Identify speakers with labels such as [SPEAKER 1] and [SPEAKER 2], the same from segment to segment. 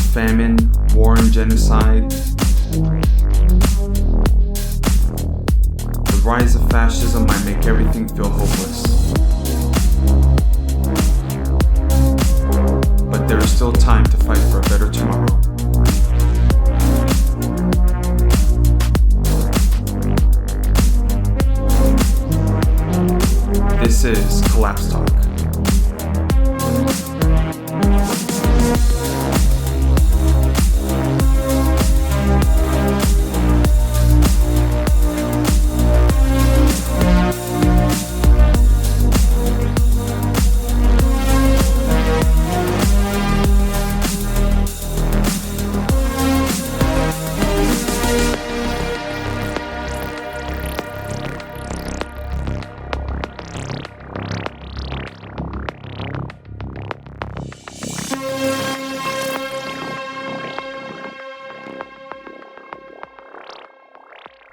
[SPEAKER 1] famine, war and genocide, the rise of fascism might make everything feel hopeless. But there is still time to fight for a better tomorrow. This is Collapse Talk.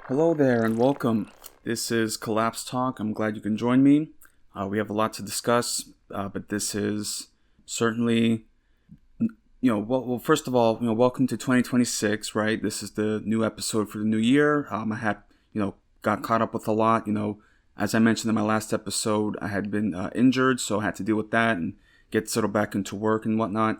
[SPEAKER 1] Hello there and welcome. This is Collapse Talk. I'm glad you can join me. We have a lot to discuss, but this is certainly, well, first of all, welcome to 2026, right? This is the new episode for the new year. I had, got caught up with a lot. As I mentioned in my last episode, I had been injured, so I had to deal with that and get settled back into work and whatnot.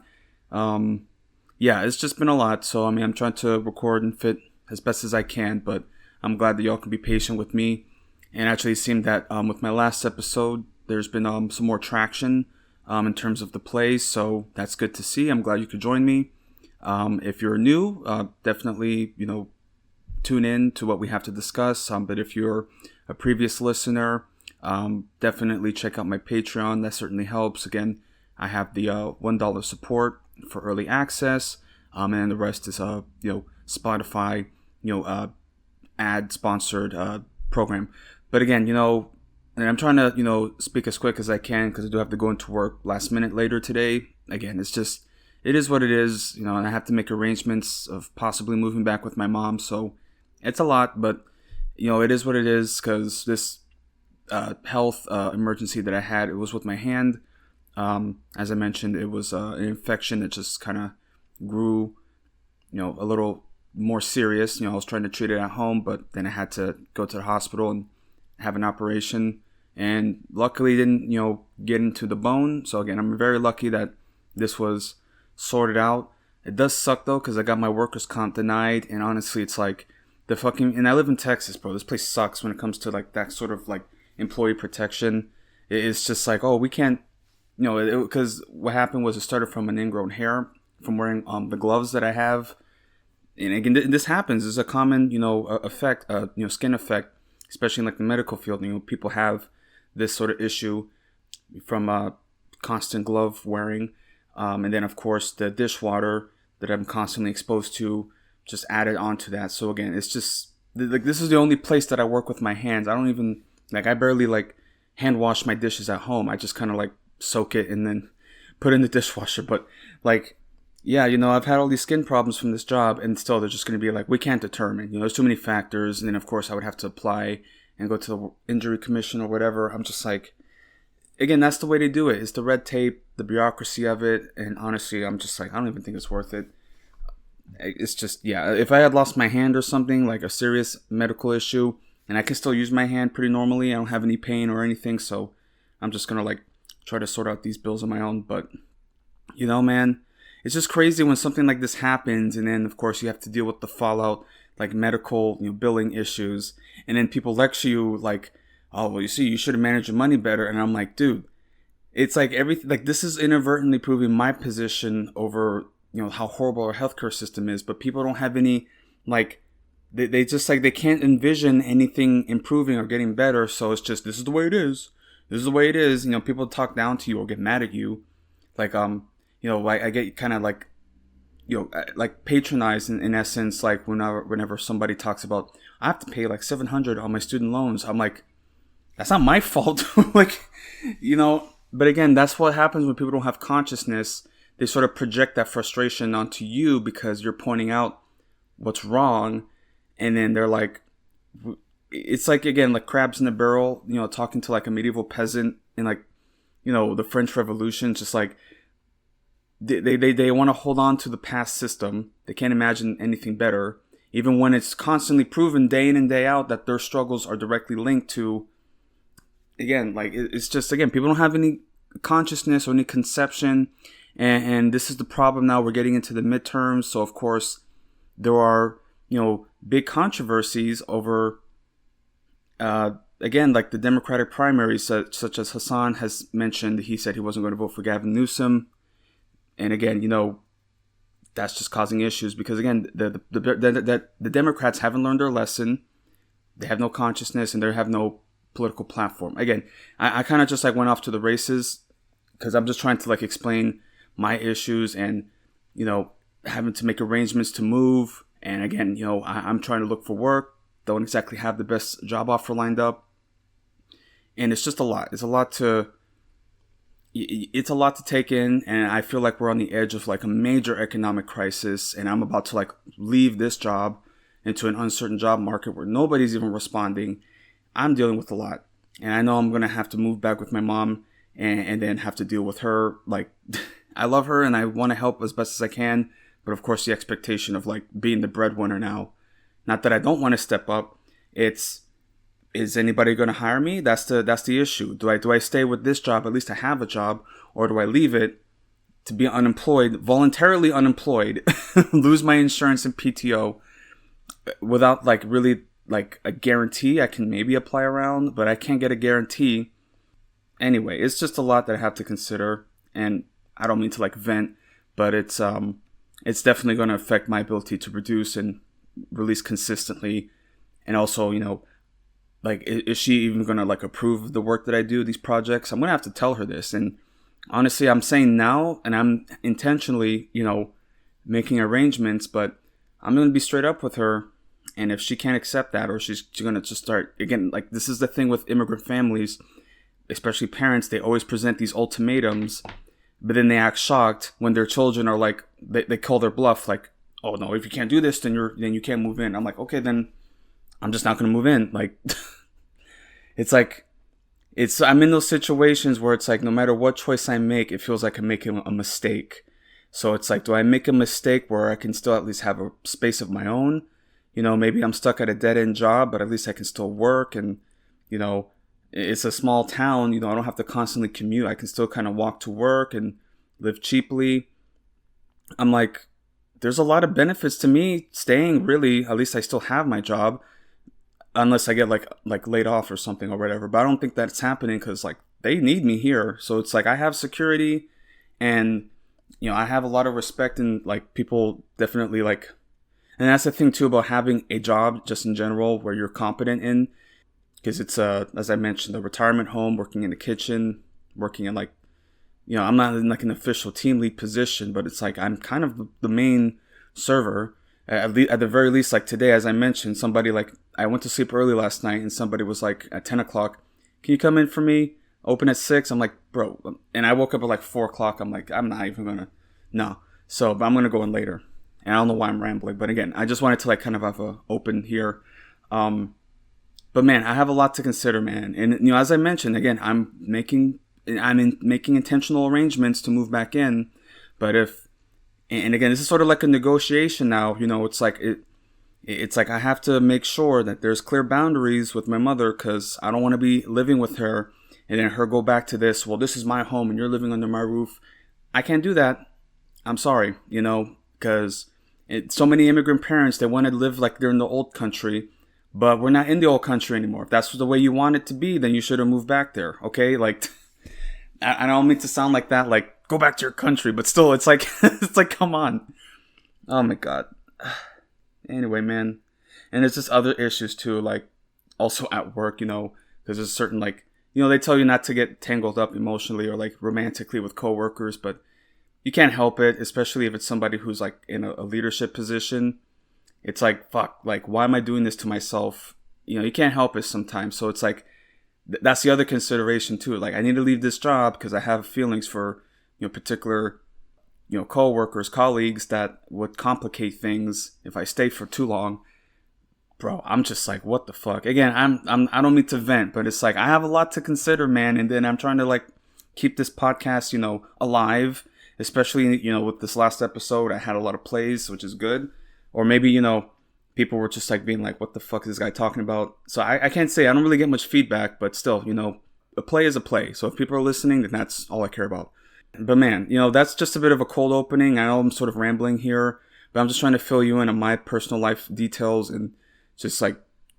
[SPEAKER 1] It's just been a lot. So, I'm trying to record and fit as best as I can, but I'm glad that y'all can be patient with me. And actually it seemed that with my last episode, there's been some more traction in terms of the plays. So that's good to see. I'm glad you could join me. If you're new, definitely, tune in to what we have to discuss. But if you're a previous listener, definitely check out my Patreon. That certainly helps. Again, I have the $1 support for early access. And the rest is, Spotify, ad-sponsored program. But again, and I'm trying to, speak as quick as I can because I do have to go into work last minute later today. Again, it is what it is, and I have to make arrangements of possibly moving back with my mom. So it's a lot, but, it is what it is because this health emergency that I had, it was with my hand. As I mentioned, it was an infection that just kind of grew, a little more serious. I was trying to treat it at home, but then I had to go to the hospital and have an operation, and luckily didn't, get into the bone. So again, I'm very lucky that this was sorted out. It does suck though, because I got my workers' comp denied, and honestly, it's like and I live in Texas, bro. This place sucks when it comes to like that sort of like employee protection. It's just like, oh, we can't, because what happened was it started from an ingrown hair from wearing the gloves that I have. And again, this happens. It's a common, effect, skin effect, especially in like the medical field. People have this sort of issue from constant glove wearing. And then, of course, the dishwater that I'm constantly exposed to just added onto that. So again, it's just like this is the only place that I work with my hands. I don't even I barely hand wash my dishes at home. I just kind of soak it and then put it in the dishwasher. But yeah, I've had all these skin problems from this job, and still they're just going to be we can't determine. There's too many factors. And then, of course, I would have to apply and go to the injury commission or whatever. I'm just again, that's the way they do it. It's the red tape, the bureaucracy of it. And honestly, I'm just I don't even think it's worth it. It's just, yeah, if I had lost my hand or something, like a serious medical issue, and I can still use my hand pretty normally, I don't have any pain or anything. So I'm just going to try to sort out these bills on my own. But, man, it's just crazy when something like this happens, and then, of course, you have to deal with the fallout, medical, billing issues, and then people lecture you oh, well, you see, you should have managed your money better, and I'm like, dude, it's everything, this is inadvertently proving my position over, how horrible our healthcare system is, but people don't have any, they just, they can't envision anything improving or getting better, so it's just, this is the way it is. This is the way it is. People talk down to you or get mad at you, I get kind of patronized in essence, whenever somebody talks about, I have to pay $700 on my student loans. I'm like, that's not my fault. But again, that's what happens when people don't have consciousness. They sort of project that frustration onto you because you're pointing out what's wrong. And then they're it's again, crabs in a barrel, talking to a medieval peasant in the French Revolution, just they want to hold on to the past system. They can't imagine anything better, even when it's constantly proven day in and day out that their struggles are directly linked to, again, like, it's just, again, people don't have any consciousness or any conception, and this is the problem now. We're getting into the midterms, so of course there are, big controversies over, again, like the Democratic primaries, such as Hassan has mentioned. He said he wasn't going to vote for Gavin Newsom. And again, that's just causing issues because, again, the Democrats haven't learned their lesson. They have no consciousness and they have no political platform. Again, I kind of just like went off to the races because I'm just trying to like explain my issues and, having to make arrangements to move. And again, I'm trying to look for work. Don't exactly have the best job offer lined up. And it's just a lot. It's a lot to take in, and I feel like we're on the edge of like a major economic crisis, and I'm about to like leave this job into an uncertain job market where nobody's even responding. I'm dealing with a lot, and I know I'm going to have to move back with my mom and then have to deal with her. Like, I love her and I want to help as best as I can, but of course the expectation of like being the breadwinner now, not that I don't want to step up. Is anybody going to hire me? That's the issue. Do I stay with this job? At least I have a job, or do I leave it to be unemployed, voluntarily unemployed, lose my insurance and PTO without like really like a guarantee? I can maybe apply around, but I can't get a guarantee. Anyway, it's just a lot that I have to consider, and I don't mean to like vent, but it's definitely going to affect my ability to produce and release consistently, and also, like, is she even going to like approve the work that I do, these projects? I'm going to have to tell her this. And honestly, I'm saying now, and I'm intentionally, making arrangements, but I'm going to be straight up with her. And if she can't accept that, or she's going to just start, again, like this is the thing with immigrant families, especially parents, they always present these ultimatums, but then they act shocked when their children are like, they call their bluff, like, oh no, if you can't do this, then you can't move in. I'm like, okay, then I'm just not going to move in. Like, it's like, I'm in those situations where it's like, no matter what choice I make, it feels like I'm making a mistake. So it's like, do I make a mistake where I can still at least have a space of my own? Maybe I'm stuck at a dead end job, but at least I can still work. And, it's a small town, I don't have to constantly commute. I can still kind of walk to work and live cheaply. I'm like, there's a lot of benefits to me staying, really. At least I still have my job. Unless I get like laid off or something or whatever. But I don't think that's happening because like they need me here. So it's like I have security, and I have a lot of respect, and like people definitely like, and that's the thing too about having a job just in general where you're competent in, because it's as I mentioned, a retirement home, working in the kitchen, working in like, I'm not in like an official team lead position, but it's like I'm kind of the main server. At the very least, like today, as I mentioned, somebody like, I went to sleep early last night and somebody was like at 10 o'clock, can you come in for me? Open at 6. I'm like, bro. And I woke up at like 4 o'clock. I'm like, I'm not even going to, no. So, but I'm going to go in later. And I don't know why I'm rambling. But again, I just wanted to like kind of have a open here. But man, I have a lot to consider, man. And, as I mentioned, again, I'm making intentional arrangements to move back in. But and again, this is sort of like a negotiation now. It's like it's like I have to make sure that there's clear boundaries with my mother, because I don't want to be living with her and then her go back to this, well, this is my home and you're living under my roof. I can't do that. I'm sorry, because so many immigrant parents, they want to live like they're in the old country, but we're not in the old country anymore. If that's the way you want it to be, then you should have moved back there. Okay. Like, I don't mean to sound like that, like, go back to your country, but still, it's like, come on. Oh my God. Anyway, man. And there's just other issues too, like also at work, there's a certain like, they tell you not to get tangled up emotionally or like romantically with coworkers, but you can't help it, especially if it's somebody who's like in a leadership position. It's like, fuck, like, why am I doing this to myself? You can't help it sometimes. So it's like, that's the other consideration too. Like, I need to leave this job because I have feelings for, particular, co-workers, colleagues that would complicate things if I stay for too long. Bro, I'm just like, what the fuck? Again, I don't mean to vent, but it's like, I have a lot to consider, man. And then I'm trying to like keep this podcast, alive. especially, with this last episode, I had a lot of plays, which is good. Or maybe, people were just like being like, what the fuck is this guy talking about? So I can't say, I don't really get much feedback, but still, a play is a play. So if people are listening, then that's all I care about. But man, that's just a bit of a cold opening. I know I'm sort of rambling here, but I'm just trying to fill you in on my personal life details and just like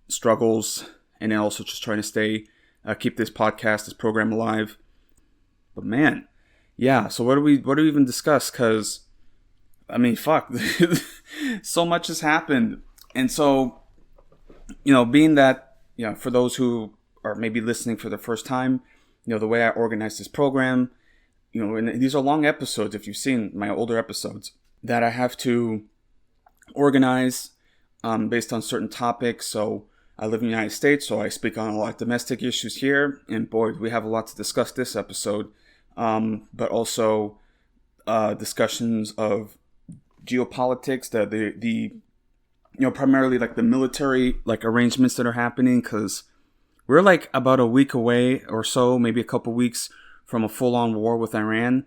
[SPEAKER 1] struggles, and then also just trying to keep this podcast, this program alive. But man, yeah. So what do we even discuss? Because I mean, fuck, so much has happened, and so being that for those who are maybe listening for the first time, the way I organize this program, and these are long episodes. If you've seen my older episodes, that I have to organize based on certain topics. So I live in the United States, so I speak on a lot of domestic issues here. And boy, we have a lot to discuss this episode. But also discussions of geopolitics, the primarily like the military like arrangements that are happening, because we're like about a week away or so, maybe a couple weeks from a full-on war with Iran.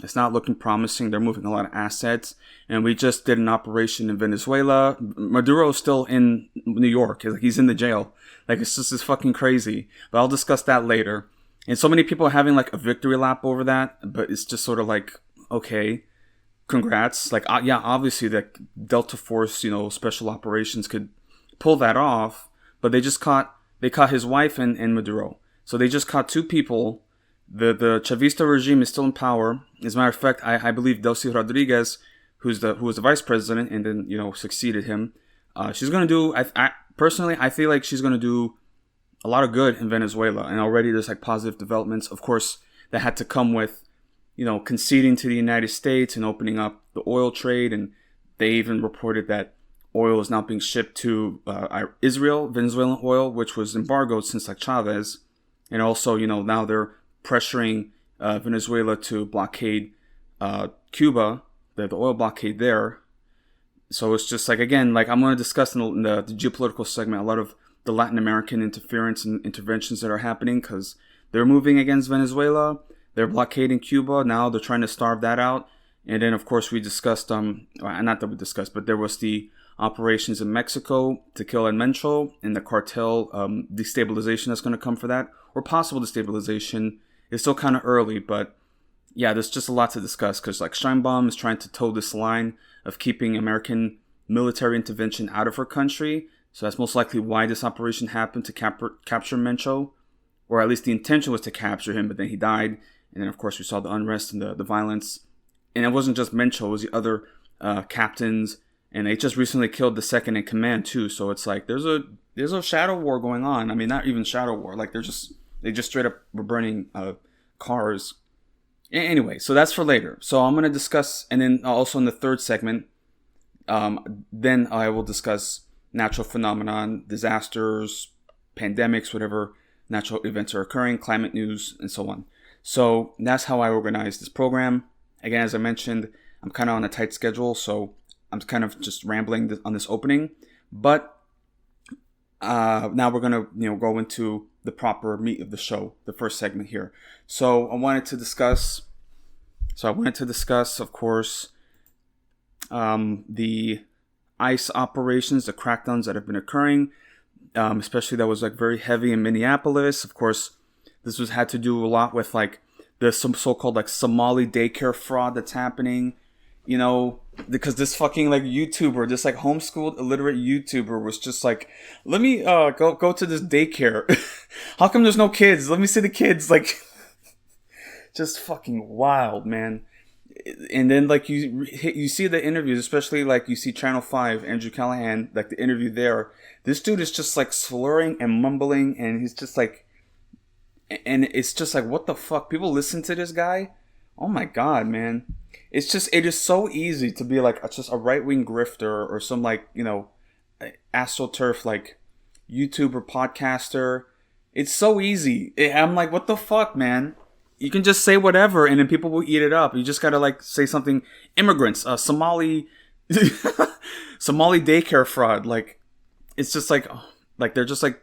[SPEAKER 1] It's not looking promising. They're moving a lot of assets. And we just did an operation in Venezuela. Maduro is still in New York. He's in the jail. Like, it's just fucking crazy. But I'll discuss that later. And so many people are having like a victory lap over that. But it's just sort of like, okay, congrats. Like, yeah, obviously that Delta Force, special operations could pull that off. But they caught his wife and Maduro. So they just caught two people. The Chavista regime is still in power. As a matter of fact, I believe Delcy Rodriguez, who was the vice president and then succeeded him, she's gonna do. I personally, I feel like she's gonna do a lot of good in Venezuela, and already there's like positive developments. Of course, that had to come with conceding to the United States and opening up the oil trade, and they even reported that oil is now being shipped to Israel, Venezuelan oil, which was embargoed since like Chavez, and also now they're pressuring Venezuela to blockade Cuba, the oil blockade there. So it's just like, again, like I'm going to discuss in the geopolitical segment a lot of the Latin American interference and interventions that are happening, because they're moving against Venezuela, they're blockading Cuba, now they're trying to starve that out. And then of course we discussed, not that we discussed, but there was the operations in Mexico to kill El Mencho and the cartel destabilization that's going to come for that, or possible destabilization. It's still kind of early, but yeah, there's just a lot to discuss, because like Steinbaum is trying to toe this line of keeping American military intervention out of her country. So that's most likely why this operation happened, to capture Mencho, or at least the intention was to capture him, but then he died. And then of course we saw the unrest and the violence. And it wasn't just Mencho, it was the other captains, and they just recently killed the second in command too. So it's like there's a shadow war going on. I mean, not even shadow war, like they just straight up were burning cars. Anyway, so that's for later. So I'm going to discuss, and then also in the third segment, then I will discuss natural phenomenon, disasters, pandemics, whatever natural events are occurring, climate news, and so on. So that's how I organize this program. Again, as I mentioned, I'm kind of on a tight schedule, so I'm kind of just rambling on this opening. But now we're going to go into the proper meat of the show, the first segment here. So I wanted to discuss, of course, the ICE operations, the crackdowns that have been occurring, especially that was like very heavy in Minneapolis. Of course, this had to do a lot with like the so-called like Somali daycare fraud that's happening, because this fucking like YouTuber, this like homeschooled illiterate YouTuber was just like, let me go to this daycare. How come there's no kids? Let me see the kids. Like, just fucking wild, man. And then like you see the interviews, especially like you see Channel 5, Andrew Callahan, like the interview there. This dude is just like slurring and mumbling, and he's just like, and it's just like, what the fuck? People listen to this guy? Oh my god, man. It is so easy to be like just a right-wing grifter or some like, astroturf like YouTuber podcaster. It's so easy. I'm like, what the fuck, man? You can just say whatever and then people will eat it up. You just gotta like say something. Immigrants, Somali daycare fraud. Like, it's just like they're just like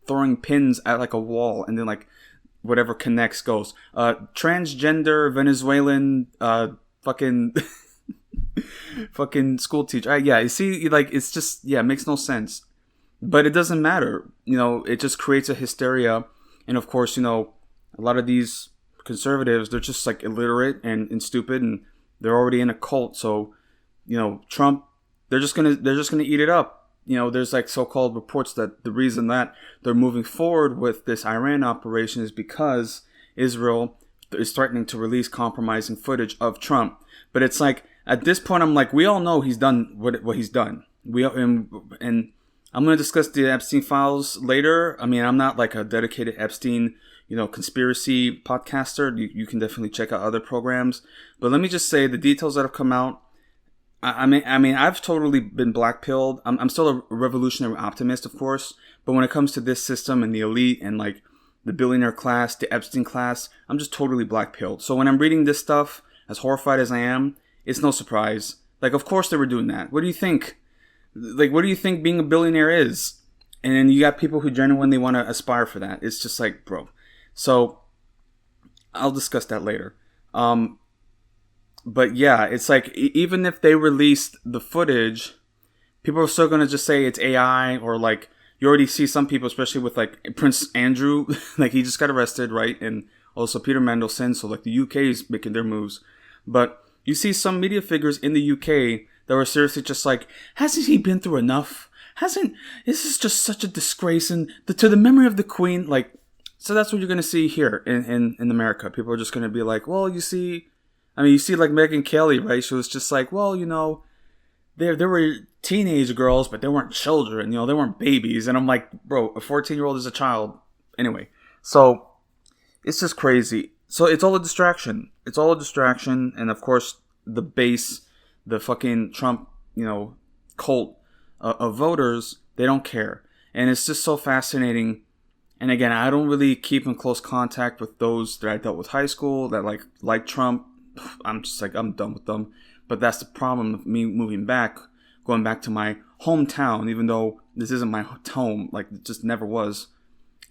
[SPEAKER 1] throwing pins at like a wall, and then like whatever connects goes. Transgender Venezuelan fucking fucking school teacher. Yeah, you see, like, it's just, yeah, it makes no sense. But it doesn't matter. It just creates a hysteria. And of course, a lot of these conservatives, they're just like illiterate and stupid, and they're already in a cult. So, Trump, they're just gonna eat it up. There's like so-called reports that the reason that they're moving forward with this Iran operation is because Israel is threatening to release compromising footage of Trump. But it's like, at this point, I'm like, we all know he's done what he's done. And I'm going to discuss the Epstein files later. I mean, I'm not like a dedicated Epstein, conspiracy podcaster. You can definitely check out other programs. But let me just say the details that have come out. I mean, I've totally been black-pilled. I'm still a revolutionary optimist, of course. But when it comes to this system and the elite and like the billionaire class, the Epstein class, I'm just totally black-pilled. So when I'm reading this stuff, as horrified as I am, it's no surprise. Like, of course they were doing that. What do you think? Like, what do you think being a billionaire is? And then you got people who genuinely want to aspire for that. It's just like, bro. So I'll discuss that later. But yeah, it's like, even if they released the footage, people are still going to just say it's AI, or like, you already see some people, especially with like Prince Andrew, like he just got arrested, right? And also Peter Mandelson. So like the UK is making their moves. But you see some media figures in the UK that were seriously just like, hasn't he been through enough? This is just such a disgrace, and to the memory of the Queen, like, so that's what you're going to see here in America. People are just going to be like, well, you see like Megyn Kelly, right? She was just like, well, there were teenage girls, but they weren't children, they weren't babies. And I'm like, bro, a 14-year-old is a child. Anyway, so it's just crazy. So it's all a distraction. It's all a distraction. And of course, the base, the fucking Trump, cult of voters, they don't care. And it's just so fascinating. And again, I don't really keep in close contact with those that I dealt with high school that like Trump. I'm just like, I'm done with them. But that's the problem of me moving back, going back to my hometown, even though this isn't my home, like it just never was.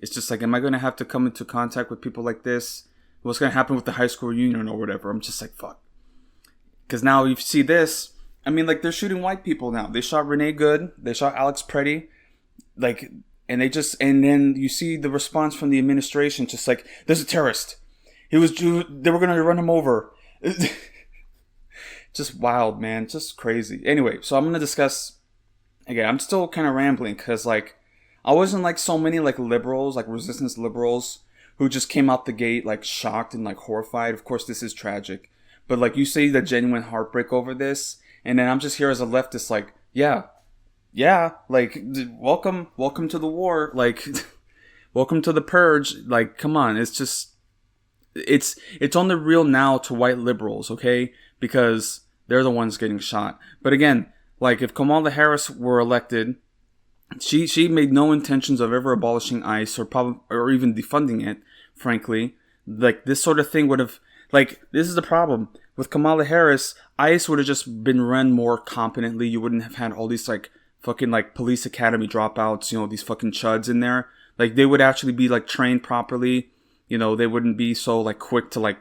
[SPEAKER 1] It's just like, am I going to have to come into contact with people like this? What's going to happen with the high school reunion or whatever? I'm just like, fuck. Because now you see this. I mean, like, they're shooting white people now. They shot Renee Good. They shot Alex Preddy. Like, and then you see the response from the administration, just like, there's a terrorist. They were going to run him over. Just wild, man. Just crazy. Anyway, so I'm going to discuss, again, I'm still kind of rambling because, like, I wasn't like so many, like, liberals, like resistance liberals who just came out the gate, like, shocked and, like, horrified. Of course, this is tragic. But, like, you see the genuine heartbreak over this. And then I'm just here as a leftist, like, yeah, like, welcome to the war. Like, welcome to the purge. Like, come on. It's just, it's on the real now to white liberals, okay? Because they're the ones getting shot. But again, like, if Kamala Harris were elected, she made no intentions of ever abolishing ICE or even defunding it, frankly. Like, this sort of thing would have, like, this is the problem. With Kamala Harris, ICE would have just been run more competently. You wouldn't have had all these, like, fucking, like, police academy dropouts, these fucking chuds in there. Like, they would actually be, like, trained properly. They wouldn't be so, like, quick to, like,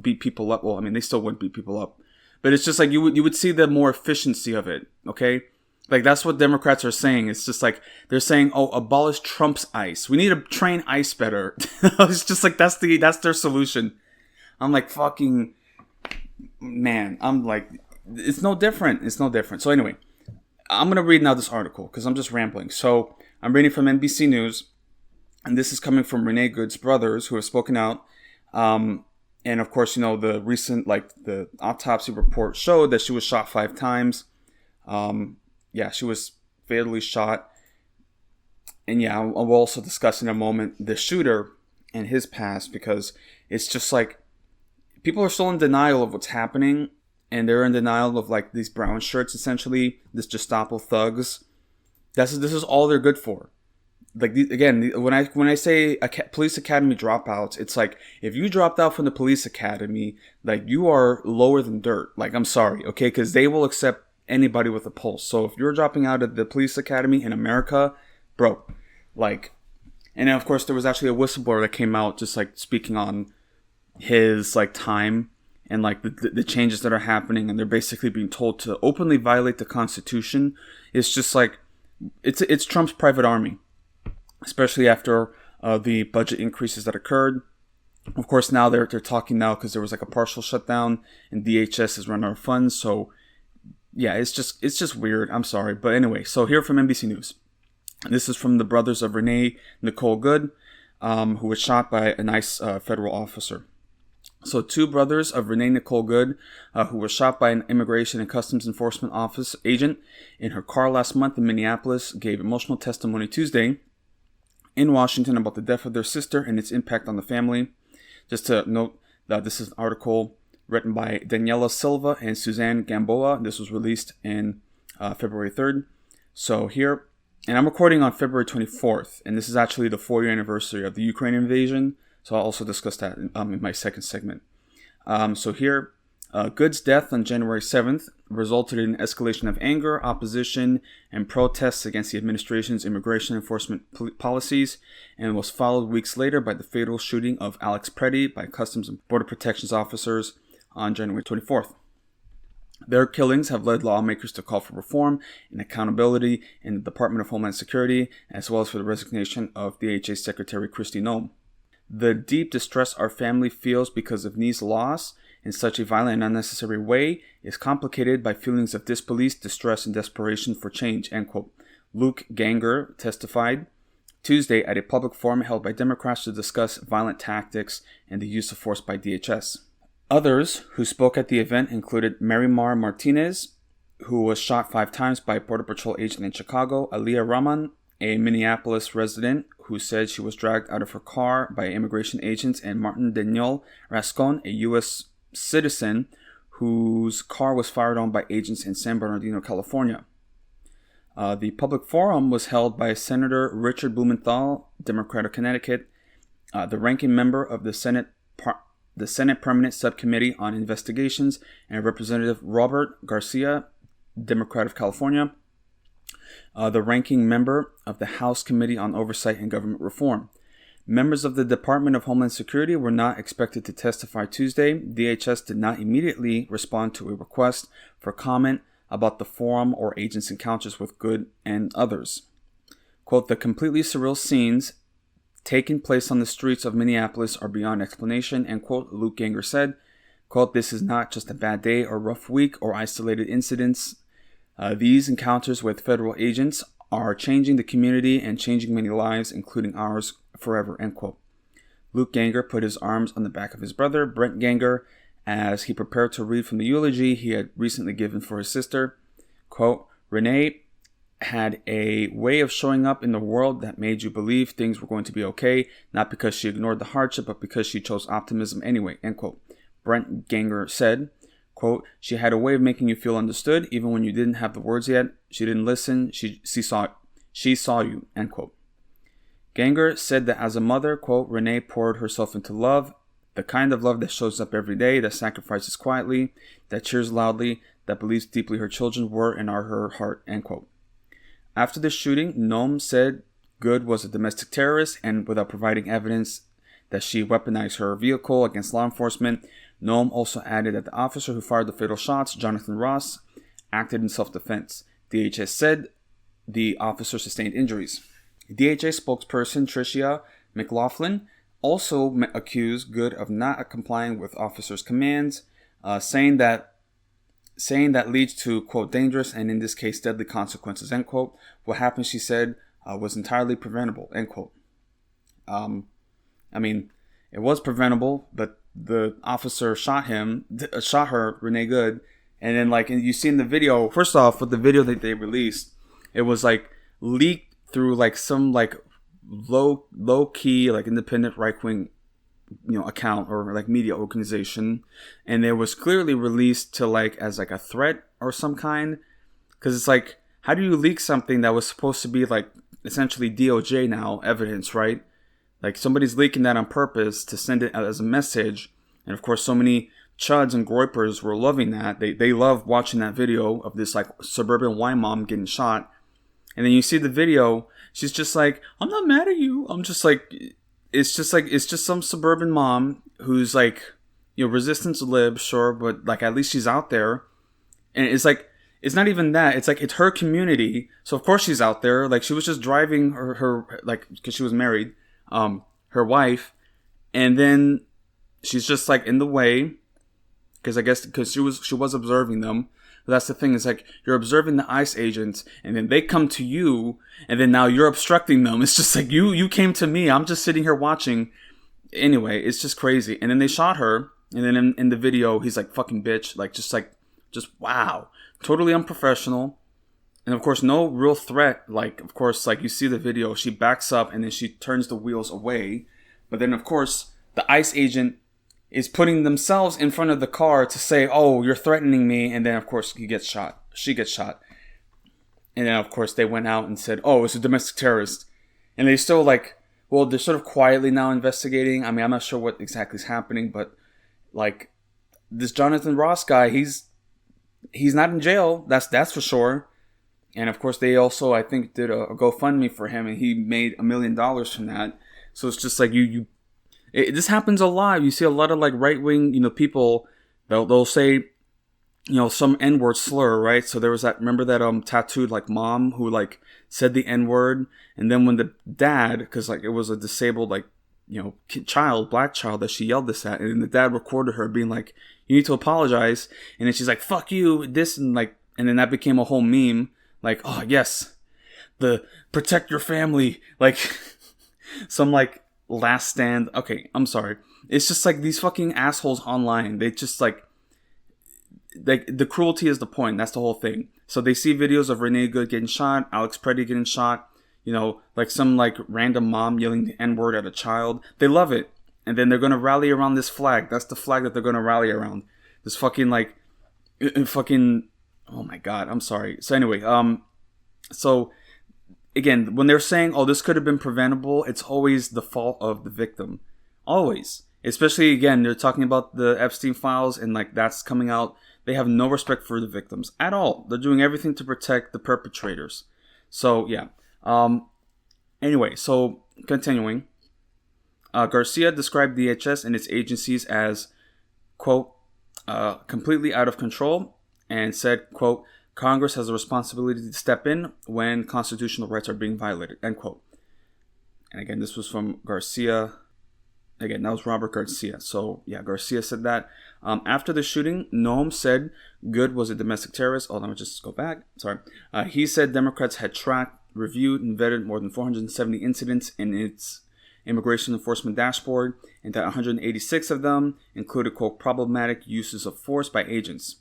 [SPEAKER 1] beat people up. Well, I mean, they still wouldn't beat people up. But it's just like, you would see the more efficiency of it, okay? Like, that's what Democrats are saying. It's just like, they're saying, oh, abolish Trump's ICE. We need to train ICE better. It's just like, that's their solution. I'm like, fucking, man. I'm like, it's no different. So anyway, I'm going to read now this article because I'm just rambling. So I'm reading from NBC News. And this is coming from Renee Good's brothers who have spoken out. And of course, the recent, like, the autopsy report showed that she was shot 5 times. Yeah, she was fatally shot. And yeah, I'll also discuss in a moment the shooter and his past, because it's just like, people are still in denial of what's happening. And they're in denial of, like, these brown shirts, essentially, this Gestapo thugs. This is all they're good for. Like, again, when I say police academy dropouts, it's like, if you dropped out from the police academy, like, you are lower than dirt. Like, I'm sorry, okay? Because they will accept anybody with a pulse. So if you're dropping out of the police academy in America, bro, like, And then, of course, there was actually a whistleblower that came out just like speaking on his like time and like the changes that are happening, and they're basically being told to openly violate the Constitution. It's just like it's Trump's private army, especially after the budget increases that occurred. Of course, now they're talking now because there was like a partial shutdown and DHS has run out of funds. So yeah, it's just weird. I'm sorry, but anyway. So here from NBC News, this is from the brothers of Renee Nicole Good, who was shot by a nice federal officer. So 2 brothers of Renee Nicole Good, who were shot by an Immigration and Customs Enforcement Office agent in her car last month in Minneapolis, gave emotional testimony Tuesday in Washington about the death of their sister and its impact on the family. Just to note that this is an article written by Daniela Silva and Suzanne Gamboa. This was released in February 3rd. So here, and I'm recording on February 24th, and this is actually the 4-year anniversary of the Ukraine invasion. So I'll also discuss that in my second segment. So here, Good's death on January 7th resulted in an escalation of anger, opposition, and protests against the administration's immigration enforcement policies, and was followed weeks later by the fatal shooting of Alex Preddy by Customs and Border Protections officers on January 24th. Their killings have led lawmakers to call for reform and accountability in the Department of Homeland Security, as well as for the resignation of DHA Secretary Kristi Noem. The deep distress our family feels because of Nee's loss in such a violent and unnecessary way is complicated by feelings of disbelief, distress, and desperation for change, end quote. Luke Ganger testified Tuesday at a public forum held by Democrats to discuss violent tactics and the use of force by DHS. Others who spoke at the event included Marimar Martinez, who was shot 5 times by a Border Patrol agent in Chicago, Aliyah Rahman, a Minneapolis resident who said she was dragged out of her car by immigration agents, and Martin Daniel Rascon, a U.S. citizen whose car was fired on by agents in San Bernardino, California. The public forum was held by Senator Richard Blumenthal, Democrat of Connecticut, the ranking member of the Senate Permanent Subcommittee on Investigations, and Representative Robert Garcia, Democrat of California, the ranking member of the House Committee on Oversight and Government Reform. Members of the Department of Homeland Security were not expected to testify Tuesday. DHS did not immediately respond to a request for comment about the forum or agents' encounters with Good and others. Quote, the completely surreal scenes taking place on the streets of Minneapolis are beyond explanation, end quote, Luke Ganger said. Quote, this is not just a bad day or rough week or isolated incidents. These encounters with federal agents are changing the community and changing many lives, including ours, forever, end quote. Luke Ganger put his arms on the back of his brother, Brent Ganger, as he prepared to read from the eulogy he had recently given for his sister. Quote, Renee had a way of showing up in the world that made you believe things were going to be okay, not because she ignored the hardship, but because she chose optimism anyway, end quote. Brent Ganger said, quote, she had a way of making you feel understood, even when you didn't have the words yet. She didn't listen. She saw you, end quote. Ganger said that as a mother, quote, Renee poured herself into love, the kind of love that shows up every day, that sacrifices quietly, that cheers loudly, that believes deeply her children were and are her heart, end quote. After the shooting, Noem said Good was a domestic terrorist, and without providing evidence that she weaponized her vehicle against law enforcement, Noem also added that the officer who fired the fatal shots, Jonathan Ross, acted in self-defense. DHS said the officer sustained injuries. DHA spokesperson Tricia McLaughlin also accused Good of not complying with officers' commands, saying that leads to, quote, dangerous and in this case deadly consequences, end quote. What happened, she said, was entirely preventable, end quote. I mean, it was preventable, but the officer shot her, Renee Good, and then like, and you see in the video, first off, with the video that they released, it was like leaked through like some like low key like independent right wing account or like media organization, and it was clearly released to like as like a threat or some kind, because it's like, how do you leak something that was supposed to be like essentially DOJ now evidence, right? Like somebody's leaking that on purpose to send it as a message, and of course so many chuds and groypers were loving that. They love watching that video of this like suburban wine mom getting shot, And then you see the video, she's just like, I'm not mad at you. I'm just like, it's just some suburban mom who's like, resistance lib, sure, but like at least she's out there. And it's like, it's not even that. It's like, it's her community. So of course she's out there. Like she was just driving her like, because she was married, her wife. And then she's just like in the way. Because I guess, because she was observing them. But that's the thing. It's like, you're observing the ICE agents. And then they come to you. And then now you're obstructing them. It's just like, you came to me. I'm just sitting here watching. Anyway, it's just crazy. And then they shot her. And then in the video, he's like, fucking bitch. Just wow. Totally unprofessional. And of course, no real threat. Like, of course, like you see the video, she backs up and then she turns the wheels away. But then, of course, the ICE agent is putting themselves in front of the car to say, oh, you're threatening me. And then, of course, he gets shot. She gets shot. And then, of course, they went out and said, oh, it's a domestic terrorist. And they still like, well, they're sort of quietly now investigating. I mean, I'm not sure what exactly is happening, but like this Jonathan Ross guy, he's not in jail. That's for sure. And of course, they also, I think, did a GoFundMe for him, and he made $1 million from that. So it's just like this happens a lot. You see a lot of like right wing, people, they'll say, some N-word slur, right? So there was remember that tattooed like mom who like said the N-word, and then when the dad, because like it was a disabled like black child that she yelled this at, and then the dad recorded her being like, you need to apologize, and then she's like, fuck you, this, and like, and then that became a whole meme, like, oh yes, the protect your family, like some like last stand. Okay, I'm sorry, it's just like these fucking assholes online, they just like the cruelty is the point. That's the whole thing. So they see videos of Renee Good getting shot, Alex Preddy getting shot, like some like random mom yelling the N-word at a child. They love it. And then they're going to rally around this flag. That's the flag that they're going to rally around. This fucking like, oh my God, I'm sorry. So anyway, so again, when they're saying, oh, this could have been preventable, it's always the fault of the victim. Always. Especially, again, they're talking about the Epstein files and like that's coming out. They have no respect for the victims at all. They're doing everything to protect the perpetrators. So, yeah. Anyway, so continuing. Garcia described DHS and its agencies as, quote, completely out of control, and said, quote, Congress has a responsibility to step in when constitutional rights are being violated, end quote. And again, this was from Garcia. Again, that was Robert Garcia. So, yeah, Garcia said that. After the shooting, Noam said Good was a domestic terrorist. Oh, let me just go back. Sorry. He said Democrats had tracked, reviewed, and vetted more than 470 incidents in its immigration enforcement dashboard, and that 186 of them included, quote, problematic uses of force by agents.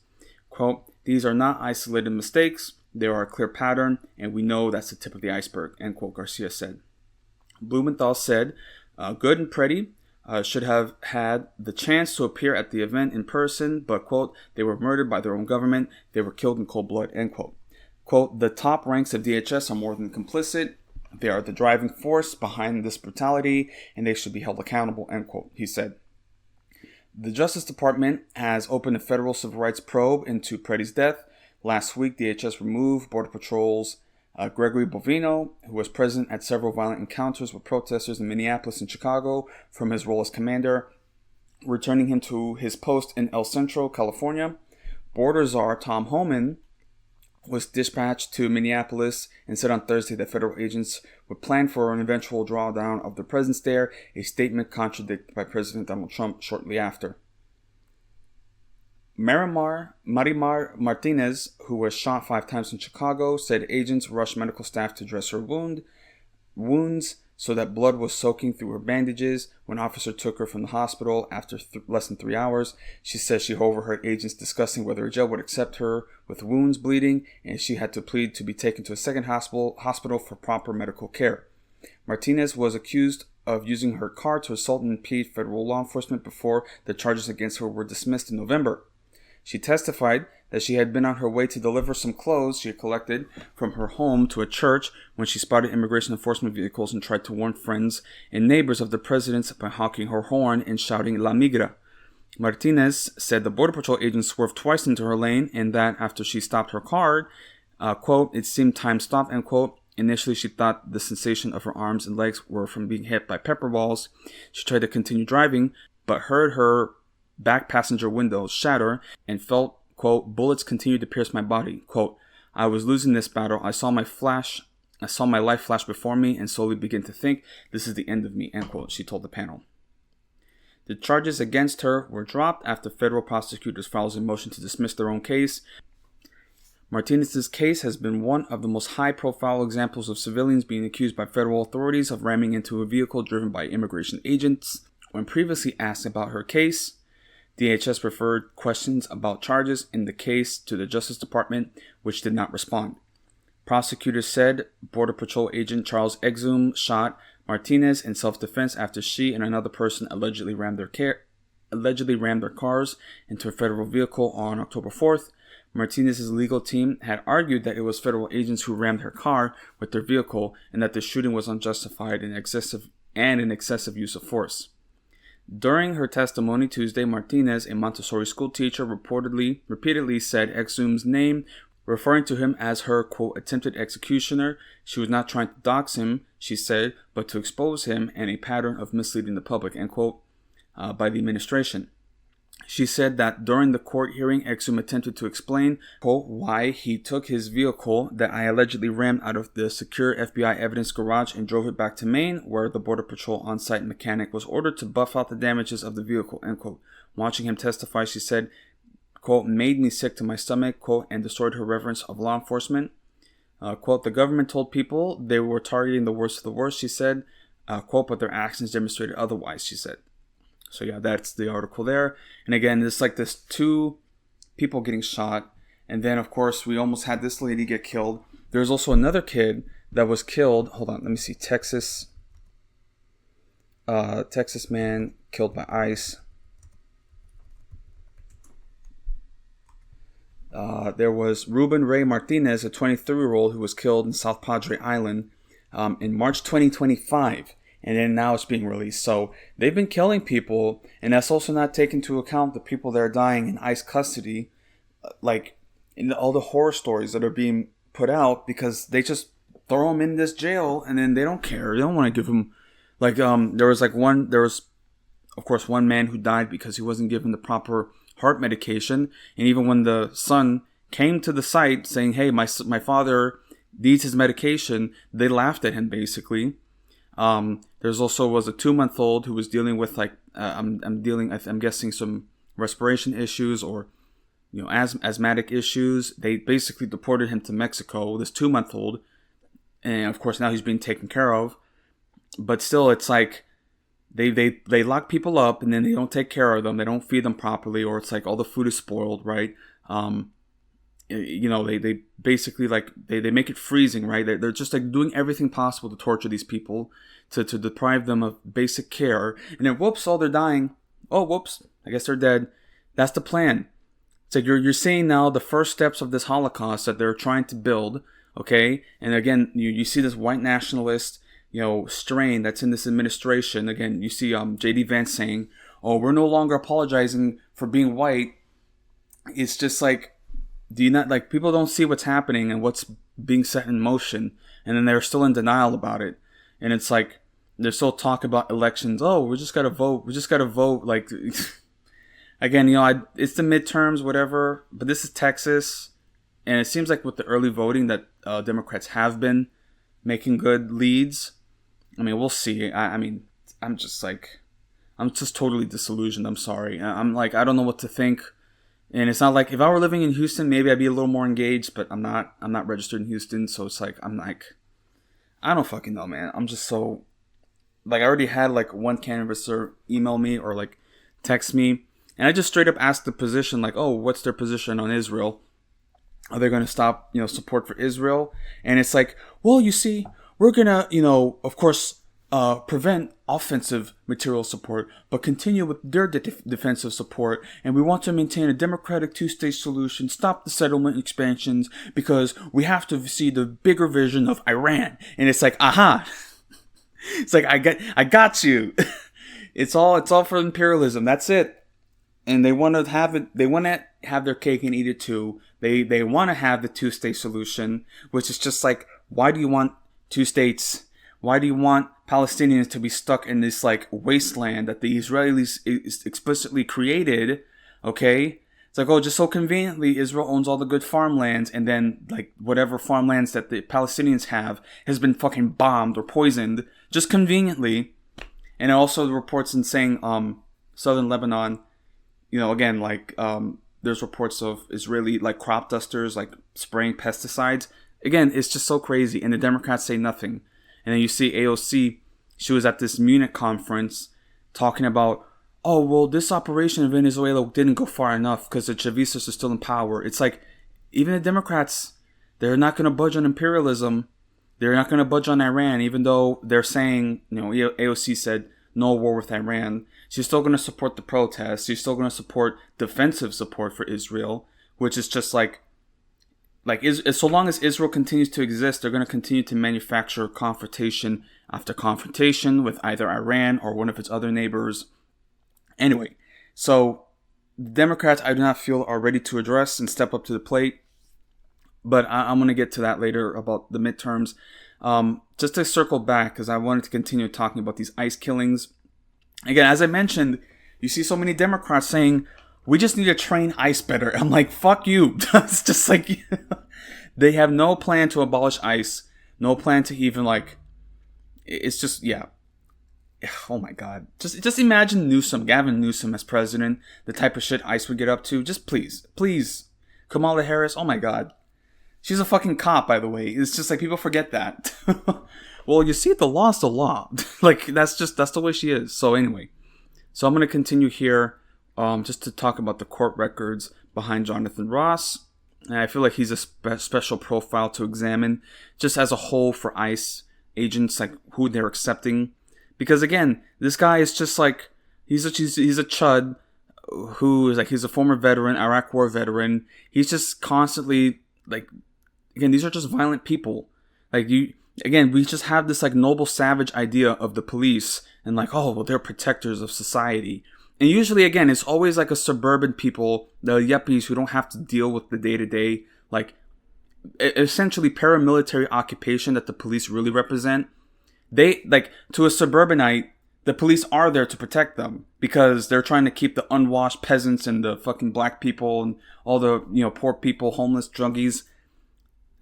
[SPEAKER 1] Quote, these are not isolated mistakes. They are a clear pattern, and we know that's the tip of the iceberg, end quote, Garcia said. Blumenthal said Good and Preddy should have had the chance to appear at the event in person, but, quote, they were murdered by their own government. They were killed in cold blood, end quote. Quote, the top ranks of DHS are more than complicit. They are the driving force behind this brutality, and they should be held accountable, end quote, he said. The Justice Department has opened a federal civil rights probe into Preddy's death. Last week, DHS removed Border Patrol's Gregory Bovino, who was present at several violent encounters with protesters in Minneapolis and Chicago, from his role as commander, returning him to his post in El Centro, California. Border Czar Tom Homan was dispatched to Minneapolis and said on Thursday that federal agents would plan for an eventual drawdown of their presence there, a statement contradicted by President Donald Trump shortly after. Marimar Martinez, who was shot 5 times in Chicago, said agents rushed medical staff to dress her wounds so that blood was soaking through her bandages. When officer took her from the hospital after less than 3 hours, she says she overheard agents discussing whether a jail would accept her with wounds bleeding, and she had to plead to be taken to a second hospital for proper medical care. Martinez was accused of using her car to assault and impede federal law enforcement before the charges against her were dismissed in November. She testified that she had been on her way to deliver some clothes she had collected from her home to a church when she spotted immigration enforcement vehicles and tried to warn friends and neighbors of the president by honking her horn and shouting La Migra. Martinez said the Border Patrol agent swerved twice into her lane and that after she stopped her car, quote, it seemed time stopped, end quote, Initially, she thought the sensation of her arms and legs were from being hit by pepper balls. She tried to continue driving, but heard her back passenger window shatter and felt, quote, bullets continued to pierce my body. Quote, I was losing this battle. I saw my life flash before me and slowly begin to think, this is the end of me, end quote, she told the panel. The charges against her were dropped after federal prosecutors filed a motion to dismiss their own case. Martinez's case has been one of the most high-profile examples of civilians being accused by federal authorities of ramming into a vehicle driven by immigration agents. When previously asked about her case, DHS referred questions about charges in the case to the Justice Department, which did not respond. Prosecutors said Border Patrol agent Charles Exum shot Martinez in self-defense after she and another person allegedly rammed their cars into a federal vehicle on October 4th. Martinez's legal team had argued that it was federal agents who rammed her car with their vehicle and that the shooting was unjustified and an excessive use of force. During her testimony Tuesday, Martinez, a Montessori school teacher, repeatedly said Exum's name, referring to him as her, quote, attempted executioner. She was not trying to dox him, she said, but to expose him and a pattern of misleading the public, end quote, by the administration. She said that during the court hearing, Exum attempted to explain, quote, why he took his vehicle that I allegedly rammed out of the secure FBI evidence garage and drove it back to Maine, where the Border Patrol on-site mechanic was ordered to buff out the damages of the vehicle, end quote. Watching him testify, she said, quote, made me sick to my stomach, quote, and destroyed her reverence of law enforcement. Quote, the government told people they were targeting the worst of the worst, she said, quote, but their actions demonstrated otherwise, she said. So yeah, that's the article there. And again, it's like this two people getting shot. And then, of course, we almost had this lady get killed. There's also another kid that was killed. Hold on, let me see. Texas man killed by ICE. There was Ruben Ray Martinez, a 23-year-old who was killed in South Padre Island in March 2025. And then now it's being released. So they've been killing people, and that's also not taking into account the people that are dying in ICE custody, like in all the horror stories that are being put out, because they just throw them in this jail and then they don't care. They don't want to give them, like there was of course one man who died because he wasn't given the proper heart medication, and even when the son came to the site saying, "Hey, my father needs his medication," they laughed at him basically. There's also was a 2-month-old who was dealing with I'm guessing some respiration issues or, you know, asthmatic issues. They basically deported him to Mexico, this 2-month-old. And of course now he's being taken care of, but still it's like they lock people up and then they don't take care of them. They don't feed them properly, or it's like all the food is spoiled, right? You know, they basically like they make it freezing, right? They're just like doing everything possible to torture these people, to deprive them of basic care. And then whoops, they're dying. Oh, whoops, I guess they're dead. That's the plan. It's like you're seeing now the first steps of this Holocaust that they're trying to build, okay? And again, you see this white nationalist, you know, strain that's in this administration. Again, you see J.D. Vance saying, "Oh, we're no longer apologizing for being white." It's just like, do you not, like, people don't see what's happening and what's being set in motion, and then they're still in denial about it. And it's like they're still talking about elections. Oh, we just gotta vote. Like, again, you know, it's the midterms, whatever. But this is Texas, and it seems like with the early voting that Democrats have been making good leads. I mean, we'll see. I mean, I'm just totally disillusioned. I'm sorry. I'm like, I don't know what to think. And it's not like, if I were living in Houston, maybe I'd be a little more engaged, but I'm not registered in Houston. So it's like, I don't fucking know, man. I'm just so, like, I already had like one canvasser email me or like text me, and I just straight up asked the position, like, oh, what's their position on Israel? Are they going to stop, you know, support for Israel? And it's like, well, you see, we're going to, you know, of course, prevent offensive material support, but continue with their defensive support. And we want to maintain a democratic two-state solution, stop the settlement expansions, because we have to see the bigger vision of Iran. And it's like, aha. It's like, I got you. It's all for imperialism. That's it. And they want to have it. They want to have their cake and eat it too. They want to have the two-state solution, which is just like, why do you want two states? Why do you want Palestinians to be stuck in this like wasteland that the Israelis explicitly created? Okay, it's like, oh, just so conveniently, Israel owns all the good farmlands, and then like whatever farmlands that the Palestinians have has been fucking bombed or poisoned, just conveniently. And also the reports in saying southern Lebanon, again, like there's reports of Israeli like crop dusters like spraying pesticides. Again, it's just so crazy, and the Democrats say nothing. And then you see AOC, she was at this Munich conference talking about, oh, well, this operation in Venezuela didn't go far enough because the Chavistas are still in power. It's like, even the Democrats, they're not going to budge on imperialism. They're not going to budge on Iran, even though they're saying, AOC said no war with Iran. She's still going to support the protests. She's still going to support defensive support for Israel, which is just like so long as Israel continues to exist, they're going to continue to manufacture confrontation after confrontation with either Iran or one of its other neighbors. Anyway, so the Democrats, I do not feel are ready to address and step up to the plate. But I'm going to get to that later about the midterms. Just to circle back, because I wanted to continue talking about these ICE killings. Again, as I mentioned, you see so many Democrats saying, we just need to train ICE better. I'm like, fuck you. It's just like, they have no plan to abolish ICE. No plan to even like, it's just, yeah. Oh my God. Just imagine Gavin Newsom as president, the type of shit ICE would get up to. Just please. Kamala Harris, oh my God. She's a fucking cop, by the way. It's just like people forget that. Well, you see, the law's the law. Like, that's the way she is. So anyway, so I'm going to continue here just to talk about the court records behind Jonathan Ross. And I feel like he's a special profile to examine just as a whole for ICE agents, like who they're accepting. Because again, this guy is just like, he's a chud who is like, he's a former veteran, Iraq war veteran. He's just constantly like, again, these are just violent people. Like we just have this like noble savage idea of the police and like, oh, well, they're protectors of society. And usually, again, it's always like a suburban people, the yuppies who don't have to deal with the day-to-day, like essentially paramilitary occupation that the police really represent. They, like, to a suburbanite, the police are there to protect them because they're trying to keep the unwashed peasants and the fucking black people and all the, poor people, homeless, druggies.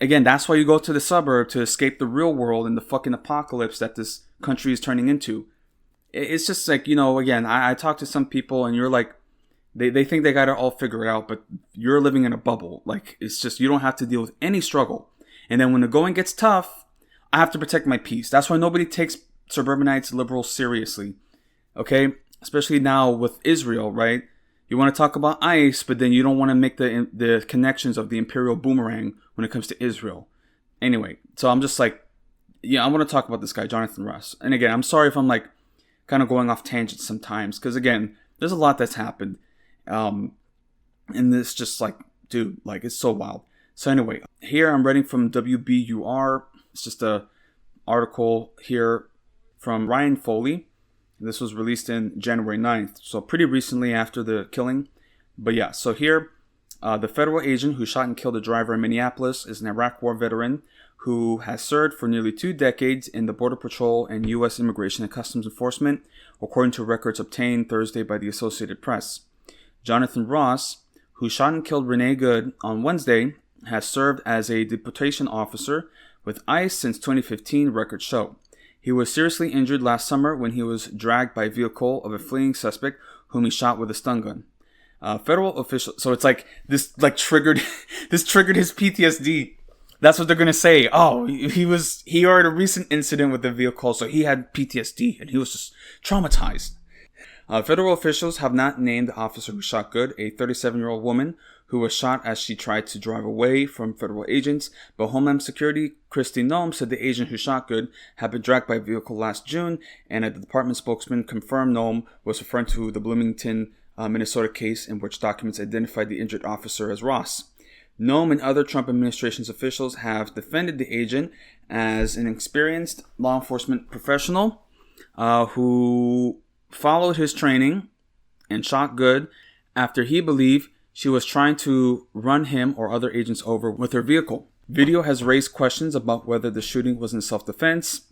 [SPEAKER 1] Again, that's why you go to the suburb, to escape the real world and the fucking apocalypse that this country is turning into. It's just like, again, I talk to some people and you're like, they think they got it all figured out, but you're living in a bubble. Like, it's just, you don't have to deal with any struggle. And then when the going gets tough, I have to protect my peace. That's why nobody takes suburbanites, liberals seriously. Okay? Especially now with Israel, right? You want to talk about ICE, but then you don't want to make the connections of the imperial boomerang when it comes to Israel. Anyway, so I'm just like, I want to talk about this guy, Jonathan Ross. And again, I'm sorry if I'm like kind of going off tangents sometimes, because again, there's a lot that's happened. And this just like, dude, like it's so wild. So anyway, here I'm reading from WBUR. It's just a article here from Ryan Foley. This was released in January 9th, so pretty recently after the killing. But yeah, so here, the federal agent who shot and killed a driver in Minneapolis is an Iraq war veteran who has served for nearly 2 decades in the Border Patrol and U.S. Immigration and Customs Enforcement, according to records obtained Thursday by the Associated Press. Jonathan Ross, who shot and killed Renee Good on Wednesday, has served as a deportation officer with ICE since 2015, records show. He was seriously injured last summer when he was dragged by a vehicle of a fleeing suspect whom he shot with a stun gun. Federal officials, so it's like this, like triggered his PTSD. That's what they're gonna say. Oh, he had a recent incident with the vehicle, so he had PTSD and he was just traumatized. Federal officials have not named the officer who shot Good, a 37-year-old woman who was shot as she tried to drive away from federal agents, but Homeland Security Kristi Noem said the agent who shot Good had been dragged by a vehicle last June, and a department spokesman confirmed Noem was referring to the Bloomington, Minnesota case in which documents identified the injured officer as Ross. Noem and other Trump administration's officials have defended the agent as an experienced law enforcement professional who followed his training and shot Good after he believed she was trying to run him or other agents over with her vehicle. Video has raised questions about whether the shooting was in self-defense,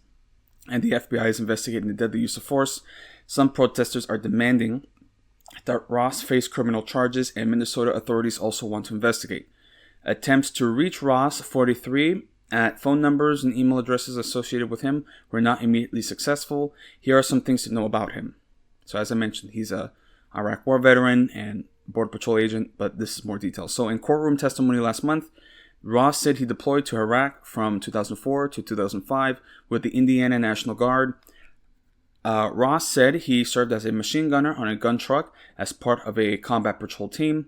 [SPEAKER 1] and the FBI is investigating the deadly use of force. Some protesters are demanding that Ross face criminal charges, and Minnesota authorities also want to investigate. Attempts to reach Ross, 43, at phone numbers and email addresses associated with him were not immediately successful. Here are some things to know about him. So as I mentioned, he's a Iraq war veteran and Border Patrol agent, but this is more details. So in courtroom testimony last month, Ross said he deployed to Iraq from 2004 to 2005 with the Indiana National Guard. Ross said he served as a machine gunner on a gun truck as part of a combat patrol team.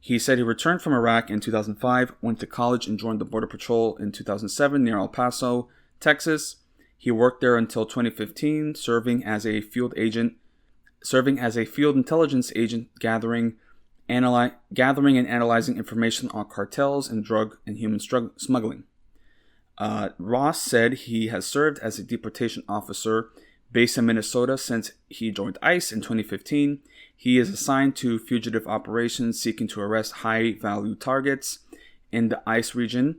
[SPEAKER 1] He said he returned from Iraq in 2005, went to college and joined the Border Patrol in 2007 near El Paso, Texas. He worked there until 2015, serving as a field intelligence agent, gathering and analyzing information on cartels and drug and human smuggling. Ross said he has served as a deportation officer based in Minnesota since he joined ICE in 2015. He is assigned to fugitive operations seeking to arrest high-value targets in the ICE region.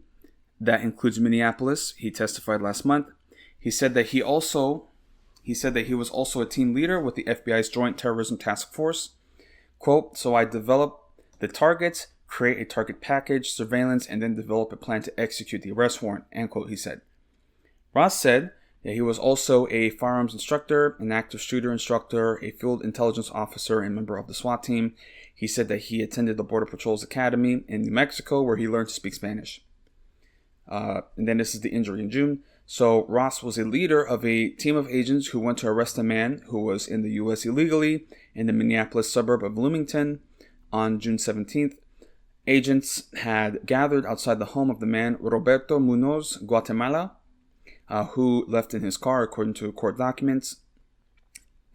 [SPEAKER 1] That includes Minneapolis. He testified last month. He said that he was also a team leader with the FBI's Joint Terrorism Task Force. Quote, so I develop the targets, create a target package, surveillance, and then develop a plan to execute the arrest warrant, end quote, he said. Ross said that he was also a firearms instructor, an active shooter instructor, a field intelligence officer, and member of the SWAT team. He said that he attended the Border Patrol's Academy in New Mexico, where he learned to speak Spanish. And then this is the injury in June. So Ross was a leader of a team of agents who went to arrest a man who was in the U.S. illegally in the Minneapolis suburb of Bloomington on June 17th. Agents had gathered outside the home of the man Roberto Munoz, Guatemala, who left in his car, according to court documents.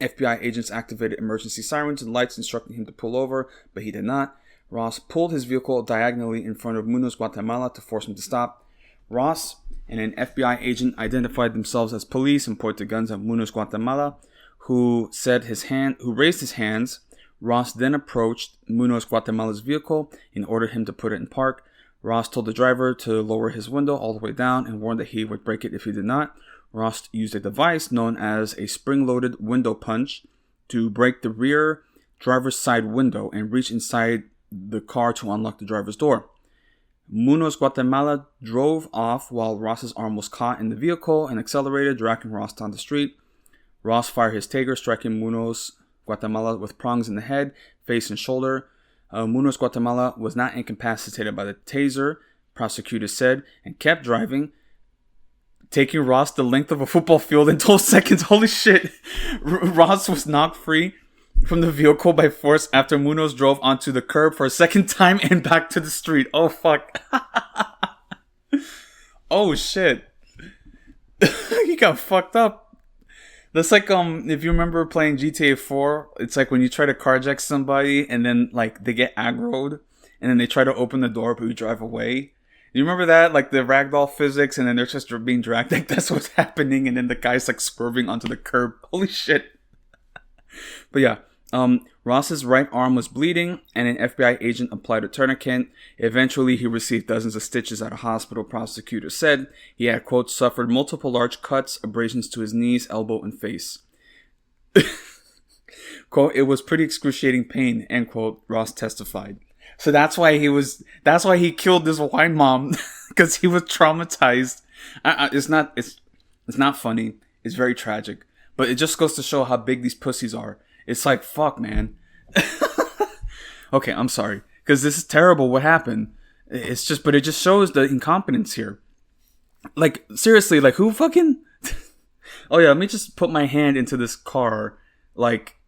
[SPEAKER 1] FBI agents activated emergency sirens and lights, instructing him to pull over, but he did not. Ross pulled his vehicle diagonally in front of Munoz, Guatemala, to force him to stop. Ross and an FBI agent identified themselves as police and pointed guns at Munoz, Guatemala, who raised his hands. Ross then approached Munoz, Guatemala's vehicle and ordered him to put it in park. Ross told the driver to lower his window all the way down and warned that he would break it if he did not. Ross used a device known as a spring-loaded window punch to break the rear driver's side window and reach inside the car to unlock the driver's door. Munoz, Guatemala drove off while Ross's arm was caught in the vehicle and accelerated, dragging Ross down the street. Ross fired his Taser, striking Munoz, Guatemala with prongs in the head, face, and shoulder. Munoz, Guatemala was not incapacitated by the Taser, prosecutors said, and kept driving, taking Ross the length of a football field in 12 seconds. Holy shit. Ross was knocked free from the vehicle by force after Munoz drove onto the curb for a second time and back to the street. Oh, fuck. Oh, shit. He got fucked up. That's like, if you remember playing GTA 4, it's like when you try to carjack somebody and then, like, they get aggroed and then they try to open the door but you drive away. You remember that? Like the ragdoll physics, and then they're just being dragged. Like, that's what's happening, and then the guy's, like, swerving onto the curb. Holy shit. But yeah. Ross's right arm was bleeding, and an FBI agent applied a tourniquet. Eventually, he received dozens of stitches at a hospital. Prosecutors said he had, quote, suffered multiple large cuts, abrasions to his knees, elbow, and face. Quote, it was pretty excruciating pain, end quote, Ross testified. So that's why he killed this white mom, because he was traumatized. It's not funny. It's very tragic. But it just goes to show how big these pussies are. It's like, fuck, man. Okay, I'm sorry. Because this is terrible what happened. But it just shows the incompetence here. Like, seriously, like, who fucking... Oh yeah, let me just put my hand into this car. Like,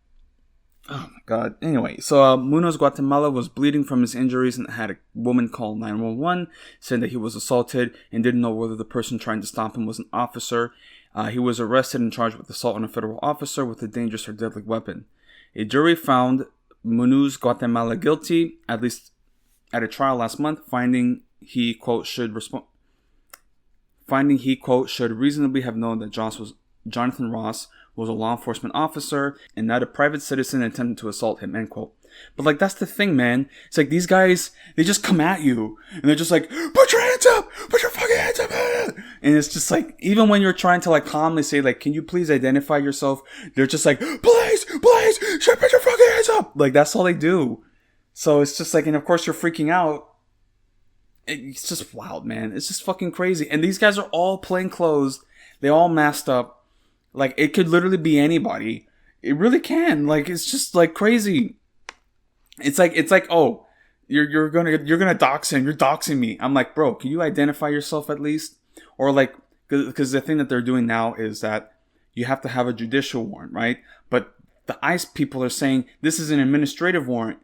[SPEAKER 1] oh my god. Anyway, so Munoz, Guatemala was bleeding from his injuries and had a woman call 911, saying that he was assaulted and didn't know whether the person trying to stop him was an officer. He was arrested and charged with assault on a federal officer with a dangerous or deadly weapon. A jury found Munoz, Guatemala guilty, at least at a trial last month, finding he, quote, should reasonably have known that Jonathan Ross was a law enforcement officer and not a private citizen attempting to assault him, end quote. But like, that's the thing, man. It's like these guys, they just come at you and they're just like, put your hands up, put your fucking hands up. And it's just like, even when you're trying to like calmly say like, can you please identify yourself? They're just like, please, put your fucking hands up. Like, that's all they do. So it's just like, and of course you're freaking out. It's just wild, man. It's just fucking crazy. And these guys are all plainclothes. They all masked up. Like, it could literally be anybody. It really can. Like, it's just like crazy. It's like, oh, you're gonna dox him. You're doxing me. I'm like, bro, can you identify yourself at least? Or like, because the thing that they're doing now is that you have to have a judicial warrant, right? But the ICE people are saying this is an administrative warrant.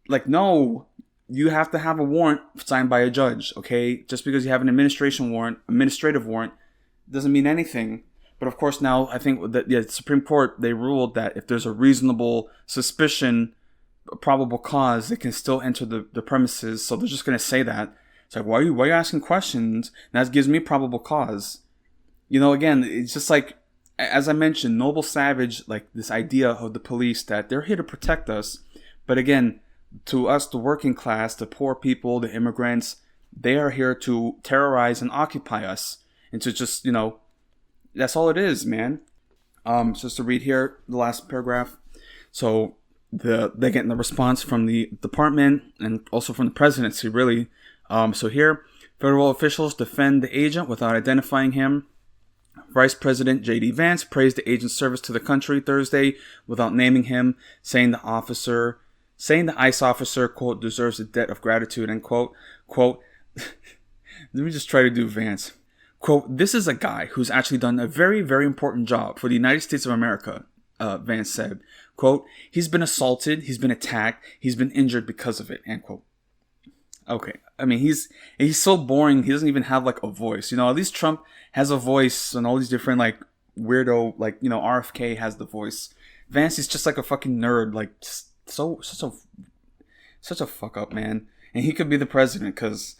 [SPEAKER 1] Like, no, you have to have a warrant signed by a judge, okay? Just because you have an administrative warrant, doesn't mean anything. But of course now, I think that the Supreme Court, they ruled that if there's a reasonable suspicion, a probable cause, they can still enter the premises. So they're just going to say that. It's like, why are you asking questions? And that gives me probable cause. You know, again, it's just like, as I mentioned, Noble Savage, like this idea of the police that they're here to protect us. But again, to us, the working class, the poor people, the immigrants, they are here to terrorize and occupy us. And to just, you know, that's all it is, man. Just to read here, the last paragraph. So they're getting the response from the department and also from the presidency, really. So here, federal officials defend the agent without identifying him. Vice President J.D. Vance praised the agent's service to the country Thursday without naming him, saying the ICE officer, quote, deserves a debt of gratitude, end quote. Quote, let me just try to do Vance. Quote, this is a guy who's actually done a very, very important job for the United States of America, Vance said. Quote, he's been assaulted, he's been attacked, he's been injured because of it, end quote. Okay, I mean, he's so boring, he doesn't even have like a voice. You know, at least Trump has a voice and all these different like weirdo, like, you know, RFK has the voice. Vance is just like a fucking nerd, like such a fuck up, man. And he could be the president because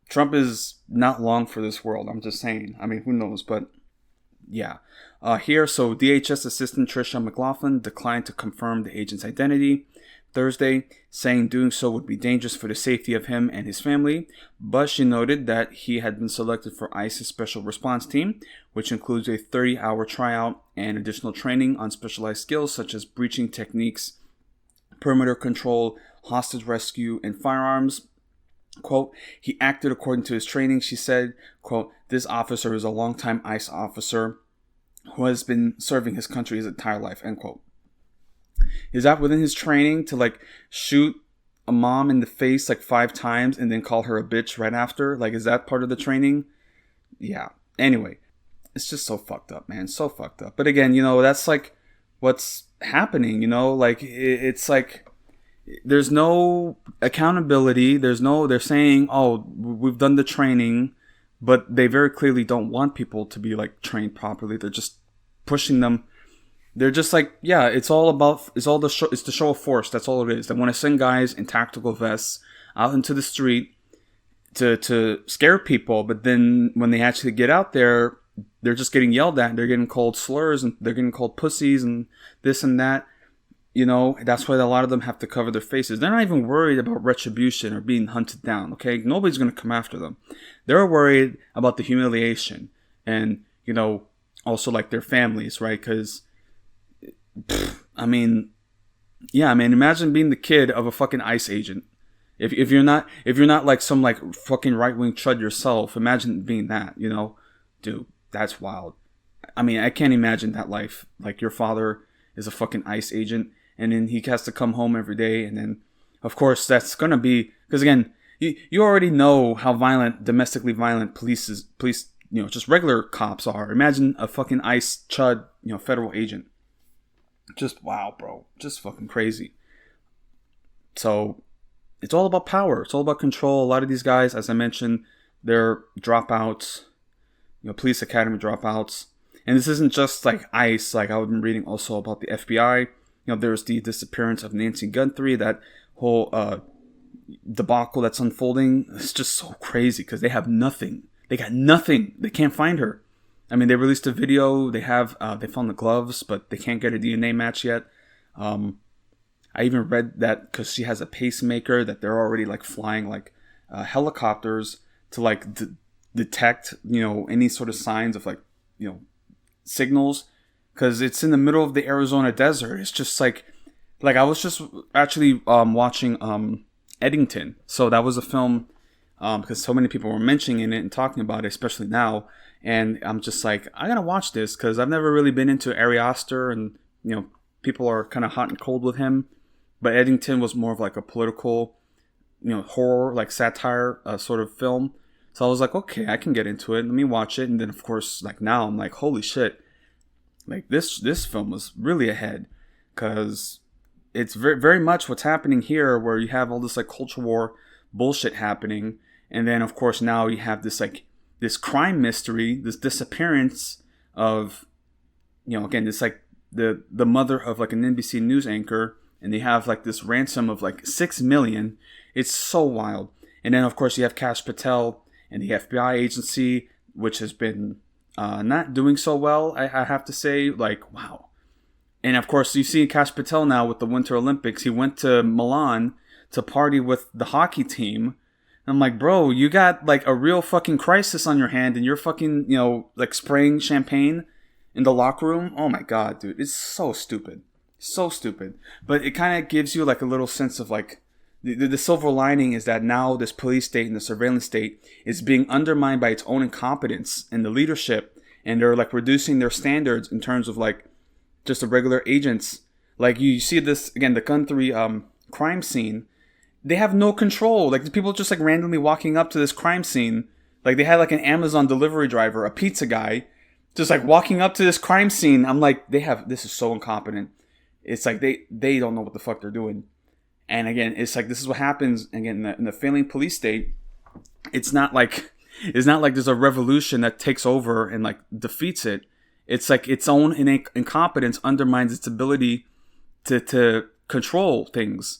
[SPEAKER 1] Trump is not long for this world. I'm just saying. I mean, who knows? But yeah. Here, so DHS Assistant Tricia McLaughlin declined to confirm the agent's identity Thursday, saying doing so would be dangerous for the safety of him and his family. But she noted that he had been selected for ICE's Special Response Team, which includes a 30-hour tryout and additional training on specialized skills such as breaching techniques, perimeter control, hostage rescue, and firearms. Quote, he acted according to his training, she said. Quote, this officer is a longtime ICE officer who has been serving his country his entire life, end quote. Is that within his training to like shoot a mom in the face like 5 times and then call her a bitch right after? Like, is that part of the training? Yeah. Anyway, it's just so fucked up, man. So fucked up. But again, you know, that's like what's happening, you know? Like, it's like there's no accountability. They're saying, oh, we've done the training, but they very clearly don't want people to be like trained properly. They're just pushing them. They're just like, yeah, it's the show of force. That's all it is. They want to send guys in tactical vests out into the street to scare people. But then when they actually get out there, they're just getting yelled at. They're getting called slurs and they're getting called pussies and this and that. You know, that's why a lot of them have to cover their faces. They're not even worried about retribution or being hunted down, okay? Nobody's going to come after them. They're worried about the humiliation and, you know, also like their families, right? Because, I mean, yeah, I mean, imagine being the kid of a fucking ICE agent. If you're not like some like fucking right-wing chud yourself, imagine being that, you know? Dude, that's wild. I mean, I can't imagine that life. Like, your father is a fucking ICE agent, and then he has to come home every day, and then, of course, that's gonna be, because again, you already know how domestically violent police, you know, just regular cops are. Imagine a fucking ICE chud, you know, federal agent. Just wow, bro. Just fucking crazy. So, it's all about power. It's all about control. A lot of these guys, as I mentioned, they're dropouts, you know, police academy dropouts. And this isn't just like ICE. Like, I've been reading also about the FBI. You know, there's the disappearance of Nancy Guthrie, that whole debacle that's unfolding. It's just so crazy because they have nothing. They got nothing. They can't find her. I mean, they released a video. They found the gloves, but they can't get a DNA match yet. I I even read that because she has a pacemaker, that they're already like flying like helicopters to like detect, you know, any sort of signs of like, you know, signals, because it's in the middle of the Arizona desert. It's just like I was just actually watching Eddington. So that was a film because so many people were mentioning it and talking about it, especially now. And I'm just like, I gotta watch this because I've never really been into Ari Aster, and you know, people are kind of hot and cold with him. But Eddington was more of like a political, you know, horror, like satire sort of film. So I was like, okay, I can get into it. Let me watch it. And then of course, like now I'm like, holy shit, like this film was really ahead, because it's very, very much what's happening here, where you have all this like culture war bullshit happening. And then of course now you have this like this crime mystery, this disappearance of, you know, again, it's like the mother of like an NBC News anchor, and they have like this ransom of like $6 million. It's so wild. And then of course you have Kash Patel and the FBI agency, which has been not doing so well, I have to say. Like, wow. And of course you see Kash Patel now with the Winter Olympics. He went to Milan to party with the hockey team. I'm like, bro, you got like a real fucking crisis on your hand, and you're fucking, you know, like spraying champagne in the locker room. Oh my god, dude, it's so stupid. So stupid. But it kind of gives you like a little sense of like, the silver lining is that now this police state and the surveillance state is being undermined by its own incompetence and the leadership, and they're like reducing their standards in terms of like just the regular agents. Like you see this again, the country crime scene. They have no control. Like the people just like randomly walking up to this crime scene. Like they had like an Amazon delivery driver, a pizza guy, just like walking up to this crime scene. I'm like, this is so incompetent. It's like they don't know what the fuck they're doing. And again, it's like this is what happens again in the failing police state. It's not like there's a revolution that takes over and like defeats it. It's like its own incompetence undermines its ability to control things.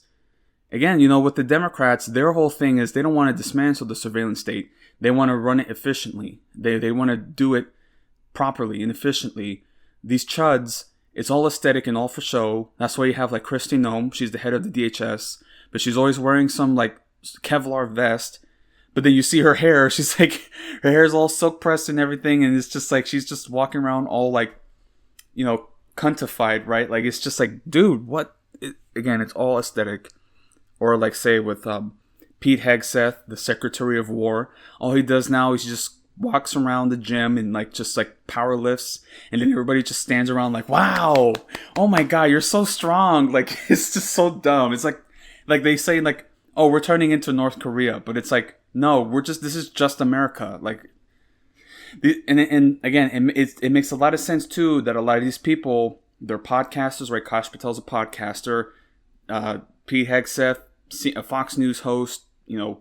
[SPEAKER 1] Again, you know, with the Democrats, their whole thing is they don't want to dismantle the surveillance state. They want to run it efficiently. They want to do it properly and efficiently. These chuds, it's all aesthetic and all for show. That's why you have like Kristi Noem. She's the head of the DHS, but she's always wearing some like Kevlar vest. But then you see her hair. She's like, her hair is all silk pressed and everything, and it's just like she's just walking around all like, you know, cuntified, right? Like it's just like, dude, what? Again, it's all aesthetic. Or like say with Pete Hegseth, the Secretary of War, all he does now is he just walks around the gym and like just like power lifts, and then everybody just stands around like, wow, oh my god, you're so strong. Like it's just so dumb. It's like they say like, oh, we're turning into North Korea, but it's like, no, this is just America. Like, and again, it makes a lot of sense too that a lot of these people, they're podcasters, right? Kash Patel's a podcaster. Pete Hegseth, a Fox News host, you know,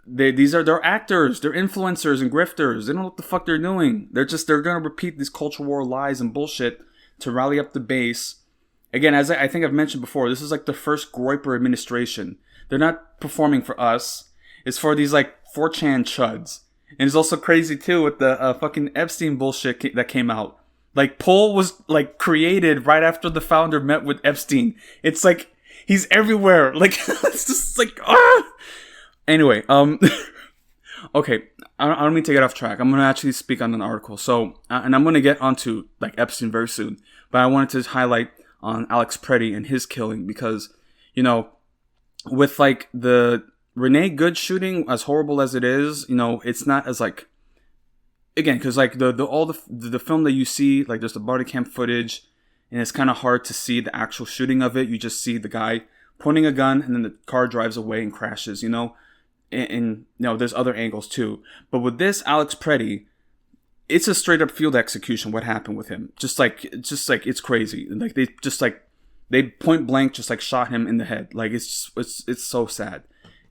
[SPEAKER 1] they're actors, they're influencers and grifters. They don't know what the fuck they're doing. They're gonna repeat these culture war lies and bullshit to rally up the base. Again, as I think I've mentioned before, this is like the first Groyper administration. They're not performing for us. It's for these like 4chan chuds. And it's also crazy too with the fucking Epstein bullshit that came out. Like Poll was like created right after the founder met with Epstein. It's like, he's everywhere. Like, it's just like, ah! Anyway, okay, I don't mean to get off track. I'm going to actually speak on an article. So, and I'm going to get onto, like, Epstein very soon. But I wanted to highlight on Alex Preddy and his killing because, you know, with, like, the Renee Good shooting, as horrible as it is, you know, it's not as, like, again, because, like, the film that you see, like, there's the body cam footage, and it's kind of hard to see the actual shooting of it. You just see the guy pointing a gun, and then the car drives away and crashes, you know? And you know, there's other angles too. But with this Alex Preddy, it's a straight up field execution. What happened with him? Just like it's crazy. Like they point blank just like shot him in the head. Like it's so sad.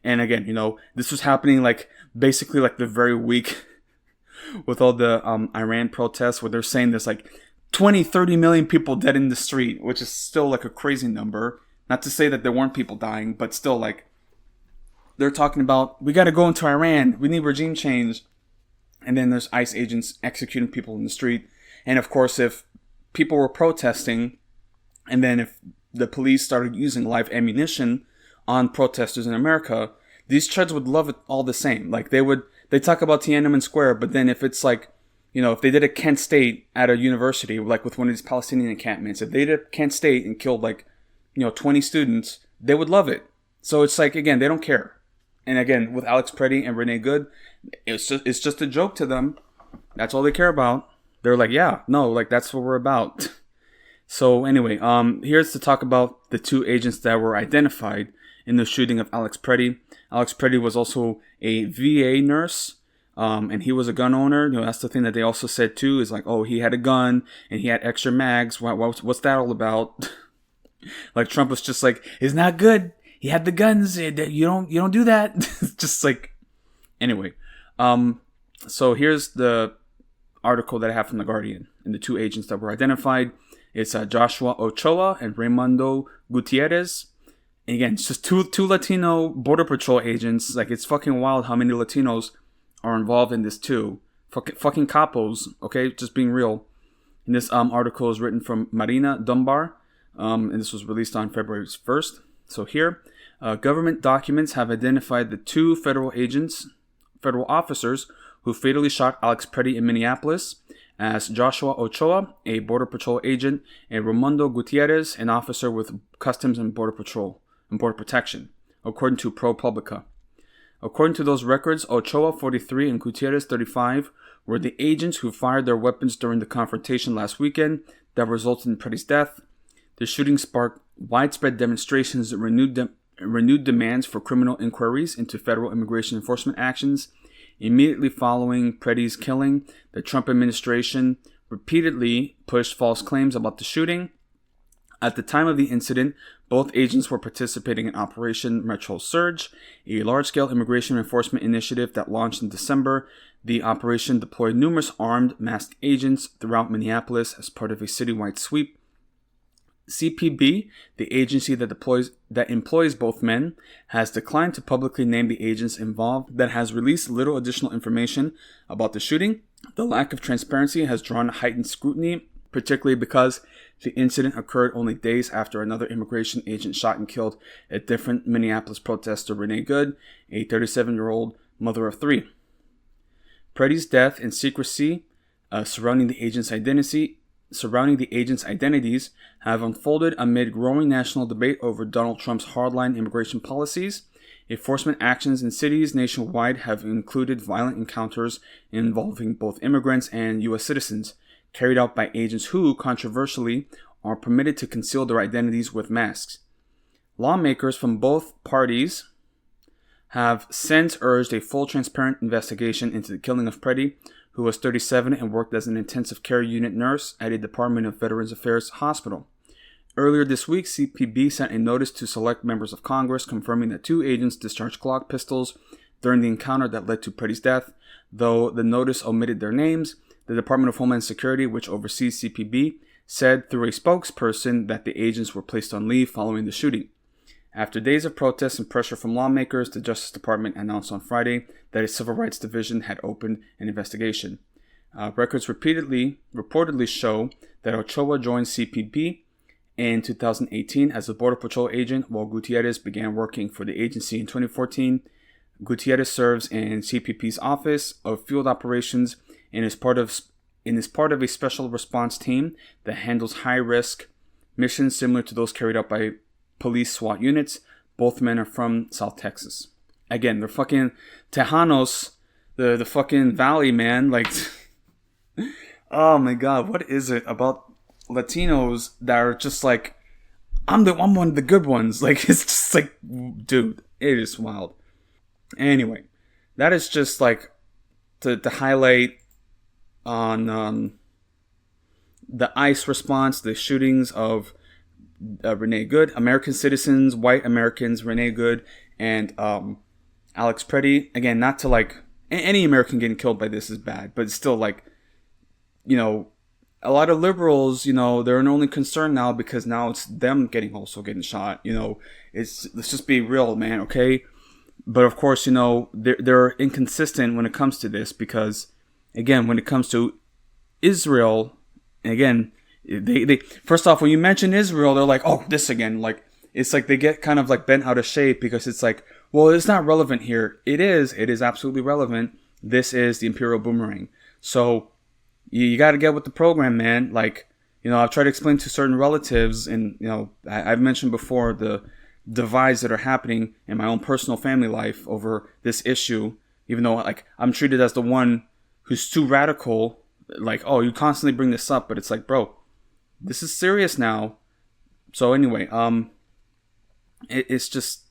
[SPEAKER 1] And again, you know, this was happening like basically like the very week with all the Iran protests, where they're saying there's like 20-30 million people dead in the street, which is still like a crazy number. Not to say that there weren't people dying, but still, like, they're talking about, we got to go into Iran. We need regime change. And then there's ICE agents executing people in the street. And of course, if people were protesting, and then if the police started using live ammunition on protesters in America, these chuds would love it all the same. Like they talk about Tiananmen Square, but then if it's like, if they did a Kent State at a university, like with one of these Palestinian encampments, if they did Kent State and killed 20 students, they would love it. So it's like, again, they don't care. And again, with Alex Preddy and Renee Good, it's just a joke to them. That's all they care about. They're like, yeah, no, like that's what we're about. So anyway, here's to talk about the two agents that were identified in the shooting of Alex Preddy. Alex Preddy was also a VA nurse, and he was a gun owner. That's the thing that they also said too, is like, oh, he had a gun and he had extra mags. What's that all about? Like Trump was just like, it's not good. He had the guns. You don't do that. Just like, anyway. So here's the article that I have from The Guardian, and the two agents that were identified. It's Joshua Ochoa and Raimundo Gutierrez. And again, it's just two Latino Border Patrol agents. Like, it's fucking wild how many Latinos are involved in this too. Fucking capos, okay? Just being real. And this article is written from Marina Dunbar, and this was released on February 1st. So here, government documents have identified the two federal officers who fatally shot Alex Preddy in Minneapolis as Joshua Ochoa, a Border Patrol agent, and Raimundo Gutierrez, an officer with Customs and Border Patrol and Border Protection, according to ProPublica. According to those records, Ochoa, 43, and Gutierrez, 35, were the agents who fired their weapons during the confrontation last weekend that resulted in Preddy's death. The shooting sparked widespread demonstrations and renewed demands for criminal inquiries into federal immigration enforcement actions. Immediately following Preddy's killing, the Trump administration repeatedly pushed false claims about the shooting. At the time of the incident, both agents were participating in Operation Metro Surge, a large-scale immigration enforcement initiative that launched in December. The operation deployed numerous armed, masked agents throughout Minneapolis as part of a citywide sweep. CPB, the agency that employs both men, has declined to publicly name the agents involved, that has released little additional information about the shooting. The lack of transparency has drawn heightened scrutiny, particularly because the incident occurred only days after another immigration agent shot and killed a different Minneapolis protester, Renee Good, a 37-year-old mother of three. Preddy's death and secrecy surrounding the agent's identities have unfolded amid growing national debate over Donald Trump's hardline immigration policies. Enforcement actions in cities nationwide have included violent encounters involving both immigrants and U.S. citizens, carried out by agents who, controversially, are permitted to conceal their identities with masks. Lawmakers from both parties have since urged a full, transparent investigation into the killing of Preddy, who was 37 and worked as an intensive care unit nurse at a Department of Veterans Affairs hospital. Earlier this week, CPB sent a notice to select members of Congress confirming that two agents discharged Glock pistols during the encounter that led to Preddy's death. Though the notice omitted their names, the Department of Homeland Security, which oversees CPB, said through a spokesperson that the agents were placed on leave following the shooting. After days of protests and pressure from lawmakers, the Justice Department announced on Friday that its Civil Rights Division had opened an investigation. Records reportedly show that Ochoa joined CPB in 2018 as a Border Patrol agent, while Gutierrez began working for the agency in 2014. Gutierrez serves in CPB's Office of Field Operations and is part of a special response team that handles high-risk missions similar to those carried out by police SWAT units. Both men are from South Texas. Again, they're fucking Tejanos, the fucking valley, man. Like, oh my god, what is it about Latinos that are just like, I'm one of the good ones. Like, it's just like, dude, it is wild. Anyway, that is just like to highlight on the ICE response, the shootings of Renee Good, American citizens, white Americans, Renee Good, and Alex Preddy. Again, not to like, any American getting killed by this is bad, but it's still like, a lot of liberals, they're only concerned now because now it's them getting shot. Let's just be real, man, okay? But of course, they're inconsistent when it comes to this because, again, when it comes to Israel, again, they first off, when you mention Israel, they're like, oh, this again. Like, it's like they get kind of like bent out of shape because it's like, well, it's not relevant here. It is absolutely relevant. This is the imperial boomerang. So you got to get with the program, man. Like, I've tried to explain to certain relatives, and, I've mentioned before the divides that are happening in my own personal family life over this issue, even though, like, I'm treated as the one who's too radical. Like, oh, you constantly bring this up, but it's like, bro, this is serious now. So anyway, it's just,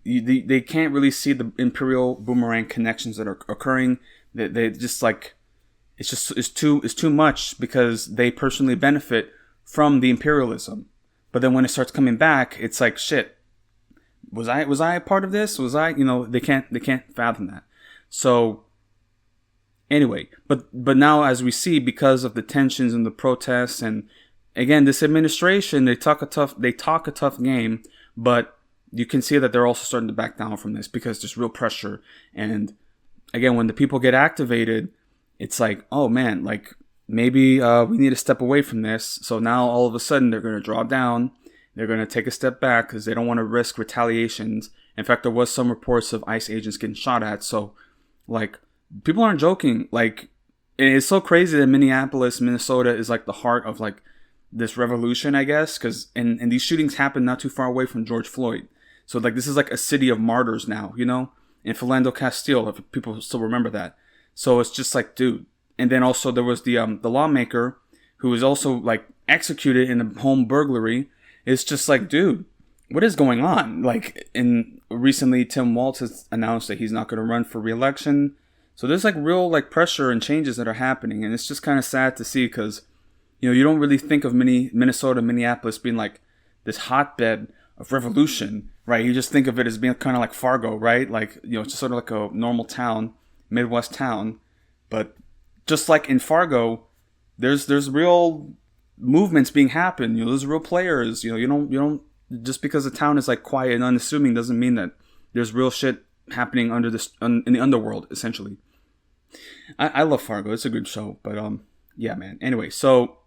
[SPEAKER 1] they can't really see the imperial boomerang connections that are occurring. They just like, it's too much because they personally benefit from the imperialism. But then when it starts coming back, it's like, shit, was I a part of this? Was I, they can't fathom that. So anyway, but now, as we see, because of the tensions and the protests, and again, this administration, they talk a tough game, but you can see that they're also starting to back down from this because there's real pressure. And again, when the people get activated, it's like, oh man, like, maybe we need to step away from this. So now all of a sudden they're going to draw down. They're going to take a step back because they don't want to risk retaliations. In fact, there was some reports of ICE agents getting shot at. So, like, people aren't joking. Like, and it's so crazy that Minneapolis, Minnesota is like the heart of like this revolution, I guess. Because and these shootings happened not too far away from George Floyd. So, like, this is like a city of martyrs now, in Philando Castile, if people still remember that. So it's just like, dude. And then also there was the lawmaker who was also like executed in a home burglary. It's just like, dude, what is going on? Like, recently Tim Walz has announced that he's not going to run for re-election. So there's like real like pressure and changes that are happening. And it's just kind of sad to see because, you don't really think of Minnesota, Minneapolis being like this hotbed of revolution, right? You just think of it as being kind of like Fargo, right? Like, it's just sort of like a normal town, Midwest town. But just like in Fargo, there's real movements being happened. There's real players. You don't just because the town is like quiet and unassuming doesn't mean that there's real shit happening under this in the underworld. Essentially, I love Fargo. It's a good show. But yeah, man. Anyway, so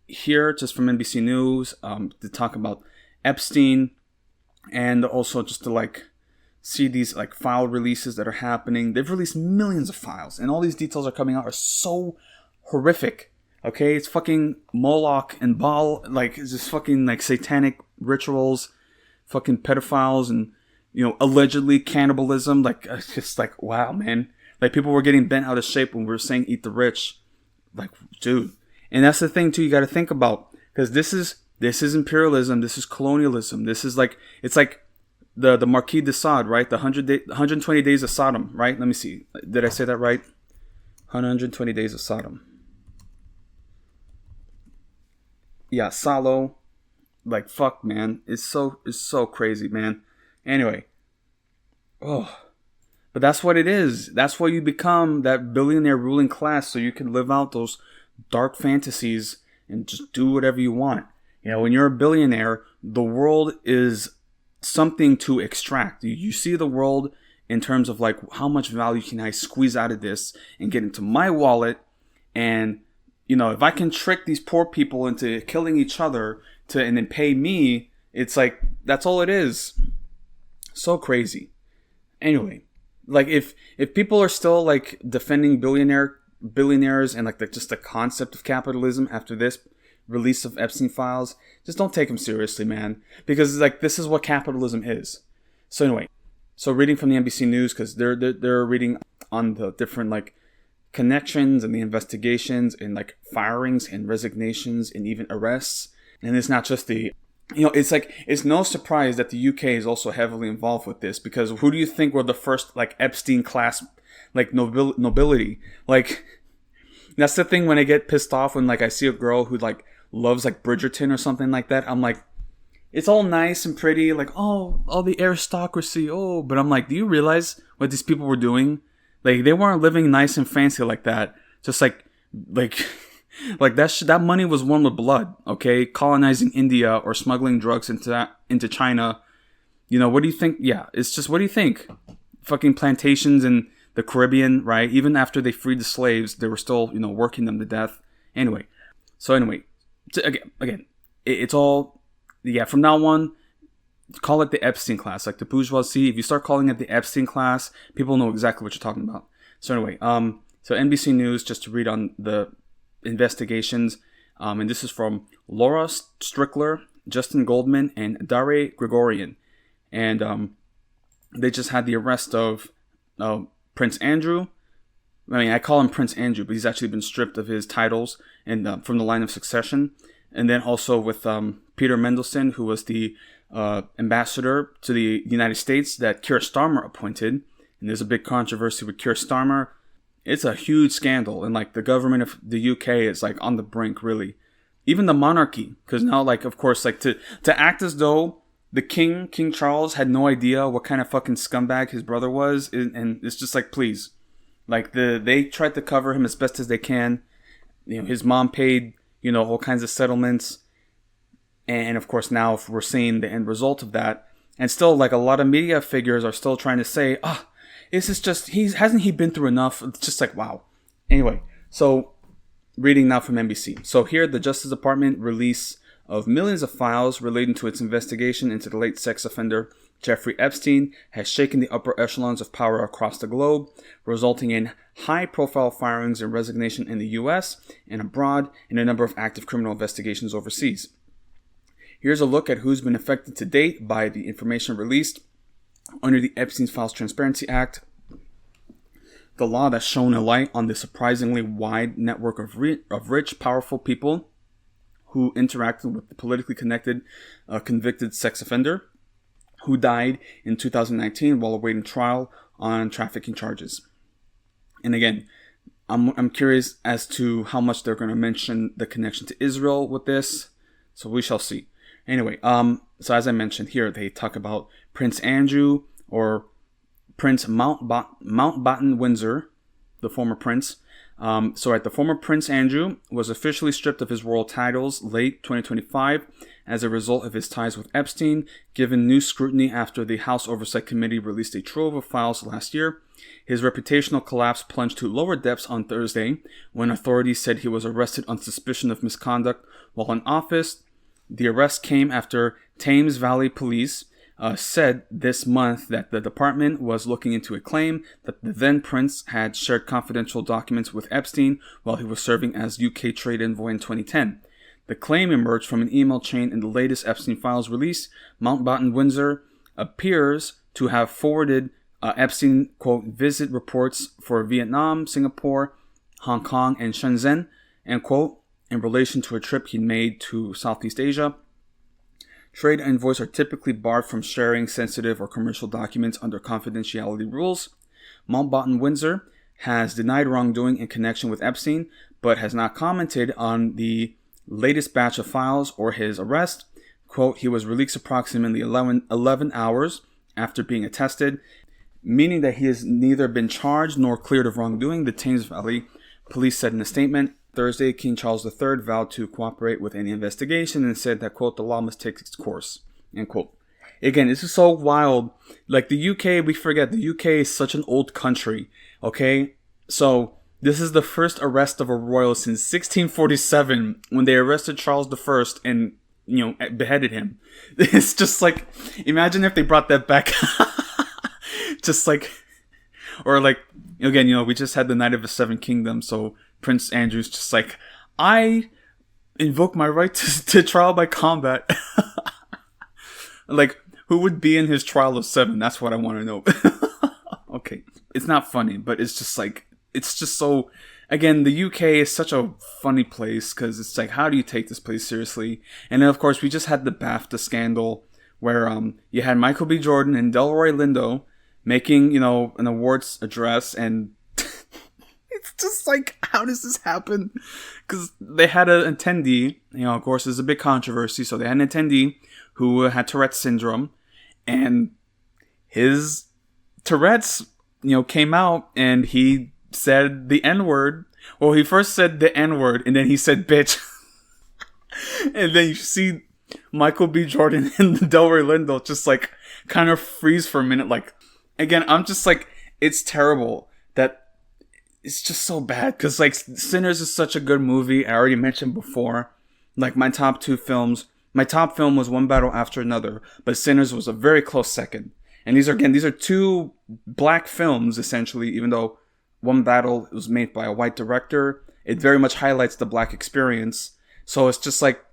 [SPEAKER 1] here, just from NBC News, to talk about Epstein, and also just to like see these like file releases that are happening. They've released millions of files, and all these details are coming out are so horrific. Okay, it's fucking Moloch and Baal, like, it's just fucking like satanic rituals, fucking pedophiles, and allegedly cannibalism. Like, it's just like, wow, man. Like, people were getting bent out of shape when we were saying eat the rich. Like, dude. And that's the thing too you got to think about, because this is imperialism, this is colonialism, this is like, it's like the Marquis de Sade, right? The 120 days of Sodom, right? Let me see. Did I say that right? 120 days of Sodom. Yeah, Salo. Like, fuck, man. It's so crazy, man. Anyway. Oh. But that's what it is. That's why you become that billionaire ruling class, so you can live out those dark fantasies and just do whatever you want. When you're a billionaire, the world is something to extract. You see the world in terms of like, how much value can I squeeze out of this and get into my wallet? And if I can trick these poor people into killing each other and then pay me, it's like, that's all it is. So crazy. Anyway, like, if people are still like defending billionaires and like just the concept of capitalism after this release of Epstein files, just don't take them seriously, man, because like, this is what capitalism is. So anyway, reading from the NBC News, because they're reading on the different like connections and the investigations and like firings and resignations and even arrests. And it's not just the, it's like, it's no surprise that the UK is also heavily involved with this, because who do you think were the first like Epstein class like nobility? Like, that's the thing when I get pissed off when like I see a girl who like loves like Bridgerton or something like that. I'm like, it's all nice and pretty, like, oh, all the aristocracy, oh, but I'm like, do you realize what these people were doing? Like, they weren't living nice and fancy like that. Just like like that money was won with blood, okay? Colonizing India or smuggling drugs into China. What do you think? Yeah, it's just, what do you think? Fucking plantations in the Caribbean, right? Even after they freed the slaves, they were still, working them to death. Anyway, again, it's all, yeah, from now on, call it the Epstein class, like the bourgeoisie. If you start calling it the Epstein class, people know exactly what you're talking about. So anyway, so NBC News, just to read on the investigations, and this is from Laura Strickler, Justin Goldman, and Dare Gregorian. And they just had the arrest of Prince Andrew. I mean, I call him Prince Andrew, but he's actually been stripped of his titles and from the line of succession. And then also with Peter Mendelsohn, who was the ambassador to the United States that Keir Starmer appointed. And there's a big controversy with Keir Starmer. It's a huge scandal. And like the government of the UK is like on the brink, really. Even the monarchy. Because now, like, of course, like to act as though the King Charles, had no idea what kind of fucking scumbag his brother was. And it's just like, please. Like they tried to cover him as best as they can. You know, his mom paid, you know, all kinds of settlements. And of course, now we're seeing the end result of that. And still, like, a lot of media figures are still trying to say, this is just, hasn't he been through enough? It's just like, wow. Anyway, so reading now from NBC. So here, the Justice Department release of millions of files relating to its investigation into the late sex offender Jeffrey Epstein has shaken the upper echelons of power across the globe, resulting in high-profile firings and resignation in the U.S. and abroad, and a number of active criminal investigations overseas. Here's a look at who's been affected to date by the information released under the Epstein Files Transparency Act, the law that shone a light on the surprisingly wide network of rich, powerful people who interacted with the politically connected convicted sex offender who died in 2019 while awaiting trial on trafficking charges. And again, I'm curious as to how much they're going to mention the connection to Israel with this, so we shall see. Anyway, so as I mentioned here, they talk about Prince Andrew, or Prince Mountbatten Windsor, the former prince. The former Prince Andrew was officially stripped of his royal titles late 2025 as a result of his ties with Epstein, given new scrutiny after the House Oversight Committee released a trove of files last year. His reputational collapse plunged to lower depths on Thursday when authorities said he was arrested on suspicion of misconduct while in office. The arrest came after Thames Valley Police said this month that the department was looking into a claim that the then prince had shared confidential documents with Epstein while he was serving as UK trade envoy in 2010. The claim emerged from an email chain in the latest Epstein Files release. Mountbatten Windsor appears to have forwarded Epstein, quote, visit reports for Vietnam, Singapore, Hong Kong, and Shenzhen, end quote, in relation to a trip he made to Southeast Asia. Trade envoys are typically barred from sharing sensitive or commercial documents under confidentiality rules. Mountbatten Windsor has denied wrongdoing in connection with Epstein, but has not commented on the latest batch of files or his arrest. Quote, he was released approximately 11 hours after being attested, meaning that he has neither been charged nor cleared of wrongdoing, the Thames Valley Police said in a statement. Thursday, King Charles III vowed to cooperate with any investigation and said that, quote, the law must take its course, end quote. Again, this is so wild. Like the UK, we forget, the UK is such an old country, okay? So this is the first arrest of a royal since 1647 when they arrested Charles I and, you know, beheaded him. It's just like, imagine if they brought that back. Just like, or like, again, you know, we just had the Night of the Seven Kingdoms, so Prince Andrew's just like, I invoke my right to trial by combat. Like, who would be in his trial of 7? That's what I want to know. Okay. It's not funny, but it's just like, it's just so, again, the UK is such a funny place because it's like, how do you take this place seriously? And then, of course, we just had the BAFTA scandal where you had Michael B. Jordan and Delroy Lindo making, you know, an awards address, and it's just like, how does this happen? Because they had an attendee, you know, of course, there's a big controversy. So they had an attendee who had Tourette's syndrome, and his Tourette's, you know, came out, and he said the N-word. Well, he first said the N-word, and then he said bitch. And then you see Michael B. Jordan and Delroy Lindo just like kind of freeze for a minute. Like, again, I'm just like, it's terrible that it's just so bad, because like Sinners is such a good movie. I already mentioned before, Like my top two films, my top film was One Battle After Another, but Sinners was a very close second. And these are two black films essentially, even though One Battle was made by a white director. It very much highlights the black experience. So it's just like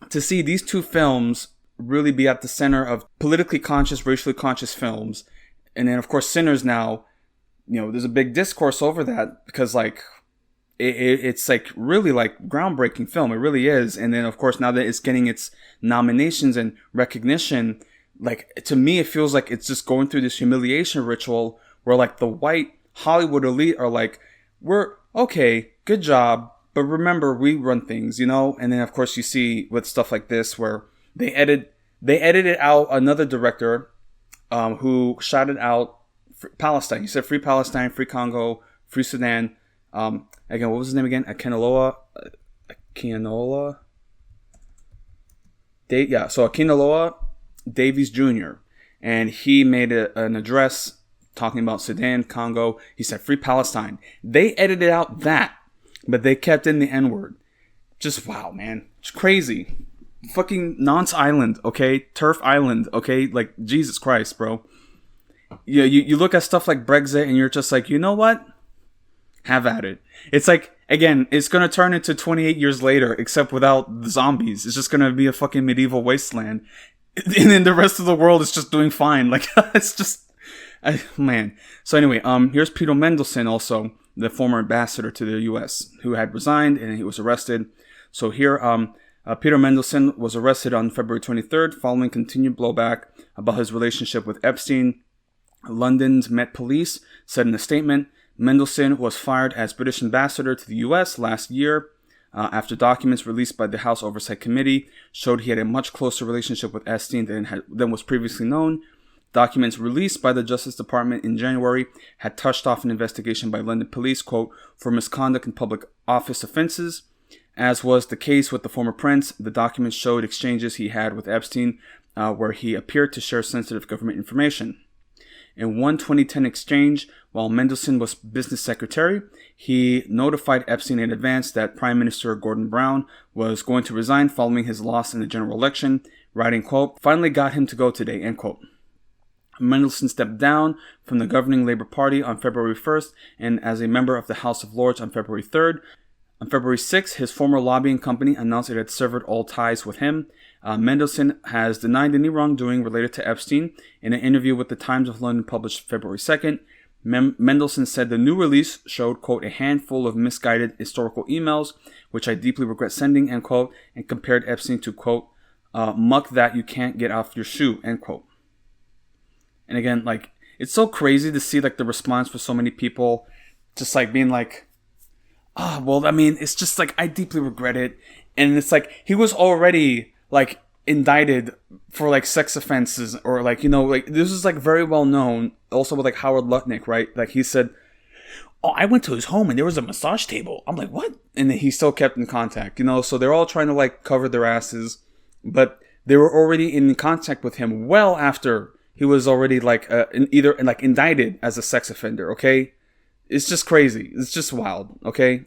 [SPEAKER 1] to see these two films really be at the center of politically conscious, racially conscious films. And then of course Sinners now, there's a big discourse over that because like it's like really like groundbreaking film. It really is. And then of course now that it's getting its nominations and recognition, like to me it feels like it's just going through this humiliation ritual where like the white Hollywood elite are like, we're okay, good job, but remember we run things, And then of course you see with stuff like this where they edited out another director who shouted out Palestine. He said free Palestine, free Congo, free Sudan. Again, what was his name again? Akinola. Akinola Davies Jr. And he made an address talking about Sudan, Congo. He said free Palestine. They edited out that, but they kept in the N-word. Just wow, man. It's crazy. Fucking Nonce Island, okay? Turf Island, okay? Like, Jesus Christ, bro. You look at stuff like Brexit and you're just like, you know what? Have at it. It's like, again, it's going to turn into 28 years later, except without the zombies. It's just going to be a fucking medieval wasteland. And then the rest of the world is just doing fine. Like, it's just, man. So anyway, here's Peter Mendelsohn also, the former ambassador to the U.S., who had resigned and he was arrested. So here, Peter Mendelsohn was arrested on February 23rd following continued blowback about his relationship with Epstein. London's Met Police said in a statement, Mendelsohn was fired as British ambassador to the U.S. last year after documents released by the House Oversight Committee showed he had a much closer relationship with Epstein than was previously known. Documents released by the Justice Department in January had touched off an investigation by London police, quote, for misconduct in public office offenses. As was the case with the former prince, the documents showed exchanges he had with Epstein where he appeared to share sensitive government information. In one 2010 exchange, while Mendelsohn was business secretary, he notified Epstein in advance that Prime Minister Gordon Brown was going to resign following his loss in the general election, writing, quote, finally got him to go today, end quote. Mendelsohn stepped down from the governing Labour Party on February 1st and as a member of the House of Lords on February 3rd. On February 6th, his former lobbying company announced it had severed all ties with him. Mendelsohn has denied any wrongdoing related to Epstein. In an interview with the Times of London published February 2nd, Mendelsohn said the new release showed, quote, a handful of misguided historical emails, which I deeply regret sending, end quote, and compared Epstein to, quote, muck that you can't get off your shoe, end quote. And again, like, it's so crazy to see, like, the response for so many people just, like, being like, well, I mean, it's just, like, I deeply regret it. And it's, like, he was already, like, indicted for, like, sex offenses or, like, like, this is, like, very well known. Also with, like, Howard Lutnick, right? Like, he said, I went to his home and there was a massage table. I'm like, what? And then he still kept in contact, So they're all trying to, like, cover their asses. But they were already in contact with him well after he was already, like, indicted as a sex offender, okay? It's just crazy. It's just wild, okay?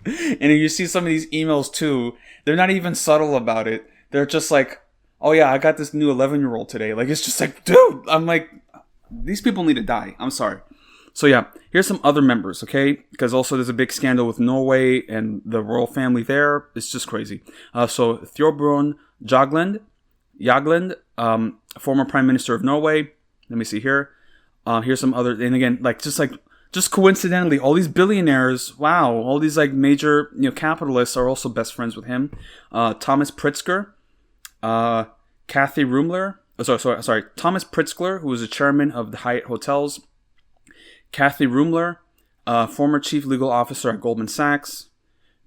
[SPEAKER 1] And you see some of these emails, too. They're not even subtle about it. They're just like, oh, yeah, I got this new 11-year-old today. Like, it's just like, dude, I'm like, these people need to die. I'm sorry. So, yeah, here's some other members, okay? Because also there's a big scandal with Norway and the royal family there. It's just crazy. So, Thorbjørn Jagland, former Prime Minister of Norway. Let me see here. Here's some other, and again, just coincidentally, all these billionaires, wow, all these like major, capitalists are also best friends with him. Thomas Pritzker, Kathy Rumler, Thomas Pritzker, who was the chairman of the Hyatt Hotels. Kathy Rumler, former chief legal officer at Goldman Sachs.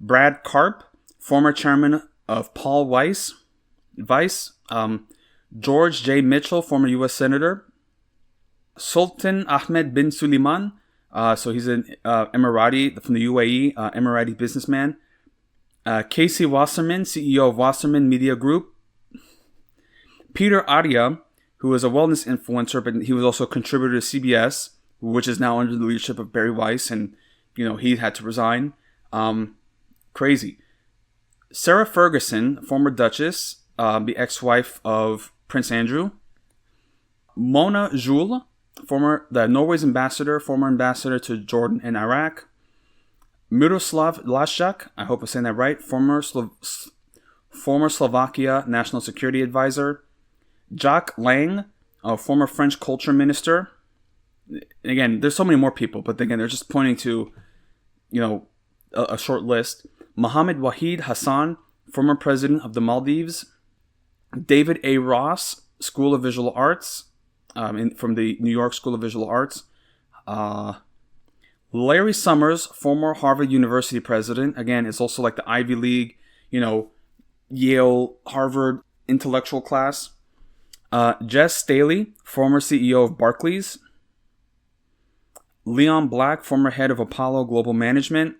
[SPEAKER 1] Brad Karp, former chairman of Paul Weiss. George J. Mitchell, former U.S. Senator. Sultan Ahmed bin Suleiman, so he's an Emirati from the UAE, Emirati businessman. Casey Wasserman, CEO of Wasserman Media Group. Peter Arya, who was a wellness influencer, but he was also a contributor to CBS, which is now under the leadership of Barry Weiss, and he had to resign. Crazy. Sarah Ferguson, former Duchess, the ex-wife of Prince Andrew. Mona Juul, the Norway's ambassador, former ambassador to Jordan and Iraq. Miroslav Lajčák, I hope I'm saying that right, former Slovakia National Security Advisor. Jacques Lang, a former French culture minister. Again, there's so many more people, but again, they're just pointing to, a short list. Mohammed Wahid Hassan, former president of the Maldives. David A. Ross, School of Visual Arts, from the New York School of Visual Arts. Larry Summers, former Harvard University president. Again, it's also like the Ivy League, Yale, Harvard intellectual class. Jess Staley, former CEO of Barclays. Leon Black, former head of Apollo Global Management.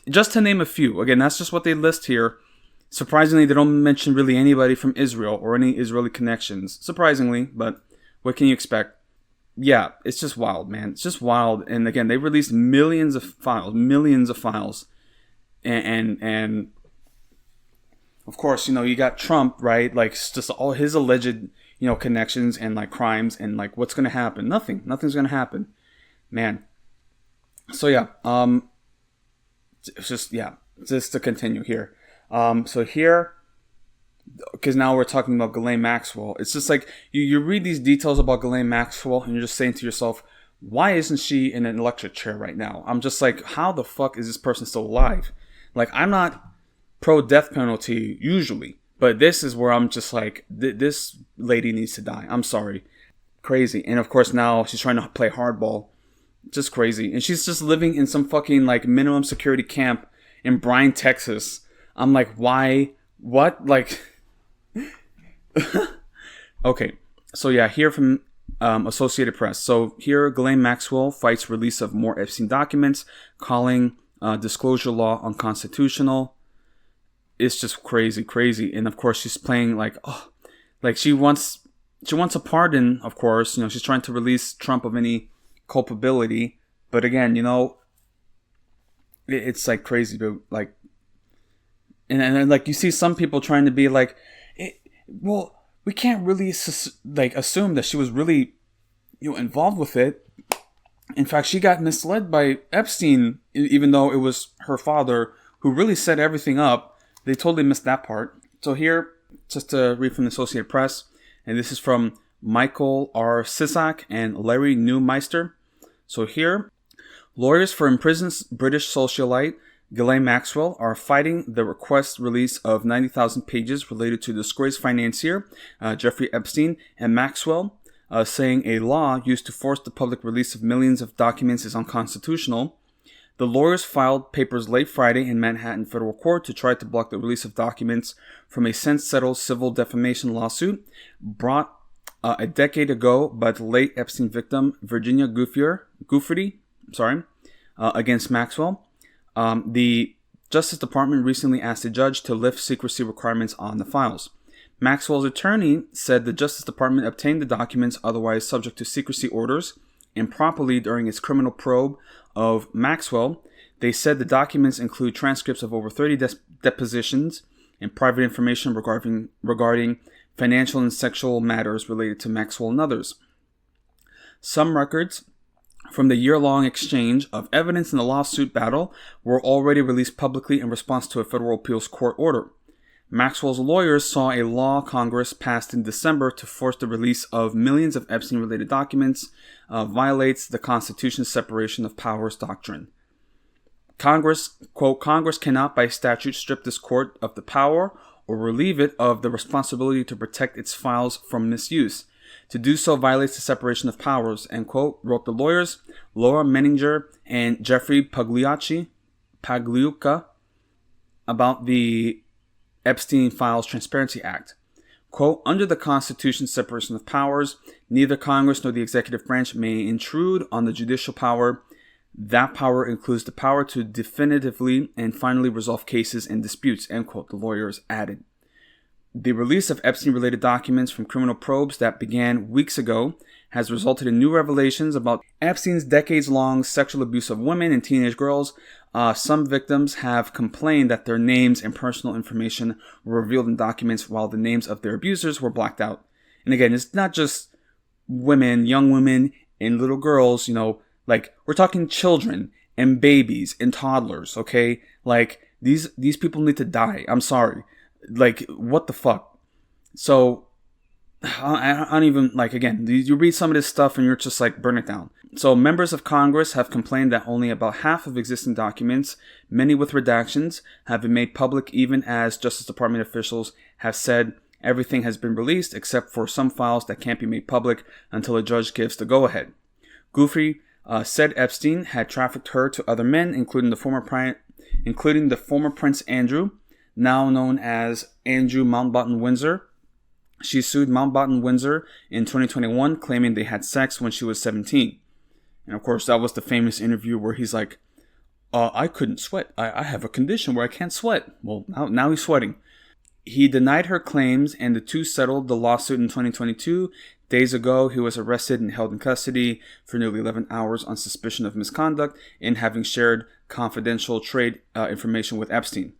[SPEAKER 1] Just to name a few. Again, that's just what they list here. Surprisingly, they don't mention really anybody from Israel or any Israeli connections. Surprisingly, but what can you expect? Yeah, it's just wild, man. It's just wild. And again, they released millions of files. And of course, you got Trump, right? Like, just all his alleged, connections and like crimes and like what's going to happen. Nothing's going to happen, man. So yeah, it's just to continue here. So here, because now we're talking about Ghislaine Maxwell. It's just like you read these details about Ghislaine Maxwell and you're just saying to yourself, why isn't she in an electric chair right now? I'm just like, how the fuck is this person still alive? Like, I'm not pro death penalty usually, but this is where I'm just like, this lady needs to die. I'm sorry. Crazy. And of course now she's trying to play hardball. Just crazy. And she's just living in some fucking like minimum security camp in Bryan, Texas. I'm like, why? What? Like, okay. So yeah, here from Associated Press. So here, Ghislaine Maxwell fights release of more Epstein documents, calling disclosure law unconstitutional. It's just crazy. And of course, she's playing like, she wants a pardon. Of course, she's trying to release Trump of any culpability. But again, it's like crazy, but like, and like you see some people trying to be like, well, we can't really assume that she was really, involved with it. In fact, she got misled by Epstein, even though it was her father who really set everything up. They totally missed that part. So here, just to read from the Associated Press, and this is from Michael R. Sisak and Larry Neumeister. So here, lawyers for imprisoned British socialite Ghislaine Maxwell are fighting the request release of 90,000 pages related to disgraced financier Jeffrey Epstein and Maxwell, saying a law used to force the public release of millions of documents is unconstitutional. The lawyers filed papers late Friday in Manhattan federal court to try to block the release of documents from a since-settled civil defamation lawsuit brought a decade ago by the late Epstein victim Virginia Giuffre against Maxwell. The Justice Department recently asked a judge to lift secrecy requirements on the files. Maxwell's attorney said the Justice Department obtained the documents otherwise subject to secrecy orders improperly during its criminal probe of Maxwell. They said the documents include transcripts of over 30 depositions and private information regarding financial and sexual matters related to Maxwell and others. Some records from the year-long exchange of evidence in the lawsuit battle were already released publicly in response to a federal appeals court order. Maxwell's lawyers saw a law Congress passed in December to force the release of millions of Epstein-related documents violates the Constitution's separation of powers doctrine. Congress cannot by statute strip this court of the power or relieve it of the responsibility to protect its files from misuse. To do so violates the separation of powers, end quote, wrote the lawyers Laura Menninger and Jeffrey Pagliuca about the Epstein Files Transparency Act. Quote, under the Constitution's separation of powers, neither Congress nor the executive branch may intrude on the judicial power. That power includes the power to definitively and finally resolve cases and disputes, end quote, the lawyers added. The release of Epstein-related documents from criminal probes that began weeks ago has resulted in new revelations about Epstein's decades-long sexual abuse of women and teenage girls. Some victims have complained that their names and personal information were revealed in documents while the names of their abusers were blacked out. And again, it's not just women, young women, and little girls, like we're talking children and babies and toddlers, okay? Like these people need to die. I'm sorry. Like, what the fuck? So, I don't even, like, again, you read some of this stuff and you're just like, burn it down. So, members of Congress have complained that only about half of existing documents, many with redactions, have been made public, even as Justice Department officials have said everything has been released except for some files that can't be made public until a judge gives the go-ahead. Giuffre said Epstein had trafficked her to other men, including the former Prince Andrew, now known as Andrew Mountbatten Windsor. She sued Mountbatten Windsor in 2021, claiming they had sex when she was 17. And of course, that was the famous interview where he's like, I couldn't sweat. I have a condition where I can't sweat. Well, now he's sweating. He denied her claims, and the two settled the lawsuit in 2022. Days ago, he was arrested and held in custody for nearly 11 hours on suspicion of misconduct in having shared confidential trade information with Epstein.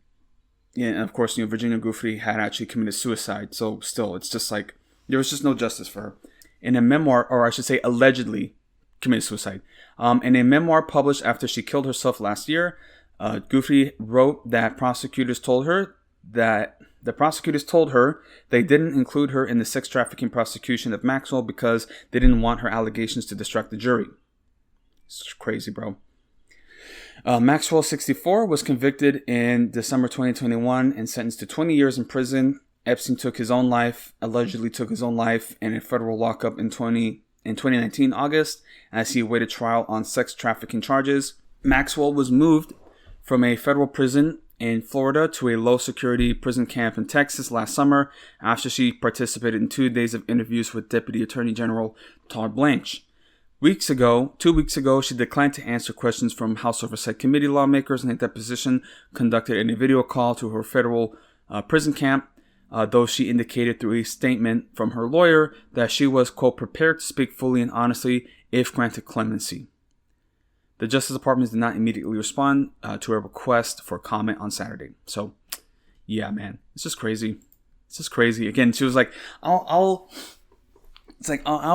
[SPEAKER 1] Yeah, and of course, Virginia Giuffre had actually committed suicide. So still, it's just like, there was just no justice for her. In a memoir, or I should say allegedly committed suicide. In a memoir published after she killed herself last year, Giuffre wrote that prosecutors told her they didn't include her in the sex trafficking prosecution of Maxwell because they didn't want her allegations to distract the jury. It's crazy, bro. Maxwell, 64, was convicted in December 2021 and sentenced to 20 years in prison. Epstein allegedly took his own life in a federal lockup in 2019 August as he awaited trial on sex trafficking charges. Maxwell was moved from a federal prison in Florida to a low-security prison camp in Texas last summer after she participated in 2 days of interviews with Deputy Attorney General Todd Blanche. 2 weeks ago, she declined to answer questions from House Oversight Committee lawmakers in a deposition conducted in a video call to her federal prison camp, though she indicated through a statement from her lawyer that she was, quote, prepared to speak fully and honestly if granted clemency. The Justice Department did not immediately respond to a request for comment on Saturday. So, yeah, man, it's just crazy. It's just crazy. Again, she was like, I'll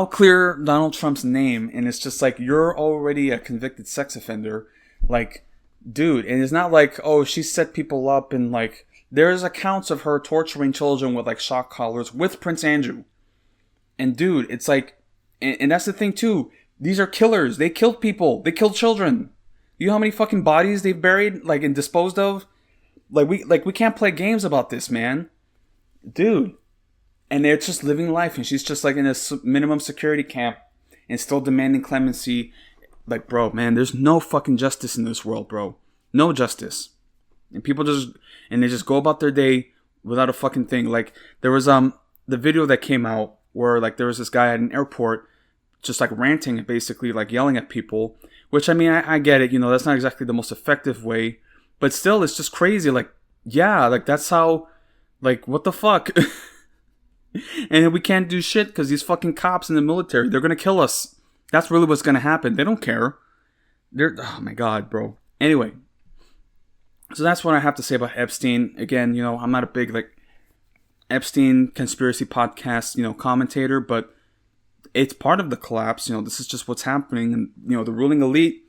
[SPEAKER 1] clear Donald Trump's name, and it's just like, you're already a convicted sex offender. Like, dude, and it's not like, oh, she set people up, and like, there's accounts of her torturing children with like shock collars with Prince Andrew. And dude, it's like, and that's the thing too, these are killers. They killed people. They killed children. You know how many fucking bodies they've buried, like, and disposed of? We can't play games about this, man. Dude. And they're just living life, and she's just like in a minimum security camp and still demanding clemency. Like, bro, man, there's no fucking justice in this world, bro. No justice. And people they just go about their day without a fucking thing. Like, there was the video that came out where like there was this guy at an airport just like ranting and basically like yelling at people, which I mean, I get it, that's not exactly the most effective way, but still, it's just crazy. Like, yeah, like that's how, like, what the fuck? And we can't do shit because these fucking cops in the military, they're going to kill us. That's really what's going to happen. They don't care. Oh my God, bro. Anyway, so that's what I have to say about Epstein. Again, I'm not a big like Epstein conspiracy podcast, commentator, but it's part of the collapse. This is just what's happening. And, the ruling elite,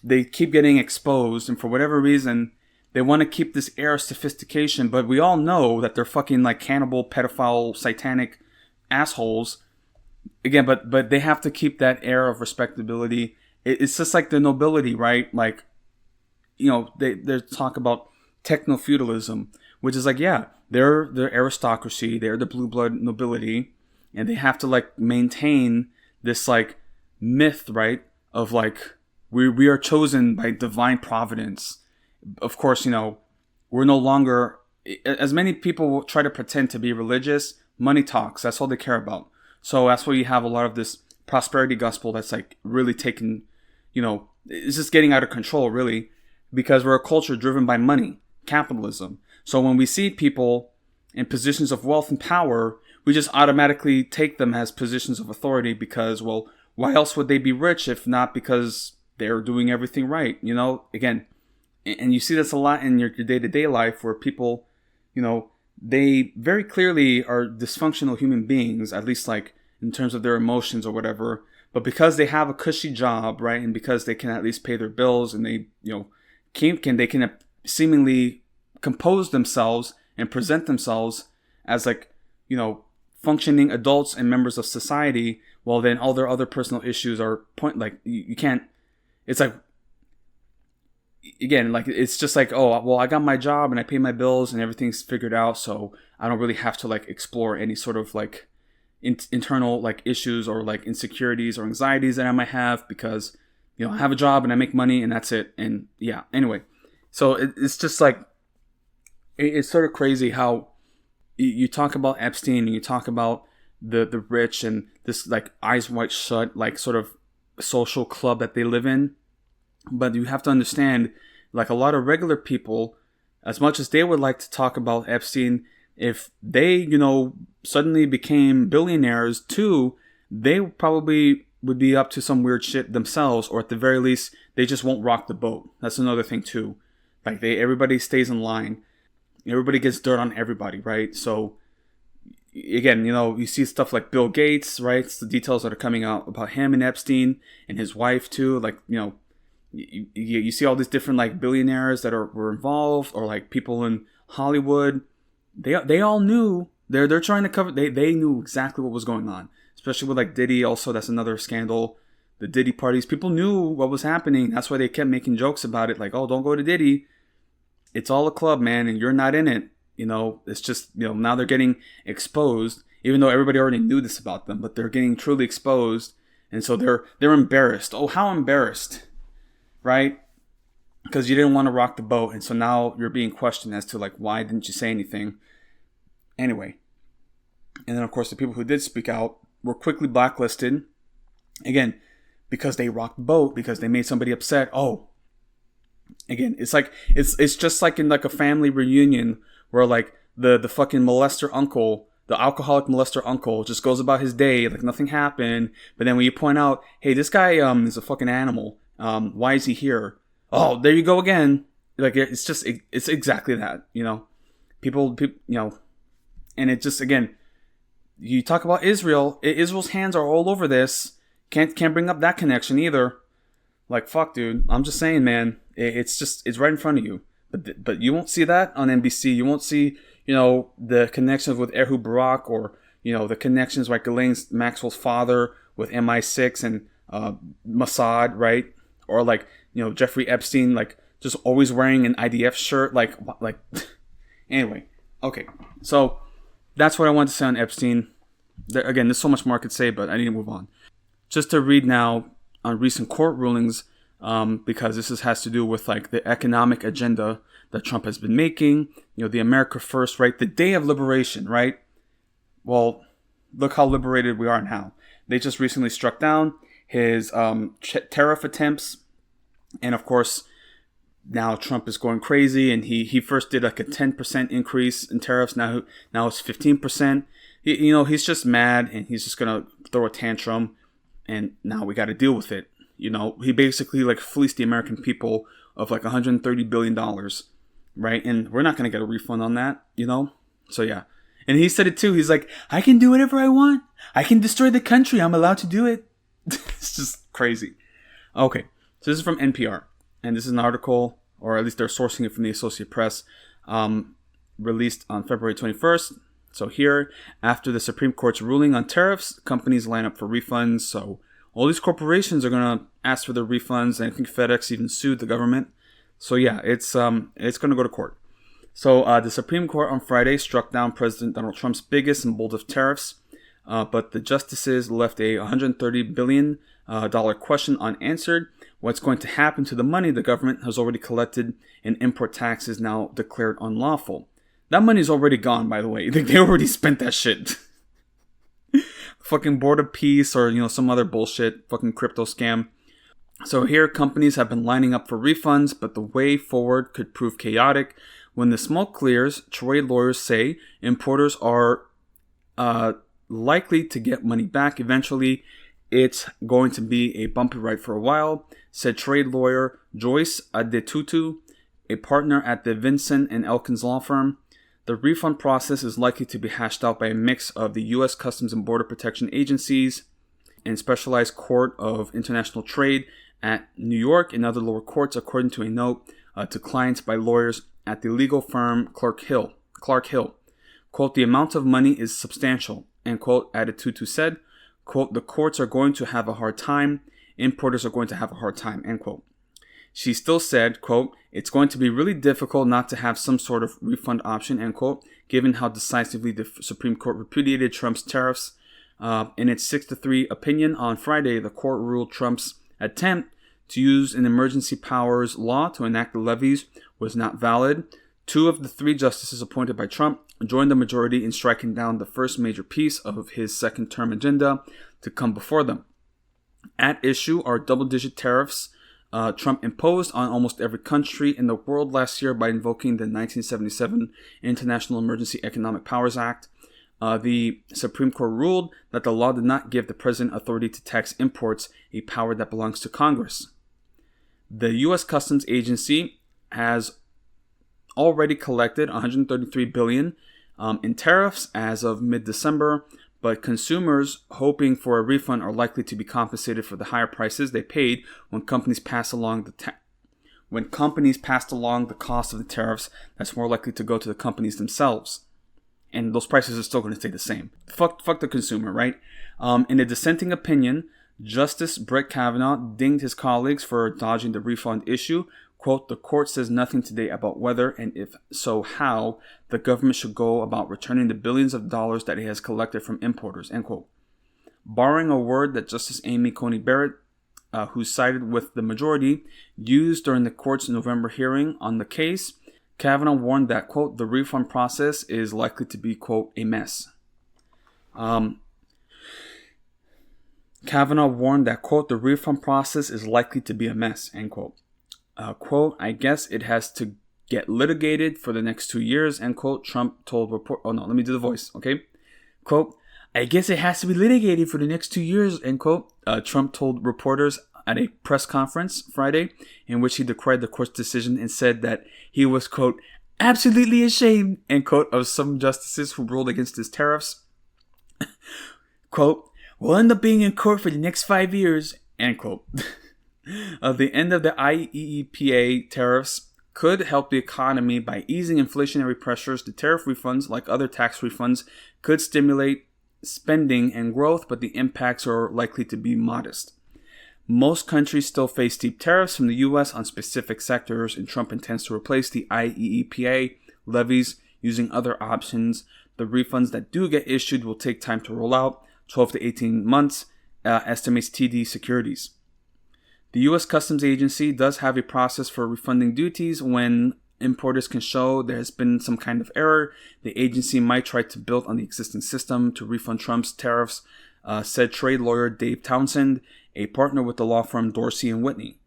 [SPEAKER 1] they keep getting exposed. And for whatever reason, they want to keep this air of sophistication. But we all know that they're fucking like cannibal, pedophile, satanic assholes. Again, but they have to keep that air of respectability. It's just like the nobility, right? Like, they talk about techno-feudalism, which is like, yeah, they're aristocracy. They're the blue blood nobility. And they have to like maintain this like myth, right? Of like, we are chosen by divine providence. Of course, we're no longer, as many people try to pretend to be religious, money talks. That's all they care about. So that's why you have a lot of this prosperity gospel that's like really taken, it's just getting out of control, really, because we're a culture driven by money, capitalism. So when we see people and positions of wealth and power, we just automatically take them as positions of authority because, well, why else would they be rich if not because they're doing everything right? Again, and you see this a lot in your day-to-day life where people, they very clearly are dysfunctional human beings, at least like in terms of their emotions or whatever. But because they have a cushy job, right, and because they can at least pay their bills and they, can seemingly compose themselves and present themselves as like, functioning adults and members of society, well, then all their other personal issues are you can't. It's like, again, like it's just like, oh, well, I got my job and I pay my bills and everything's figured out, so I don't really have to like explore any sort of like internal like issues or like insecurities or anxieties that I might have because I have a job and I make money and that's it. And yeah, anyway, so it's just like it's sort of crazy how you talk about Epstein and you talk about the rich and this like eyes wide shut like sort of social club that they live in. But you have to understand, like a lot of regular people, as much as they would like to talk about Epstein, if they, suddenly became billionaires too, they probably would be up to some weird shit themselves, or at the very least, they just won't rock the boat. That's another thing too. Like everybody stays in line. Everybody gets dirt on everybody, right? So again, you see stuff like Bill Gates, right? It's the details that are coming out about him and Epstein and his wife too. Like, you see all these different like billionaires that were involved, or like people in Hollywood. They all knew they're trying to cover. They knew exactly what was going on, especially with like Diddy. Also, that's another scandal. The Diddy parties. People knew what was happening. That's why they kept making jokes about it. Like, oh, don't go to Diddy. It's all a club, man, and you're not in it. It's just now they're getting exposed, even though everybody already knew this about them. But they're getting truly exposed, and so they're embarrassed. Oh, how embarrassed! Right? Because you didn't want to rock the boat. And so now you're being questioned as to like, why didn't you say anything? Anyway. And then of course the people who did speak out were quickly blacklisted. Again, because they rocked the boat, because they made somebody upset. Oh, again, it's like, it's just like in like a family reunion where like the fucking molester uncle, the alcoholic molester uncle just goes about his day like nothing happened. But then when you point out, hey, this guy is a fucking animal. Why is he here? Oh, there you go again. Like it's exactly that, people, and it just, again, you talk about Israel. Israel's hands are all over this. Can't bring up that connection either. Like, fuck, dude. I'm just saying, man. It's right in front of you. But you won't see that on NBC. You won't see, the connections with Ehud Barak, or the connections like Ghislaine Maxwell's father with MI6 and Mossad, right? Or like, Jeffrey Epstein, like just always wearing an IDF shirt, like anyway. Okay. So that's what I want to say on Epstein. Again, there's so much more I could say, but I need to move on. Just to read now on recent court rulings, because this has to do with like the economic agenda that Trump has been making, the America First, right? The day of liberation, right? Well, look how liberated we are now. They just recently struck down his tariff attempts. And of course, now Trump is going crazy, and he first did like a 10% increase in tariffs. Now it's 15%. He's just mad, and he's just going to throw a tantrum, and now we got to deal with it. He basically like fleeced the American people of like $130 billion, right? And we're not going to get a refund on that, So yeah. And he said it too. He's like, I can do whatever I want. I can destroy the country. I'm allowed to do it. It's just crazy. Okay. So this is from NPR. And this is an article, or at least they're sourcing it from the Associated Press, released on February 21st. So here, after the Supreme Court's ruling on tariffs, companies line up for refunds. So all these corporations are going to ask for their refunds. And I think FedEx even sued the government. So yeah, it's going to go to court. So the Supreme Court on Friday struck down President Donald Trump's biggest and boldest tariffs. But the justices left a $130 billion question unanswered. What's going to happen to the money the government has already collected in import taxes now declared unlawful? That money's already gone, by the way. They already spent that shit. Fucking Board of Peace, or some other bullshit, fucking crypto scam. So here, companies have been lining up for refunds, but the way forward could prove chaotic. When the smoke clears, trade lawyers say importers are likely to get money back. Eventually, it's going to be a bumpy ride for a while, said trade lawyer Joyce Adetutu, a partner at the Vinson and Elkins law firm. The refund process is likely to be hashed out by a mix of the U.S. Customs and Border Protection agencies and Specialized Court of International Trade at New York and other lower courts, according to a note to clients by lawyers at the legal firm Clark Hill. Quote, the amount of money is substantial, end quote, Adetutu said. Quote, the courts are going to have a hard time. Importers are going to have a hard time, end quote. She still said, quote, it's going to be really difficult not to have some sort of refund option, end quote, given how decisively the Supreme Court repudiated Trump's tariffs. In its 6-3 opinion on Friday, the court ruled Trump's attempt to use an emergency powers law to enact the levies was not valid. 2 of the 3 justices appointed by Trump joined the majority in striking down the first major piece of his second-term agenda to come before them. At issue are double-digit tariffs Trump imposed on almost every country in the world last year by invoking the 1977 International Emergency Economic Powers Act. The Supreme Court ruled that the law did not give the president authority to tax imports, a power that belongs to Congress. The U.S. Customs Agency has already collected $133 billion in tariffs as of mid-December, but consumers hoping for a refund are likely to be compensated for the higher prices they paid when companies passed along the cost of the tariffs. That's more likely to go to the companies themselves, and those prices are still going to stay the same. Fuck the consumer, right? In a dissenting opinion, Justice Brett Kavanaugh dinged his colleagues for dodging the refund issue. Quote, the court says nothing today about whether, and if so, how the government should go about returning the billions of dollars that it has collected from importers, end quote. Borrowing a word that Justice Amy Coney Barrett, who sided with the majority, used during the court's November hearing on the case, Kavanaugh warned that, quote, the refund process is likely to be, quote, a mess. Kavanaugh warned that, quote, the refund process is likely to be a mess, end quote. Quote, I guess it has to get litigated for the next 2 years, end quote, Trump told let me do the voice, okay? Quote, I guess it has to be litigated for the next 2 years, end quote, Trump told reporters at a press conference Friday in which he decried the court's decision and said that he was, quote, absolutely ashamed, end quote, of some justices who ruled against his tariffs. Quote, we'll end up being in court for the next 5 years, end quote. The end of the IEEPA tariffs could help the economy by easing inflationary pressures. The tariff refunds, like other tax refunds, could stimulate spending and growth, but the impacts are likely to be modest. Most countries still face steep tariffs from the U.S. on specific sectors, and Trump intends to replace the IEEPA levies using other options. The refunds that do get issued will take time to roll out, 12 to 18 months, estimates TD Securities. The U.S. Customs Agency does have a process for refunding duties when importers can show there has been some kind of error. The agency might try to build on the existing system to refund Trump's tariffs, said trade lawyer Dave Townsend, a partner with the law firm Dorsey & Whitney.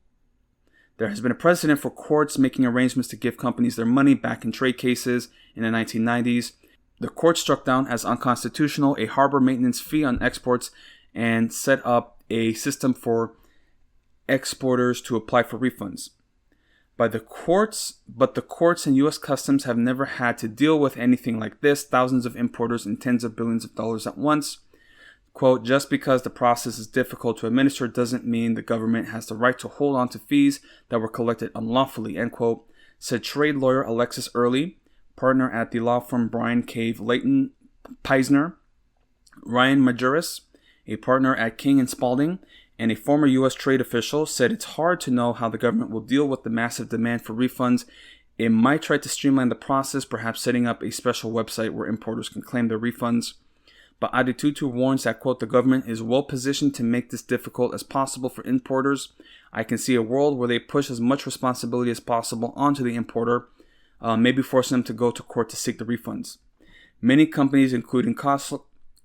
[SPEAKER 1] There has been a precedent for courts making arrangements to give companies their money back in trade cases in the 1990s. The court struck down as unconstitutional a harbor maintenance fee on exports and set up a system for exporters to apply for refunds. But the courts and U.S. Customs have never had to deal with anything like this. Thousands of importers and tens of billions of dollars at once. Quote, just because the process is difficult to administer doesn't mean the government has the right to hold on to fees that were collected unlawfully, end quote, said trade lawyer Alexis Early, partner at the law firm Bryan Cave Leighton Peisner. Ryan Majerus, a partner at King & Spalding, and a former U.S. trade official, said it's hard to know how the government will deal with the massive demand for refunds. It might try to streamline the process, perhaps setting up a special website where importers can claim their refunds. But Adetutu warns that, quote, the government is well positioned to make this difficult as possible for importers. I can see a world where they push as much responsibility as possible onto the importer, maybe forcing them to go to court to seek the refunds. Many companies, including Costco,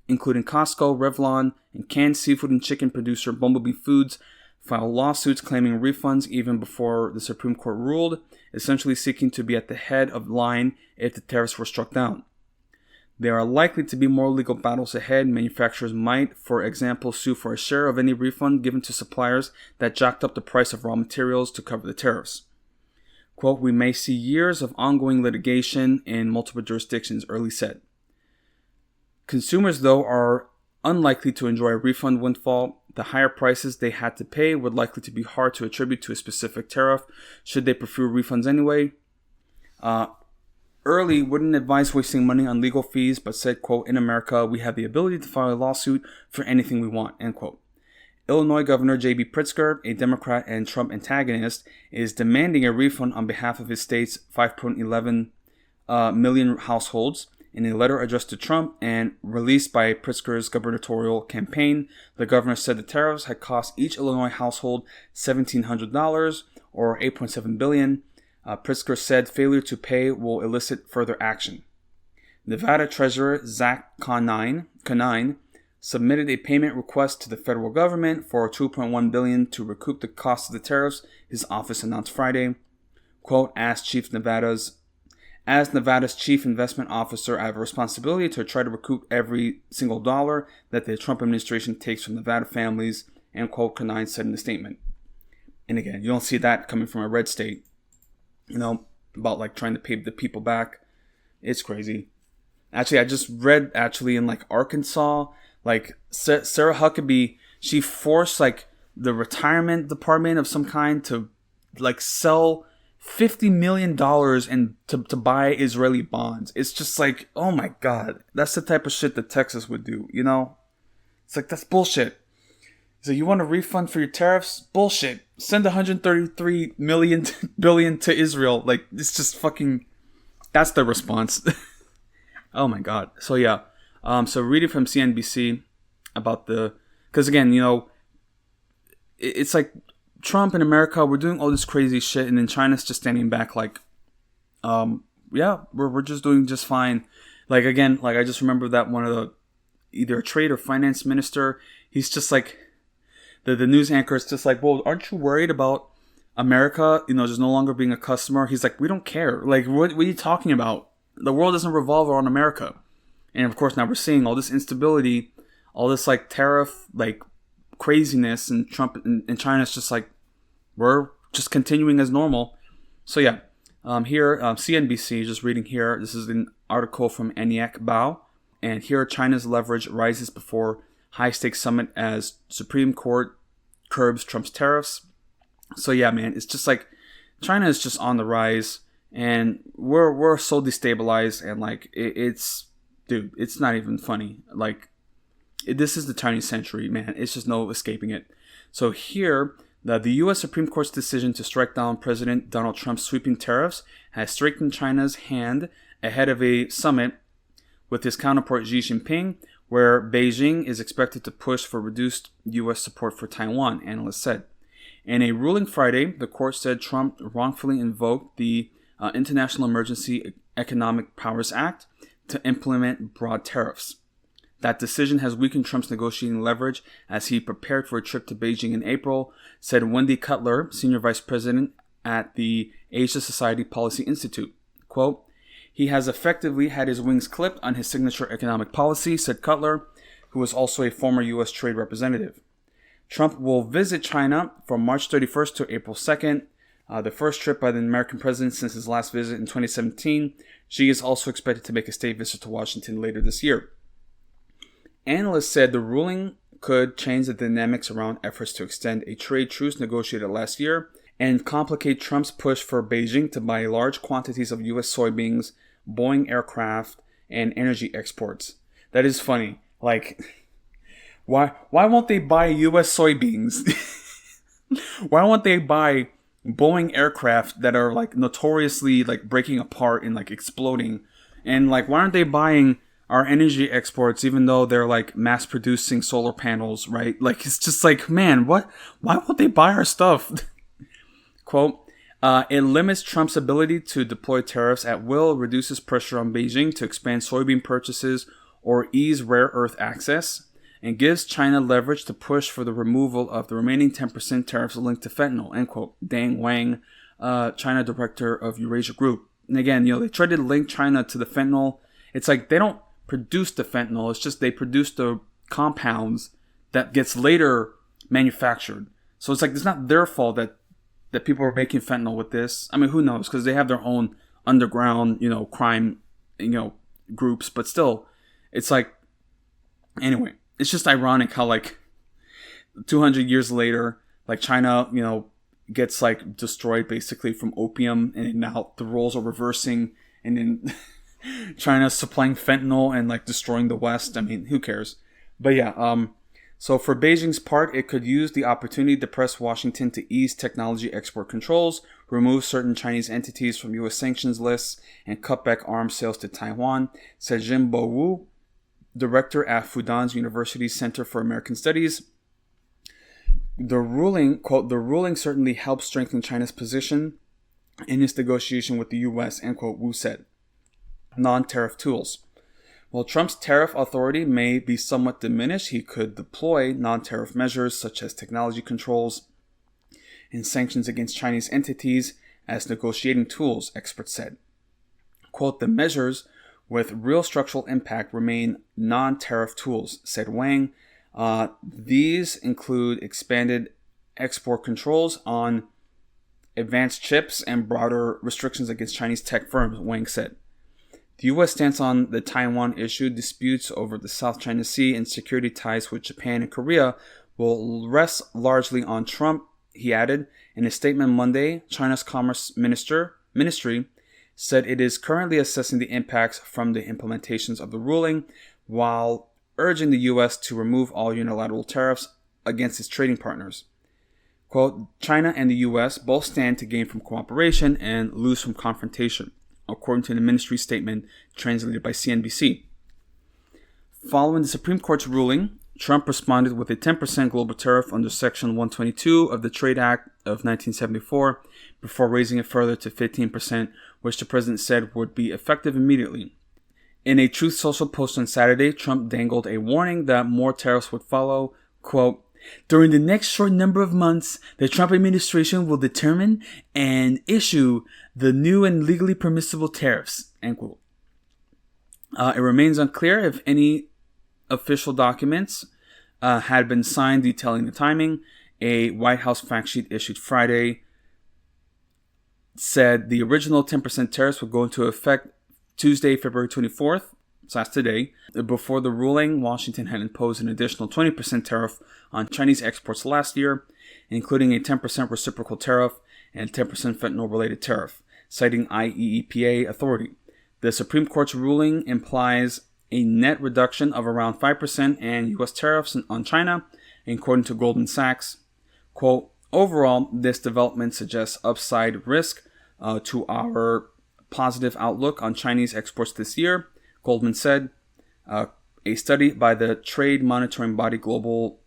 [SPEAKER 1] Revlon, and canned seafood and chicken producer Bumblebee Foods, filed lawsuits claiming refunds even before the Supreme Court ruled, essentially seeking to be at the head of the line if the tariffs were struck down. There are likely to be more legal battles ahead. Manufacturers might, for example, sue for a share of any refund given to suppliers that jacked up the price of raw materials to cover the tariffs. Quote, we may see years of ongoing litigation in multiple jurisdictions, Early said. Consumers, though, are unlikely to enjoy a refund windfall. The higher prices they had to pay would likely to be hard to attribute to a specific tariff, should they prefer refunds anyway. Early wouldn't advise wasting money on legal fees, but said, quote, in America, we have the ability to file a lawsuit for anything we want, end quote. Illinois Governor J.B. Pritzker, a Democrat and Trump antagonist, is demanding a refund on behalf of his state's 5.11 million households. In a letter addressed to Trump and released by Pritzker's gubernatorial campaign, the governor said the tariffs had cost each Illinois household $1,700 or $8.7 billion. Pritzker said failure to pay will elicit further action. Nevada Treasurer Zach Canine submitted a payment request to the federal government for $2.1 billion to recoup the cost of the tariffs, his office announced Friday. Quote, As Nevada's chief investment officer, I have a responsibility to try to recoup every single dollar that the Trump administration takes from Nevada families, end quote, Canine said in a statement. And again, you don't see that coming from a red state, about like trying to pay the people back. It's crazy. Actually, I just read in like Arkansas, like Sarah Huckabee, she forced like the retirement department of some kind to like sell $50 million and to buy Israeli bonds. It's just like, oh my God, that's the type of shit that Texas would do, It's like, that's bullshit. So you want a refund for your tariffs? Bullshit. Send 133 billion to Israel. Like, it's just fucking, that's the response. Oh my God. So yeah. So reading from CNBC about because again, it's like Trump and America, we're doing all this crazy shit, and then China's just standing back like, yeah, we're just doing just fine. Like, again, like I just remember that one of the, either a trade or finance minister, he's just like, the news anchor is just like, well, aren't you worried about America, just no longer being a customer? He's like, we don't care. Like, what are you talking about? The world doesn't revolve around America. And of course, now we're seeing all this instability, all this like tariff, like craziness, and Trump and China's just like, we're just continuing as normal. So yeah, here, CNBC, just reading here, this is an article from ENIAC Bao, and here China's leverage rises before high-stakes summit as Supreme Court curbs Trump's tariffs. So yeah, man, it's just like, China is just on the rise, and we're so destabilized, and like, it's not even funny. Like, this is the Chinese century, man. It's just no escaping it. So here, the U.S. Supreme Court's decision to strike down President Donald Trump's sweeping tariffs has strengthened China's hand ahead of a summit with his counterpart Xi Jinping, where Beijing is expected to push for reduced U.S. support for Taiwan, analysts said. In a ruling Friday, the court said Trump wrongfully invoked the International Emergency Economic Powers Act to implement broad tariffs. That decision has weakened Trump's negotiating leverage as he prepared for a trip to Beijing in April, said Wendy Cutler, senior vice president at the Asia Society Policy Institute. Quote, he has effectively had his wings clipped on his signature economic policy, said Cutler, who was also a former U.S. trade representative. Trump will visit China from March 31st to April 2nd, the first trip by the American president since his last visit in 2017. Xi is also expected to make a state visit to Washington later this year. Analysts said the ruling could change the dynamics around efforts to extend a trade truce negotiated last year and complicate Trump's push for Beijing to buy large quantities of U.S. soybeans, Boeing aircraft, and energy exports. That is funny. Like, why won't they buy U.S. soybeans? Why won't they buy Boeing aircraft that are like notoriously like breaking apart and like exploding? And like, why aren't they buying our energy exports, even though they're like mass producing solar panels, right? Like, it's just like, man, why won't they buy our stuff? Quote, it limits Trump's ability to deploy tariffs at will, reduces pressure on Beijing to expand soybean purchases or ease rare earth access. and gives China leverage to push for the removal of the remaining 10% tariffs linked to fentanyl, end quote. Deng Wang, China director of Eurasia Group. And again, they tried to link China to the fentanyl. It's like they don't produce the fentanyl. It's just they produce the compounds that gets later manufactured. So it's like it's not their fault that people are making fentanyl with this. I mean, who knows? Because they have their own underground, crime, groups. But still, it's like, anyway, it's just ironic how 200 years later, China, gets destroyed basically from opium, and now the roles are reversing, and then China's supplying fentanyl and destroying the West. I mean, who cares? But yeah, so for Beijing's part, it could use the opportunity to press Washington to ease technology export controls, remove certain Chinese entities from U.S. sanctions lists, and cut back arms sales to Taiwan, said Jinbo Wu, director at Fudan's University Center for American Studies. The ruling, quote, the ruling certainly helps strengthen China's position in its negotiation with the U.S., end quote, Wu said. Non-tariff tools. While Trump's tariff authority may be somewhat diminished, he could deploy non-tariff measures such as technology controls and sanctions against Chinese entities as negotiating tools, experts said. Quote, the measures with real structural impact remain non-tariff tools, said Wang. These include expanded export controls on advanced chips and broader restrictions against Chinese tech firms, Wang said. The U.S. stance on the Taiwan issue, disputes over the South China Sea, and security ties with Japan and Korea will rest largely on Trump, he added. In a statement Monday, China's Commerce Ministry said it is currently assessing the impacts from the implementations of the ruling, while urging the U.S. to remove all unilateral tariffs against its trading partners. Quote, China and the U.S. both stand to gain from cooperation and lose from confrontation, according to the ministry statement translated by CNBC. Following the Supreme Court's ruling, Trump responded with a 10% global tariff under Section 122 of the Trade Act of 1974, before raising it further to 15%, which the president said would be effective immediately. In a Truth Social post on Saturday, Trump dangled a warning that more tariffs would follow. Quote, during the next short number of months, the Trump administration will determine and issue the new and legally permissible tariffs, end quote. It remains unclear if any official documents had been signed detailing the timing. A White House fact sheet issued Friday said the original 10% tariffs would go into effect Tuesday, February 24th, so that's today. Before the ruling, Washington had imposed an additional 20% tariff on Chinese exports last year, including a 10% reciprocal tariff and 10% fentanyl-related tariff, citing IEEPA authority. The Supreme Court's ruling implies a net reduction of around 5% in U.S. tariffs on China, according to Goldman Sachs. Quote, overall, this development suggests upside risk to our positive outlook on Chinese exports this year, Goldman said. A study by the trade monitoring body Global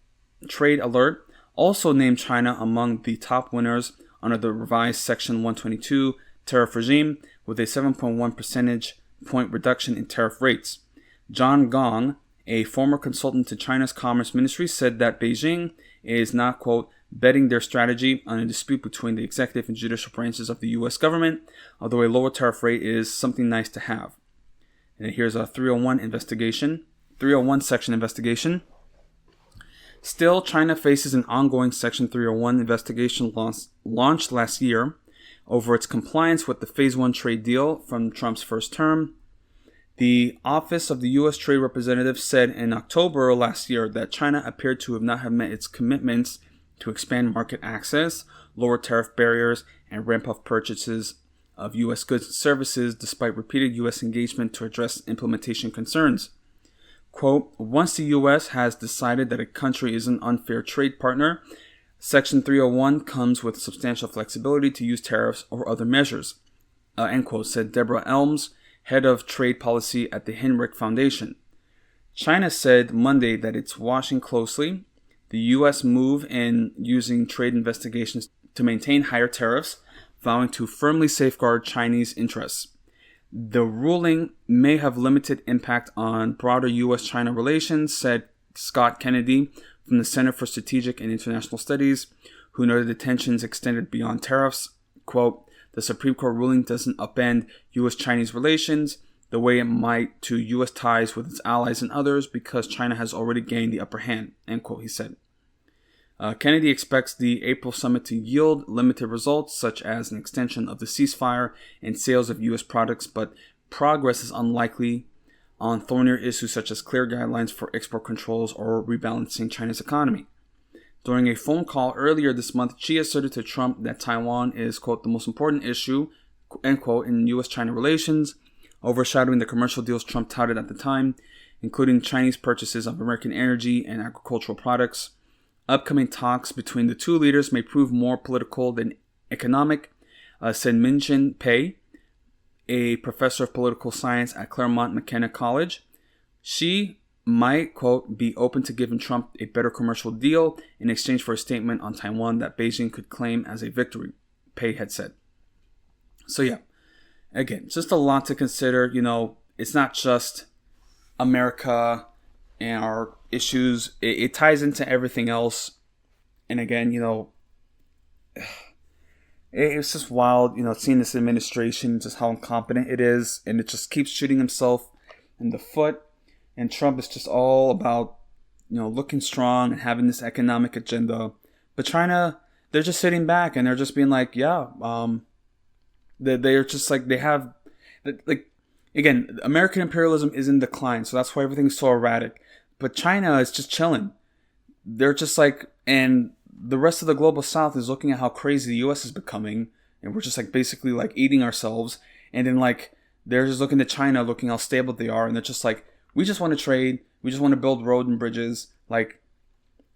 [SPEAKER 1] Trade Alert also named China among the top winners under the revised Section 122 tariff regime, with a 7.1 percentage point reduction in tariff rates. John Gong, a former consultant to China's Commerce Ministry, said that Beijing is not, quote, betting their strategy on a dispute between the executive and judicial branches of the U.S. government, although a lower tariff rate is something nice to have. And here's a 301 section investigation. Still, China faces an ongoing Section 301 investigation launched last year over its compliance with the Phase 1 trade deal from Trump's first term. The Office of the U.S. Trade Representative said in October last year that China appeared to not have met its commitments to expand market access, lower tariff barriers, and ramp up purchases of U.S. goods and services despite repeated U.S. engagement to address implementation concerns. Quote, once the U.S. has decided that a country is an unfair trade partner, Section 301 comes with substantial flexibility to use tariffs or other measures, end quote, said Deborah Elms, head of trade policy at the Hinrich Foundation. China said Monday that it's watching closely the U.S. move in using trade investigations to maintain higher tariffs, vowing to firmly safeguard Chinese interests. The ruling may have limited impact on broader U.S.-China relations, said Scott Kennedy from the Center for Strategic and International Studies, who noted the tensions extended beyond tariffs. Quote, the Supreme Court ruling doesn't upend U.S.-Chinese relations the way it might to U.S. ties with its allies and others because China has already gained the upper hand, end quote, he said. Kennedy expects the April summit to yield limited results, such as an extension of the ceasefire and sales of U.S. products, but progress is unlikely on thornier issues such as clear guidelines for export controls or rebalancing China's economy. During a phone call earlier this month, Xi asserted to Trump that Taiwan is, quote, the most important issue, end quote, in U.S.-China relations, overshadowing the commercial deals Trump touted at the time, including Chinese purchases of American energy and agricultural products. Upcoming talks between the two leaders may prove more political than economic, said Minjin Pei, a professor of political science at Claremont McKenna College. Xi might, quote, be open to giving Trump a better commercial deal in exchange for a statement on Taiwan that Beijing could claim as a victory, Pei had said. So yeah, again, just a lot to consider. You know, it's not just America and our issues. It ties into everything else. And again, you know, it's just wild, you know, seeing this administration, just how incompetent it is. And it just keeps shooting himself in the foot. And Trump is just all about, you know, looking strong and having this economic agenda. But China, they're just sitting back and they're just being like, yeah, they're just like, they have, like, again, American imperialism is in decline. So that's why everything's so erratic. But China is just chilling. They're just like, and the rest of the global south is looking at how crazy the U.S. is becoming. And we're just like basically like eating ourselves. And then like, they're just looking to China, looking how stable they are. And they're just like, we just want to trade. We just want to build roads and bridges. Like,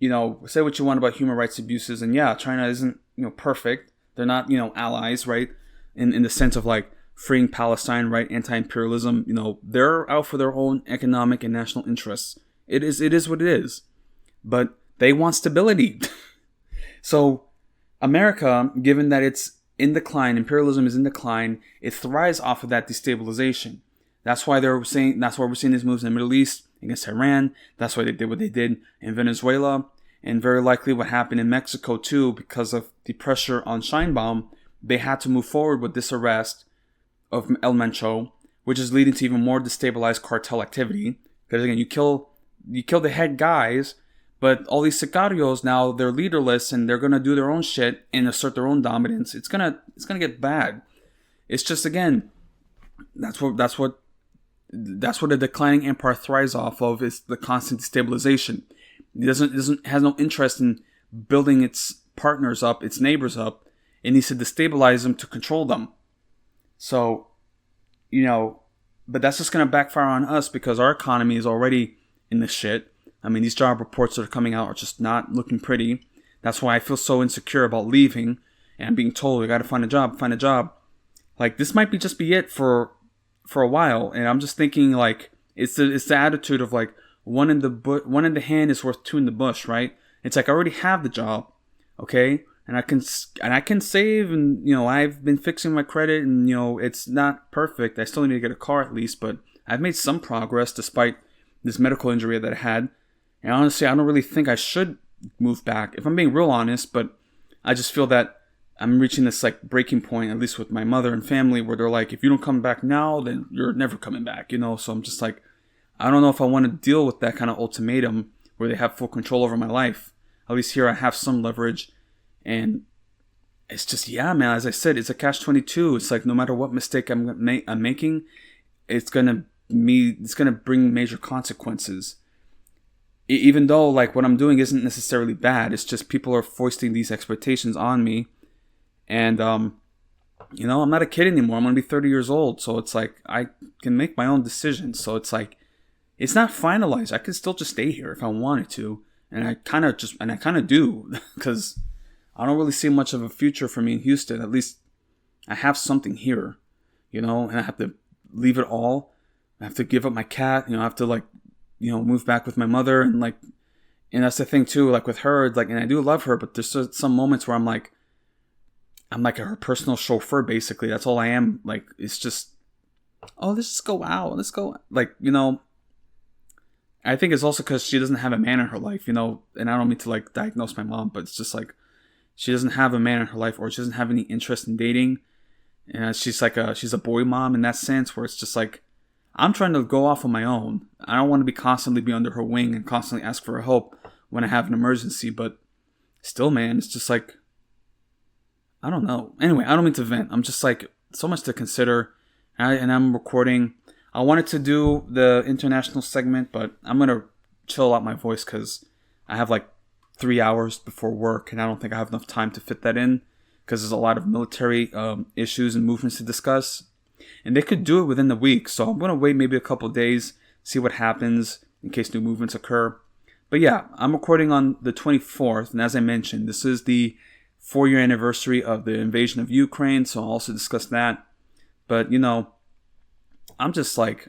[SPEAKER 1] you know, say what you want about human rights abuses. And yeah, China isn't, you know, perfect. They're not, you know, allies, right? In the sense of like freeing Palestine, right? Anti-imperialism. You know, they're out for their own economic and national interests. It is what it is. But they want stability. So America, given that it's in decline, imperialism is in decline, it thrives off of that destabilization. That's why we're seeing these moves in the Middle East against Iran. That's why they did what they did in Venezuela, and very likely what happened in Mexico too, because of the pressure on Sheinbaum. They had to move forward with this arrest of El Mencho, which is leading to even more destabilized cartel activity. Because again, you kill the head guys, but all these sicarios now, they're leaderless and they're gonna do their own shit and assert their own dominance. It's gonna get bad. It's just, again, that's what a declining empire thrives off of, is the constant destabilization. It has no interest in building its partners up, its neighbors up. It needs to destabilize them to control them. So, you know, but that's just going to backfire on us because our economy is already in the shit. I mean, these job reports that are coming out are just not looking pretty. That's why I feel so insecure about leaving and being told, I got to find a job. Like, this might just be it for a while. And I'm just thinking, like, it's the attitude of like, one in the hand is worth two in the bush, right? It's like, I already have the job, okay? And I can save, and, you know, I've been fixing my credit, and, you know, it's not perfect. I still need to get a car at least, but I've made some progress despite this medical injury that I had. And honestly, I don't really think I should move back, if I'm being real honest, but I just feel that I'm reaching this like breaking point, at least with my mother and family, where they're like, if you don't come back now, then you're never coming back, you know? So I'm just like, I don't know if I want to deal with that kind of ultimatum where they have full control over my life. At least here I have some leverage. And it's just, yeah, man, as I said, it's a catch-22. It's like, no matter what mistake I'm making, it's gonna bring major consequences. Even though, like, what I'm doing isn't necessarily bad, it's just people are foisting these expectations on me. And, you know, I'm not a kid anymore. I'm gonna be 30 years old. So it's like, I can make my own decisions. So it's like, it's not finalized. I could still just stay here if I wanted to. And I kind of do, because I don't really see much of a future for me in Houston. At least I have something here, you know, and I have to leave it all. I have to give up my cat, you know, I have to, like, you know, move back with my mother, and like, and that's the thing too, like with her, like, and I do love her, but there's some moments where I'm like her personal chauffeur, basically. That's all I am. Like, it's just, oh, let's just go out. Let's go. Like, you know, I think it's also because she doesn't have a man in her life, and I don't mean to like diagnose my mom, but it's just like she doesn't have a man in her life, or she doesn't have any interest in dating. And she's a boy mom in that sense, where it's just like, I'm trying to go off on my own. I don't want to constantly be under her wing and constantly ask for her help when I have an emergency. But still, man, it's just like, I don't know. Anyway, I don't mean to vent. I'm just like, so much to consider. And I'm recording. I wanted to do the international segment, but I'm going to chill out my voice because I have like 3 hours before work, and I don't think I have enough time to fit that in because there's a lot of military issues and movements to discuss. And they could do it within the week, so I'm going to wait maybe a couple days, see what happens in case new movements occur. But yeah, I'm recording on the 24th, and as I mentioned, this is the 4-year anniversary of the invasion of Ukraine, so I'll also discuss that. But, I'm just like,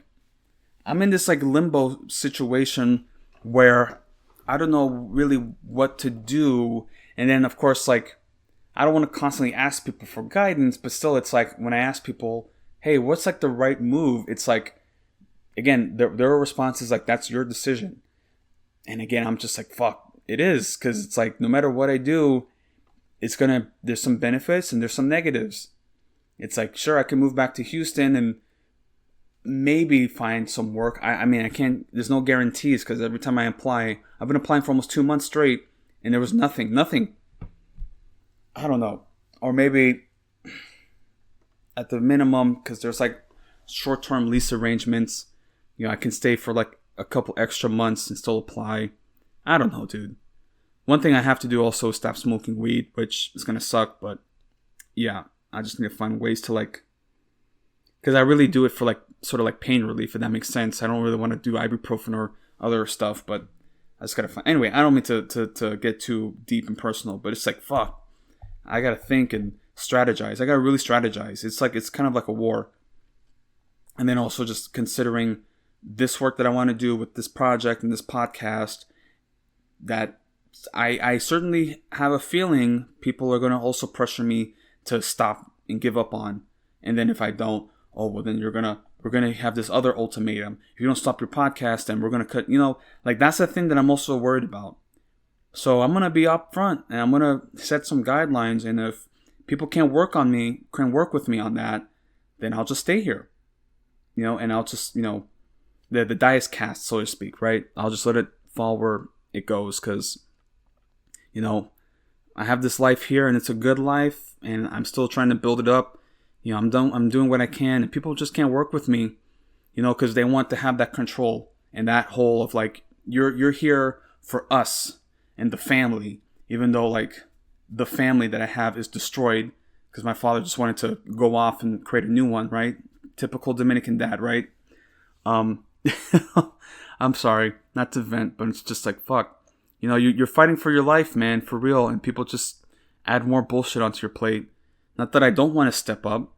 [SPEAKER 1] I'm in this like limbo situation where I don't know really what to do. And then, of course, like, I don't want to constantly ask people for guidance, but still, it's like when I ask people, hey, what's like the right move? It's like, again, their response is like, that's your decision. And again, I'm just like, fuck, it is. Because it's like, no matter what I do, there's some benefits and there's some negatives. It's like, sure, I can move back to Houston and maybe find some work. I mean, I can't, there's no guarantees because every time I apply, I've been applying for almost 2 months straight and there was nothing. I don't know. Or maybe at the minimum, because there's like short-term lease arrangements, I can stay for like a couple extra months and still apply. I don't know, dude. One thing I have to do also is stop smoking weed, which is going to suck, but yeah, I just need to find ways to like, because I really do it for like sort of like pain relief, if that makes sense. I don't really want to do ibuprofen or other stuff, but I just gotta find. Anyway, I don't mean to get too deep and personal, but it's like, fuck, I gotta think and strategize. I gotta really strategize. It's kind of like a war. And then also just considering this work that I want to do with this project and this podcast, that I certainly have a feeling people are going to also pressure me to stop and give up on. And then if I don't, oh, well, then we're going to have this other ultimatum. If you don't stop your podcast, then we're going to cut, like that's the thing that I'm also worried about. So I'm going to be upfront and I'm going to set some guidelines. And if people can't work with me on that, then I'll just stay here, and I'll just, the die is cast, so to speak, right? I'll just let it fall where it goes because, I have this life here and it's a good life and I'm still trying to build it up. I'm doing what I can, and people just can't work with me, because they want to have that control and that whole of like, you're here for us and the family, even though like the family that I have is destroyed because my father just wanted to go off and create a new one, right? Typical Dominican dad, right? I'm sorry, not to vent, but it's just like, fuck, you're fighting for your life, man, for real, and people just add more bullshit onto your plate. Not that I don't want to step up,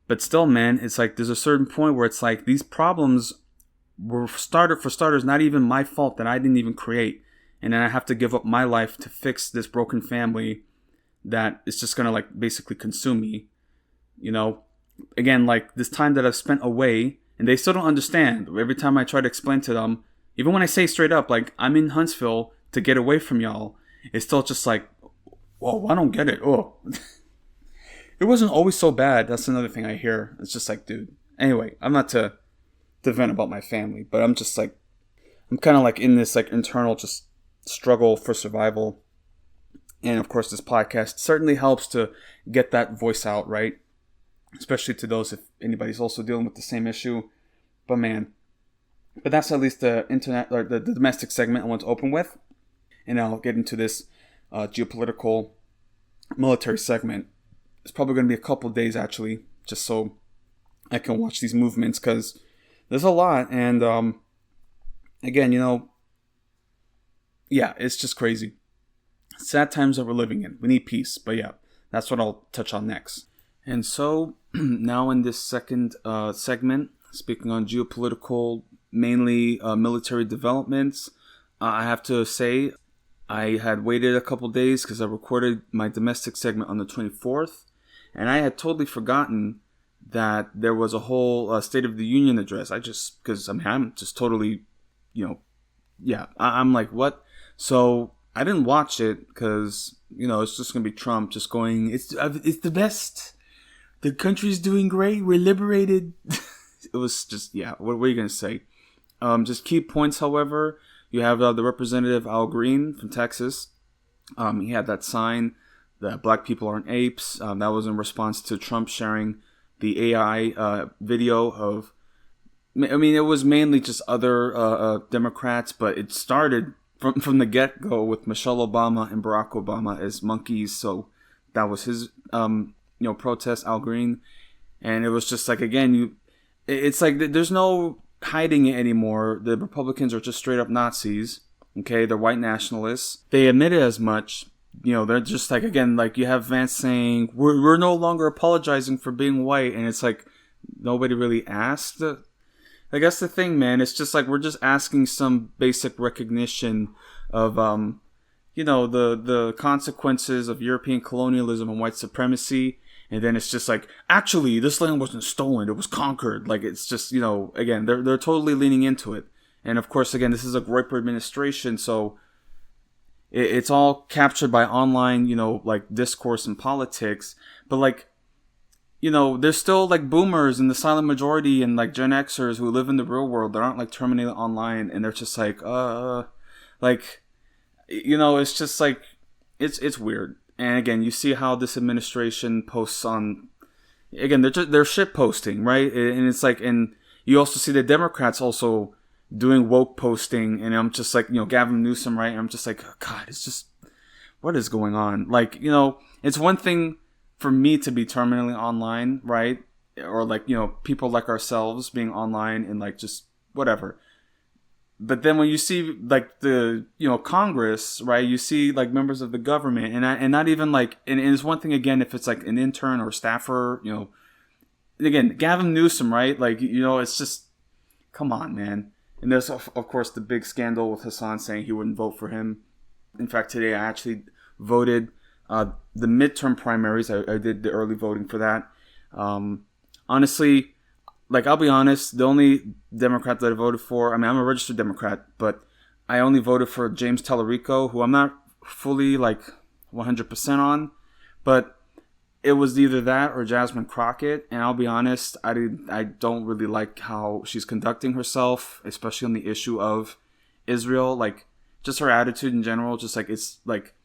[SPEAKER 1] but still, man, it's like there's a certain point where it's like these problems were for starters, not even my fault that I didn't even create. And then I have to give up my life to fix this broken family that is just going to like basically consume me, Again, like this time that I've spent away, and they still don't understand. Every time I try to explain to them, even when I say straight up, like, I'm in Huntsville to get away from y'all, it's still just like, whoa, I don't get it. Oh. It wasn't always so bad. That's another thing I hear. It's just like, dude. Anyway, I'm not to vent about my family, but I'm just like, I'm kind of like in this like internal just struggle for survival. And of course, this podcast certainly helps to get that voice out, right? Especially to those if anybody's also dealing with the same issue. But that's at least the internet or the domestic segment I want to open with. And I'll get into this geopolitical military segment. It's probably going to be a couple days actually, just so I can watch these movements because there's a lot. And again, yeah, it's just crazy. Sad times that we're living in. We need peace. But yeah, that's what I'll touch on next. And so now in this second segment, speaking on geopolitical, mainly military developments, I have to say I had waited a couple days because I recorded my domestic segment on the 24th. And I had totally forgotten that there was a whole State of the Union address. I'm just totally yeah, I'm like, what? So I didn't watch it because it's just gonna be Trump just going, it's the best. The country's doing great. We're liberated. It was just, yeah. What are you gonna say? Just key points, however, you have the Representative Al Green from Texas. He had that sign that black people aren't apes. That was in response to Trump sharing the AI video of. I mean, it was mainly just other Democrats, but it started from the get-go with Michelle Obama and Barack Obama as monkeys. So that was his protest, Al Green, and it was just like, again, it's like there's no hiding it anymore. The Republicans are just straight up Nazis. Okay, they're white nationalists. They admit it as much. They're just like, again, like you have Vance saying we're no longer apologizing for being white, and it's like nobody really asked. I guess the thing, man, it's just like we're just asking some basic recognition of the consequences of European colonialism and white supremacy. And then it's just like, actually, this land wasn't stolen. It was conquered. Like, it's just, again, they're totally leaning into it. And of course, again, this is a Groyper administration. So it's all captured by online, like discourse and politics. But like, there's still like boomers and the silent majority and like Gen Xers who live in the real world that aren't like terminated online. And they're just like, it's just like, it's weird. And again, you see how this administration posts on, again, they're shit posting, right? And it's like, and you also see the Democrats also doing woke posting, and I'm just like, Gavin Newsom, right? And I'm just like, oh, God, it's just, what is going on? Like, it's one thing for me to be terminally online, right? Or like, people like ourselves being online and like just whatever. But then when you see like the Congress, right, you see like members of the government, and not even like, and it's one thing again if it's like an intern or staffer, again, Gavin Newsom, right, like it's just, come on, man. And there's of course the big scandal with Hassan saying he wouldn't vote for him. In fact, today I actually voted the midterm primaries. I did the early voting for that. Honestly, like, I'll be honest, the only Democrat that I voted for, I mean, I'm a registered Democrat, but I only voted for James Tallarico, who I'm not fully, like, 100% on, but it was either that or Jasmine Crockett, and I'll be honest, I don't really like how she's conducting herself, especially on the issue of Israel, like, just her attitude in general, just, like, it's, like,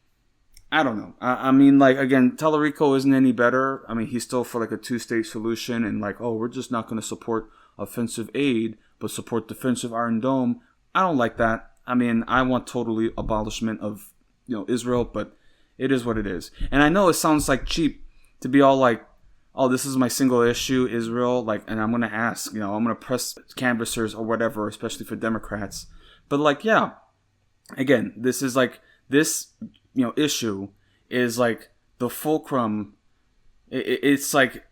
[SPEAKER 1] I don't know. I mean, like, again, Tallarico isn't any better. I mean, he's still for, like, a two-state solution and, like, oh, we're just not going to support offensive aid, but support defensive Iron Dome. I don't like that. I mean, I want totally abolishment of, Israel, but it is what it is. And I know it sounds, like, cheap to be all like, oh, this is my single issue, Israel, like, and I'm going to ask, I'm going to press canvassers or whatever, especially for Democrats. But, like, yeah, again, this is, like, this issue is like the fulcrum. It's like,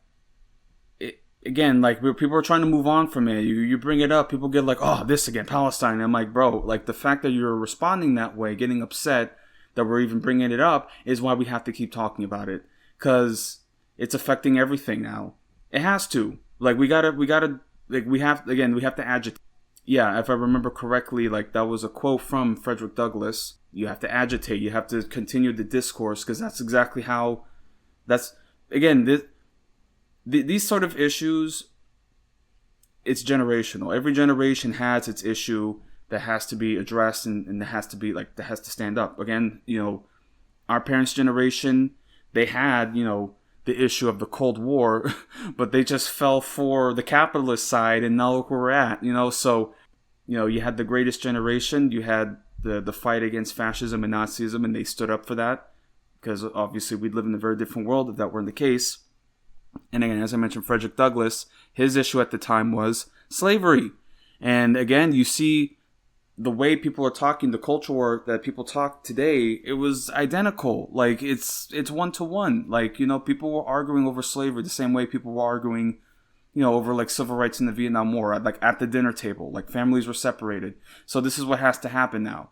[SPEAKER 1] again, like people are trying to move on from it. You bring it up, people get like, oh, this again, Palestine. And I'm like, bro, like the fact that you're responding that way, getting upset that we're even bringing it up is why we have to keep talking about it, because it's affecting everything now. It has to. Like we have to agitate. Yeah, if I remember correctly, like that was a quote from Frederick Douglass. You have to agitate. You have to continue the discourse, because that's exactly how. That's again these sort of issues. It's generational. Every generation has its issue that has to be addressed, and that has to be that has to stand up. Again, our parents' generation, they had the issue of the Cold War, but they just fell for the capitalist side, and now look where we're at. So you had the greatest generation. You had the fight against fascism and Nazism, and they stood up for that, because obviously we'd live in a very different world if that weren't the case. And again, as I mentioned, Frederick Douglass, his issue at the time was slavery. And again, you see the way people are talking, the culture war that people talk today, it was identical. Like it's 1-to-1. Like, people were arguing over slavery the same way people were arguing, over like civil rights in the Vietnam War, like at the dinner table, like families were separated. So this is what has to happen now.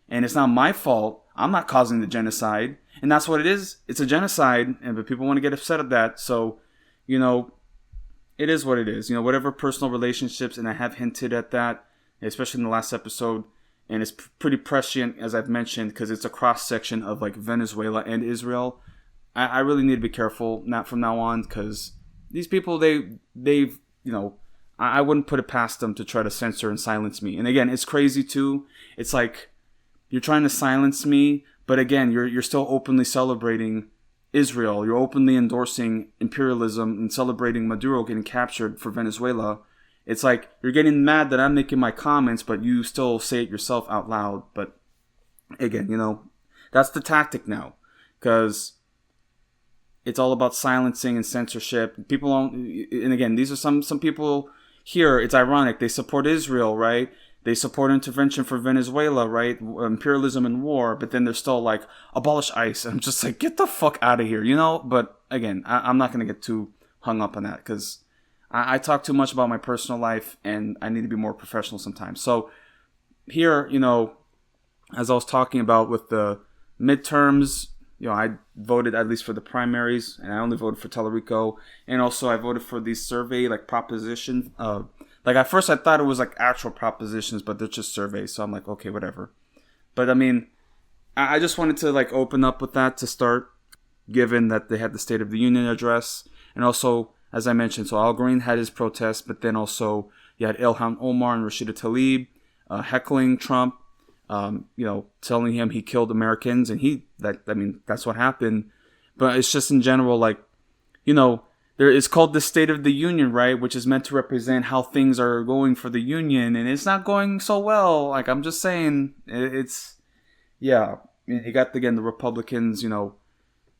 [SPEAKER 1] And it's not my fault. I'm not causing the genocide. And that's what it is. It's a genocide. But people want to get upset at that. So, it is what it is. Whatever personal relationships, and I have hinted at that, especially in the last episode. And it's pretty prescient, as I've mentioned, because it's a cross-section of like Venezuela and Israel. I really need to be careful not from now on, because these people, they've, I wouldn't put it past them to try to censor and silence me. And again, it's crazy too. It's like, you're trying to silence me, but again, you're still openly celebrating Israel. You're openly endorsing imperialism and celebrating Maduro getting captured for Venezuela. It's like you're getting mad that I'm making my comments, but you still say it yourself out loud. But again, that's the tactic now, because it's all about silencing and censorship. People don't, and again, these are some people here. It's ironic. They support Israel, right? They support intervention for Venezuela, right? Imperialism and war, but then they're still like, abolish ICE. I'm just like, get the fuck out of here, But again, I'm not going to get too hung up on that, because I talk too much about my personal life, and I need to be more professional sometimes. So here, as I was talking about with the midterms, I voted at least for the primaries, and I only voted for Tellerico, and also I voted for these survey like propositions. Like at first I thought it was like actual propositions, but they're just surveys. So I'm like, okay, whatever. But I mean, I just wanted to like open up with that to start, given that they had the State of the Union address, and also, as I mentioned, so Al Green had his protest, but then also you had Ilhan Omar and Rashida Tlaib heckling Trump, telling him he killed Americans, and that's what happened. But it's just in general, like, there is called the State of the Union, right, which is meant to represent how things are going for the Union, and it's not going so well. Like, I'm just saying, you got again the Republicans,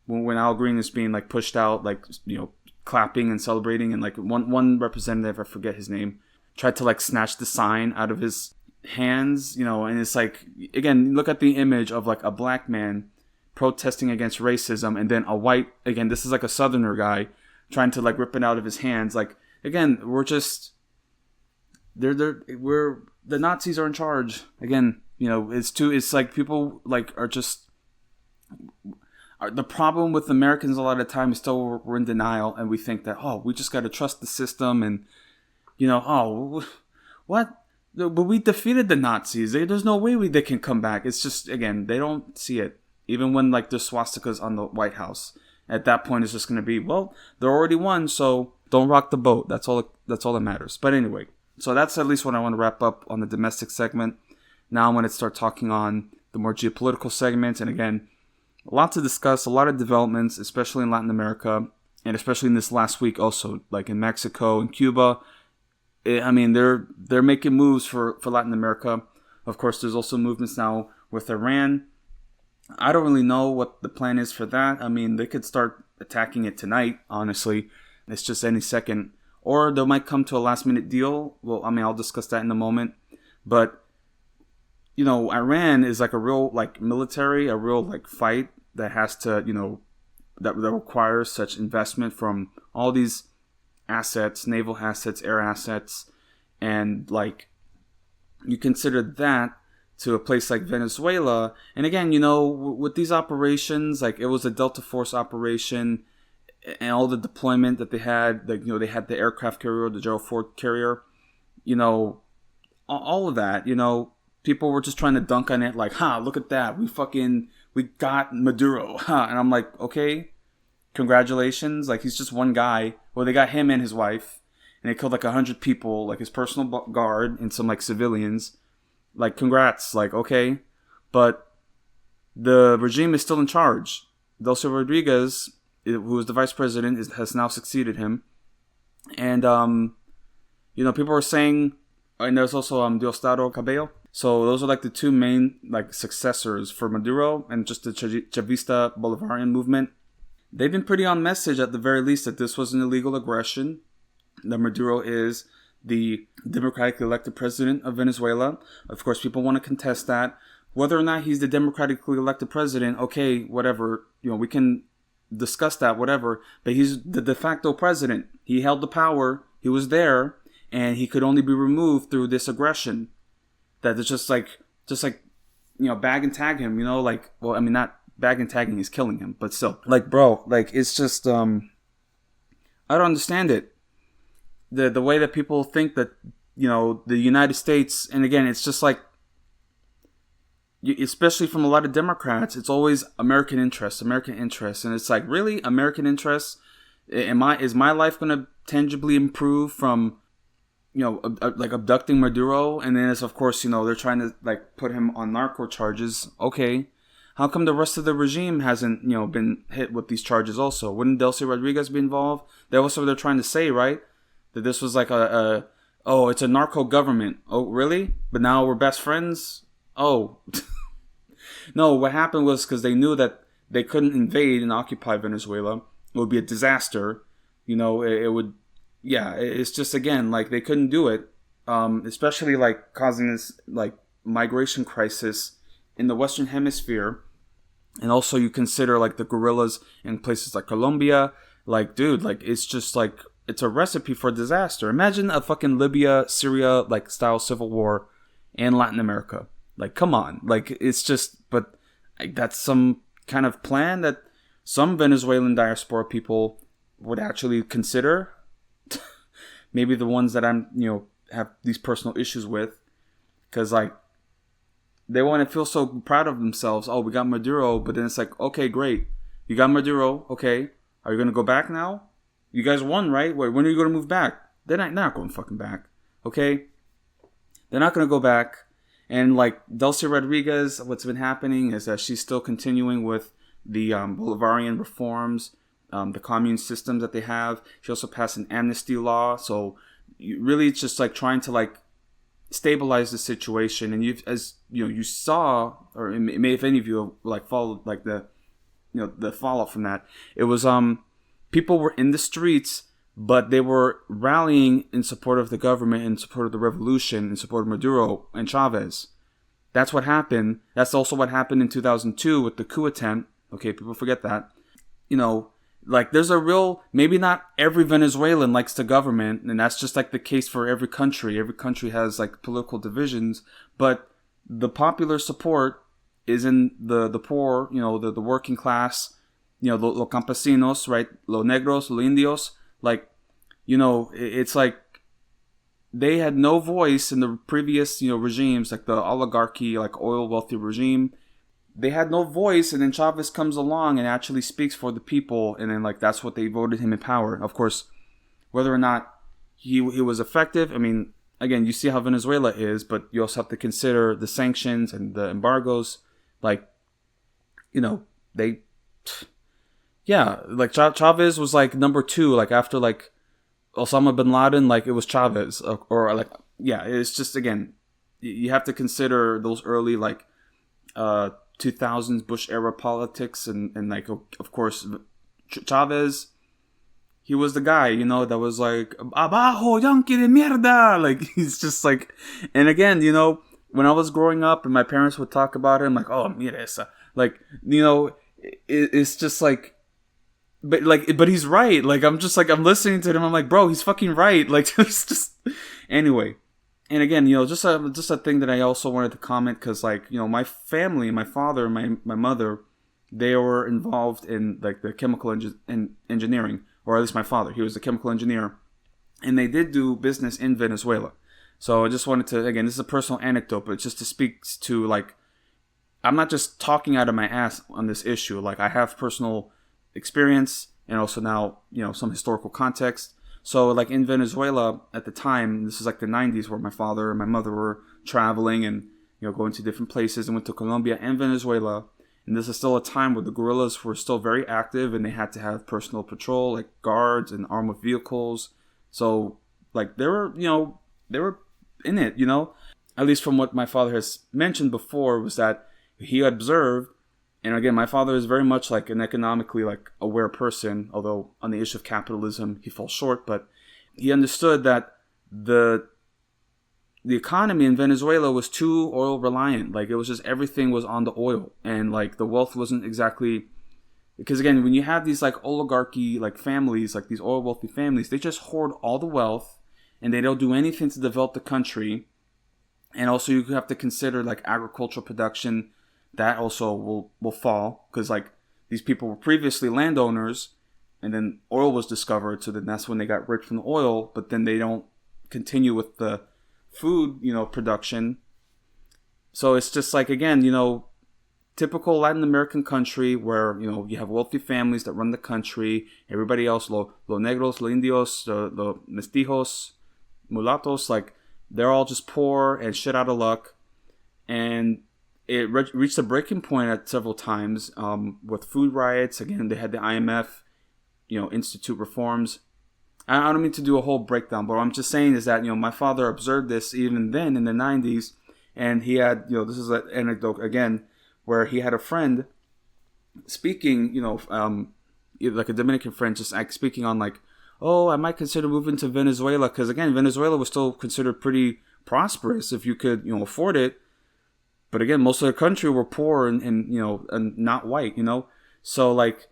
[SPEAKER 1] when Al Green is being like pushed out, like clapping and celebrating, and like one representative, I forget his name, tried to like snatch the sign out of his hands, and it's like, again, look at the image of like a black man protesting against racism, and then a white, again, this is like a southerner guy trying to like rip it out of his hands. Like, again, the Nazis are in charge. Again, it's like people like are just, the problem with Americans a lot of the time is still we're in denial, and we think that, we just got to trust the system, and what? But we defeated the Nazis. There's no way they can come back. It's just, again, they don't see it. Even when like there's swastikas on the White House, at that point it's just going to be, well, they're already won, so don't rock the boat. That's all that matters. But anyway, so that's at least what I want to wrap up on the domestic segment. Now I'm going to start talking on the more geopolitical segments, and again, a lot to discuss, a lot of developments, especially in Latin America, and especially in this last week also, like in Mexico and Cuba. I mean, they're making moves for Latin America. Of course, there's also movements now with Iran. I don't really know what the plan is for that. I mean, they could start attacking it tonight, honestly. It's just any second. Or they might come to a last-minute deal. Well, I mean, I'll discuss that in a moment. But, Iran is like a real, like, military, a real, like, fight that has to, that requires such investment from all these assets, naval assets, air assets, and like you consider that to a place like Venezuela, and again, with these operations, like it was a Delta Force operation, and all the deployment that they had, like they had the aircraft carrier, the Gerald Ford carrier, all of that, people were just trying to dunk on it, like, look at that, we got Maduro, and I'm like, okay, congratulations, like he's just one guy. Well, they got him and his wife, and they killed like 100 people, like his personal guard and some like civilians. Like, congrats, like, okay. But the regime is still in charge. Delcy Rodriguez, who was the vice president, has now succeeded him. And, people are saying, and there's also Diosdado Cabello. So those are like the two main like successors for Maduro and just the Chavista Bolivarian movement. They've been pretty on message, at the very least, that this was an illegal aggression, that Maduro is the democratically elected president of Venezuela. Of course, people want to contest that. Whether or not he's the democratically elected president, okay, whatever, we can discuss that, whatever. But he's the de facto president. He held the power. He was there, and he could only be removed through this aggression. That it's just like bag and tag him, well, I mean, not bag and tagging is killing him, but still, like, bro, like, it's just, I don't understand it. The way that people think that the United States, and again, it's just like, especially from a lot of Democrats, it's always American interests, and it's like, really, American interests? Is my life going to tangibly improve from, like abducting Maduro? And then it's, of course, they're trying to like put him on narco charges. Okay, how come the rest of the regime hasn't, been hit with these charges also? Wouldn't Delcy Rodriguez be involved? That was what they're trying to say, right? That this was like it's a narco government. Oh, really? But now we're best friends? Oh. No, what happened was because they knew that they couldn't invade and occupy Venezuela. It would be a disaster. It would, it's just, again, like, they couldn't do it. Especially like causing this like migration crisis in the Western Hemisphere. And also you consider like the guerrillas in places like Colombia. Like, dude, like, it's just like, it's a recipe for disaster. Imagine a fucking Libya, Syria, like, style civil war in Latin America. Like, come on. Like, it's just, but like, that's some kind of plan that some Venezuelan diaspora people would actually consider. Maybe the ones that I'm, have these personal issues with. Because, like, they want to feel so proud of themselves. Oh, we got Maduro. But then it's like, okay, great. You got Maduro. Okay. Are you going to go back now? You guys won, right? Wait, when are you going to move back? They're not going fucking back. Okay? They're not going to go back. And like Delcy Rodriguez, what's been happening is that she's still continuing with the Bolivarian reforms, the commune systems that they have. She also passed an amnesty law. So really it's just like trying to like stabilize the situation. And you saw, or if any of you like followed like the fallout from that, it was people were in the streets, but they were rallying in support of the government, in support of the revolution, in support of Maduro and Chavez. That's what happened. That's also what happened in 2002 with the coup attempt. Okay, people forget that. Like, there's a real, maybe not every Venezuelan likes the government, and that's just like the case for every country. Every country has like political divisions, but the popular support is in the poor, the working class, los campesinos, right? Los negros, los indios. Like, it's like they had no voice in the previous, regimes, like the oligarchy, like oil wealthy regime. They had no voice, and then Chavez comes along and actually speaks for the people, and then like that's what they voted him in power. Of course, whether or not he was effective, I mean, again, you see how Venezuela is, but you also have to consider the sanctions and the embargoes. Like, like Chavez was like number 2, like after like Osama bin Laden, like it was Chavez, or like, it's just, again, you have to consider those early like 2000s Bush era politics, and like, of course, Chavez, he was the guy, that was like, abajo, Yanqui de mierda, like, he's just like, and again, when I was growing up and my parents would talk about him, like, oh, mira esa, like, it's just like, but he's right, like, I'm just like, I'm listening to him, I'm like, bro, he's fucking right, like, it's just, anyway. And again, just a thing that I also wanted to comment, because like, my family, my father, my mother, they were involved in like the chemical engineering, or at least my father, he was a chemical engineer, and they did do business in Venezuela. So I just wanted to, again, this is a personal anecdote, but just to speak to, like, I'm not just talking out of my ass on this issue. Like, I have personal experience and also now, some historical context. So like in Venezuela at the time, this is like the 90s, where my father and my mother were traveling and, going to different places, and went to Colombia and Venezuela. And this is still a time where the guerrillas were still very active, and they had to have personal patrol, like guards and armored vehicles. So like they were in it, at least from what my father has mentioned before, was that he observed. And again, my father is very much like an economically like aware person, although on the issue of capitalism, he falls short. But he understood that the economy in Venezuela was too oil reliant. Like, it was just, everything was on the oil, and like the wealth wasn't exactly, because again, when you have these like oligarchy like families, like these oil wealthy families, they just hoard all the wealth, and they don't do anything to develop the country. And also you have to consider like agricultural production. That also will fall, because like these people were previously landowners, and then oil was discovered, so then that's when they got rich from the oil. But then they don't continue with the food, production. So it's just like, again, typical Latin American country where, you have wealthy families that run the country. Everybody else, los negros, los indios, los mestizos, mulattos, like they're all just poor and shit out of luck. And it reached a breaking point at several times with food riots. Again, they had the IMF, institute reforms. I don't mean to do a whole breakdown, but what I'm just saying is that, my father observed this even then in the 90s. And he had, this is an anecdote again, where he had a friend speaking, like a Dominican friend, just speaking on like, oh, I might consider moving to Venezuela. Because again, Venezuela was still considered pretty prosperous if you could, afford it. But again, most of the country were poor and not white, So like,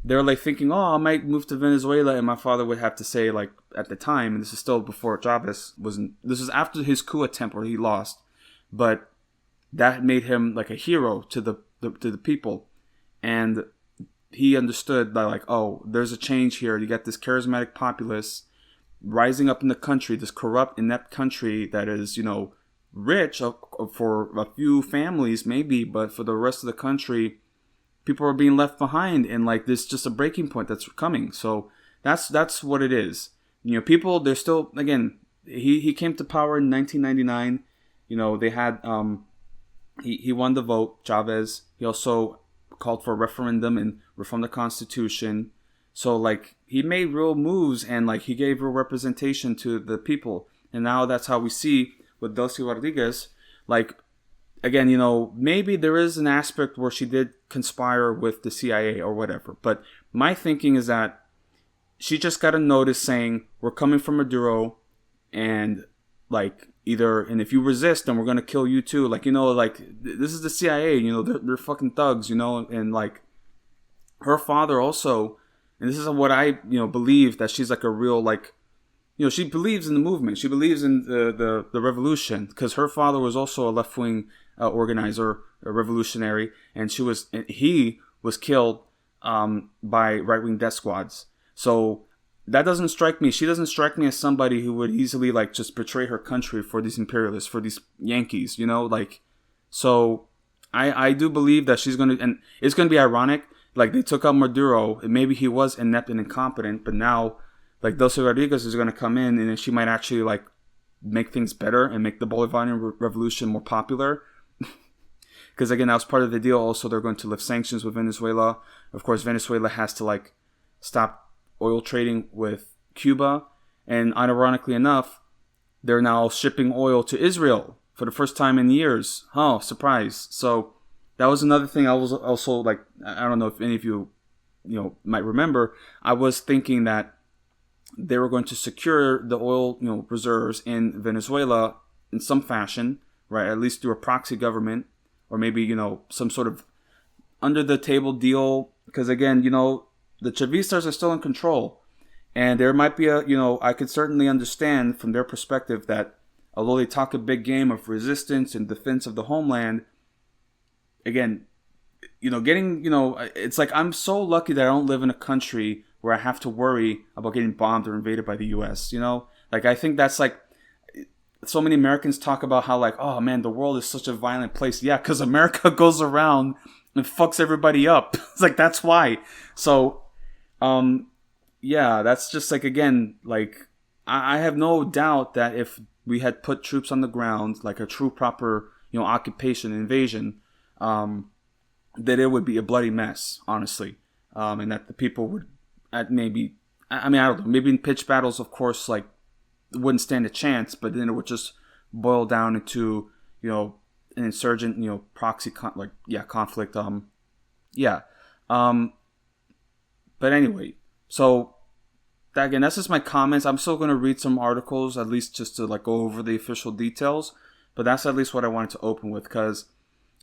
[SPEAKER 1] they're like thinking, oh, I might move to Venezuela. And my father would have to say, like, at the time, and this is still before Chavez this is after his coup attempt where he lost. But that made him like a hero to the people. And he understood that, like, oh, there's a change here. You got this charismatic populace rising up in the country, this corrupt, inept country that is, rich for a few families maybe, but for the rest of the country, people are being left behind, and like this just a breaking point that's coming. So that's what it is. People, they're still, again, he came to power in 1999. They had he won the vote, Chavez. He also called for a referendum and reformed the constitution. So like he made real moves, and like he gave real representation to the people. And now that's how we see with Delcy Rodriguez, like, again, maybe there is an aspect where she did conspire with the CIA or whatever. But my thinking is that she just got a notice saying, we're coming from Maduro, and like, and if you resist, then we're going to kill you too. Like, like, this is the CIA, they're fucking thugs, and like, her father also, and this is what I, believe, that she's like a real, like, she believes in the movement. She believes in the revolution, because her father was also a left-wing organizer, a revolutionary, and he was killed by right-wing death squads. So that doesn't strike me. She doesn't strike me as somebody who would easily like just betray her country for these imperialists, for these Yankees, like. So I do believe that she's going to, and it's going to be ironic. Like, they took out Maduro, and maybe he was inept and incompetent, but now, like, Delcy Rodriguez is going to come in, and then she might actually, like, make things better and make the Bolivarian Revolution more popular. Because, again, that was part of the deal. Also, they're going to lift sanctions with Venezuela. Of course, Venezuela has to, like, stop oil trading with Cuba. And ironically enough, they're now shipping oil to Israel for the first time in years. Oh, surprise. So that was another thing I was also, like, I don't know if any of you, might remember. I was thinking that they were going to secure the oil, reserves in Venezuela in some fashion, right? At least through a proxy government, or maybe, some sort of under the table deal. Because again, the Chavistas are still in control, and there might be I could certainly understand from their perspective that although they talk a big game of resistance and defense of the homeland, again, getting, it's like, I'm so lucky that I don't live in a country where I have to worry about getting bombed or invaded by the U.S., Like, I think that's, like, so many Americans talk about how, like, oh, man, the world is such a violent place. Yeah, because America goes around and fucks everybody up. It's like, that's why. So, yeah, that's just, like, again, like, I have no doubt that if we had put troops on the ground, like a true proper, occupation, invasion, that it would be a bloody mess, honestly. And that the people would, I don't know, maybe in pitched battles, of course, like, wouldn't stand a chance, but then it would just boil down into, an insurgent, proxy, conflict. But anyway, so again, that's just my comments. I'm still going to read some articles, at least just to, like, go over the official details, but that's at least what I wanted to open with, because,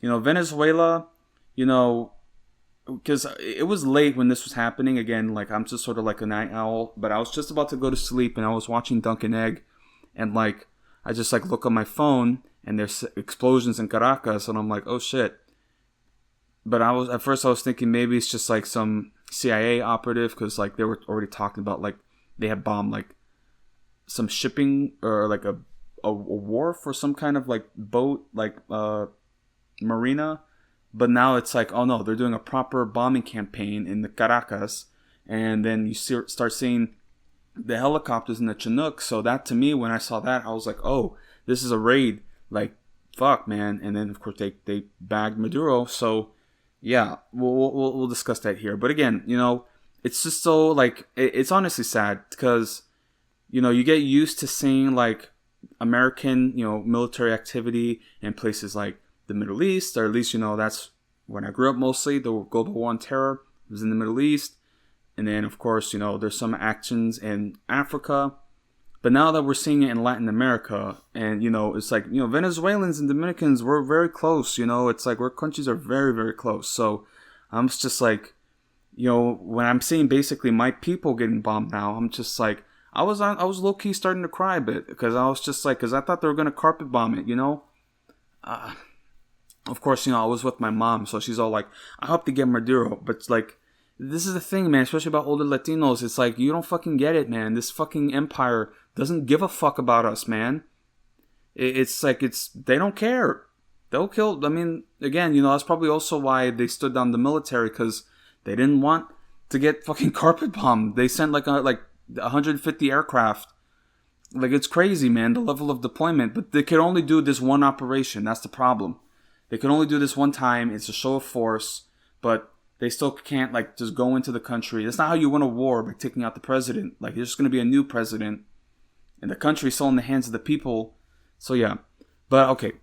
[SPEAKER 1] Venezuela, because it was late when this was happening. Again, like, I'm just sort of like a night owl, but I was just about to go to sleep, and I was watching Dunkin' Egg, and, like, I just, like, look on my phone, and there's explosions in Caracas, and I'm like, oh shit. But at first I was thinking maybe it's just, like, some CIA operative, because, like, they were already talking about, like, they had bombed, like, some shipping, or like a a wharf or some kind of like boat, like marina. But now it's like, oh no, they're doing a proper bombing campaign in the Caracas. And then you start seeing the helicopters in the Chinook. So that, to me, when I saw that, I was like, oh, this is a raid. Like, fuck, man. And then, of course, they bagged Maduro. So, yeah, we'll discuss that here. But again, it's just so, like, it's honestly sad because, you get used to seeing, like, American, military activity in places like the Middle East, or at least, that's when I grew up mostly. The global war on terror was in the Middle East. And then, of course, there's some actions in Africa. But now that we're seeing it in Latin America, and, it's like, Venezuelans and Dominicans, we're very close, it's like our countries are very, very close. So I'm just like, when I'm seeing basically my people getting bombed now, I'm just like, I was low-key starting to cry a bit because I was just like, because I thought they were going to carpet bomb it, Of course, I was with my mom, so she's all like, I hope to get Maduro. But it's like, this is the thing, man, especially about older Latinos. It's like, you don't fucking get it, man. This fucking empire doesn't give a fuck about us, man. It's like, they don't care. They'll kill, again, that's probably also why they stood down the military, because they didn't want to get fucking carpet bombed. They sent like 150 aircraft. Like, it's crazy, man, the level of deployment. But they could only do this one operation. That's the problem. They can only do this one time. It's a show of force, but they still can't, like, just go into the country. That's not how you win a war, by taking out the president. Like, there's just going to be a new president, and the country's still in the hands of the people. So, yeah. But, okay.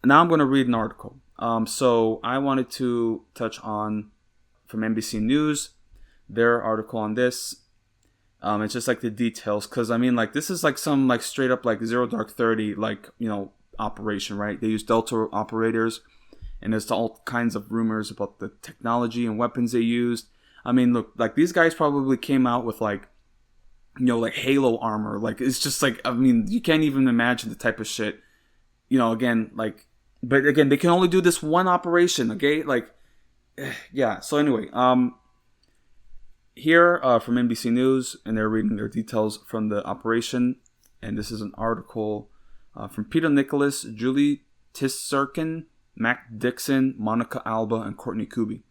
[SPEAKER 1] Now I'm going to read an article. So, I wanted to touch on, from NBC News, their article on this. It's just, like, the details. Because, this is, like, some, like, straight up, like, Zero Dark 30, like, operation, right? They use Delta operators. And there's all kinds of rumors about the technology and weapons they used. Look, like, these guys probably came out with, like, like Halo armor. Like, it's just like, you can't even imagine the type of shit, again, like, but again, they can only do this one operation, okay? Like, yeah. So anyway, here from NBC News, and they're reading their details from the operation. And this is an article from Peter Nicholas, Julie Tisserkin, Mac Dixon, Monica Alba, and Courtney Kuby.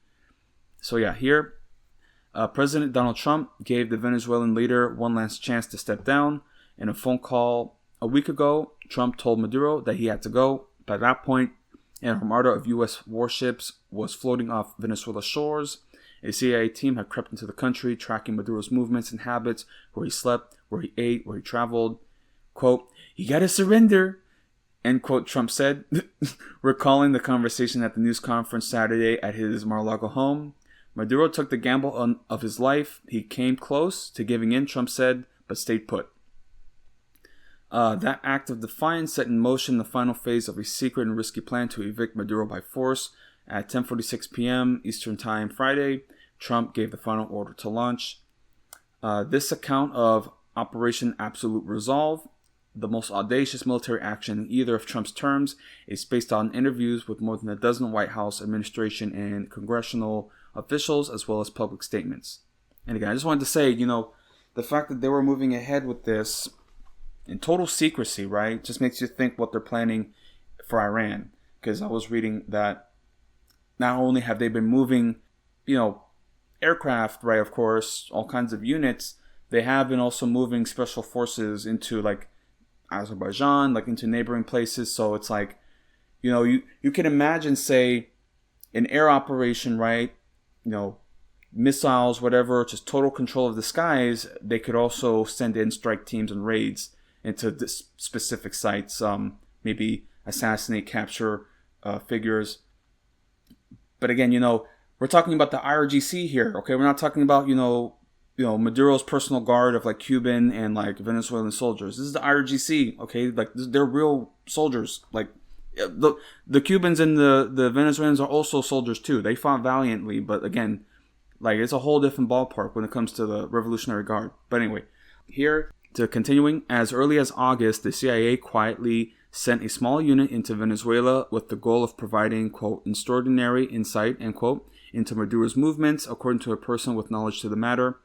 [SPEAKER 1] So yeah, here, President Donald Trump gave the Venezuelan leader one last chance to step down. In a phone call a week ago, Trump told Maduro that he had to go. By that point, an armada of U.S. warships was floating off Venezuela's shores. A CIA team had crept into the country, tracking Maduro's movements and habits, where he slept, where he ate, where he traveled. Quote, "You gotta surrender," end quote, Trump said, recalling the conversation at the news conference Saturday at his Mar-a-Lago home. Maduro took the gamble of his life. He came close to giving in, Trump said, but stayed put. That act of defiance set in motion the final phase of a secret and risky plan to evict Maduro by force. At 10:46 p.m. Eastern Time Friday, Trump gave the final order to launch. This account of Operation Absolute Resolve, the most audacious military action in either of Trump's terms, is based on interviews with more than a dozen White House administration and congressional officials, as well as public statements. And again, I just wanted to say, the fact that they were moving ahead with this in total secrecy, right, just makes you think what they're planning for Iran. Because I was reading that not only have they been moving, aircraft, right, of course, all kinds of units, they have been also moving special forces into, like, Azerbaijan, like, into neighboring places. So it's like, you can imagine, say, an air operation, right, missiles, whatever, just total control of the skies. They could also send in strike teams and raids into this specific sites, maybe assassinate, capture figures. But again, we're talking about the IRGC here, okay? We're not talking about, Maduro's personal guard of, like, Cuban and, like, Venezuelan soldiers. This is the IRGC, okay? Like, they're real soldiers. Like, the Cubans and the Venezuelans are also soldiers too. They fought valiantly, but again, like, it's a whole different ballpark when it comes to the Revolutionary Guard. But anyway, here, to continuing, as early as August, the CIA quietly sent a small unit into Venezuela with the goal of providing, quote, extraordinary insight, end quote, into Maduro's movements, according to a person with knowledge to the matter.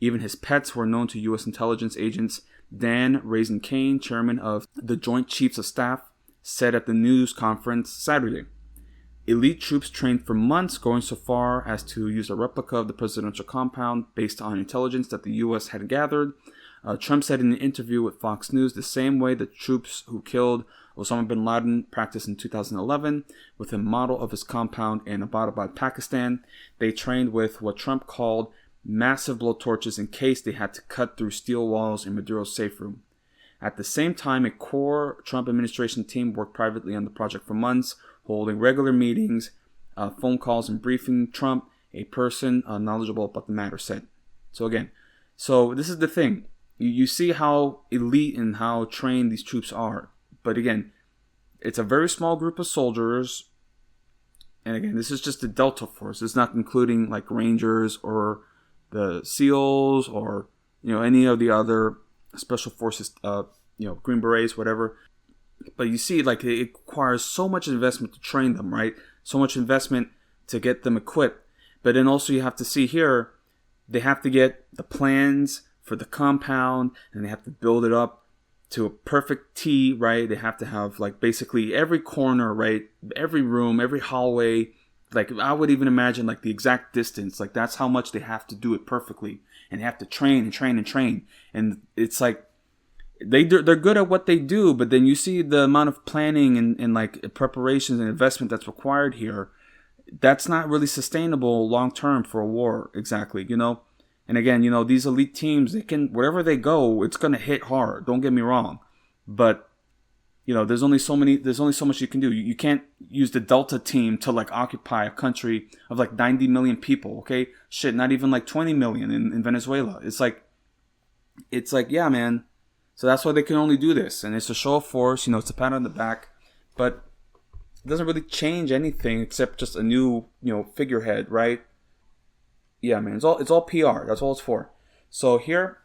[SPEAKER 1] Even his pets were known to U.S. intelligence agents. Dan Raisin-Kane, chairman of the Joint Chiefs of Staff, said at the news conference Saturday. Elite troops trained for months, going so far as to use a replica of the presidential compound based on intelligence that the U.S. had gathered. Trump said in an interview with Fox News the same way the troops who killed Osama bin Laden practiced in 2011 with a model of his compound in Abbottabad, Pakistan. They trained with what Trump called massive blowtorches in case they had to cut through steel walls in Maduro's safe room. At the same time, a core Trump administration team worked privately on the project for months, holding regular meetings, phone calls, and briefing Trump, a person knowledgeable about the matter said. So this is the thing. You see how elite and how trained these troops are. But again, it's a very small group of soldiers. And again, this is just the Delta Force. It's not including like Rangers or the SEALs or, any of the other special forces, Green Berets, whatever. But you see, like, it requires so much investment to train them, right? So much investment to get them equipped. But then also you have to see here, they have to get the plans for the compound, and they have to build it up to a perfect T, right? They have to have, like, basically every corner, right? Every room, every hallway. Like, I would even imagine, like, the exact distance. Like, that's how much they have to do it perfectly. And they have to train and train and train. And it's like, they're good at what they do, but then you see the amount of planning and like preparations and investment that's required here. That's not really sustainable long term for a war, exactly, And again, these elite teams, they can, wherever they go, it's gonna hit hard. Don't get me wrong, but there's only so much you can do. You can't use the Delta team to like occupy a country of like 90 million people. Okay, shit, not even like 20 million in Venezuela. It's like, yeah, man. So that's why they can only do this. And it's a show of force, it's a pat on the back. But it doesn't really change anything except just a new, figurehead, right? Yeah, man. It's all PR. That's all it's for. So here,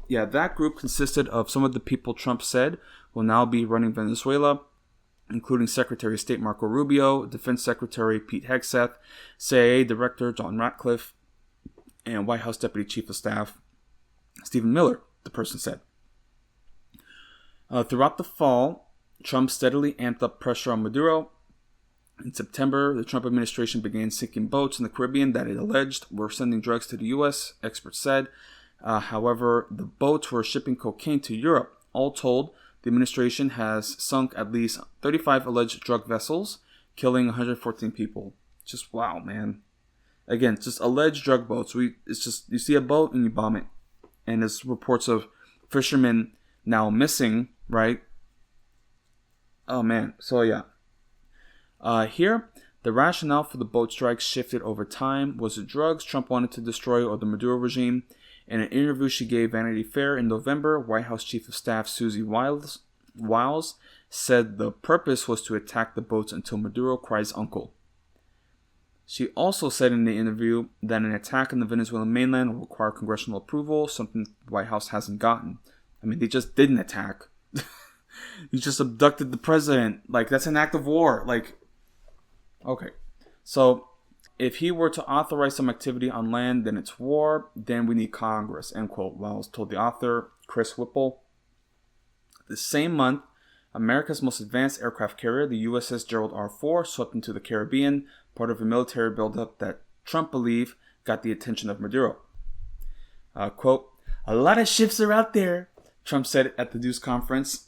[SPEAKER 1] yeah, that group consisted of some of the people Trump said will now be running Venezuela, including Secretary of State Marco Rubio, Defense Secretary Pete Hegseth, CIA Director John Ratcliffe, and White House Deputy Chief of Staff Stephen Miller, the person said. Throughout the fall, Trump steadily amped up pressure on Maduro. In September, the Trump administration began sinking boats in the Caribbean that it alleged were sending drugs to the U.S., experts said. However, the boats were shipping cocaine to Europe. All told, the administration has sunk at least 35 alleged drug vessels, killing 114 people. Just wow, man. Again, just alleged drug boats. It's just, you see a boat and you bomb it. And there's reports of fishermen now missing, right? Oh, man. So, yeah. Here, the rationale for the boat strikes shifted over time. Was it drugs Trump wanted to destroy or the Maduro regime? In an interview she gave Vanity Fair in November, White House Chief of Staff Susie Wiles said the purpose was to attack the boats until Maduro cries uncle. She also said in the interview that an attack on the Venezuelan mainland will require congressional approval, something the White House hasn't gotten. I mean, they just didn't attack. You just abducted the president. Like, that's an act of war. Like, okay. So, if he were to authorize some activity on land, then it's war. Then we need Congress, end quote. Wells told the author, Chris Whipple. The same month, America's most advanced aircraft carrier, the USS Gerald R. Ford, swept into the Caribbean, part of a military buildup that Trump believed got the attention of Maduro. Quote, a lot of ships are out there, Trump said at the news conference.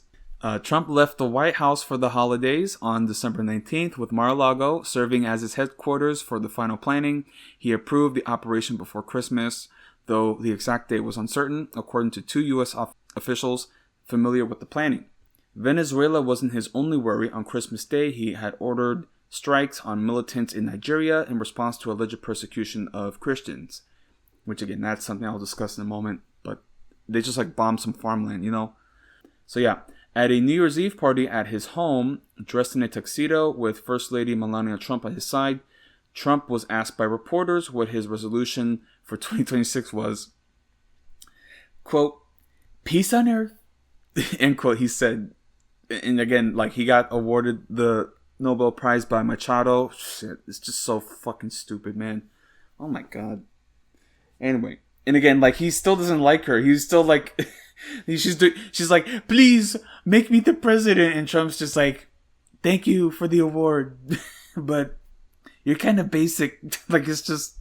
[SPEAKER 1] Trump left the White House for the holidays on December 19th, with Mar-a-Lago serving as his headquarters for the final planning. He approved the operation before Christmas, though the exact date was uncertain, according to two U.S. officials familiar with the planning. Venezuela wasn't his only worry. On Christmas Day, he had ordered strikes on militants in Nigeria in response to alleged persecution of Christians. Which, again, that's something I'll discuss in a moment. But they just, bombed some farmland, So, yeah. At a New Year's Eve party at his home, dressed in a tuxedo with First Lady Melania Trump at his side, Trump was asked by reporters what his resolution for 2026 was. Quote, peace on earth, end quote, he said. And again, he got awarded the Nobel Prize by Machado. Shit, it's just so fucking stupid, man. Oh my God. Anyway, and again, he still doesn't like her. He's still She's like, please make me the president, and Trump's just like, thank you for the award, but you're kind of basic. Like, it's just,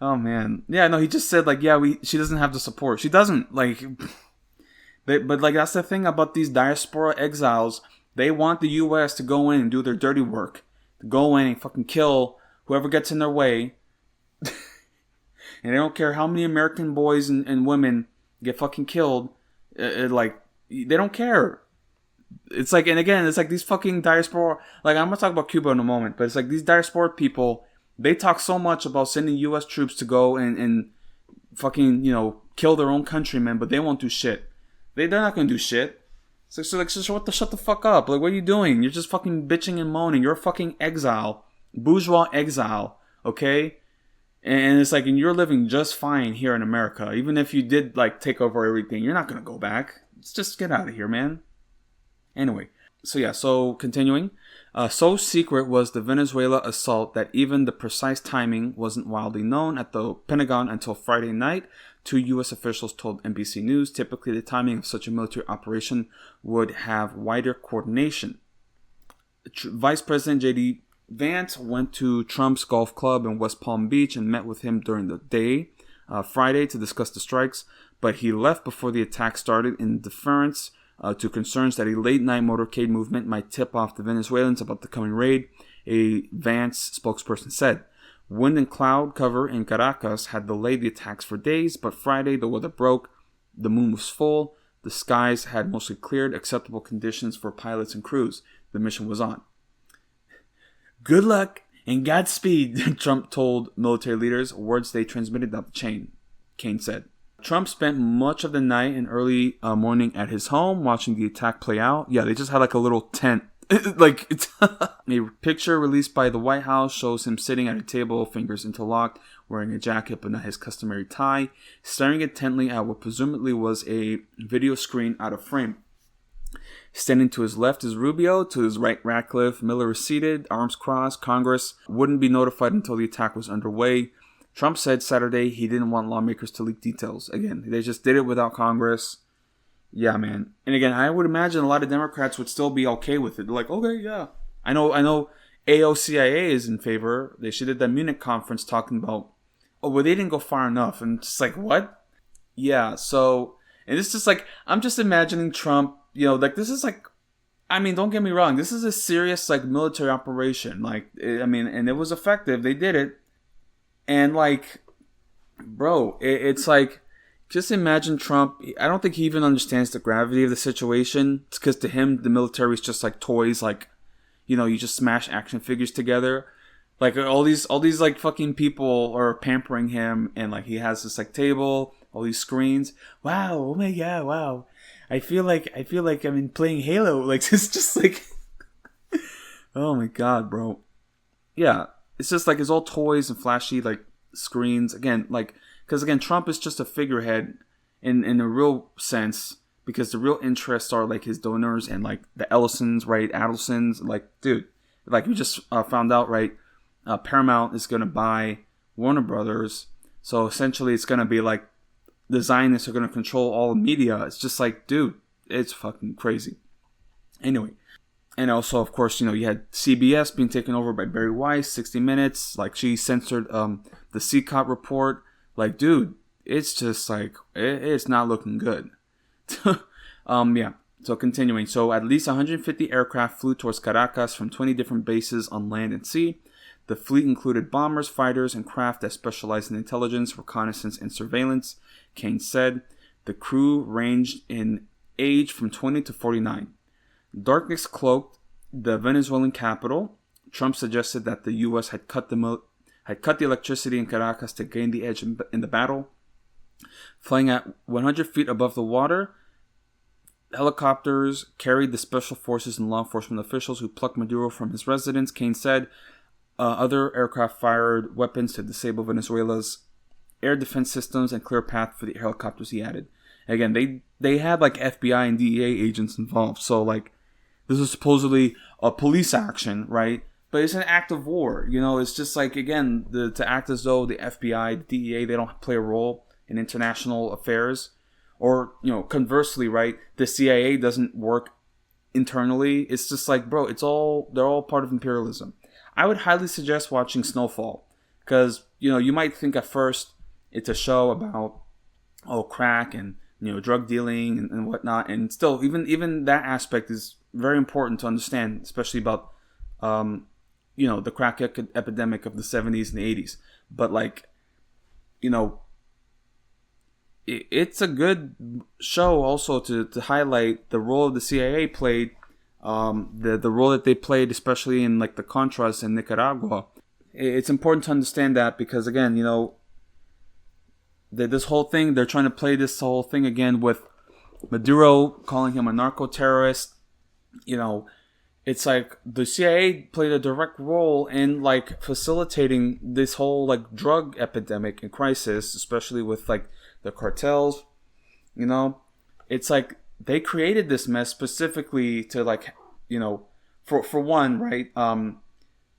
[SPEAKER 1] oh man, yeah, no, he just said like, yeah, she doesn't have the support. She doesn't, like, but like that's the thing about these diaspora exiles. They want the U.S. to go in and do their dirty work, to go in and fucking kill whoever gets in their way, and they don't care how many American boys and women get fucking killed. Like, they don't care. It's like, and again, it's like these fucking diaspora, like, I'm gonna talk about Cuba in a moment, but it's like these diaspora people, they talk so much about sending U.S. troops to go and fucking, kill their own countrymen, but they won't do shit. They're not gonna do shit. So shut the fuck up. Like, what are you doing? You're just fucking bitching and moaning. You're a fucking exile. Bourgeois exile. Okay? And it's like, and you're living just fine here in America. Even if you did, like, take over everything, you're not gonna go back. Just get out of here, man. Anyway, so continuing. So secret was the Venezuela assault that even the precise timing wasn't widely known at the Pentagon until Friday night. 2 U.S. officials told NBC News typically the timing of such a military operation would have wider coordination. Vice President J.D. Vance went to Trump's golf club in West Palm Beach and met with him during the day, Friday, to discuss the strikes, but he left before the attack started in deference to concerns that a late-night motorcade movement might tip off the Venezuelans about the coming raid, a Vance spokesperson said. Wind and cloud cover in Caracas had delayed the attacks for days, but Friday the weather broke, the moon was full, the skies had mostly cleared, acceptable conditions for pilots and crews. The mission was on. Good luck and Godspeed, Trump told military leaders, words they transmitted up the chain, Kane said. Trump spent much of the night and early morning at his home watching the attack play out. Yeah, they just had like a little tent. Like, a picture released by the White House shows him sitting at a table, fingers interlocked, wearing a jacket but not his customary tie, staring intently at what presumably was a video screen out of frame. Standing to his left is Rubio, to his right Ratcliffe. Miller is seated, arms crossed. Congress wouldn't be notified until the attack was underway. Trump said Saturday he didn't want lawmakers to leak details. Again, they just did it without Congress. Yeah, man. And again, I would imagine a lot of Democrats would still be okay with it. They're like, okay, yeah. I know AOCIA is in favor. They did that Munich conference talking about, oh, well, they didn't go far enough. And it's like, what? Yeah, so, and it's just like, I'm just imagining Trump, like, this is like, I mean, don't get me wrong. This is a serious, like, military operation. Like, and it was effective. They did it. And, like, bro, it's like, just imagine Trump. I don't think he even understands the gravity of the situation. It's because to him, the military is just like toys. Like, you just smash action figures together. Like, all these like fucking people are pampering him, and like he has this like table, all these screens. Wow, oh my god, wow. I feel like I'm playing Halo. Like, it's just like, oh my god, bro. Yeah, it's just like it's all toys and flashy like screens. Again, like. Because, again, Trump is just a figurehead in a real sense, because the real interests are, like, his donors and, like, the Ellisons, right? Adelsons. Like, dude, like, we just found out, right? Paramount is going to buy Warner Brothers. So, essentially, it's going to be, like, the Zionists are going to control all the media. It's just like, dude, it's fucking crazy. Anyway. And also, of course, you had CBS being taken over by Barry Weiss, 60 Minutes. Like, she censored the CCOT report. Like, dude, it's just like, it's not looking good. Yeah. So continuing. So at least 150 aircraft flew towards Caracas from 20 different bases on land and sea. The fleet included bombers, fighters, and craft that specialized in intelligence, reconnaissance, and surveillance. Kane said the crew ranged in age from 20 to 49. Darkness cloaked the Venezuelan capital. Trump suggested that the U.S. had cut the electricity in Caracas to gain the edge in the battle. Flying at 100 feet above the water, helicopters carried the special forces and law enforcement officials who plucked Maduro from his residence. Kane said other aircraft fired weapons to disable Venezuela's air defense systems and clear a path for the helicopters, he added. Again, they had like FBI and DEA agents involved, so like this is supposedly a police action, right? But it's an act of war, It's just like, again, to act as though the FBI, the DEA, they don't play a role in international affairs. Or, conversely, right, the CIA doesn't work internally. It's just like, bro, they're all part of imperialism. I would highly suggest watching Snowfall, because, you might think at first it's a show about, crack and, drug dealing and whatnot. And still, even that aspect is very important to understand, especially about, the crack epidemic of the 70s and the 80s. But, like, it's a good show also to highlight the role the CIA played, the role that they played, especially in like the Contras in Nicaragua. It's important to understand that, because again, this whole thing, they're trying to play this whole thing again with Maduro, calling him a narco-terrorist. It's like the CIA played a direct role in like facilitating this whole like drug epidemic and crisis, especially with like the cartels. It's like they created this mess specifically to like, for one, right,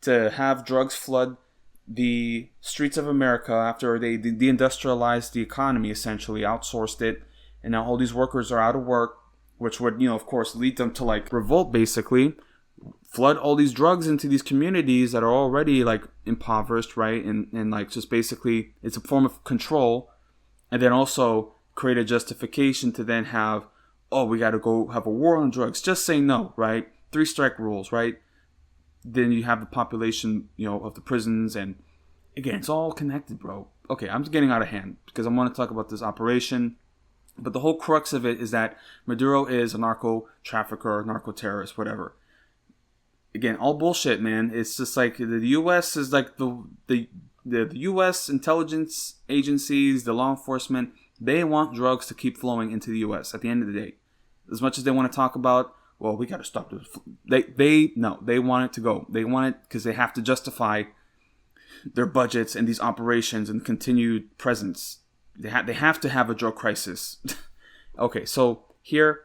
[SPEAKER 1] to have drugs flood the streets of America after they deindustrialized the economy, essentially outsourced it, and now all these workers are out of work, which would, of course, lead them to like revolt, basically, flood all these drugs into these communities that are already like impoverished, right, and like just basically it's a form of control. And then also create a justification to then have, we got to go have a war on drugs. Just say no, right? 3-strike rules, right? Then you have the population, of the prisons. And again, it's all connected, bro. Okay, I'm getting out of hand because I want to talk about this operation. But the whole crux of it is that Maduro is a narco trafficker, narco terrorist, whatever. Again, all bullshit, man. It's just like the U.S. is like the U.S. intelligence agencies, the law enforcement, they want drugs to keep flowing into the U.S. at the end of the day. As much as they want to talk about, we got to stop this. They want it to go. They want it because they have to justify their budgets and these operations and continued presence. They have to have a drug crisis. Okay, so here,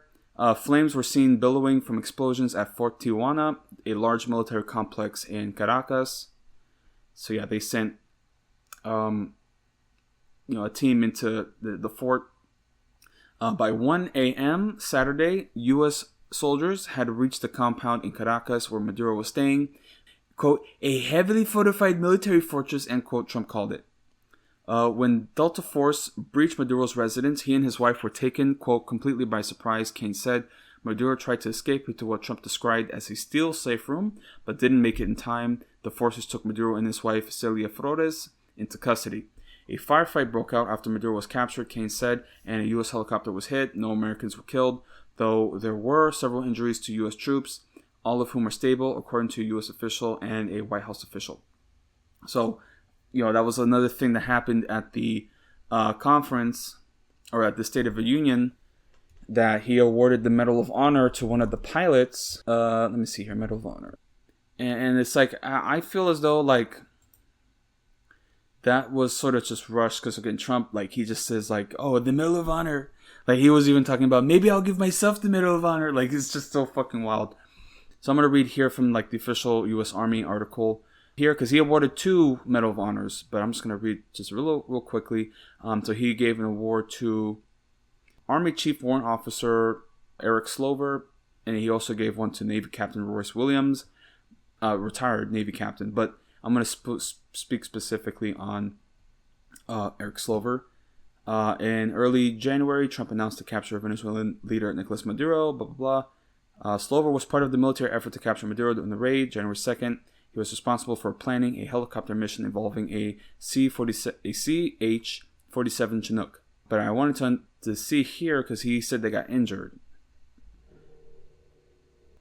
[SPEAKER 1] flames were seen billowing from explosions at Fort Tijuana, a large military complex in Caracas. So yeah, they sent a team into the fort. By 1 a.m. Saturday, U.S. soldiers had reached the compound in Caracas where Maduro was staying. Quote, a heavily fortified military fortress, end quote, Trump called it. When Delta Force breached Maduro's residence, he and his wife were taken, quote, completely by surprise, Kane said. Maduro tried to escape into what Trump described as a steel safe room, but didn't make it in time. The forces took Maduro and his wife, Celia Flores, into custody. A firefight broke out after Maduro was captured, Kane said, and a U.S. helicopter was hit. No Americans were killed, though there were several injuries to U.S. troops, all of whom are stable, according to a U.S. official and a White House official. So, that was another thing that happened at the conference, or at the State of the Union, that he awarded the Medal of Honor to one of the pilots. Let me see here, Medal of Honor. And it's like, I feel as though, like, that was sort of just rushed, because again, Trump, like, he just says, like, the Medal of Honor. Like, he was even talking about, maybe I'll give myself the Medal of Honor. Like, it's just so fucking wild. So I'm going to read here from, like, the official U.S. Army article here, because he awarded 2 Medal of Honors, but I'm just going to read just real quickly. So he gave an award to Army Chief Warrant Officer Eric Slover, and he also gave one to Navy Captain Royce Williams, retired Navy Captain. But I'm going to speak specifically on Eric Slover. In early January, Trump announced the capture of Venezuelan leader Nicolas Maduro, blah, blah, blah. Slover was part of the military effort to capture Maduro during the raid, January 2nd. He was responsible for planning a helicopter mission involving a CH-47 Chinook. But I wanted to see here, because he said they got injured.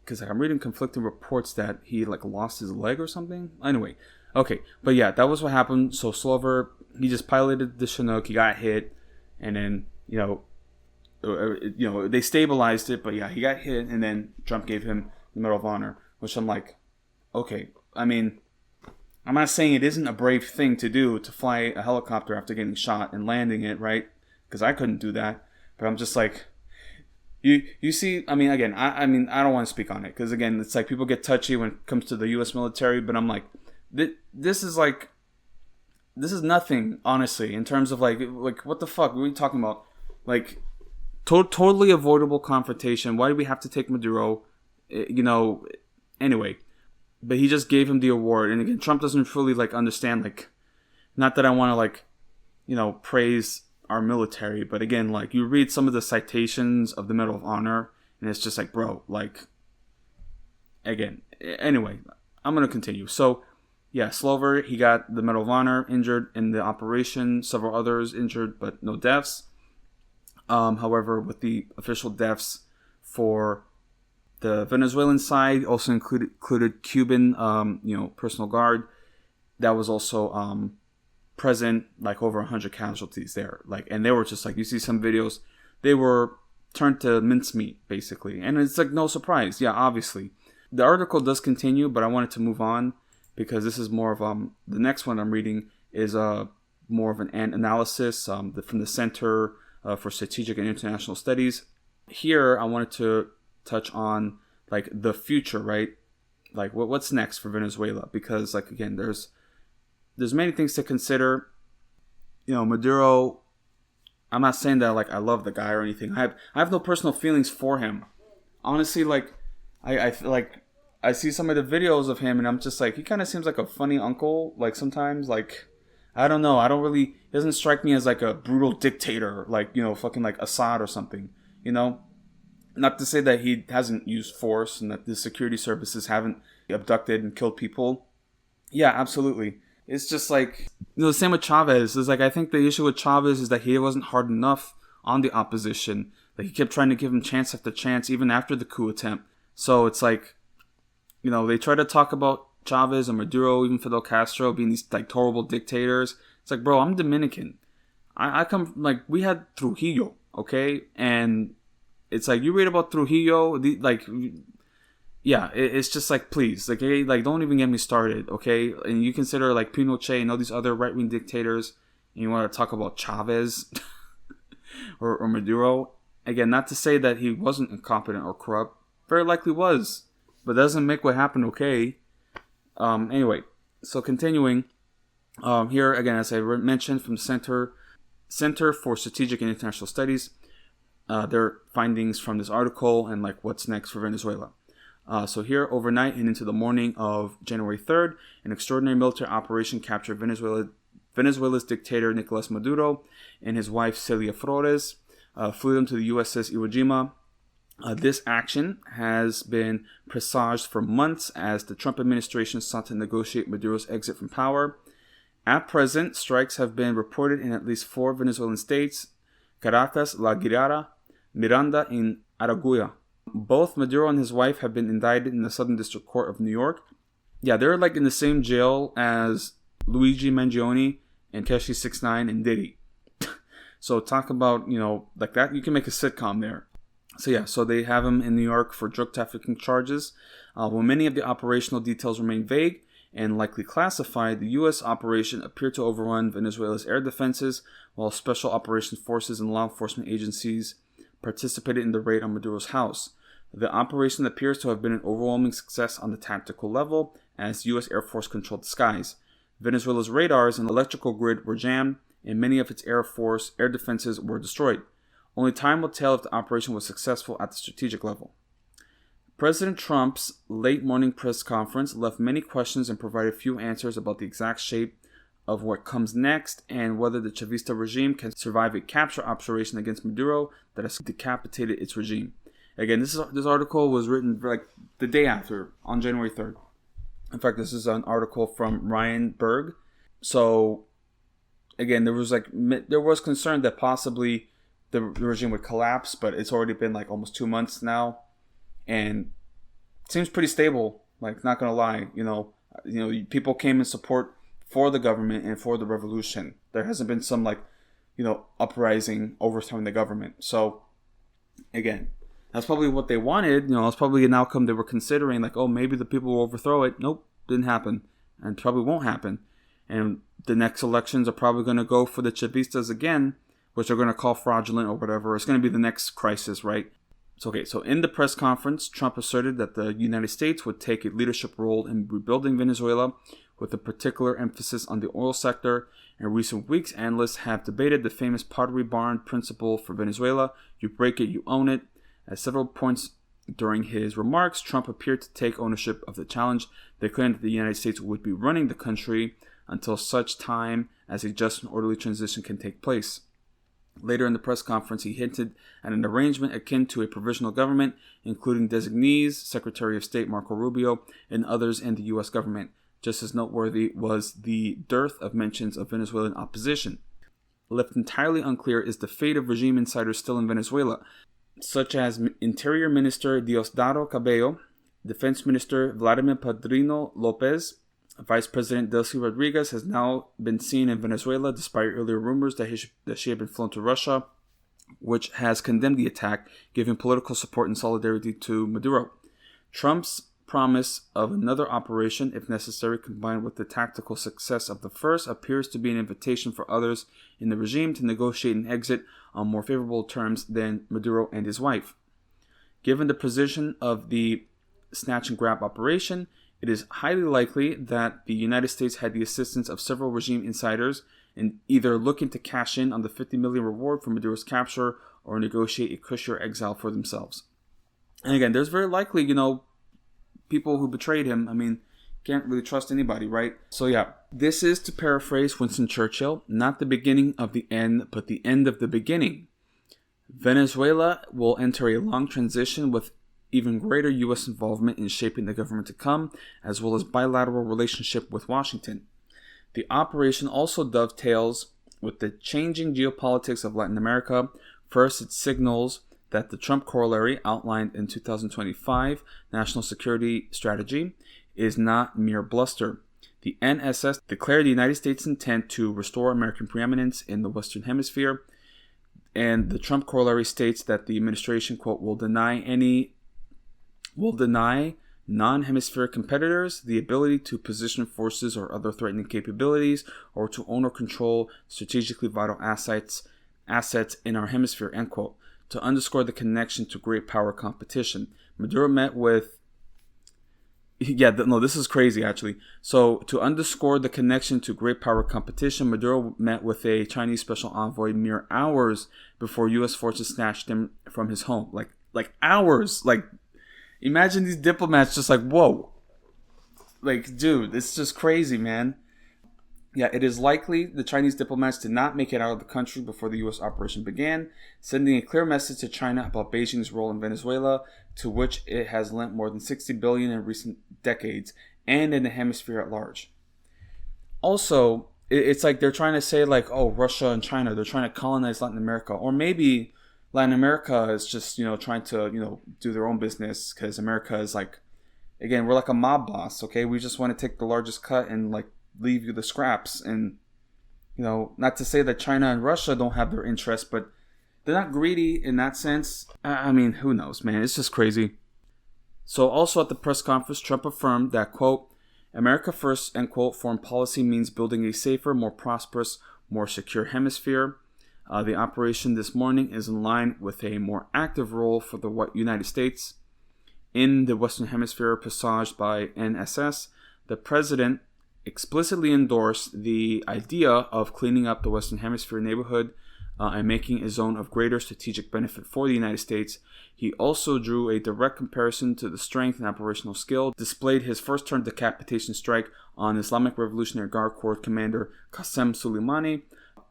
[SPEAKER 1] Because I'm reading conflicting reports that he lost his leg or something. Anyway, okay, but yeah, that was what happened. So Slover, he just piloted the Chinook. He got hit, and then they stabilized it. But yeah, he got hit, and then Trump gave him the Medal of Honor, which I'm like, okay. I mean, I'm not saying it isn't a brave thing to do, to fly a helicopter after getting shot and landing it, right? Because I couldn't do that. But I'm just like, you see, I mean, again, I don't want to speak on it. Because again, it's like people get touchy when it comes to the U.S. military. But I'm like, this is nothing, honestly, in terms of like what the fuck? What are we talking about? Like, totally avoidable confrontation. Why do we have to take Maduro? Anyway. But he just gave him the award. And again, Trump doesn't fully, understand, not that I want to, praise our military. But again, you read some of the citations of the Medal of Honor, and it's just bro, again. Anyway, I'm going to continue. So, yeah, Slover, he got the Medal of Honor, injured in the operation. Several others injured, but no deaths. However, with the official deaths for the Venezuelan side, also included Cuban, personal guard. That was also present, over 100 casualties there. And they were just you see some videos, they were turned to mincemeat, basically. And it's no surprise. Yeah, obviously. The article does continue, but I wanted to move on because this is more of, the next one I'm reading is more of an analysis from the Center for Strategic and International Studies. Here, I wanted to touch on the future, right? What's next for Venezuela? Because again, there's many things to consider. Maduro, I'm not saying that I love the guy or anything. I have no personal feelings for him. Honestly, I feel I see some of the videos of him and I'm just he kind of seems like a funny uncle. Sometimes I don't know. He doesn't strike me as a brutal dictator, fucking Assad or something, Not to say that he hasn't used force and that the security services haven't abducted and killed people. Yeah, absolutely. It's just the same with Chavez. Is I think the issue with Chavez is that he wasn't hard enough on the opposition. He kept trying to give him chance after chance, even after the coup attempt. So it's they try to talk about Chavez and Maduro, even Fidel Castro being these horrible dictators. It's bro, I'm Dominican. I come we had Trujillo, okay? And it's you read about Trujillo, yeah, it's just please, hey, don't even get me started, okay? And you consider Pinochet and all these other right-wing dictators, and you want to talk about Chavez or Maduro. Again, not to say that he wasn't incompetent or corrupt, very likely was, but that doesn't make what happened okay. Anyway, so continuing, here again, as I mentioned, from the Center for Strategic and International Studies, their findings from this article and what's next for Venezuela. So here, overnight and into the morning of January 3rd, an extraordinary military operation captured Venezuela's dictator Nicolas Maduro and his wife Celia Flores, flew them to the USS Iwo Jima. This action has been presaged for months as the Trump administration sought to negotiate Maduro's exit from power. At present, strikes have been reported in at least 4 Venezuelan states: Caracas, La Guaira, Miranda, and Aragua. Both Maduro and his wife have been indicted in the Southern District Court of New York. Yeah, they're in the same jail as Luigi Mangione and Keshi 6ix9ine and Diddy. So talk about, that. You can make a sitcom there. So yeah, so they have him in New York for drug trafficking charges. While many of the operational details remain vague and likely classified, the U.S. operation appeared to overrun Venezuela's air defenses, while special operations forces and law enforcement agencies participated in the raid on Maduro's house. The operation appears to have been an overwhelming success on the tactical level, as U.S. Air Force controlled the skies. Venezuela's radars and electrical grid were jammed, and many of its air defenses were destroyed. Only time will tell if the operation was successful at the strategic level. President Trump's late morning press conference left many questions and provided few answers about the exact shape of what comes next and whether the Chavista regime can survive a capture operation against Maduro that has decapitated its regime. Again, this article was written the day after, on January 3rd. In fact, this is an article from Ryan Berg. So, again, there was concern that possibly the regime would collapse, but it's already been almost 2 months now, and it seems pretty stable. Not gonna lie, people came in support for the government and for the revolution. There hasn't been some uprising overthrowing the government. So again, that's probably what they wanted. That's probably an outcome they were considering. Maybe the people will overthrow it. Nope, didn't happen, and probably won't happen. And the next elections are probably going to go for the Chavistas again, which are going to call fraudulent or whatever. It's going to be the next crisis, right? So in the press conference, Trump asserted that the United States would take a leadership role in rebuilding Venezuela with a particular emphasis on the oil sector In recent weeks, analysts have debated the famous pottery barn principle for Venezuela. You break it, you own it. At several points during his remarks, Trump appeared to take ownership of the challenge, declaring that the United States would be running the country until such time as a just and orderly transition can take place. Later in the press conference, he hinted at an arrangement akin to a provisional government, including designees, Secretary of State Marco Rubio, and others in the U.S. government. Just as noteworthy was the dearth of mentions of Venezuelan opposition. Left entirely unclear is the fate of regime insiders still in Venezuela, such as Interior Minister Diosdado Cabello, Defense Minister Vladimir Padrino Lopez. Vice President Delcy Rodriguez has now been seen in Venezuela despite earlier rumors that she had been flown to Russia, which has condemned the attack, giving political support and solidarity to Maduro. Trump's promise of another operation, if necessary, combined with the tactical success of the first, appears to be an invitation for others in the regime to negotiate an exit on more favorable terms than Maduro and his wife. Given the position of the snatch and grab operation, it is highly likely that the United States had the assistance of several regime insiders in either looking to cash in on the $50 million reward for Maduro's capture or negotiate a cushier exile for themselves. And again, there's very likely, people who betrayed him. I mean, can't really trust anybody, right? So yeah, this is, to paraphrase Winston Churchill, not the beginning of the end, but the end of the beginning. Venezuela will enter a long transition with even greater U.S. involvement in shaping the government to come, as well as bilateral relationship with Washington. The operation also dovetails with the changing geopolitics of Latin America. First, it signals that the Trump corollary outlined in 2025 National Security Strategy is not mere bluster. The NSS declared the United States' intent to restore American preeminence in the Western Hemisphere, and the Trump corollary states that the administration, quote, will deny non-hemispheric competitors the ability to position forces or other threatening capabilities or to own or control strategically vital assets in our hemisphere, end quote, to underscore the connection to great power competition. Maduro met with... this is crazy, actually. So, to underscore the connection to great power competition, Maduro met with a Chinese special envoy mere hours before U.S. forces snatched him from his home. Like hours. Imagine these diplomats just whoa. Dude, it's just crazy, man. Yeah, it is likely the Chinese diplomats did not make it out of the country before the U.S. operation began, sending a clear message to China about Beijing's role in Venezuela, to which it has lent more than $60 billion in recent decades, and in the hemisphere at large. Also, it's like they're trying to say, Russia and China, they're trying to colonize Latin America, or maybe Latin America is just, trying to, do their own business, because America is again, we're like a mob boss, okay? We just want to take the largest cut and, leave you the scraps. And, not to say that China and Russia don't have their interests, but they're not greedy in that sense. I mean, who knows, man? It's just crazy. So also at the press conference, Trump affirmed that, quote, America first, end quote, foreign policy means building a safer, more prosperous, more secure hemisphere. The operation this morning is in line with a more active role for the United States in the Western Hemisphere presaged by NSS. The president explicitly endorsed the idea of cleaning up the Western Hemisphere neighborhood and making a zone of greater strategic benefit for the United States. He also drew a direct comparison to the strength and operational skill displayed his first-turn decapitation strike on Islamic Revolutionary Guard Corps commander Qasem Soleimani,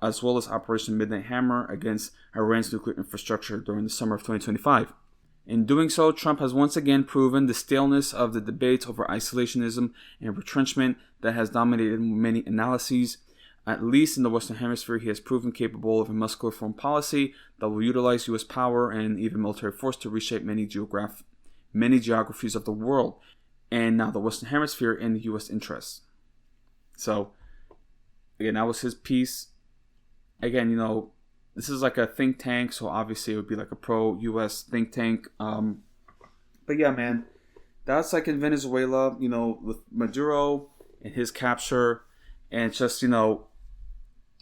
[SPEAKER 1] as well as Operation Midnight Hammer against Iran's nuclear infrastructure during the summer of 2025. In doing so, Trump has once again proven the staleness of the debates over isolationism and retrenchment that has dominated many analyses. At least in the Western Hemisphere, he has proven capable of a muscular foreign policy that will utilize U.S. power and even military force to reshape many geographies of the world, and now the Western Hemisphere in the U.S. interests. So, again, that was his piece. Again, this is like a think tank, so obviously it would be like a pro-U.S. think tank. But yeah, man, that's in Venezuela, with Maduro and his capture. And it's just,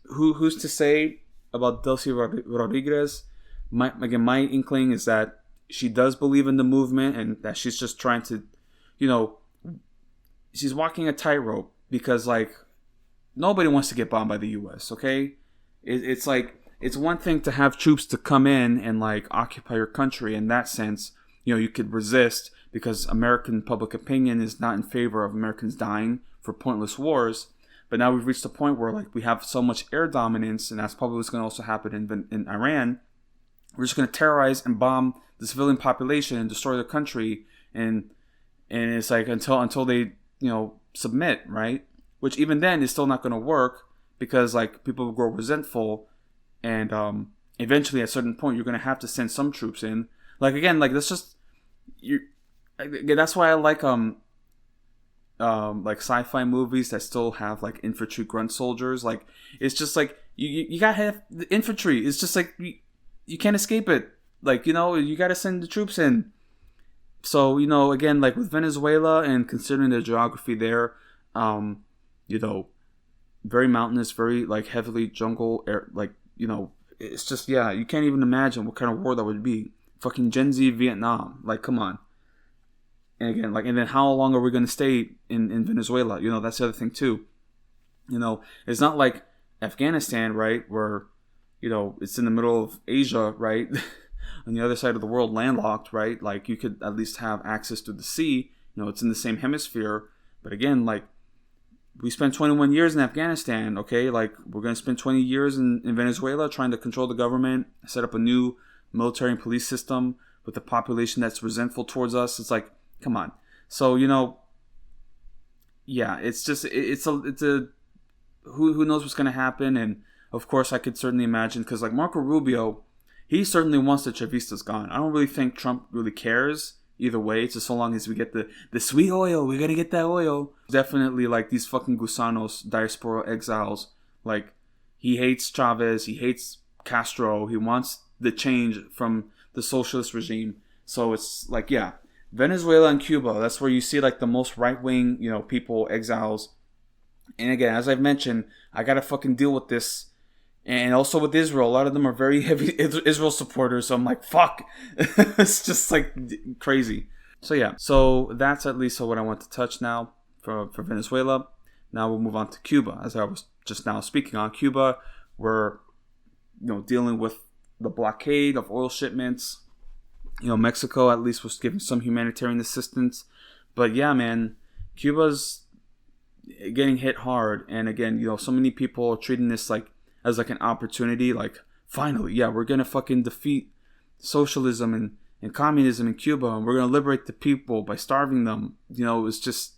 [SPEAKER 1] who's to say about Delcy Rodriguez? My inkling is that she does believe in the movement and that she's just trying to, she's walking a tightrope because, nobody wants to get bombed by the U.S., okay? It's like, it's one thing to have troops to come in and like occupy your country. In that sense, you could resist because American public opinion is not in favor of Americans dying for pointless wars. But now we've reached a point where like we have so much air dominance, and that's probably what's going to also happen in Iran. We're just going to terrorize and bomb the civilian population and destroy the country, and it's like until they submit, right? Which even then is still not going to work, because like people will grow resentful, and eventually at a certain point you're going to have to send some troops in. Like again, like that's just that's why I like sci-fi movies that still have like infantry grunt soldiers. Like it's just like you gotta have the infantry. It's just like you can't escape it. Like you gotta send the troops in. So again, like with Venezuela, and considering the geography there, very mountainous, very like heavily jungle air, like it's just, yeah, you can't even imagine what kind of war that would be. Fucking Gen Z Vietnam, like come on. And again, like, and then how long are we going to stay in Venezuela? That's the other thing too. It's not like Afghanistan, right, where it's in the middle of Asia, right, on the other side of the world, landlocked, right? Like you could at least have access to the sea. It's in the same hemisphere. But again, like we spent 21 years in Afghanistan, okay? Like we're going to spend 20 years in Venezuela trying to control the government, set up a new military and police system with a population that's resentful towards us. It's like, come on. So, yeah, it's just, it's a who knows what's going to happen. And of course I could certainly imagine, because like Marco Rubio, he certainly wants the Chavistas gone. I don't really think Trump really cares either way. It's just so long as we get the sweet oil, we're going to get that oil. Definitely like these fucking gusanos, diaspora exiles. Like he hates Chavez, he hates Castro, he wants the change from the socialist regime. So it's like, yeah, Venezuela and Cuba, that's where you see like the most right-wing, people, exiles. And again, as I've mentioned, I gotta fucking deal with this. And also with Israel, a lot of them are very heavy Israel supporters. So I'm like, fuck. It's just like crazy. So yeah, so that's at least what I want to touch now for Venezuela. Now we'll move on to Cuba. As I was just now speaking on Cuba, we're dealing with the blockade of oil shipments. Mexico at least was giving some humanitarian assistance. But yeah, man, Cuba's getting hit hard. And again, so many people are treating this like as like an opportunity. Like, finally, yeah, we're going to fucking defeat socialism and communism in Cuba. And we're going to liberate the people by starving them. It's just,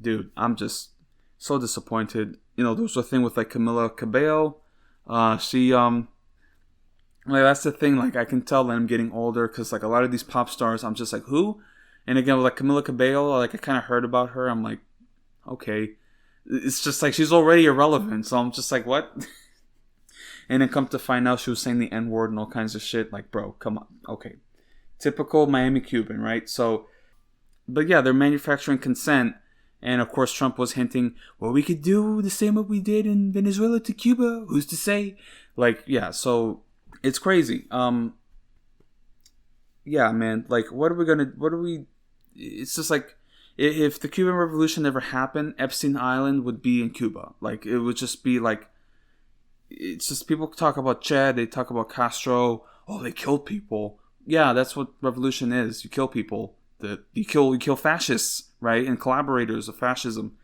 [SPEAKER 1] dude, I'm just so disappointed. There was a thing with like Camila Cabello. She, like that's the thing, like I can tell that I'm getting older, because like a lot of these pop stars, I'm just like, who? And again, with like Camila Cabello, like I kind of heard about her, I'm like, okay, it's just like she's already irrelevant, so I'm just like, what? And then come to find out she was saying the N-word and all kinds of shit. Like, bro, come on. Okay, typical Miami Cuban, right? So, but yeah, they're manufacturing consent. And of course Trump was hinting, well, we could do the same what we did in Venezuela to Cuba, who's to say? Like, yeah, so it's crazy. Yeah, man, like it's just like, if the Cuban Revolution never happened, Epstein Island would be in Cuba. Like, it would just be like, it's just, people talk about Che, they talk about Castro, oh, they killed people. Yeah, that's what revolution is. You kill people. You kill fascists, right? And collaborators of fascism.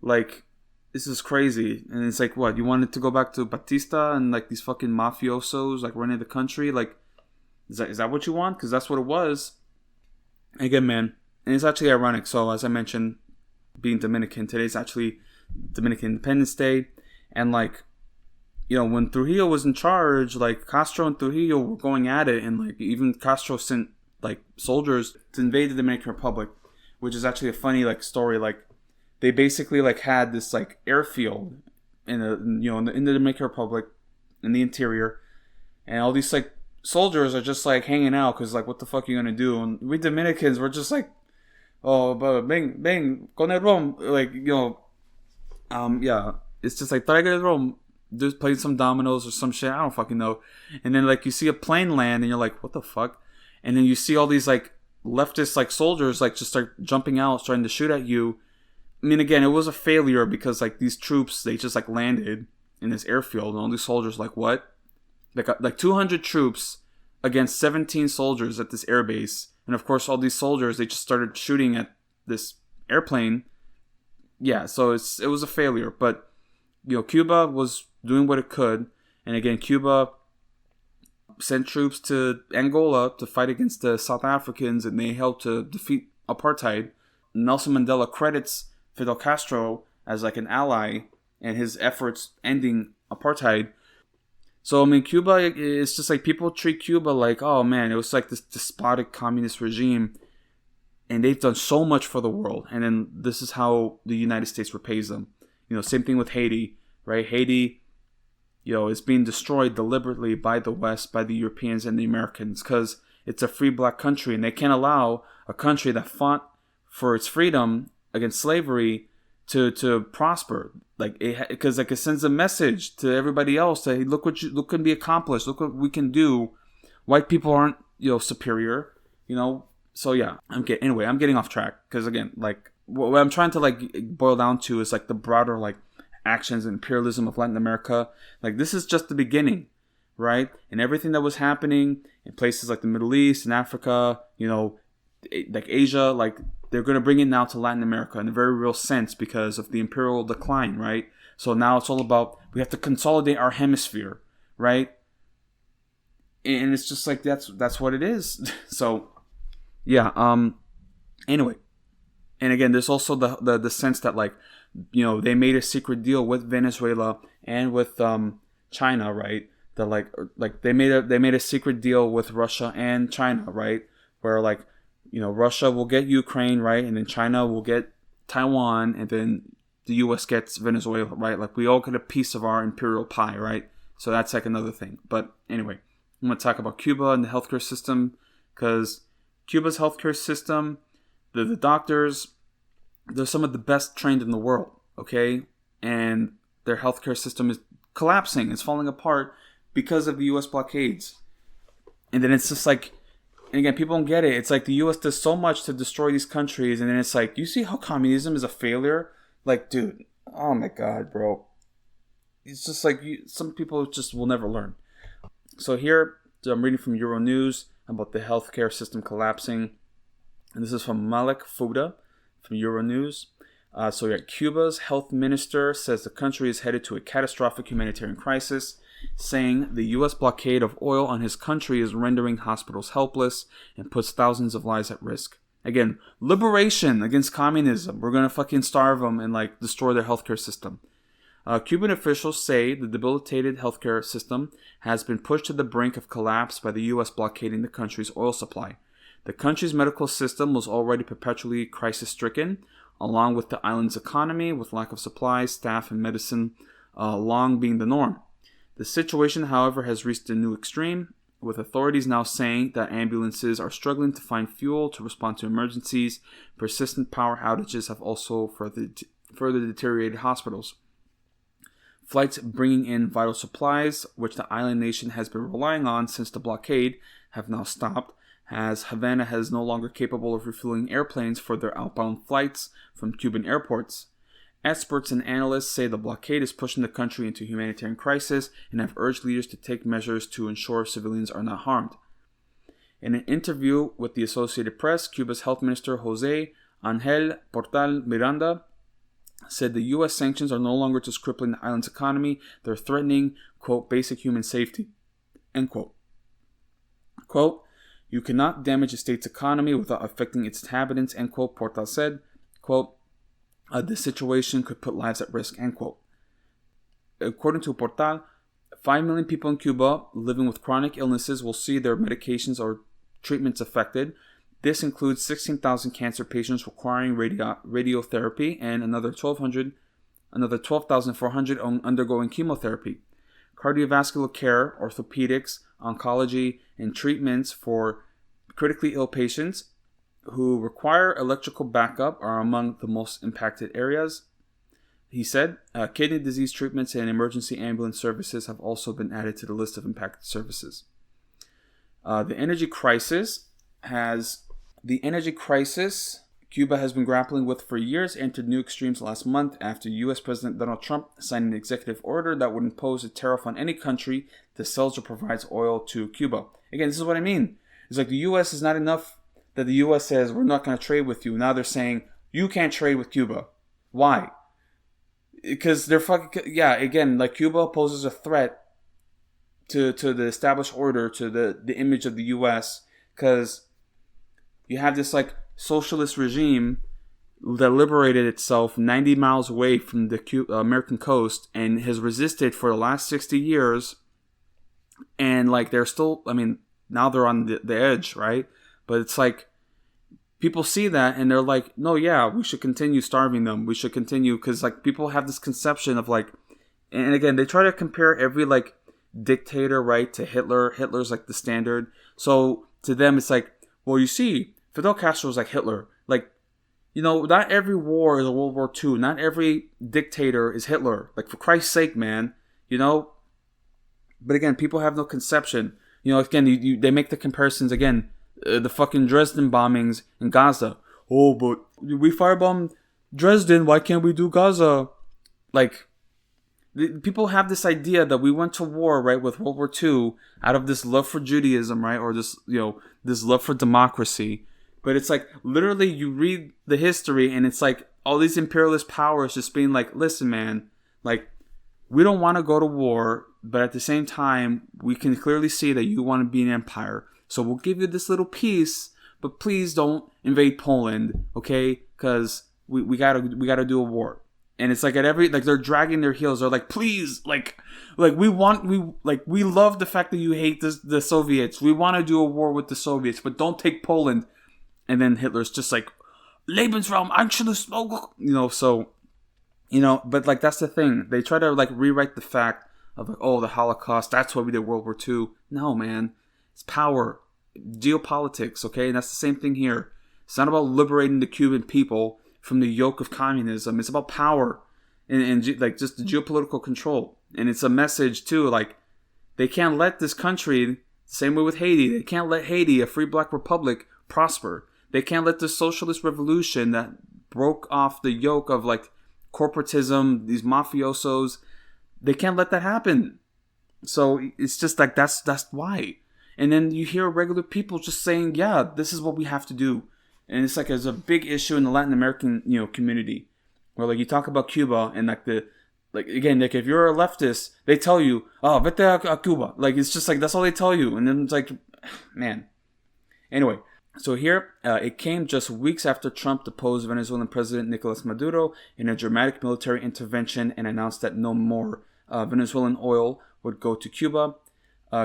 [SPEAKER 1] Like, this is crazy. And it's like, what, you wanted to go back to Batista and like these fucking mafiosos like running the country? Like, is that what you want? Because that's what it was. Again, man, and it's actually ironic. So as I mentioned, being Dominican, today's actually Dominican Independence Day. And like, when Trujillo was in charge, like Castro and Trujillo were going at it, and like even Castro sent like soldiers to invade the Dominican Republic, which is actually a funny like story. Like, they basically like had this like airfield in the Dominican Republic, in the interior, and all these like soldiers are just like hanging out, because like, what the fuck are you gonna do? And we Dominicans, we're just like, oh, but bang con el rom, like, yeah, it's just like traiga el rom, just playing some dominoes or some shit, I don't fucking know. And then like you see a plane land and you're like, what the fuck? And then you see all these like leftist like soldiers like just start jumping out, starting to shoot at you. I mean, again, it was a failure because like these troops, they just like landed in this airfield, and all these soldiers like, what? Like 200 troops against 17 soldiers at this airbase, and of course all these soldiers, they just started shooting at this airplane. Yeah, so it was a failure, but Cuba was doing what it could, and again, Cuba sent troops to Angola to fight against the South Africans, and they helped to defeat apartheid. Nelson Mandela credits Fidel Castro as like an ally and his efforts ending apartheid. So, I mean, Cuba, it's just like people treat Cuba like, oh man, it was like this despotic communist regime, and they've done so much for the world, and then this is how the United States repays them. Same thing with Haiti, right? Haiti, is being destroyed deliberately by the West, by the Europeans and the Americans, because it's a free black country, and they can't allow a country that fought for its freedom against slavery to prosper. Because it sends a message to everybody else that, hey, look what can be accomplished, look what we can do. White people aren't superior, So yeah, I'm getting off track, because again, like what I'm trying to like boil down to is like the broader like actions and imperialism of Latin America. Like this is just the beginning, right? And everything that was happening in places like the Middle East and Africa, like Asia, like they're going to bring it now to Latin America in a very real sense because of the imperial decline, right? So now it's all about, we have to consolidate our hemisphere, right? And it's just like that's what it is. So yeah, anyway. And again, there's also the sense that like, they made a secret deal with Venezuela and with China, right? That like they made a secret deal with Russia and China, right? Where like, Russia will get Ukraine, right? And then China will get Taiwan, and then the US gets Venezuela, right? Like we all get a piece of our imperial pie, right? So that's like another thing. But anyway, I'm going to talk about Cuba and the healthcare system, because Cuba's healthcare system, the doctors, they're some of the best trained in the world, okay? And their healthcare system is collapsing. It's falling apart because of the US blockades. And then it's just like, and again, people don't get it. It's like the U.S. does so much to destroy these countries, and then it's like, you see how communism is a failure? Like, dude, oh my God, bro. It's just like, some people just will never learn. So here, I'm reading from Euronews about the healthcare system collapsing. And this is from Malek Fouda from Euronews. So yeah, Cuba's health minister says the country is headed to a catastrophic humanitarian crisis, saying the U.S. blockade of oil on his country is rendering hospitals helpless and puts thousands of lives at risk. Again, liberation against communism. We're going to fucking starve them and like destroy their healthcare system. Cuban officials say the debilitated healthcare system has been pushed to the brink of collapse by the U.S. blockading the country's oil supply. The country's medical system was already perpetually crisis-stricken, along with the island's economy, with lack of supplies, staff, and medicine long being the norm. The situation, however, has reached a new extreme, with authorities now saying that ambulances are struggling to find fuel to respond to emergencies. Persistent power outages have also further deteriorated hospitals. Flights bringing in vital supplies, which the island nation has been relying on since the blockade, have now stopped, as Havana is no longer capable of refueling airplanes for their outbound flights from Cuban airports. Experts and analysts say the blockade is pushing the country into humanitarian crisis and have urged leaders to take measures to ensure civilians are not harmed. In an interview with the Associated Press, Cuba's health minister Jose Angel Portal Miranda said the U.S. sanctions are no longer just crippling the island's economy, they're threatening, quote, basic human safety, end quote. Quote, you cannot damage a state's economy without affecting its inhabitants, end quote, Portal said. Quote, this situation could put lives at risk, end quote. According to Portal, 5 million people in Cuba living with chronic illnesses will see their medications or treatments affected. This includes 16,000 cancer patients requiring radiotherapy and another 12,400 undergoing chemotherapy. Cardiovascular care, orthopedics, oncology, and treatments for critically ill patients who require electrical backup are among the most impacted areas. He said, kidney disease treatments and emergency ambulance services have also been added to the list of impacted services. The energy crisis Cuba has been grappling with for years, entered new extremes last month after U.S. President Donald Trump signed an executive order that would impose a tariff on any country that sells or provides oil to Cuba. Again, this is what I mean. It's like the U.S. is not enough that the U.S. says, we're not going to trade with you. Now they're saying, you can't trade with Cuba. Why? Because they're fucking... Yeah, again, like Cuba poses a threat to the established order, to the image of the U.S., because you have this, like, socialist regime that liberated itself 90 miles away from the American coast and has resisted for the last 60 years. And, like, they're still... I mean, now they're on the edge, right? But it's like, people see that and they're like, no, yeah, we should continue starving them. We should continue, because, like, people have this conception of, like... And, again, they try to compare every, like, dictator, right, to Hitler. Hitler's, like, the standard. So, to them, it's like, well, you see... Fidel Castro was like Hitler. Like, you know, not every war is a World War II. Not every dictator is Hitler. Like, for Christ's sake, man. You know? But again, people have no conception. You know, again, they make the comparisons, again, the fucking Dresden bombings in Gaza. Oh, but we firebombed Dresden. Why can't we do Gaza? Like, people have this idea that we went to war, right, with World War II out of this love for Judaism, right? Or this, you know, this love for democracy. But it's like, literally, you read the history and it's like all these imperialist powers just being like, listen, man, like, we don't want to go to war, but at the same time, we can clearly see that you want to be an empire. So we'll give you this little piece, but please don't invade Poland, okay? Because we gotta do a war. And it's like at every, like, they're dragging their heels. They're like, please, like we love the fact that you hate the Soviets. We want to do a war with the Soviets, but don't take Poland. And then Hitler's just like, Lebensraum, Anschluss, you know, so, you know, but, like, that's the thing. They try to, like, rewrite the fact of, like, oh, the Holocaust, that's why we did World War II. No, man. It's power. Geopolitics, okay? And that's the same thing here. It's not about liberating the Cuban people from the yoke of communism. It's about power and like, just the geopolitical control. And it's a message, too, like, they can't let this country, same way with Haiti, they can't let Haiti, a free black republic, prosper. They can't let the socialist revolution that broke off the yoke of, like, corporatism, these mafiosos, they can't let that happen. So it's just like, that's why. And then you hear regular people just saying, yeah, this is what we have to do. And it's like, there's a big issue in the Latin American, you know, community where, like, you talk about Cuba and, like, again, like, if you're a leftist, they tell you, oh, vete a Cuba. Like, it's just like, that's all they tell you. And then it's like, man. Anyway. So here, it came just weeks after Trump deposed Venezuelan President Nicolas Maduro in a dramatic military intervention and announced that no more Venezuelan oil would go to Cuba.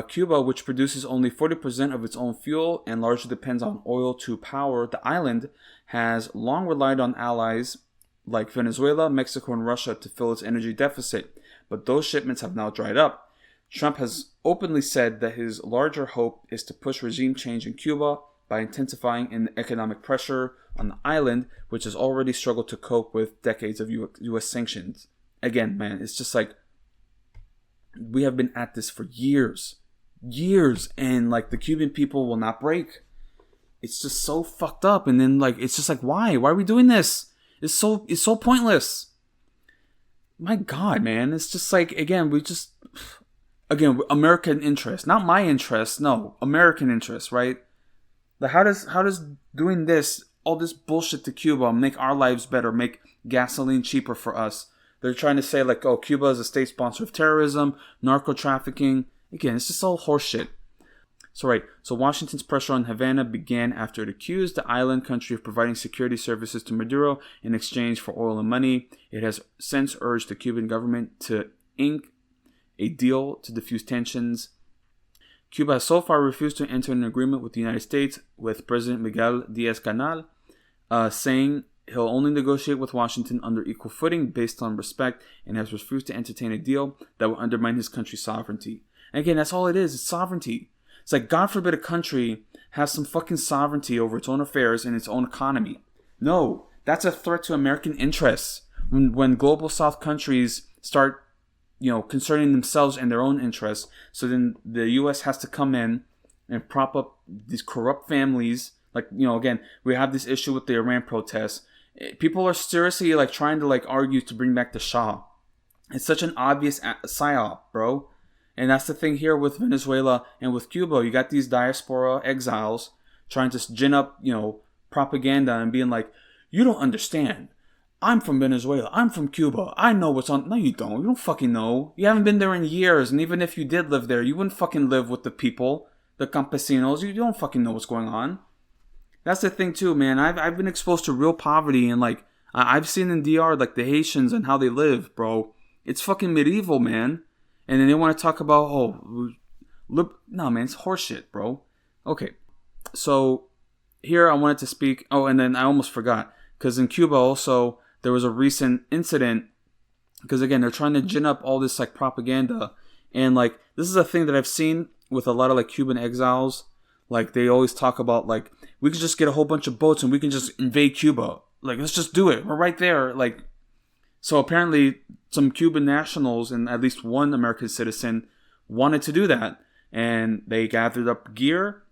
[SPEAKER 1] Cuba, which produces only 40% of its own fuel and largely depends on oil to power the island, has long relied on allies like Venezuela, Mexico, and Russia to fill its energy deficit. But those shipments have now dried up. Trump has openly said that his larger hope is to push regime change in Cuba by intensifying an economic pressure on the island, which has already struggled to cope with decades of U.S. sanctions. Again, man, it's just like, we have been at this for years, and, like, the Cuban people will not break. It's just so fucked up. And then, like, it's just like, why are we doing this? It's so pointless. My God, man, it's just like, again, American interest, not my interest, no, American interest, right? How does doing this, all this bullshit to Cuba, make our lives better, make gasoline cheaper for us? They're trying to say, like, oh, Cuba is a state sponsor of terrorism, narco trafficking. Again, it's just all horseshit. So Washington's pressure on Havana began after it accused the island country of providing security services to Maduro in exchange for oil and money. It has since urged the Cuban government to ink a deal to defuse tensions. Cuba has so far refused to enter an agreement with the United States, with President Miguel Diaz-Canel saying he'll only negotiate with Washington under equal footing based on respect, and has refused to entertain a deal that will undermine his country's sovereignty. And again, that's all it is. It's sovereignty. It's like, God forbid a country has some fucking sovereignty over its own affairs and its own economy. No, that's a threat to American interests. When global South countries start, you know, concerning themselves and their own interests, so then the U.S. has to come in and prop up these corrupt families Like, again, we have this issue with the Iran protests. People are seriously like trying to like argue to bring back the Shah. It's such an obvious psyop, bro. And that's the thing here with Venezuela and with Cuba. You got these diaspora exiles trying to gin up, propaganda and being like, you don't understand. I'm from Venezuela. I'm from Cuba. I know what's on. No, you don't. You don't fucking know. You haven't been there in years. And even if you did live there, you wouldn't fucking live with the people, the campesinos. You don't fucking know what's going on. That's the thing too, man. I've been exposed to real poverty, and like I've seen in DR like the Haitians and how they live, bro. It's fucking medieval, man. And then they want to talk about no, man, it's horseshit, bro. Okay, so here I wanted to speak. Oh, and then I almost forgot, because in Cuba also there was a recent incident. Because again, they're trying to gin up all this like propaganda, and like this is a thing that I've seen with a lot of like Cuban exiles. Like they always talk about like, we could just get a whole bunch of boats and we can just invade Cuba. Like, let's just do it. We're right there. Like, so apparently some Cuban nationals and at least one American citizen wanted to do that. And they gathered up gear,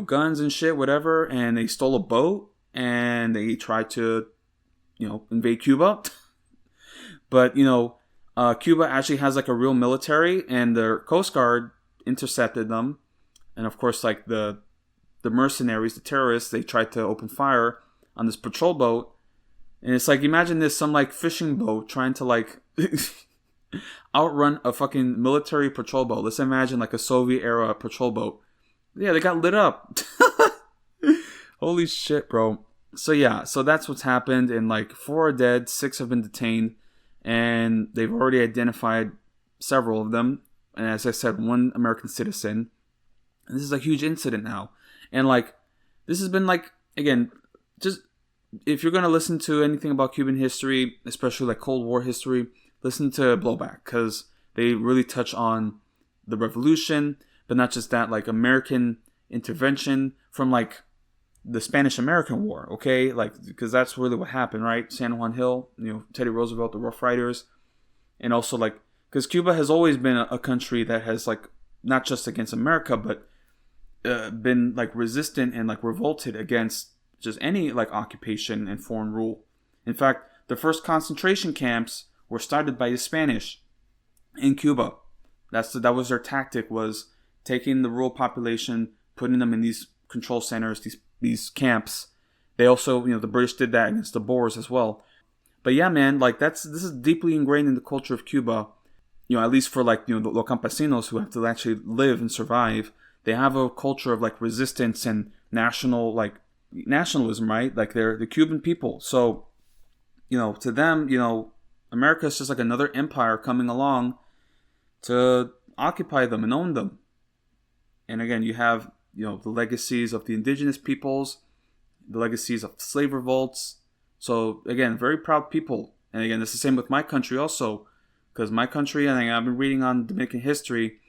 [SPEAKER 1] guns and shit, whatever. And they stole a boat and they tried to, invade Cuba. But, Cuba actually has like a real military, and their Coast Guard intercepted them. And of course, like the mercenaries, the terrorists, they tried to open fire on this patrol boat. And it's like, imagine this, some like fishing boat trying to like outrun a fucking military patrol boat. Let's imagine like a Soviet era patrol boat. Yeah, they got lit up. Holy shit, bro. So yeah, so that's what's happened. And like 4 are dead, 6 have been detained. And they've already identified several of them. And as I said, 1 American citizen. And this is a huge incident now. And like, this has been like, again, just if you're going to listen to anything about Cuban history, especially like Cold War history, listen to Blowback, because they really touch on the revolution, but not just that, like American intervention from like the Spanish-American War, okay? Like, because that's really what happened, right? San Juan Hill, Teddy Roosevelt, the Rough Riders. And also like, because Cuba has always been a country that has like, not just against America, but been like resistant and like revolted against just any like occupation and foreign rule. In fact, the first concentration camps were started by the Spanish in Cuba. That was their tactic, was taking the rural population, putting them in these control centers, these camps. They also, the British did that against the Boers as well. But yeah, man, like this is deeply ingrained in the culture of Cuba. At least for like, the campesinos who have to actually live and survive. They have a culture of like resistance and nationalism, right? Like they're the Cuban people. So, to them, America is just like another empire coming along to occupy them and own them. And again, you have, the legacies of the indigenous peoples, the legacies of slave revolts. So again, very proud people. And again, it's the same with my country also. Because my country, I think I've been reading on Dominican history,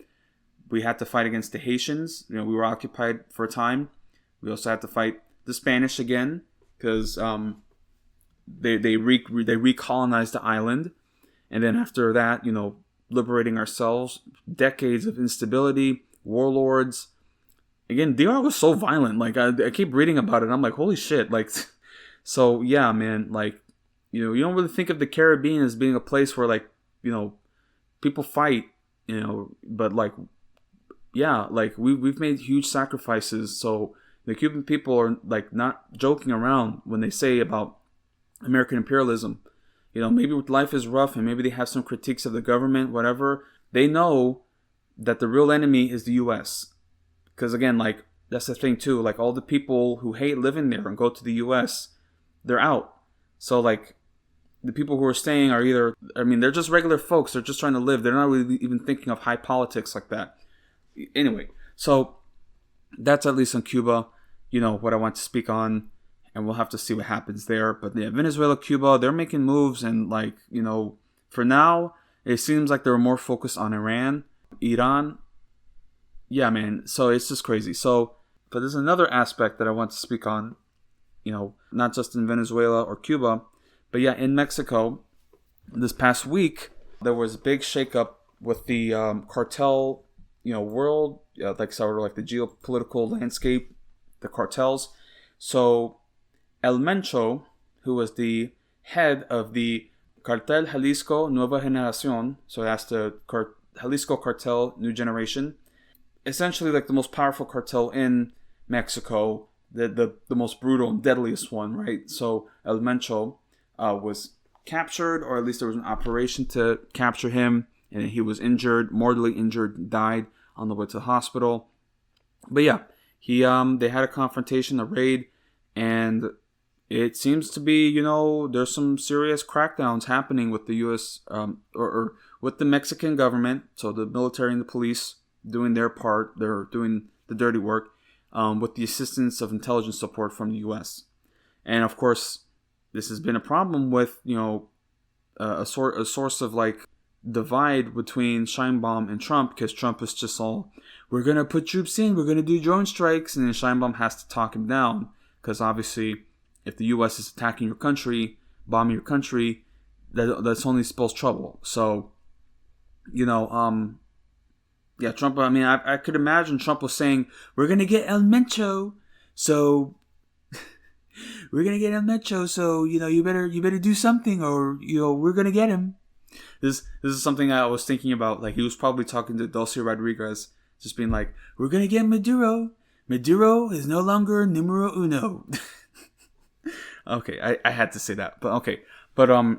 [SPEAKER 1] we had to fight against the Haitians. We were occupied for a time. We also had to fight the Spanish again, because they recolonized the island. And then after that, liberating ourselves, decades of instability, warlords. Again, DR was so violent. Like I keep reading about it, and I'm like, holy shit. Like, so yeah, man. Like, you don't really think of the Caribbean as being a place where like, people fight, but like, yeah, like we've made huge sacrifices. So the Cuban people are like not joking around when they say about American imperialism. Maybe life is rough and maybe they have some critiques of the government, whatever. They know that the real enemy is the U.S. Because again, like that's the thing too. Like all the people who hate living there and go to the U.S., they're out. So like, the people who are staying are they're just regular folks. They're just trying to live. They're not really even thinking of high politics like that. Anyway, so that's at least on Cuba, what I want to speak on. And we'll have to see what happens there. But yeah, Venezuela, Cuba, they're making moves. And like, for now, it seems like they're more focused on Iran, Iran. Yeah, man. So it's just crazy. So, but there's another aspect that I want to speak on, not just in Venezuela or Cuba. But yeah, in Mexico, this past week, there was a big shakeup with the cartel, world, like sort of like the geopolitical landscape, the cartels. So El Mencho, who was the head of the Cartel Jalisco Nueva Generación, so that's the Jalisco Cartel New Generation, essentially like the most powerful cartel in Mexico, the most brutal and deadliest one, right? So El Mencho was captured, or at least there was an operation to capture him, and he was injured, mortally injured, died on the way to the hospital. But yeah, they had a confrontation, a raid, and it seems to be, there's some serious crackdowns happening with the U.S. Or with the Mexican government, so the military and the police doing their part, they're doing the dirty work, with the assistance of intelligence support from the U.S. And of course, this has been a problem with, a source of like divide between Sheinbaum and Trump, because Trump is just all, we're going to put troops in, we're going to do drone strikes, and then Sheinbaum has to talk him down, because obviously if the U.S. is attacking your country, bombing your country, that's only spells trouble. So, yeah, Trump, I mean, I could imagine Trump was saying, we're going to get El Mencho, so we're going to get El Mencho, so, you better do something, or, we're going to get him. This is something I was thinking about. Like, he was probably talking to Delcy Rodriguez, just being like, we're going to get Maduro. Maduro is no longer numero uno. Okay, I had to say that. But, okay. But, El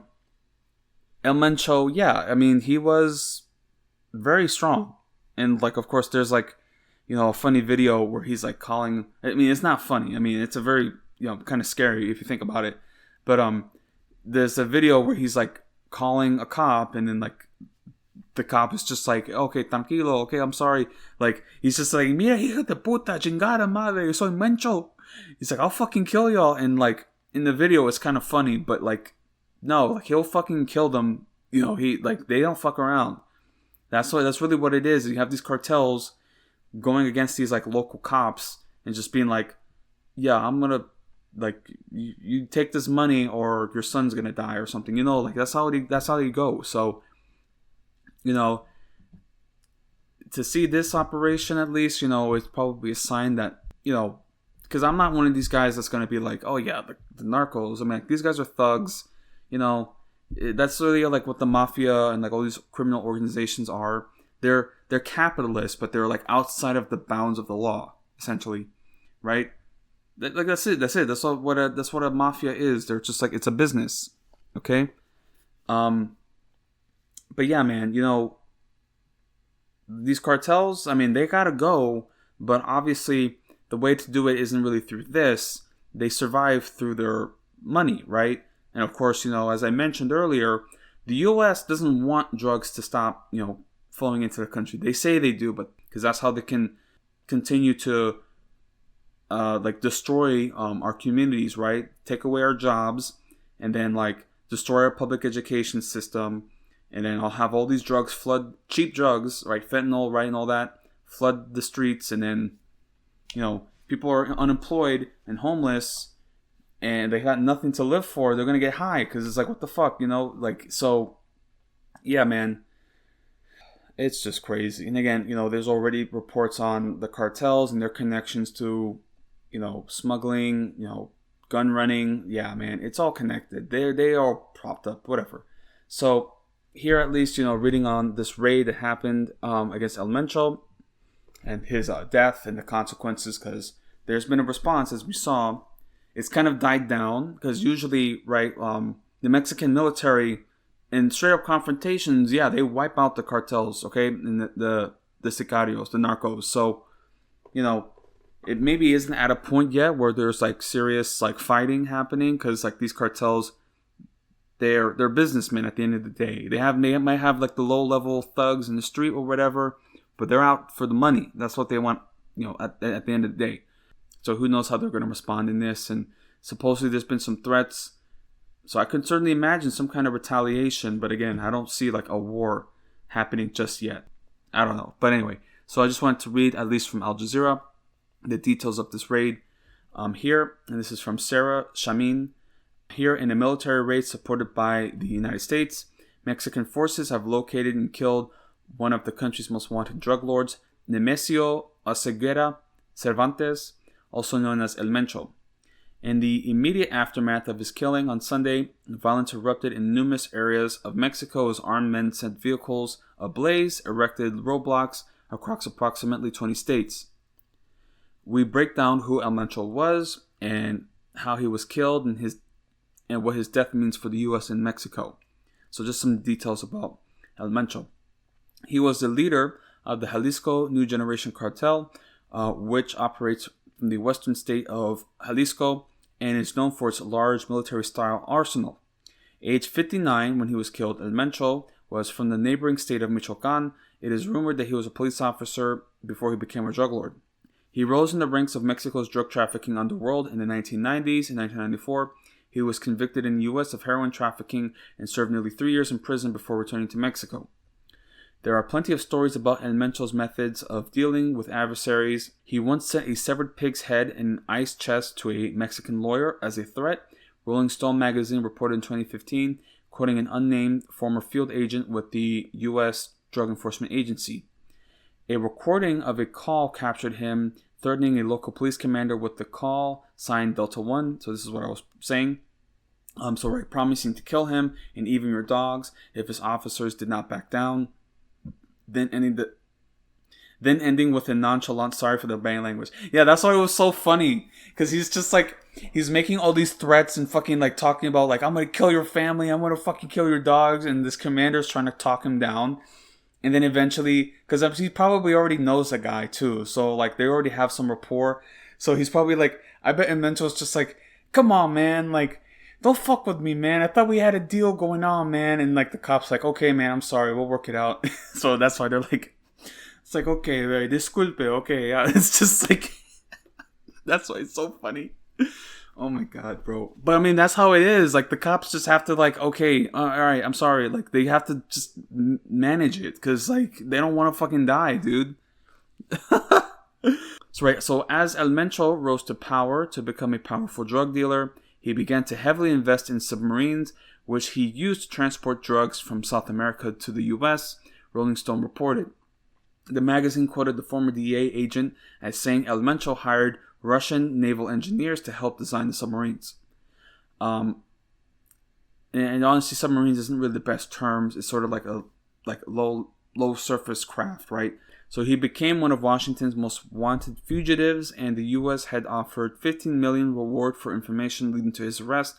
[SPEAKER 1] Mencho, yeah, I mean, he was very strong. And, like, of course, there's, like, a funny video where he's, like, calling... I mean, it's not funny. I mean, it's a very, kind of scary if you think about it. But, there's a video where he's, like, calling a cop, and then, like, the cop is just like, okay, tranquilo, okay, I'm sorry. Like, he's just like, mira, hijo de puta, chingada madre, soy Mencho. He's like, I'll fucking kill y'all. And, like, in the video, it's kind of funny, but, like, no, like, he'll fucking kill them. They don't fuck around. That's really what it is. You have these cartels going against these, like, local cops and just being like, yeah, I'm gonna, like, you take this money or your son's gonna die or something. Like, that's how they go. So, to see this operation, at least, is probably a sign that, because I'm not one of these guys that's gonna be like, oh yeah, the narcos. I mean, like, these guys are thugs. That's really like what the mafia and like all these criminal organizations are. They're capitalists, but they're like outside of the bounds of the law, essentially, right? Like that's it. That's what a mafia is. They're just like, it's a business, okay? But yeah, man, these cartels, I mean, they gotta go, but obviously the way to do it isn't really through this. They survive through their money, right? And of course, as I mentioned earlier, the U.S. doesn't want drugs to stop, flowing into the country. They say they do, but because that's how they can continue to, destroy our communities, right? Take away our jobs, and then, like, destroy our public education system, and then I'll have all these drugs flood, cheap drugs, right? Fentanyl, right, and all that, flood the streets, and then, people are unemployed and homeless, and they got nothing to live for. They're going to get high because it's like, what the fuck, so, yeah, man, it's just crazy. And again, there's already reports on the cartels and their connections to, smuggling, gun running. Yeah, man, it's all connected. They are propped up, whatever. So here, at least, reading on this raid that happened against El Mencho and his death and the consequences, because there's been a response, as we saw. It's kind of died down, because usually, right, the Mexican military, in straight up confrontations, yeah, they wipe out the cartels, okay, and the sicarios, the narcos. So, it maybe isn't at a point yet where there's like serious like fighting happening, because like these cartels, they're businessmen at the end of the day. They might have like the low level thugs in the street or whatever, but they're out for the money. That's what they want, at the end of the day. So who knows how they're going to respond in this. And supposedly there's been some threats. So I could certainly imagine some kind of retaliation. But again, I don't see like a war happening just yet. I don't know. But anyway, so I just wanted to read, at least from Al Jazeera, the details of this raid here. And this is from Sarah Shamin. Here, in a military raid supported by the United States, Mexican forces have located and killed one of the country's most wanted drug lords, Nemesio Oseguera Cervantes, also known as El Mencho. In the immediate aftermath of his killing on Sunday, violence erupted in numerous areas of Mexico as armed men set vehicles ablaze, erected roadblocks across approximately 20 states. We break down who El Mencho was and how he was killed and what his death means for the U.S. and Mexico. So just some details about El Mencho. He was the leader of the Jalisco New Generation Cartel, which operates from the western state of Jalisco and is known for its large military-style arsenal. Age 59 when he was killed, El Mencho was from the neighboring state of Michoacan. It is rumored that he was a police officer before he became a drug lord. He rose in the ranks of Mexico's drug trafficking underworld in the 1990s. In 1994, he was convicted in the U.S. of heroin trafficking and served nearly 3 years in prison before returning to Mexico. There are plenty of stories about El Mencho's methods of dealing with adversaries. He once sent a severed pig's head in an ice chest to a Mexican lawyer as a threat. Rolling Stone magazine reported in 2015, quoting an unnamed former field agent with the U.S. Drug Enforcement Agency. A recording of a call captured him threatening a local police commander with the call signed Delta 1. So this is what I was saying. Promising to kill him and even your dogs if his officers did not back down. Then ending with a nonchalant sorry for the bad language. Yeah, that's why it was so funny. Because he's just like, he's making all these threats and fucking like talking about like, I'm going to kill your family. I'm going to fucking kill your dogs. And this commander's trying to talk him down. And then eventually, because he probably already knows the guy too. So like they already have some rapport. So he's probably like, I bet Mento's just like, come on, man. Like, don't fuck with me, man. I thought we had a deal going on, man. And like the cop's like, okay, man, I'm sorry. We'll work it out. So that's why they're like, it's like, okay, disculpe, okay. Yeah, it's just like, that's why it's so funny. Oh my God, bro. But I mean, that's how it is. Like the cops just have to like, okay, all right, I'm sorry. Like they have to just manage it because like they don't want to fucking die, dude. So as El Mencho rose to power to become a powerful drug dealer, he began to heavily invest in submarines, which he used to transport drugs from South America to the U.S., Rolling Stone reported. The magazine quoted the former DEA agent as saying El Mencho hired Russian naval engineers to help design the submarines. And honestly, submarines isn't really the best terms. It's sort of like a low surface craft, right? So he became one of Washington's most wanted fugitives, and the U.S. had offered $15 million reward for information leading to his arrest.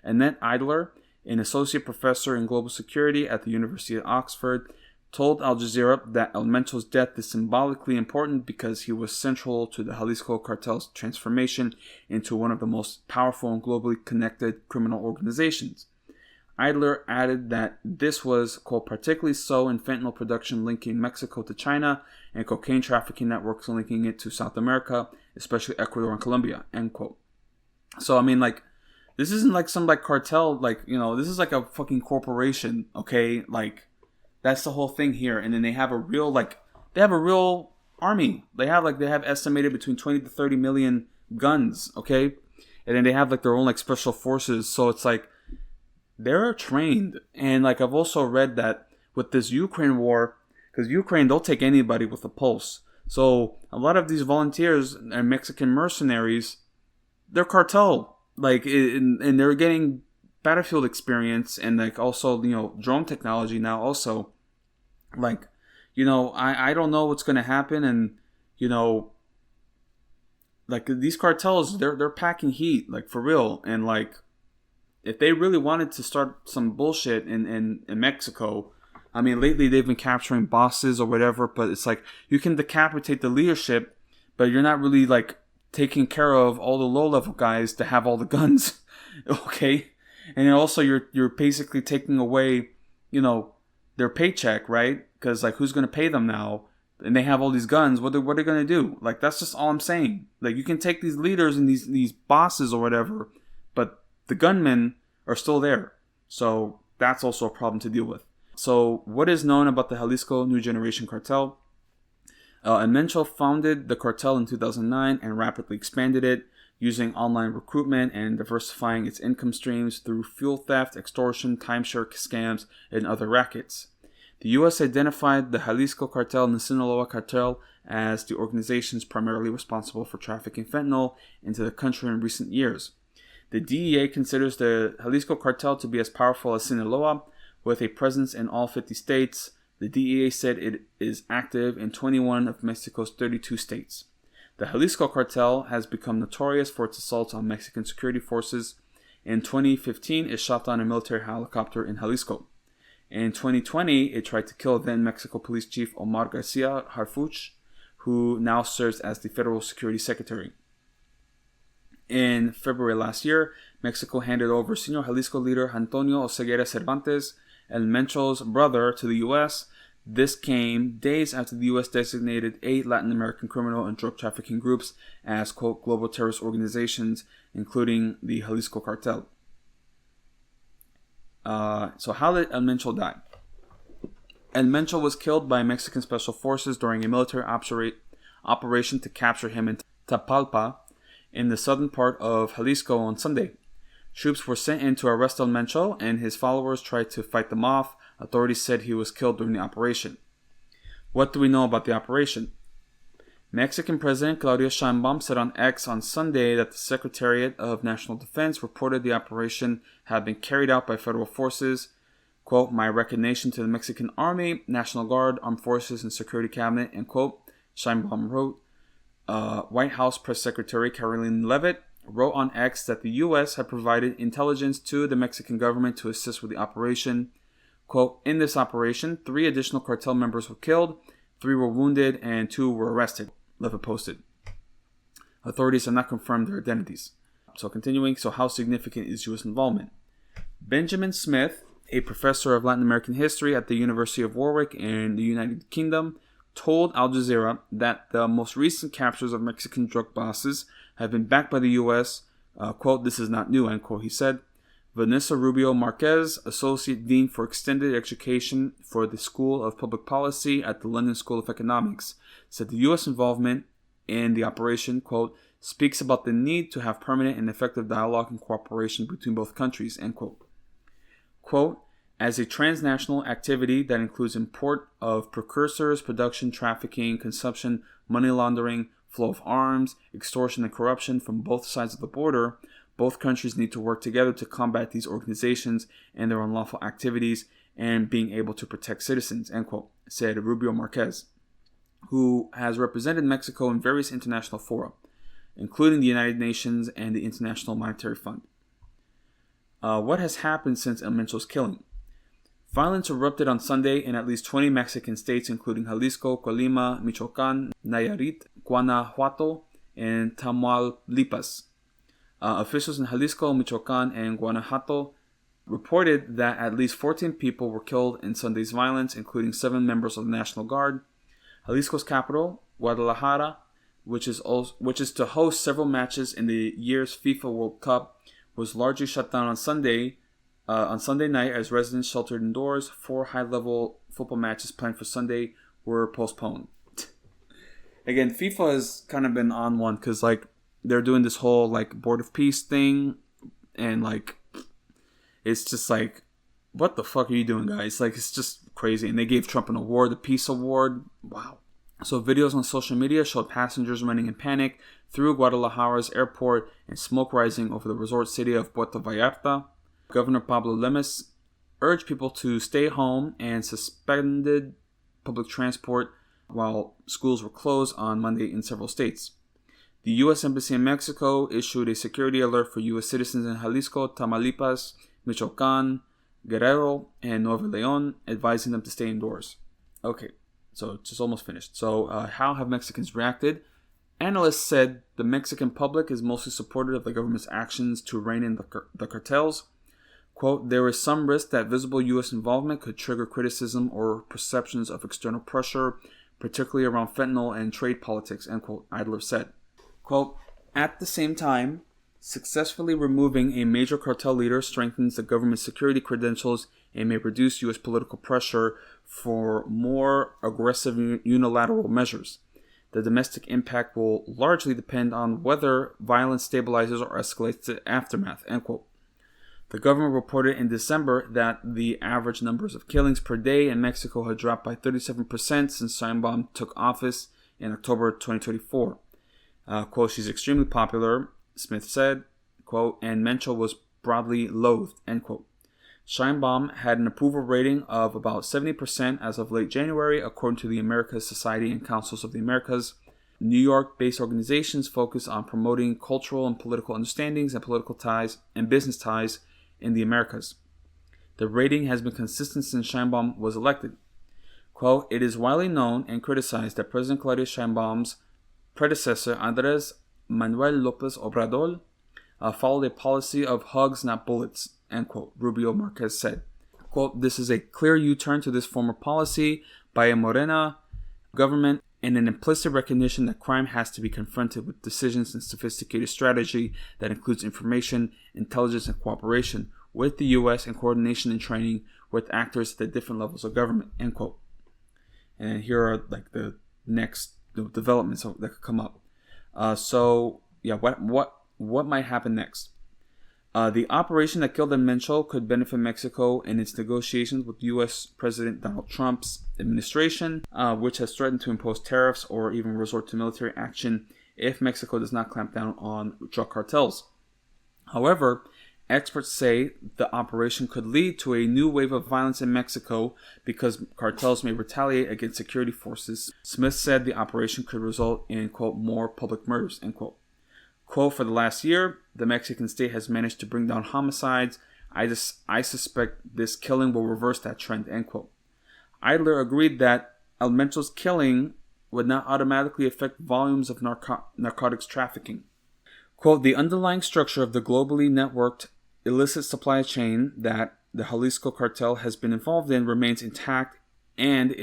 [SPEAKER 1] Annette Idler, an associate professor in global security at the University of Oxford, told Al Jazeera that El Mencho's death is symbolically important because he was central to the Jalisco cartel's transformation into one of the most powerful and globally connected criminal organizations. Idler added that this was, quote, particularly so in fentanyl production linking Mexico to China and cocaine trafficking networks linking it to South America, especially Ecuador and Colombia, end quote. So, I mean, like, this isn't like some, like, cartel, like, you know, this is like a fucking corporation, okay? Like, that's the whole thing here. And then they have a real, like, they have a real army. They have estimated between 20 to 30 million guns, okay? And then they have, like, their own, like, special forces. So it's like, they're trained. And like I've also read that with this Ukraine war, because Ukraine, they'll take anybody with a pulse. So a lot of these volunteers and Mexican mercenaries, they're cartel. Like, and they're getting battlefield experience and like also, you know, drone technology now also. Like, you know, I don't know what's going to happen. And, you know, like these cartels, they're packing heat, like for real. And like, if they really wanted to start some bullshit in Mexico, I mean, lately they've been capturing bosses or whatever, but it's like, you can decapitate the leadership, but you're not really, like, taking care of all the low-level guys to have all the guns, okay? And then also, you're basically taking away, you know, their paycheck, right? Because, like, who's going to pay them now? And they have all these guns, what are they going to do? Like, that's just all I'm saying. Like, you can take these leaders and these bosses or whatever, but the gunmen are still there. So that's also a problem to deal with. So what is known about the Jalisco New Generation Cartel? El Mencho founded the cartel in 2009 and rapidly expanded it using online recruitment and diversifying its income streams through fuel theft, extortion, timeshare scams, and other rackets. The U.S. identified the Jalisco cartel and the Sinaloa cartel as the organizations primarily responsible for trafficking fentanyl into the country in recent years. The DEA considers the Jalisco cartel to be as powerful as Sinaloa, with a presence in all 50 states. The DEA said it is active in 21 of Mexico's 32 states. The Jalisco cartel has become notorious for its assaults on Mexican security forces. In 2015, it shot down a military helicopter in Jalisco. In 2020, it tried to kill then Mexico Police Chief Omar Garcia Harfuch, who now serves as the Federal Security Secretary. In February last year, Mexico handed over senior Jalisco leader Antonio Oseguera Cervantes, El Mencho's brother, to the U.S. This came days after the U.S. designated 8 Latin American criminal and drug trafficking groups as, quote, global terrorist organizations, including the Jalisco cartel. So how did El Mencho die? El Mencho was killed by Mexican special forces during a military operation to capture him in Tapalpa, in the southern part of Jalisco, on Sunday. Troops were sent in to arrest El Mencho, and his followers tried to fight them off. Authorities said he was killed during the operation. What do we know about the operation? Mexican President Claudia Sheinbaum said on X on Sunday that the Secretariat of National Defense reported the operation had been carried out by federal forces. Quote, my recognition to the Mexican Army, National Guard, Armed Forces, and Security Cabinet, end quote, Sheinbaum wrote. White House Press Secretary Caroline Leavitt wrote on X that the U.S. had provided intelligence to the Mexican government to assist with the operation. Quote, in this operation, 3 additional cartel members were killed, 3 were wounded, and 2 were arrested, Leavitt posted. Authorities have not confirmed their identities. So continuing, so how significant is U.S. involvement? Benjamin Smith, a professor of Latin American history at the University of Warwick in the United Kingdom, told Al Jazeera that the most recent captures of Mexican drug bosses have been backed by the U.S. Quote, this is not new, end quote, he said. Vanessa Rubio Marquez, Associate Dean for Extended Education for the School of Public Policy at the London School of Economics, said the U.S. involvement in the operation, quote, speaks about the need to have permanent and effective dialogue and cooperation between both countries, end quote. Quote, as a transnational activity that includes import of precursors, production, trafficking, consumption, money laundering, flow of arms, extortion, and corruption from both sides of the border, both countries need to work together to combat these organizations and their unlawful activities and being able to protect citizens, end quote, said Rubio Marquez, who has represented Mexico in various international fora, including the United Nations and the International Monetary Fund. What has happened since El Mencho's killing? Violence erupted on Sunday in at least 20 Mexican states, including Jalisco, Colima, Michoacán, Nayarit, Guanajuato, and Tamaulipas. Officials in Jalisco, Michoacán, and Guanajuato reported that at least 14 people were killed in Sunday's violence, including 7 members of the National Guard. Jalisco's capital, Guadalajara, which is to host several matches in the year's FIFA World Cup, was largely shut down on Sunday night as residents sheltered indoors. 4 high-level football matches planned for Sunday were postponed. Again, FIFA has kind of been on one because, like, they're doing this whole, like, Board of Peace thing, and, like, it's just like, what the fuck are you doing, guys? Like, it's just crazy. And they gave Trump an award, the Peace Award. Wow. So videos on social media showed passengers running in panic through Guadalajara's airport and smoke rising over the resort city of Puerto Vallarta. Governor Pablo Lemus urged people to stay home and suspended public transport while schools were closed on Monday in several states. The U.S. Embassy in Mexico issued a security alert for U.S. citizens in Jalisco, Tamaulipas, Michoacán, Guerrero, and Nuevo León, advising them to stay indoors. Okay, so it's just almost finished. So how have Mexicans reacted? Analysts said the Mexican public is mostly supportive of the government's actions to rein in the cartels. Quote, there is some risk that visible U.S. involvement could trigger criticism or perceptions of external pressure, particularly around fentanyl and trade politics, end quote, Idler said. Quote, at the same time, successfully removing a major cartel leader strengthens the government's security credentials and may reduce U.S. political pressure for more aggressive unilateral measures. The domestic impact will largely depend on whether violence stabilizes or escalates to aftermath, end quote. The government reported in December that the average numbers of killings per day in Mexico had dropped by 37% since Sheinbaum took office in October 2024. Quote, she's extremely popular, Smith said. quote, and Mencho was broadly loathed, end quote. Sheinbaum had an approval rating of about 70% as of late January, according to the Americas Society and Councils of the Americas. New York-based organizations focus on promoting cultural and political understandings and political ties and business ties in the Americas. The rating has been consistent since Sheinbaum was elected. Quote, it is widely known and criticized that President Claudia Sheinbaum's predecessor, Andrés Manuel López Obrador, followed a policy of hugs, not bullets, end quote, Rubio Marquez said. Quote, this is a clear U-turn to this former policy by a Morena government and an implicit recognition that crime has to be confronted with decisions and sophisticated strategy that includes information, intelligence, and cooperation with the U.S. and coordination and training with actors at the different levels of government, end quote. And here are like the next developments that could come up. What might happen next? The operation that killed Mencho could benefit Mexico in its negotiations with U.S. President Donald Trump's administration, which has threatened to impose tariffs or even resort to military action if Mexico does not clamp down on drug cartels. However, experts say the operation could lead to a new wave of violence in Mexico because cartels may retaliate against security forces. Smith said the operation could result in, quote, more public murders, end quote. Quote, for the last year, the Mexican state has managed to bring down homicides. I suspect this killing will reverse that trend, end quote. Idler agreed that El Mencho's killing would not automatically affect volumes of narcotics trafficking. Quote, the underlying structure of the globally networked illicit supply chain that the Jalisco cartel has been involved in remains intact and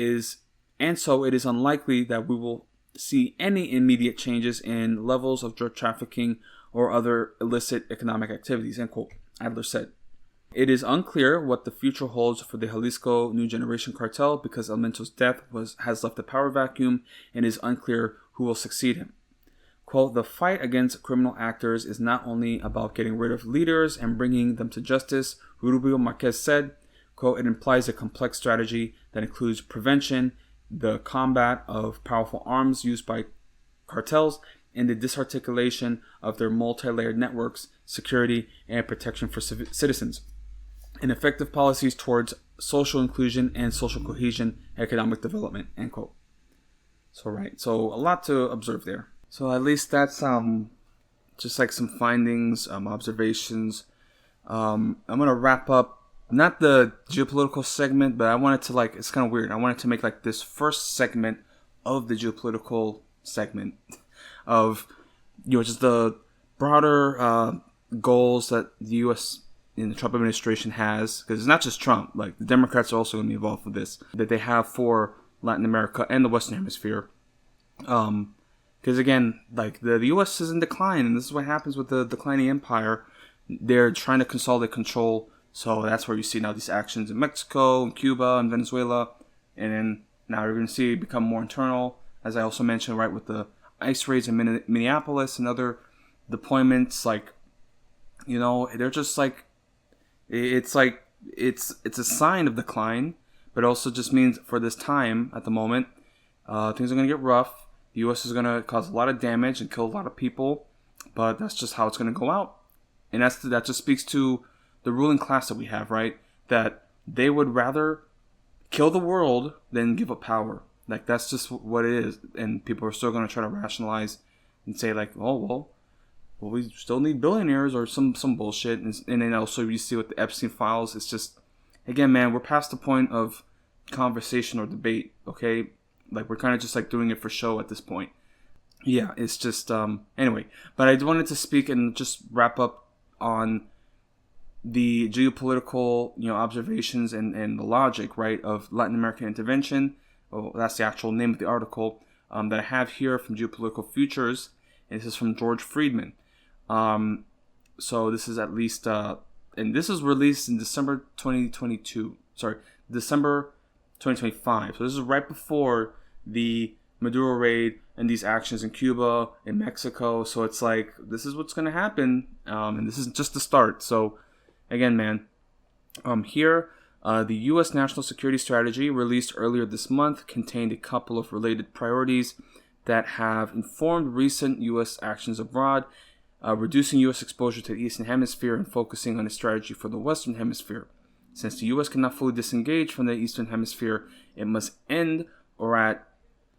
[SPEAKER 1] so it is unlikely that we will see any immediate changes in levels of drug trafficking or other illicit economic activities, end quote, Adler said. It is unclear what the future holds for the Jalisco New Generation cartel because El Mencho's death has left a power vacuum and it is unclear who will succeed him. Quote, the fight against criminal actors is not only about getting rid of leaders and bringing them to justice, Rubio Marquez said. Quote, it implies a complex strategy that includes prevention, the combat of powerful arms used by cartels, and the disarticulation of their multi-layered networks, security, and protection for citizens, and effective policies towards social inclusion and social cohesion, economic development, end quote. So a lot to observe there. So at least that's just like some findings, observations. I'm gonna wrap up not the geopolitical segment, but I wanted to it's kind of weird. I wanted to make this first segment of the geopolitical segment of, just the broader goals that the U.S. in the Trump administration has, because it's not just Trump. The Democrats are also going to be involved with this, that they have for Latin America and the Western Hemisphere. Because again, the U.S. is in decline, and this is what happens with the declining empire. They're trying to consolidate control. So that's where you see now these actions in Mexico, and Cuba, and Venezuela. And then now you're going to see it become more internal, as I also mentioned, right, with the ICE raids in Minneapolis and other deployments. They're just it's a sign of decline, but it also just means for this time at the moment, things are going to get rough. The U.S. is going to cause a lot of damage and kill a lot of people, but that's just how it's going to go out. And that just speaks to the ruling class that we have, right? That they would rather kill the world than give up power. That's just what it is. And people are still going to try to rationalize and say well, we still need billionaires or some bullshit. And then also you see with the Epstein files, it's just, again, man, we're past the point of conversation or debate, okay? We're kind of just doing it for show at this point. Yeah, it's just, anyway. But I wanted to speak and just wrap up on the geopolitical, observations and the logic, right, of Latin American intervention. Well, that's the actual name of the article that I have here from Geopolitical Futures. And this is from George Friedman. So this is at least, and this was released in December 2022. Sorry, December 2025. So this is right before the Maduro raid and these actions in Cuba, in Mexico. So it's this is what's going to happen. And this is just the start. So again, man, here, the U.S. National Security Strategy released earlier this month contained a couple of related priorities that have informed recent U.S. actions abroad. reducing U.S. exposure to the Eastern Hemisphere and focusing on a strategy for the Western Hemisphere. Since the U.S. cannot fully disengage from the Eastern Hemisphere, it must end or at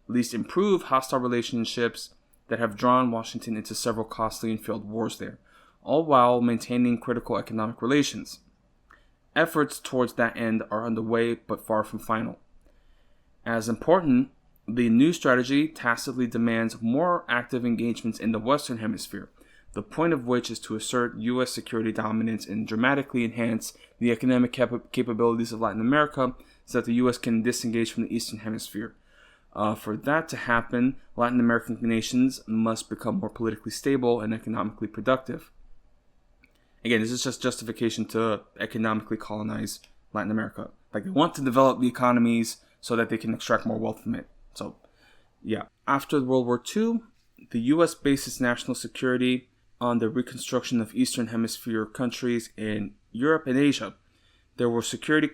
[SPEAKER 1] least improve hostile relationships that have drawn Washington into several costly and failed wars there, all while maintaining critical economic relations. Efforts towards that end are underway but far from final. As important, the new strategy tacitly demands more active engagements in the Western Hemisphere, the point of which is to assert U.S. security dominance and dramatically enhance the economic capabilities of Latin America so that the U.S. can disengage from the Eastern Hemisphere. For that to happen, Latin American nations must become more politically stable and economically productive. Again, this is just justification to economically colonize Latin America. Like, they want to develop the economies so that they can extract more wealth from it. So, yeah. After World War II, the U.S. based its national security on the reconstruction of Eastern Hemisphere countries in Europe and Asia. There was a security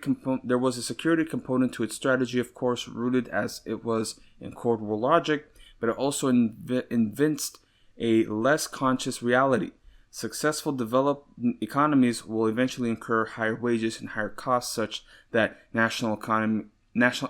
[SPEAKER 1] component to its strategy, of course, rooted as it was in Cold War logic, but it also evinced a less conscious reality. Successful developed economies will eventually incur higher wages and higher costs, such that national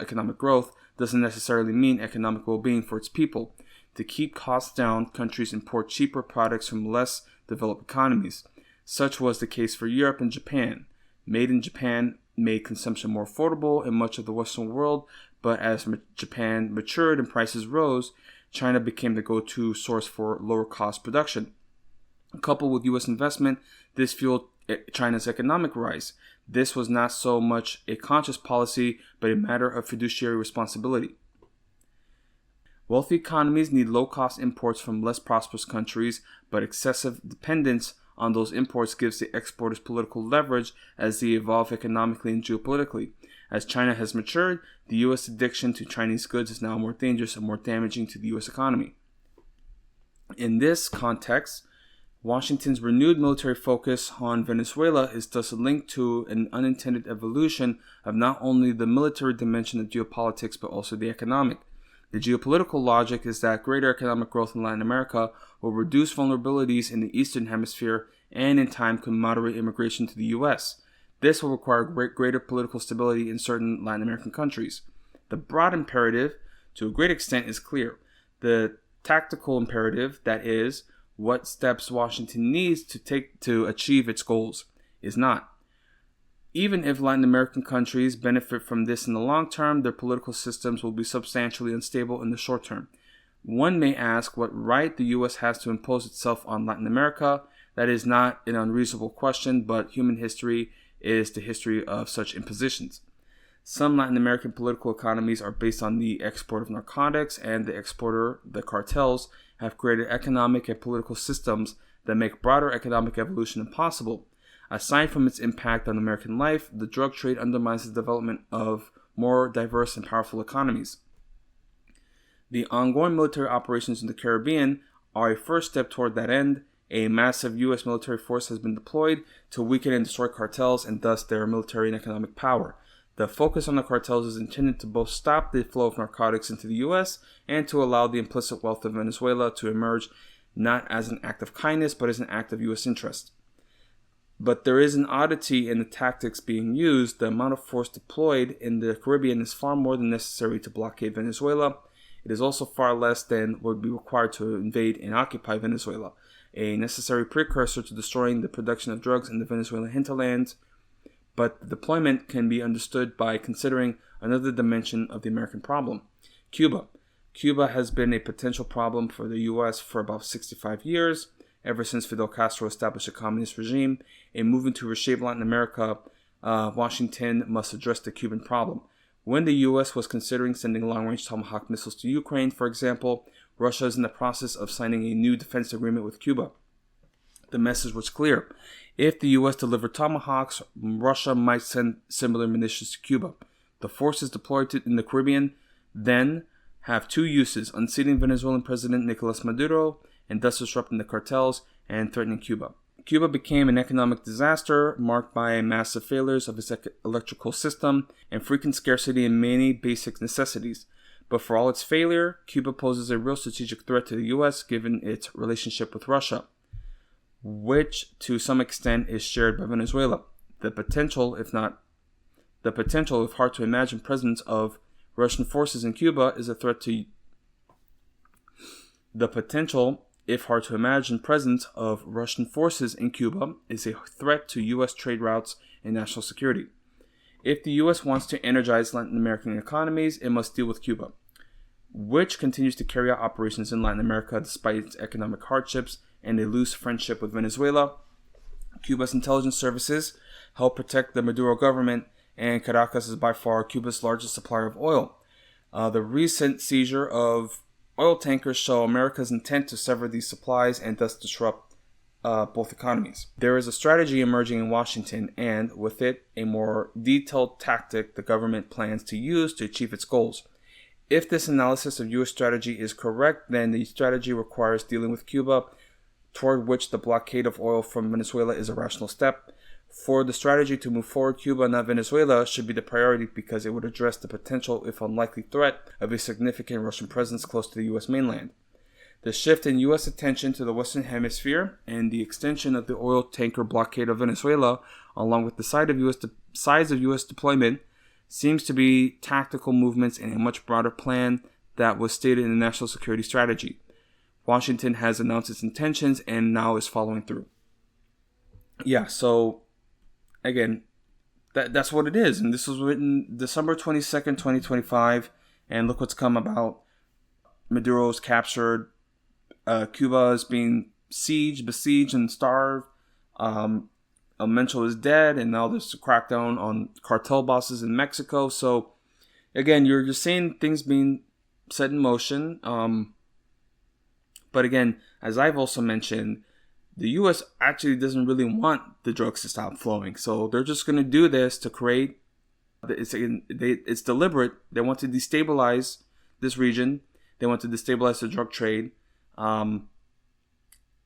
[SPEAKER 1] economic growth doesn't necessarily mean economic well-being for its people. To keep costs down, countries import cheaper products from less developed economies. Such was the case for Europe and Japan. Made in Japan made consumption more affordable in much of the Western world, but as Japan matured and prices rose, China became the go-to source for lower-cost production. Coupled with U.S. investment, this fueled China's economic rise. This was not so much a conscious policy, but a matter of fiduciary responsibility. Wealthy economies need low-cost imports from less prosperous countries, but excessive dependence on those imports gives the exporters political leverage as they evolve economically and geopolitically. As China has matured, the U.S. addiction to Chinese goods is now more dangerous and more damaging to the U.S. economy. In this context, Washington's renewed military focus on Venezuela is thus linked to an unintended evolution of not only the military dimension of geopolitics but also the economic. The geopolitical logic is that greater economic growth in Latin America will reduce vulnerabilities in the Eastern Hemisphere and in time could moderate immigration to the U.S. This will require greater political stability in certain Latin American countries. The broad imperative, to a great extent, is clear. The tactical imperative, that is, what steps Washington needs to take to achieve its goals, is not. Even if Latin American countries benefit from this in the long term, their political systems will be substantially unstable in the short term. One may ask what right the U.S. has to impose itself on Latin America. That is not an unreasonable question, but human history is the history of such impositions. Some Latin American political economies are based on the export of narcotics, and the cartels, have created economic and political systems that make broader economic evolution impossible. Aside from its impact on American life, the drug trade undermines the development of more diverse and powerful economies. The ongoing military operations in the Caribbean are a first step toward that end. A massive U.S. military force has been deployed to weaken and destroy cartels and thus their military and economic power. The focus on the cartels is intended to both stop the flow of narcotics into the U.S. and to allow the implicit wealth of Venezuela to emerge not as an act of kindness but as an act of U.S. interest. But there is an oddity in the tactics being used. The amount of force deployed in the Caribbean is far more than necessary to blockade Venezuela. It is also far less than would be required to invade and occupy Venezuela, a necessary precursor to destroying the production of drugs in the Venezuelan hinterlands. But the deployment can be understood by considering another dimension of the American problem: Cuba. Cuba has been a potential problem for the U.S. for about 65 years. Ever since Fidel Castro established a communist regime, in moving to reshape Latin America, Washington must address the Cuban problem. When the U.S. was considering sending long-range Tomahawk missiles to Ukraine, for example, Russia is in the process of signing a new defense agreement with Cuba. The message was clear. If the U.S. delivered Tomahawks, Russia might send similar munitions to Cuba. The forces deployed in the Caribbean then have two uses: unseating Venezuelan President Nicolas Maduro and thus disrupting the cartels and threatening Cuba. Cuba became an economic disaster marked by massive failures of its electrical system and frequent scarcity in many basic necessities. But for all its failure, Cuba poses a real strategic threat to the U.S. given its relationship with Russia. which to some extent is shared by Venezuela. The potential, if hard to imagine, presence of Russian forces in Cuba is a threat to the potential, if hard to imagine, presence of Russian forces in Cuba is a threat to U.S. trade routes and national security. If the U.S. wants to energize Latin American economies, it must deal with Cuba, which continues to carry out operations in Latin America despite its economic hardships and a loose friendship with Venezuela. Cuba's intelligence services help protect the Maduro government, and Caracas is by far Cuba's largest supplier of oil. The recent seizure of oil tankers show America's intent to sever these supplies and thus disrupt both economies. There is a strategy emerging in Washington, and with it, a more detailed tactic the government plans to use to achieve its goals. If this analysis of U.S. strategy is correct, then the strategy requires dealing with Cuba, toward which the blockade of oil from Venezuela is a rational step. For the strategy to move forward, Cuba, not Venezuela, should be the priority because it would address the potential, if unlikely, threat of a significant Russian presence close to the U.S. mainland. The shift in U.S. attention to the Western Hemisphere and the extension of the oil tanker blockade of Venezuela, along with the size of U.S. deployment, seems to be tactical movements in a much broader plan that was stated in the national security strategy. Washington has announced its intentions and now is following through. Yeah, so again, that's what it is. And this was written December 22nd, 2025. And look what's come about. Maduro's captured. Cuba is being besieged, and starved. Mencho is dead. And now there's a crackdown on cartel bosses in Mexico. So, again, you're seeing things being set in motion. But again, as I've also mentioned, the U.S. actually doesn't really want the drugs to stop flowing. So they're just going to do this to create, it's deliberate. They want to destabilize this region. They want to destabilize the drug trade. And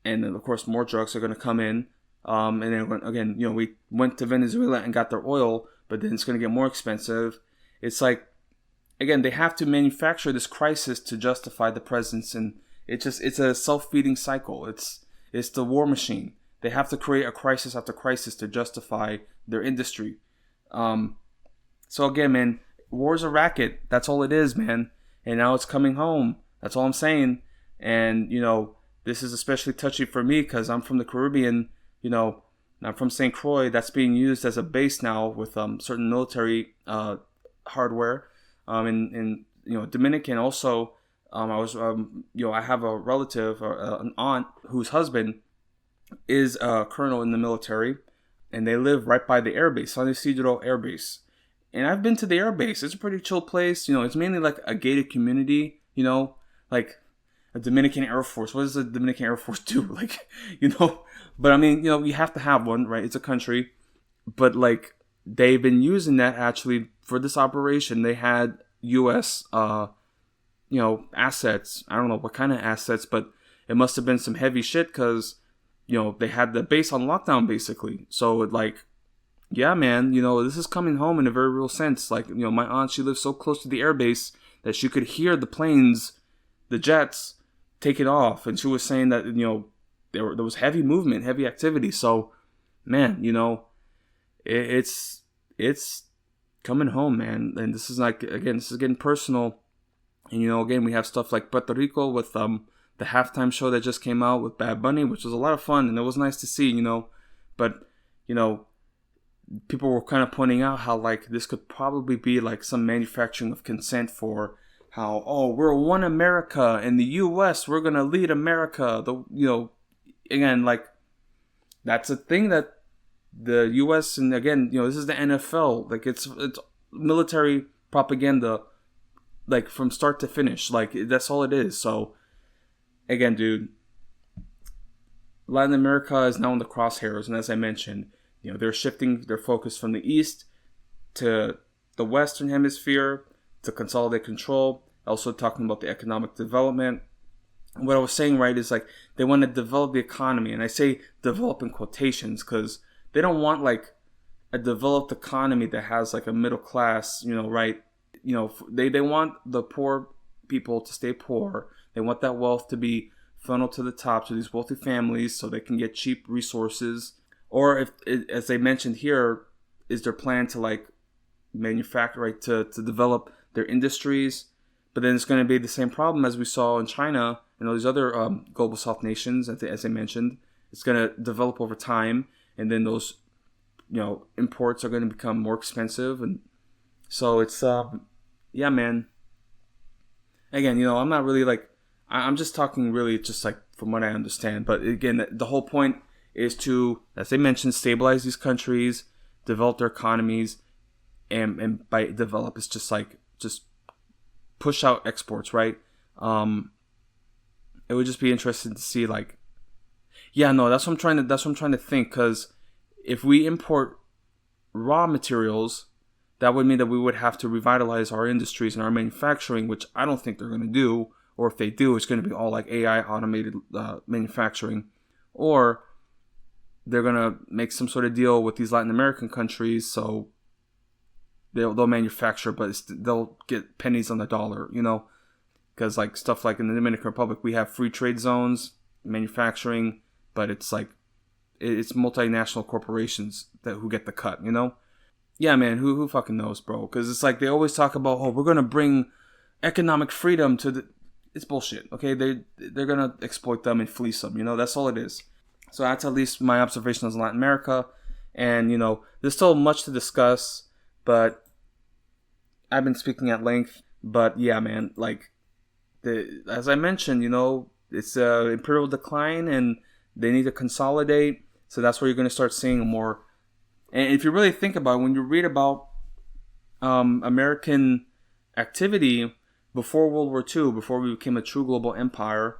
[SPEAKER 1] then, of course, more drugs are going to come in. And then, again, we went to Venezuela and got their oil, but then it's going to get more expensive. It's like, again, they have to manufacture this crisis to justify the presence, and it's a self-feeding cycle. It's the war machine. They have to create a crisis after crisis to justify their industry. So again, man, war's a racket. That's all it is, man. And now it's coming home. That's all I'm saying. And, this is especially touchy for me because I'm from the Caribbean. I'm from St. Croix. That's being used as a base now with certain military hardware. In Dominican also. I have a relative, an aunt, whose husband is a colonel in the military, and they live right by the airbase, San Isidro Air Base. And I've been to the airbase. It's a pretty chill place. It's mainly like a gated community, like a Dominican Air Force. What does the Dominican Air Force do? But I mean, you have to have one, right? It's a country. But like, they've been using that actually for this operation. They had U.S., assets. I don't know what kind of assets, but it must have been some heavy shit because, they had the base on lockdown basically. So yeah, man, this is coming home in a very real sense. Like, my aunt, she lives so close to the airbase that she could hear the planes, the jets taking off. And she was saying that, there was heavy movement, heavy activity. So, man, it's coming home, man. And this is this is getting personal. And, again, we have stuff like Puerto Rico with the halftime show that just came out with Bad Bunny, which was a lot of fun. And it was nice to see, But, people were kind of pointing out how, this could probably be, some manufacturing of consent for how, we're one America. In the U.S., we're going to lead America. Again, that's a thing that the U.S. and, again, this is the NFL. It's military propaganda. From start to finish, that's all it is. So, again, dude, Latin America is now in the crosshairs, and as I mentioned, they're shifting their focus from the east to the Western Hemisphere to consolidate control. Also talking about the economic development. What I was saying, right, is they want to develop the economy, and I say develop in quotations because they don't want a developed economy that has a middle class, right. They want the poor people to stay poor. They want that wealth to be funneled to the top to these wealthy families so they can get cheap resources. Or if, as they mentioned here, is their plan to like manufacture, right, to develop their industries. But then it's going to be the same problem as we saw in China and all these other global south nations, as I mentioned. It's going to develop over time, and then those, imports are going to become more expensive. And so it's, yeah, man. Again, I'm not really like, I'm just talking really just like from what I understand. But again, the whole point is to, as I mentioned, stabilize these countries, develop their economies, and by develop, it's just like, just push out exports, right? It would just be interesting to see, like, yeah, no, that's what I'm trying to think, because if we import raw materials, that would mean that we would have to revitalize our industries and our manufacturing, which I don't think they're going to do. Or if they do, it's going to be all like AI automated manufacturing, or they're going to make some sort of deal with these Latin American countries, so they'll manufacture, but they'll get pennies on the dollar, because like stuff like in the Dominican Republic, we have free trade zones, manufacturing, but it's like it's multinational corporations who get the cut, Yeah, man, who fucking knows, bro? Because it's like they always talk about, we're gonna bring economic freedom to the. It's bullshit. Okay, they're gonna exploit them and fleece them. That's all it is. So that's at least my observations in Latin America, and there's still much to discuss, but I've been speaking at length. But yeah, man, like as I mentioned, it's imperial decline, and they need to consolidate. So that's where you're going to start seeing more. And if you really think about it, when you read about American activity before World War II, before we became a true global empire,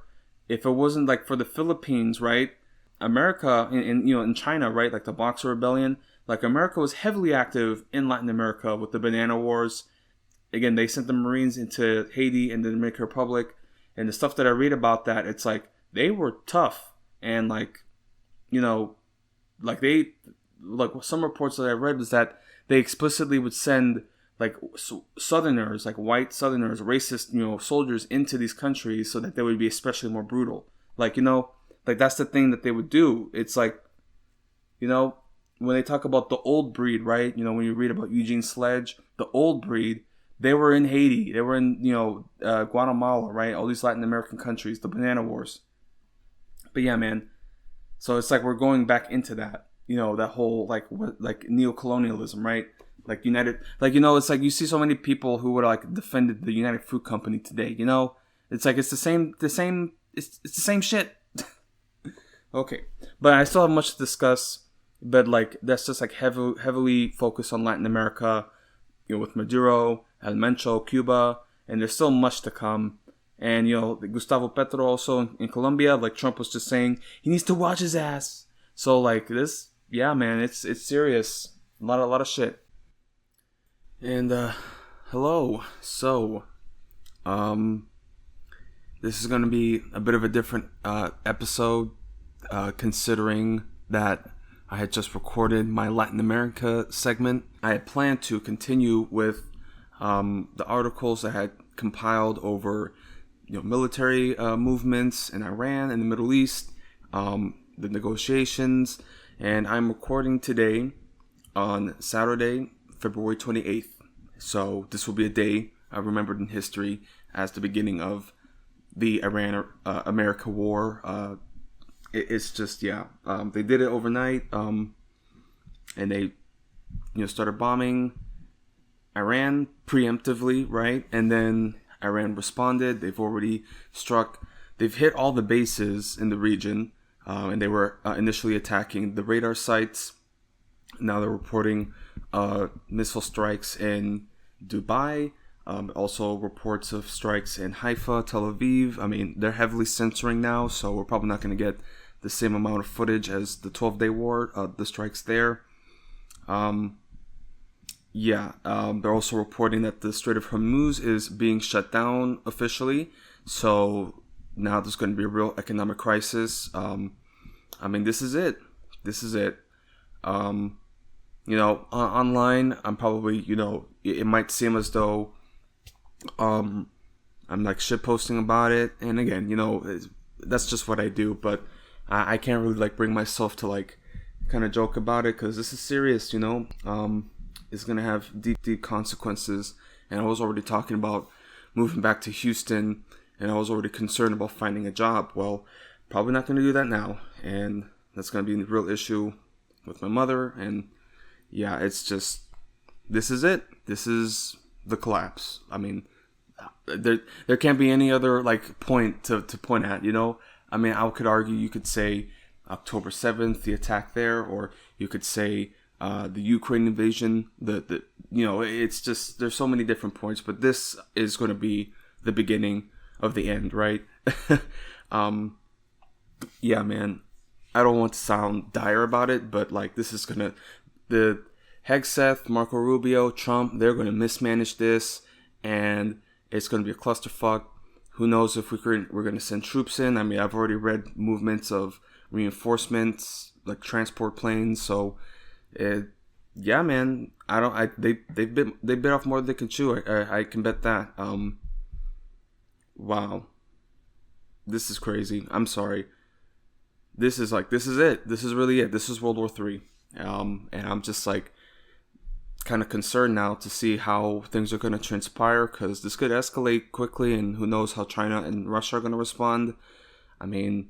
[SPEAKER 1] if it wasn't like for the Philippines, right? America in China, right? Like the Boxer Rebellion, like America was heavily active in Latin America with the Banana Wars. Again, they sent the Marines into Haiti and the Dominican Republic, and the stuff that I read about that, it's like they were tough, and like, like some reports that I read was that they explicitly would send like Southerners, like white Southerners, racist, soldiers into these countries so that they would be especially more brutal. Like, like that's the thing that they would do. It's like, when they talk about the old breed, right? When you read about Eugene Sledge, the old breed, they were in Haiti, they were in, Guatemala, right? All these Latin American countries, the Banana Wars. But yeah, man. So it's like we're going back into that, that whole like neocolonialism, right? Like it's like you see so many people who would like defended the United Fruit Company today, It's like it's the same it's the same shit. Okay. But I still have much to discuss, but like that's just like heavily focused on Latin America, with Maduro, El Mencho, Cuba, and there's still much to come. And Gustavo Petro also in Colombia, like Trump was just saying, he needs to watch his ass. So like this, yeah, man, it's serious. A lot of shit. And hello. So this is going to be a bit of a different episode, considering that I had just recorded my Latin America segment. I had planned to continue with the articles I had compiled over military movements in Iran and the Middle East, the negotiations, and I'm recording today on Saturday, February 28th. So this will be a day remembered in history as the beginning of the Iran-America war. It's just, yeah, they did it overnight, and they, started bombing Iran preemptively, right? And then Iran responded. They've hit all the bases in the region, and they were initially attacking the radar sites. Now they're reporting missile strikes in Dubai, also reports of strikes in Haifa, Tel Aviv. I mean, they're heavily censoring now, so we're probably not going to get the same amount of footage as the 12-day war, the strikes there. They're also reporting that the Strait of Hormuz is being shut down officially. So now there's going to be a real economic crisis. This is it. Online, I'm probably, it might seem as though I'm like shit posting about it. And again, that's just what I do. But I can't really like bring myself to like kind of joke about it because this is serious, you know. It's gonna have deep consequences. And I was already talking about moving back to Houston, and I was already concerned about finding a job. Well, probably not gonna do that now, and that's gonna be a real issue with my mother. And yeah, it's just, this is it. This is the collapse. I mean, there can't be any other like point to point at, you know. I mean, I could argue, you could say October 7th, the attack there, or you could say the Ukraine invasion. The you know, it's just, there's so many different points, but this is going to be the beginning of the end, right? Yeah, man. I don't want to sound dire about it, but like, this is gonna, the Hegseth, Marco Rubio, Trump, they're going to mismanage this, and it's going to be a clusterfuck. Who knows if we're going to send troops in? I mean, I've already read movements of reinforcements, like transport planes. So, yeah, man. They bit off more than they can chew. I can bet that. Wow, this is crazy. I'm sorry. This is it. This is really it. This is World War III. And I'm just like kind of concerned now to see how things are going to transpire, because this could escalate quickly, and who knows how China and Russia are going to respond. I mean,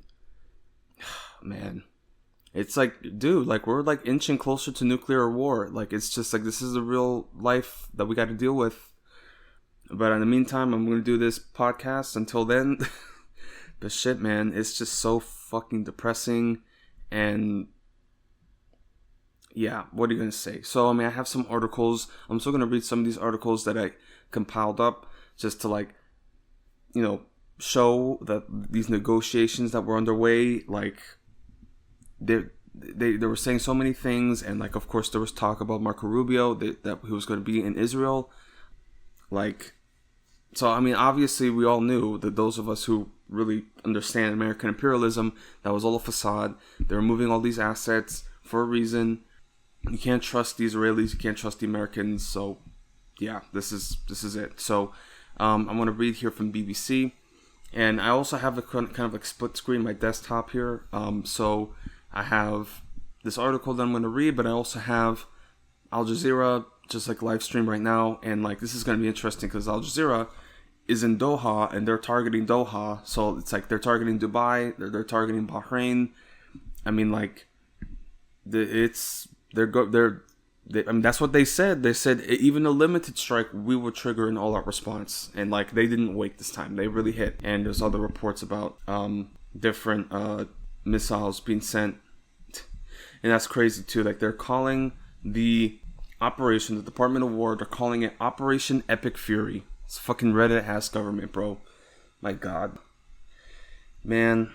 [SPEAKER 1] man, it's like, dude, like, we're like inching closer to nuclear war. Like, it's just like, this is the real life that we got to deal with. But in the meantime, I'm going to do this podcast until then. But shit, man, it's just so fucking depressing. And yeah, what are you going to say? So, I mean, I have some articles. I'm still going to read some of these articles that I compiled up just to, like, you know, show that these negotiations that were underway, like, they were saying so many things. And, like, of course, there was talk about Marco Rubio, that he was going to be in Israel. Like, so, I mean, obviously, we all knew that those of us who really understand American imperialism, that was all a facade. They were moving all these assets for a reason. You can't trust the Israelis. You can't trust the Americans. So, yeah, this is it. So, I'm going to read here from BBC. And I also have a kind of like split screen my desktop here. So, I have this article that I'm going to read, but I also have Al Jazeera just like live stream right now. And like, this is going to be interesting because Al Jazeera is in Doha, and they're targeting Doha. So, it's like they're targeting Dubai. They're targeting Bahrain. I mean, like, I mean, that's what they said. They said even a limited strike, we would trigger an all-out response. And like, they didn't wait this time. They really hit. And there's other reports about different missiles being sent. And that's crazy too. Like, they're calling the operation, the Department of War, they're calling it Operation Epic Fury. It's fucking Reddit-ass government, bro. My God. Man,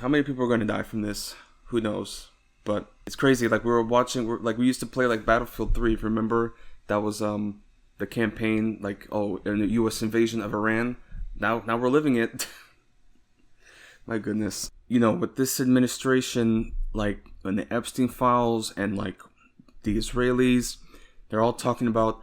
[SPEAKER 1] how many people are going to die from this? Who knows? But it's crazy. Like, we used to play like Battlefield 3. Remember? That was the campaign, like, in the U.S. invasion of Iran. Now we're living it. My goodness. You know, with this administration, like, and the Epstein files, and like the Israelis, they're all talking about,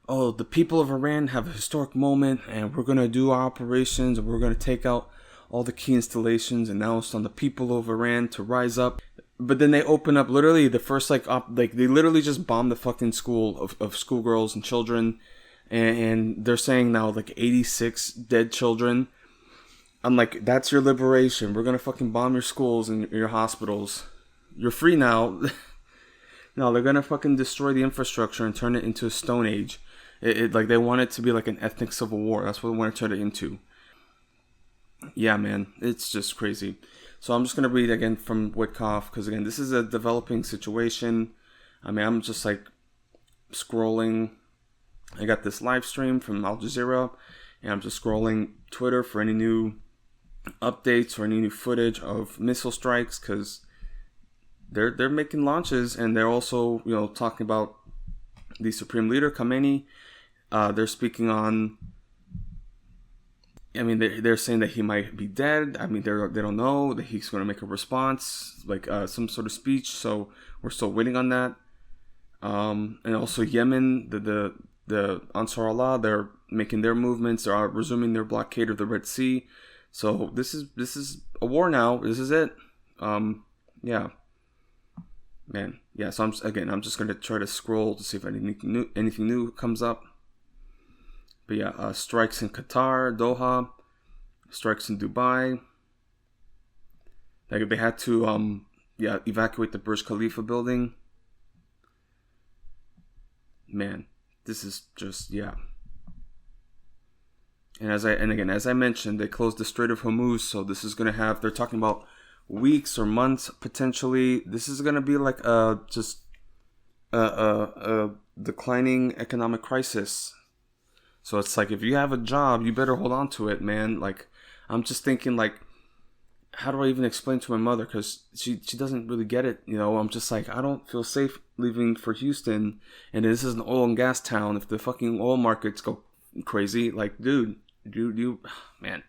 [SPEAKER 1] the people of Iran have a historic moment, and we're gonna do operations, and we're gonna take out all the key installations, and now it's on the people of Iran to rise up. But then they open up literally the first they literally just bombed the fucking school of schoolgirls and children, and they're saying now like 86 dead children. I'm like, that's your liberation. We're gonna fucking bomb your schools and your hospitals. You're free now. No, they're gonna fucking destroy the infrastructure and turn it into a Stone Age. Like, they want it to be like an ethnic civil war. That's what they want to turn it into. Yeah, man, it's just crazy. So I'm just going to read again from Witkoff, because again, this is a developing situation. I mean, I'm just like scrolling. I got this live stream from Al Jazeera, and I'm just scrolling Twitter for any new updates or any new footage of missile strikes, because they're making launches, and they're also, you know, talking about the Supreme Leader Khamenei. They're speaking on, I mean, they're saying that he might be dead. I mean, they don't know that he's going to make a response, like some sort of speech. So we're still waiting on that. And also Yemen, the Ansar Allah, they're making their movements. They're resuming their blockade of the Red Sea. So this is a war now. This is it. Yeah, man. Yeah. So I'm just gonna try to scroll to see if anything new comes up. But yeah, strikes in Qatar, Doha, strikes in Dubai. Like they had to evacuate the Burj Khalifa building. Man, this is just And as I mentioned, they closed the Strait of Hormuz, so this is gonna have. They're talking about weeks or months potentially. This is gonna be like a declining economic crisis. So it's like if you have a job, you better hold on to it, man. Like I'm just thinking like, how do I even explain to my mother? Because she doesn't really get it. I'm just like, I don't feel safe leaving for Houston, and this is an oil and gas town. If the fucking oil markets go crazy, like, dude, man.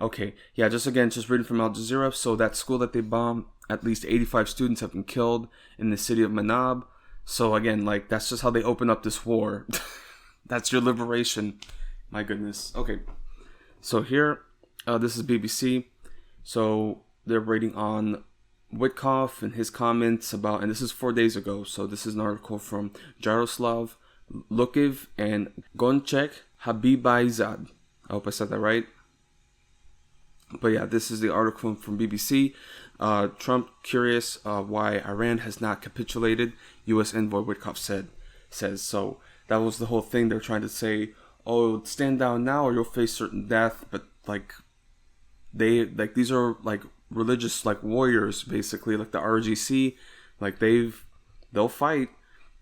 [SPEAKER 1] Okay, yeah. Just reading from Al Jazeera. So that school that they bombed, at least 85 students have been killed in the city of Manab. So again, like that's just how they open up this war. That's your liberation. My goodness. Okay, so here. This is BBC. So they're rating on Witkoff and his comments about, and this is 4 days ago. So this is an article from Jaroslav Lukiv and Gonchek Habibaizad. I hope I said that right. But yeah, this is the article from BBC. Trump curious why Iran has not capitulated. U.S. envoy Witkoff says so. That was the whole thing. They're trying to say, oh, stand down now or you'll face certain death. But like, these are like religious like warriors basically, like the RGC, like they'll fight.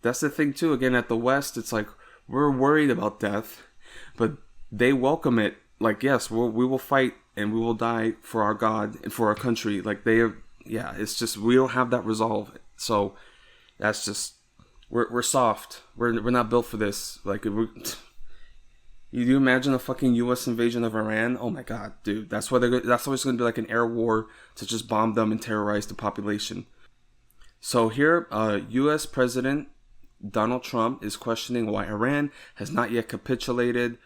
[SPEAKER 1] That's the thing too. Again, at the West, it's like we're worried about death, but they welcome it. Like yes, we will fight and we will die for our God and for our country. Like it's just we don't have that resolve. So that's just we're soft. We're not built for this. Like you do imagine a fucking U.S. invasion of Iran? Oh my god, dude. That's always going to be like an air war to just bomb them and terrorize the population. So here, U.S. President Donald Trump is questioning why Iran has not yet capitulated.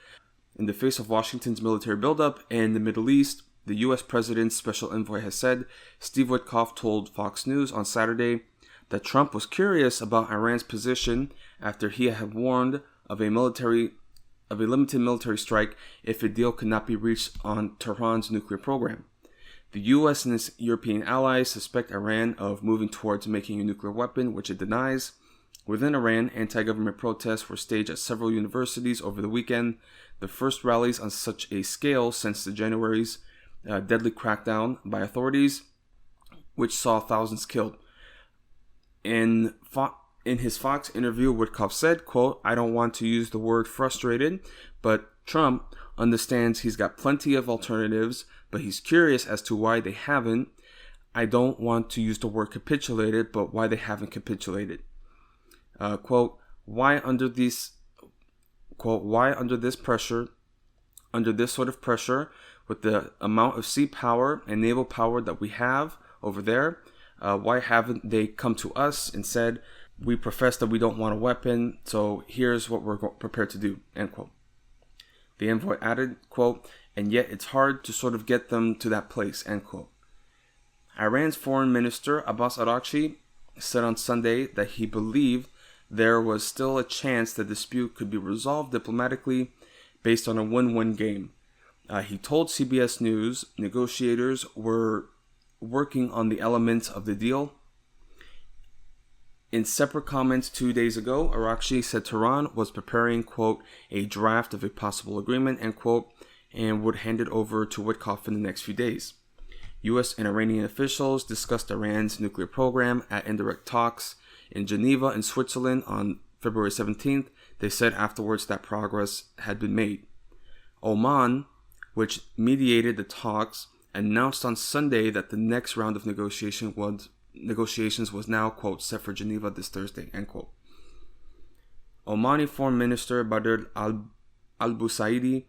[SPEAKER 1] In the face of Washington's military buildup in the Middle East, the U.S. President's special envoy has said. Steve Witkoff told Fox News on Saturday that Trump was curious about Iran's position after he had warned of a limited military strike if a deal could not be reached on Tehran's nuclear program. The U.S. and its European allies suspect Iran of moving towards making a nuclear weapon, which it denies. Within Iran, anti-government protests were staged at several universities over the weekend, the first rallies on such a scale since the January's deadly crackdown by authorities, which saw thousands killed. In his Fox interview, Witkoff said, quote, I don't want to use the word frustrated, but Trump understands he's got plenty of alternatives, but he's curious as to why they haven't. I don't want to use the word capitulated, but why they haven't capitulated. Quote, why under this pressure, under this sort of pressure, with the amount of sea power and naval power that we have over there, why haven't they come to us and said, we profess that we don't want a weapon, so here's what we're prepared to do, end quote. The envoy added, quote, and yet it's hard to sort of get them to that place, end quote. Iran's foreign minister, Abbas Araghchi, said on Sunday that he believed there was still a chance the dispute could be resolved diplomatically based on a win-win game. He told CBS News negotiators were working on the elements of the deal. In separate comments 2 days ago, Araghchi said Tehran was preparing, quote, a draft of a possible agreement, end quote, and would hand it over to Witkoff in the next few days. U.S. and Iranian officials discussed Iran's nuclear program at indirect talks in Geneva and Switzerland on February 17th. They said afterwards that progress had been made. Oman, which mediated the talks, announced on Sunday that the next round of negotiations was now, quote, set for Geneva this Thursday, end quote. Omani Foreign Minister Badr al-Busaidi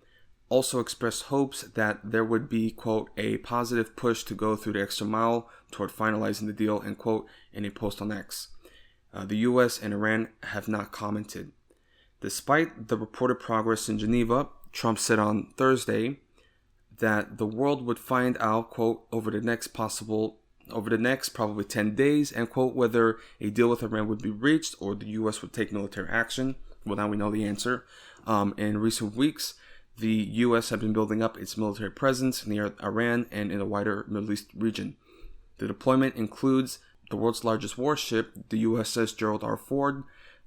[SPEAKER 1] also expressed hopes that there would be, quote, a positive push to go through the extra mile toward finalizing the deal, end quote, in a post on X. The U.S. and Iran have not commented. Despite the reported progress in Geneva, Trump said on Thursday that the world would find out, quote, over the next probably 10 days, and quote, whether a deal with Iran would be reached or the U.S. would take military action. Well, now we know the answer. In recent weeks, the U.S. had been building up its military presence near Iran and in the wider Middle East region. The deployment includes the world's largest warship, the USS Gerald R. Ford,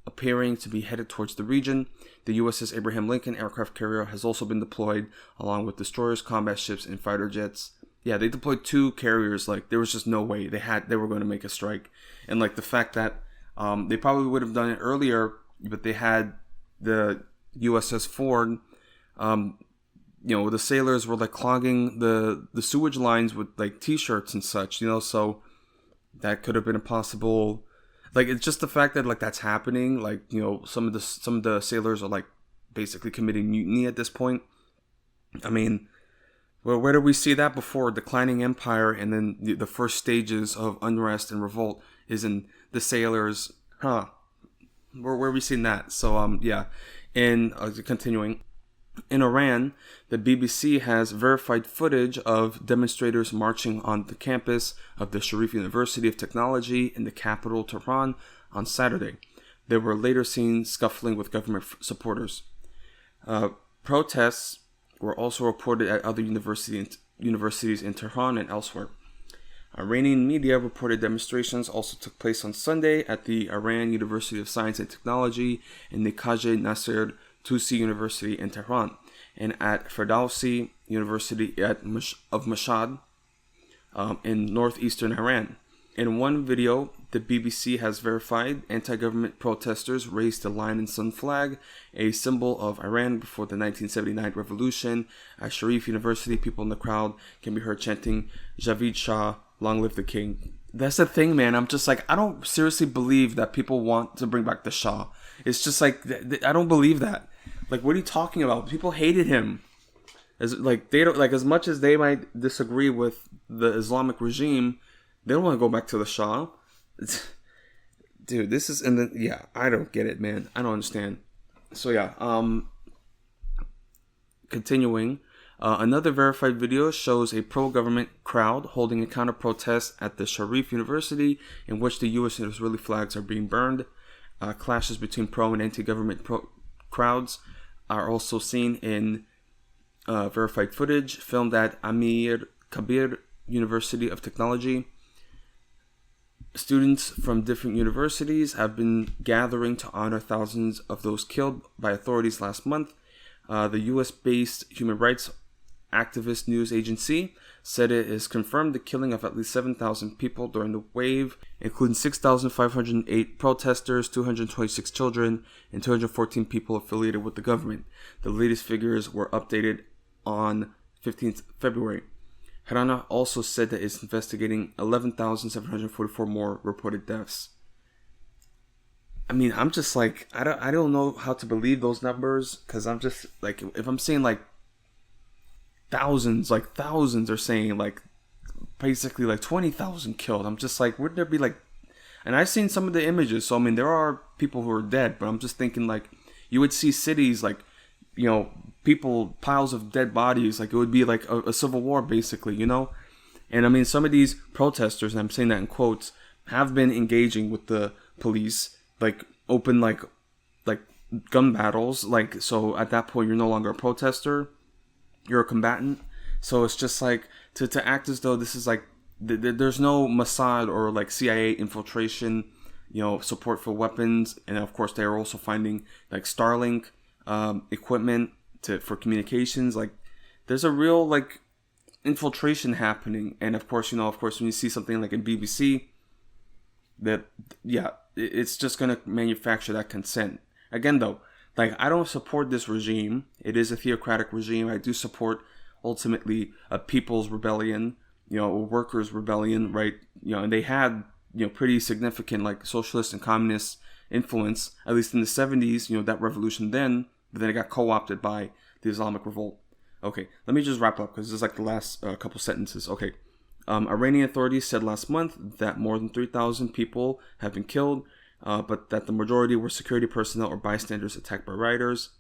[SPEAKER 1] appearing to be headed towards the region. The USS Abraham Lincoln aircraft carrier has also been deployed, along with destroyers, combat ships, and fighter jets. Yeah, they deployed 2 carriers. Like, there was just no way they were going to make a strike. And like the fact that they probably would have done it earlier, but they had the USS Ford. The sailors were like clogging the sewage lines with like t-shirts and such, so that could have been a possible, like, it's just the fact that like that's happening, like, some of the sailors are like basically committing mutiny at this point. I mean, well, where did we see that before? Declining empire, and then the first stages of unrest and revolt is in the sailors, where we seen that? So yeah. And continuing, in Iran, the BBC has verified footage of demonstrators marching on the campus of the Sharif University of Technology in the capital, Tehran, on Saturday. They were later seen scuffling with government supporters. Protests were also reported at other universities in Tehran and elsewhere. Iranian media reported demonstrations also took place on Sunday at the Iran University of Science and Technology and the Qajar Nasser Tusi University in Tehran, and at Ferdowsi University of Mashhad in northeastern Iran. In one video, the BBC has verified anti-government protesters raised the Lion and Sun flag, a symbol of Iran before the 1979 revolution. At Sharif University, people in the crowd can be heard chanting, "Javid Shah, long live the king." That's the thing, man. I'm just like, I don't seriously believe that people want to bring back the Shah. It's just like, I don't believe that. Like, what are you talking about? People hated him. They don't, like, as much as they might disagree with the Islamic regime, they don't want to go back to the Shah. Dude, this is I don't get it, man. I don't understand. So yeah, continuing, another verified video shows a pro-government crowd holding a counter-protest at the Sharif University, in which the U.S. and Israeli flags are being burned. Clashes between pro and anti-government crowds are also seen in verified footage filmed at Amir Kabir University of Technology. Students from different universities have been gathering to honor thousands of those killed by authorities last month. The U.S.-based human rights activist news agency said it has confirmed the killing of at least 7,000 people during the wave, including 6,508 protesters, 226 children, and 214 people affiliated with the government. The latest figures were updated on 15th February. Harana also said that it's investigating 11,744 more reported deaths. I mean, I'm just like, I don't know how to believe those numbers, because I'm just like, if I'm saying like thousands are saying like basically like 20,000 killed, I'm just like, wouldn't there be like, and I've seen some of the images, so I mean, there are people who are dead, but I'm just thinking like, you would see cities like, people, piles of dead bodies, like it would be like a civil war basically, and I mean, some of these protesters, and I'm saying that in quotes, have been engaging with the police, like open like gun battles, like, so at that point you're no longer a protester, you're a combatant. So it's just like to act as though this is like there's no Mossad or like CIA infiltration, support for weapons, and of course they are also finding like Starlink equipment for communications. Like, there's a real like infiltration happening, and of course when you see something like in BBC, that it's just gonna manufacture that consent. Again though, like, I don't support this regime. It is a theocratic regime. I do support ultimately a people's rebellion, a workers' rebellion, right? And they had pretty significant like socialist and communist influence, at least in the 70s, that revolution then, but then it got co-opted by the Islamic revolt. Okay, let me just wrap up, because this is like the last couple sentences. Okay, Iranian authorities said last month that more than 3,000 people have been killed, but that the majority were security personnel or bystanders attacked by rioters.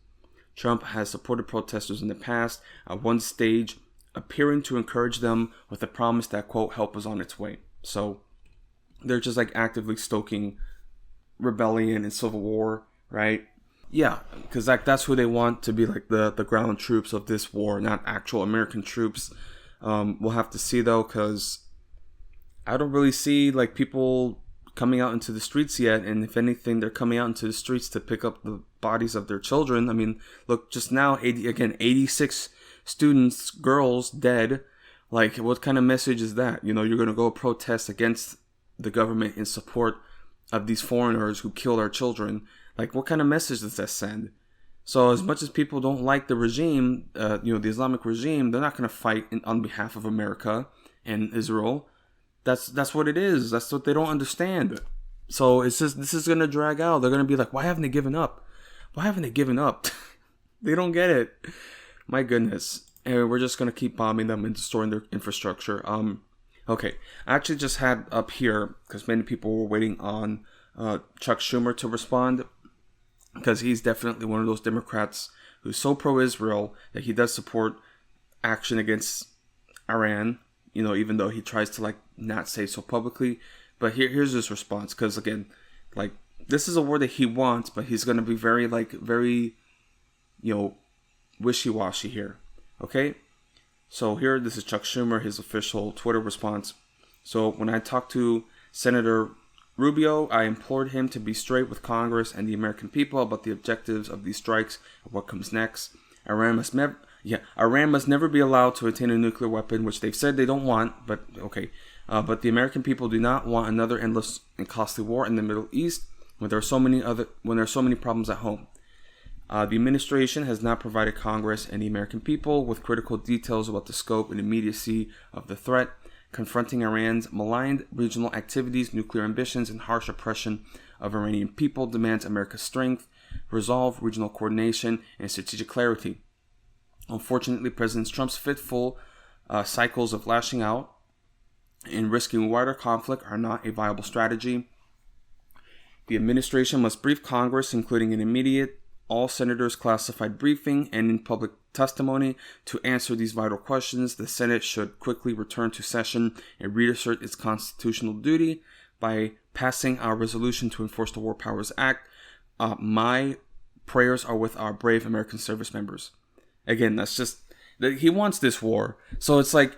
[SPEAKER 1] Trump has supported protesters in the past. At one stage, appearing to encourage them with the promise that, quote, help is on its way. So they're just like actively stoking rebellion and civil war, right? Yeah, because like that's who they want to be like the ground troops of this war, not actual American troops. We'll have to see though, because I don't really see like people coming out into the streets yet, and if anything, they're coming out into the streets to pick up the bodies of their children. I mean, look, just now, 86 students, girls dead. Like, what kind of message is that? You know, you're gonna go protest against the government in support of these foreigners who killed our children. Like, what kind of message does that send? So, as much as people don't like the regime, the Islamic regime, they're not gonna fight on behalf of America and Israel. That's what it is. That's what they don't understand. So it's just, this is gonna drag out. They're gonna be like, why haven't they given up? Why haven't they given up? They don't get it. My goodness. And we're just gonna keep bombing them and destroying their infrastructure. Okay. I actually just had up here, because many people were waiting on Chuck Schumer to respond, because he's definitely one of those Democrats who's so pro-Israel that he does support action against Iran. You know, even though he tries to like not say so publicly. But here's his response, because again, like, this is a war that he wants, but he's gonna be very wishy-washy here. Okay? So here, this is Chuck Schumer, his official Twitter response. So when I talked to Senator Rubio, I implored him to be straight with Congress and the American people about the objectives of these strikes and what comes next. Iran must never be allowed to attain a nuclear weapon, which they've said they don't want, but okay. But the American people do not want another endless and costly war in the Middle East when there are so many problems at home. The administration has not provided Congress and the American people with critical details about the scope and immediacy of the threat. Confronting Iran's maligned regional activities, nuclear ambitions, and harsh oppression of Iranian people demands America's strength, resolve, regional coordination, and strategic clarity. Unfortunately, President Trump's fitful cycles of lashing out and risking wider conflict are not a viable strategy. The administration must brief Congress, including an immediate, all senators classified briefing and in public testimony to answer these vital questions. The Senate should quickly return to session and reassert its constitutional duty by passing our resolution to enforce the War Powers Act. My prayers are with our brave American service members. Again, that's just, he wants this war. So it's like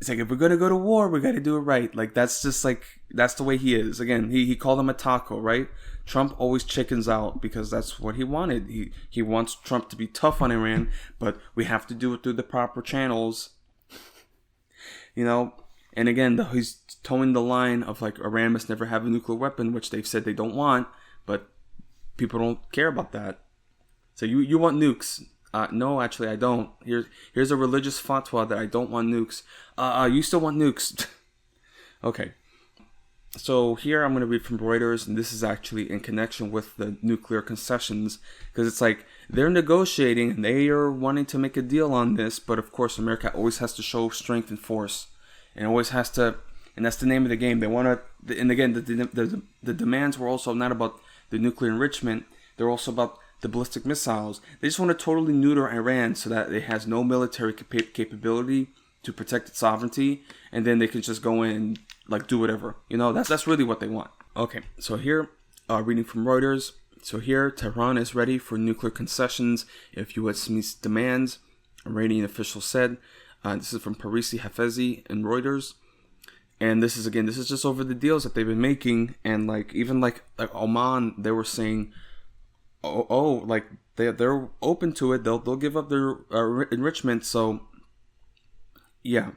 [SPEAKER 1] if we're gonna go to war, we gotta do it right. Like, that's just like, that's the way he is. Again, he called him a taco, right? Trump always chickens out because that's what he wanted. He wants Trump to be tough on Iran, but we have to do it through the proper channels. You know? And again, he's towing the line of like, Iran must never have a nuclear weapon, which they've said they don't want, but people don't care about that. So you want nukes. No, actually, I don't. Here's a religious fatwa that I don't want nukes. You still want nukes. Okay. So here I'm going to read from Reuters, and this is actually in connection with the nuclear concessions, because it's like they're negotiating and they are wanting to make a deal on this, but of course America always has to show strength and force, and always has to, and that's the name of the game. They want to, and again, the demands were also not about the nuclear enrichment, they're also about the ballistic missiles. They just want to totally neuter Iran so that it has no military capability to protect its sovereignty, and then they can just go in and like do whatever. You know, that's really what they want. Okay, so here, reading from Reuters. So here, Tehran is ready for nuclear concessions if U.S. meets demands, Iranian officials said. This is from Parisi Hafezi and Reuters. And this is just over the deals that they've been making. And like, even like Oman, they were saying, like they're open to it. They'll give up their enrichment. So yeah.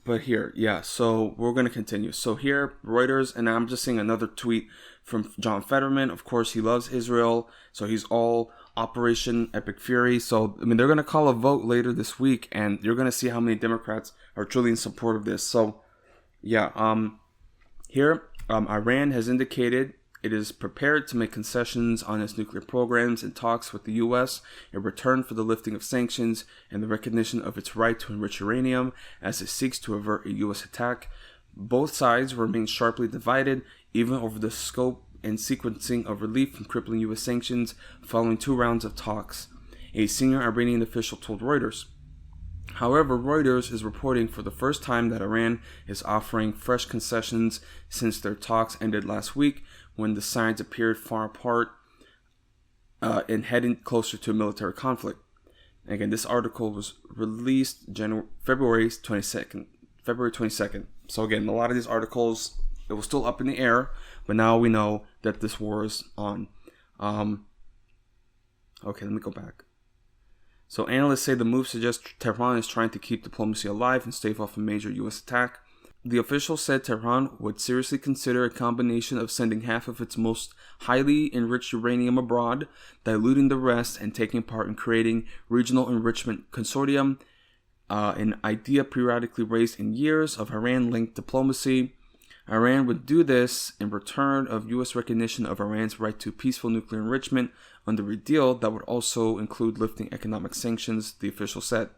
[SPEAKER 1] But here, yeah, so we're going to continue. So here, Reuters, and I'm just seeing another tweet from John Fetterman. Of course, he loves Israel, so he's all Operation Epic Fury. So, I mean, they're going to call a vote later this week, and you're going to see how many Democrats are truly in support of this. So, yeah, here, Iran has indicated it is prepared to make concessions on its nuclear programs in talks with the U.S. in return for the lifting of sanctions and the recognition of its right to enrich uranium as it seeks to avert a U.S. attack. Both sides remain sharply divided, even over the scope and sequencing of relief from crippling U.S. sanctions following 2 rounds of talks. a senior Iranian official told Reuters. However, Reuters is reporting for the first time that Iran is offering fresh concessions since their talks ended last week, when the sides appeared far apart and heading closer to a military conflict. Again, this article was released February 22nd. So again, a lot of these articles, it was still up in the air, but now we know that this war is on. Okay, let me go back. So analysts say the move suggests Tehran is trying to keep diplomacy alive and stave off a major U.S. attack. The official said Tehran would seriously consider a combination of sending half of its most highly enriched uranium abroad, diluting the rest, and taking part in creating regional enrichment consortium, an idea periodically raised in years of Iran-linked diplomacy. Iran would do this in return of U.S. recognition of Iran's right to peaceful nuclear enrichment under a deal that would also include lifting economic sanctions, the official said.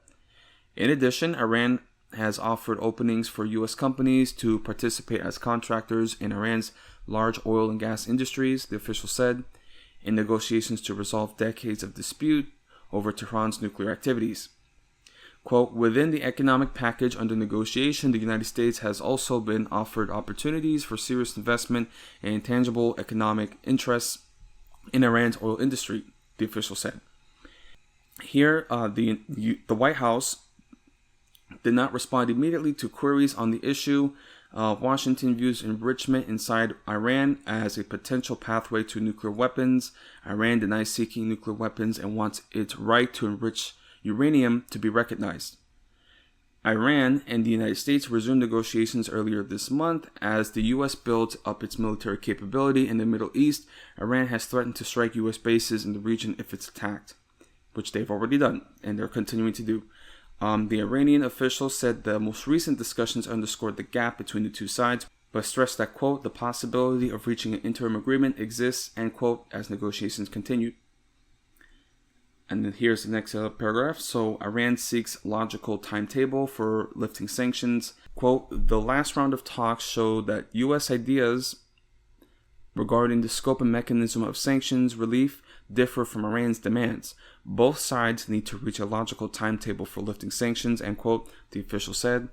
[SPEAKER 1] In addition, Iran has offered openings for U.S. companies to participate as contractors in Iran's large oil and gas industries, the official said, in negotiations to resolve decades of dispute over Tehran's nuclear activities. Quote, within the economic package under negotiation, the United States has also been offered opportunities for serious investment and tangible economic interests in Iran's oil industry, the official said. Here, the White House did not respond immediately to queries on the issue. Washington views enrichment inside Iran as a potential pathway to nuclear weapons. Iran denies seeking nuclear weapons and wants its right to enrich uranium to be recognized. Iran and the United States resumed negotiations earlier this month as the U.S. builds up its military capability in the Middle East. Iran has threatened to strike U.S. bases in the region if it's attacked, which they've already done, and they're continuing to do. The Iranian official said the most recent discussions underscored the gap between the two sides, but stressed that, quote, the possibility of reaching an interim agreement exists, end quote, as negotiations continue. And then here's the next paragraph. So Iran seeks logical timetable for lifting sanctions. Quote, the last round of talks showed that U.S. ideas regarding the scope and mechanism of sanctions relief differ from Iran's demands. Both sides need to reach a logical timetable for lifting sanctions, end quote, the official said.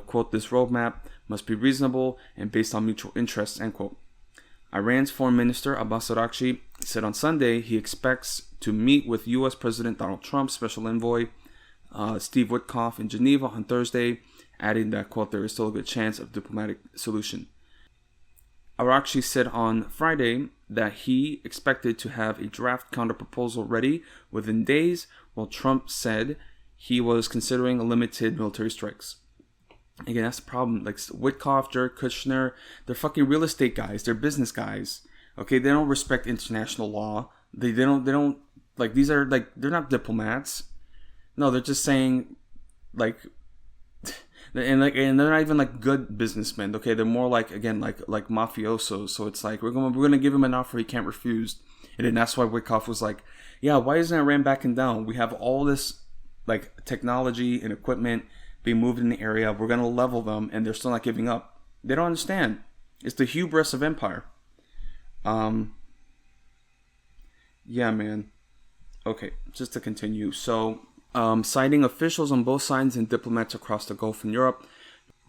[SPEAKER 1] Quote, this roadmap must be reasonable and based on mutual interests, end quote. Iran's Foreign Minister Abbas Araghchi said on Sunday he expects to meet with U.S. President Donald Trump's special envoy Steve Witkoff in Geneva on Thursday, adding that, quote, there is still a good chance of diplomatic solution. Araghchi said on Friday that he expected to have a draft counterproposal ready within days, while Trump said he was considering limited military strikes. Again, that's the problem. Like Witkoff, Jared Kushner, they're fucking real estate guys. They're business guys. Okay, they don't respect international law. They don't like, these are like, they're not diplomats. No, they're just saying like, and they're not even like good businessmen. Okay, they're more like, again, like mafiosos. So it's like we're gonna give him an offer he can't refuse. And then that's why Witkoff was like, yeah, why isn't Iran backing down? We have all this like technology and equipment being moved in the area. We're gonna level them, and they're still not giving up. They don't understand. It's the hubris of empire. Yeah, man. Okay, just to continue. So, citing officials on both sides and diplomats across the Gulf and Europe,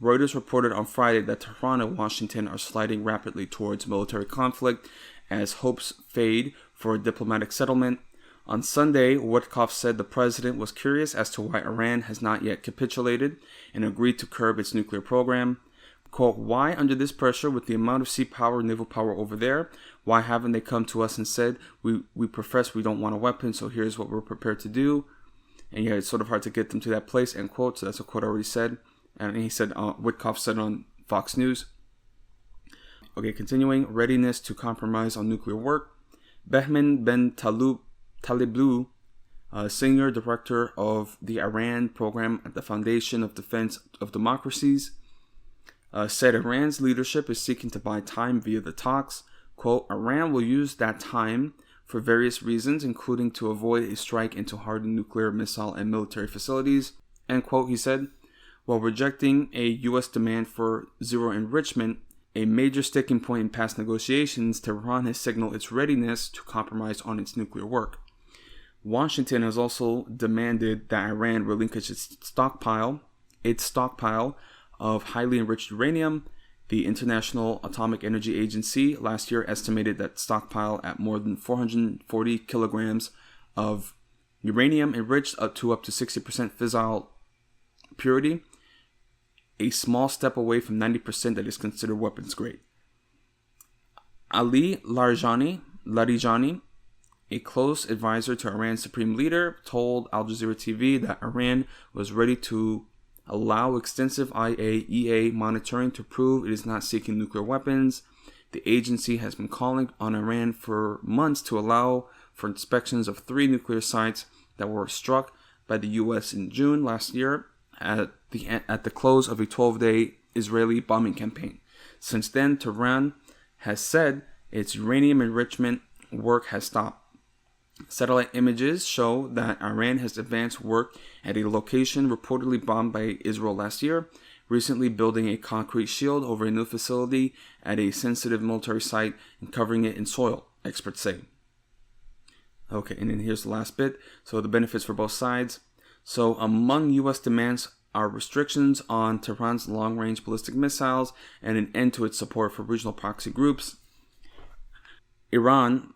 [SPEAKER 1] Reuters reported on Friday that Tehran and Washington are sliding rapidly towards military conflict as hopes fade for a diplomatic settlement. On Sunday, Witkoff said the president was curious as to why Iran has not yet capitulated and agreed to curb its nuclear program. Quote, why under this pressure with the amount of sea power and naval power over there? Why haven't they come to us and said, we profess we don't want a weapon, so here's what we're prepared to do? And yeah, it's sort of hard to get them to that place, end quote. So that's a quote I already said. And he said, Witkoff said on Fox News. Okay, continuing, readiness to compromise on nuclear work. Behmen Ben Taliblu, senior director of the Iran program at the Foundation of Defense of Democracies, said Iran's leadership is seeking to buy time via the talks. Quote, Iran will use that time for various reasons, including to avoid a strike into hardened nuclear, missile, and military facilities, end quote, he said. While rejecting a U.S. demand for zero enrichment, a major sticking point in past negotiations, Tehran has signaled its readiness to compromise on its nuclear work. Washington has also demanded that Iran relinquish its stockpile of highly enriched uranium. The International Atomic Energy Agency last year estimated that stockpile at more than 440 kilograms of uranium enriched up to 60% fissile purity, a small step away from 90% that is considered weapons grade. Ali Larijani, a close advisor to Iran's supreme leader, told Al Jazeera TV that Iran was ready to allow extensive IAEA monitoring to prove it is not seeking nuclear weapons. The agency has been calling on Iran for months to allow for inspections of 3 nuclear sites that were struck by the U.S. in June last year at the close of a 12-day Israeli bombing campaign. Since then, Tehran has said its uranium enrichment work has stopped. Satellite images show that Iran has advanced work at a location reportedly bombed by Israel last year, recently building a concrete shield over a new facility at a sensitive military site and covering it in soil, experts say. Okay, and then here's the last bit. So the benefits for both sides. So among U.S. demands are restrictions on Tehran's long-range ballistic missiles and an end to its support for regional proxy groups. Iran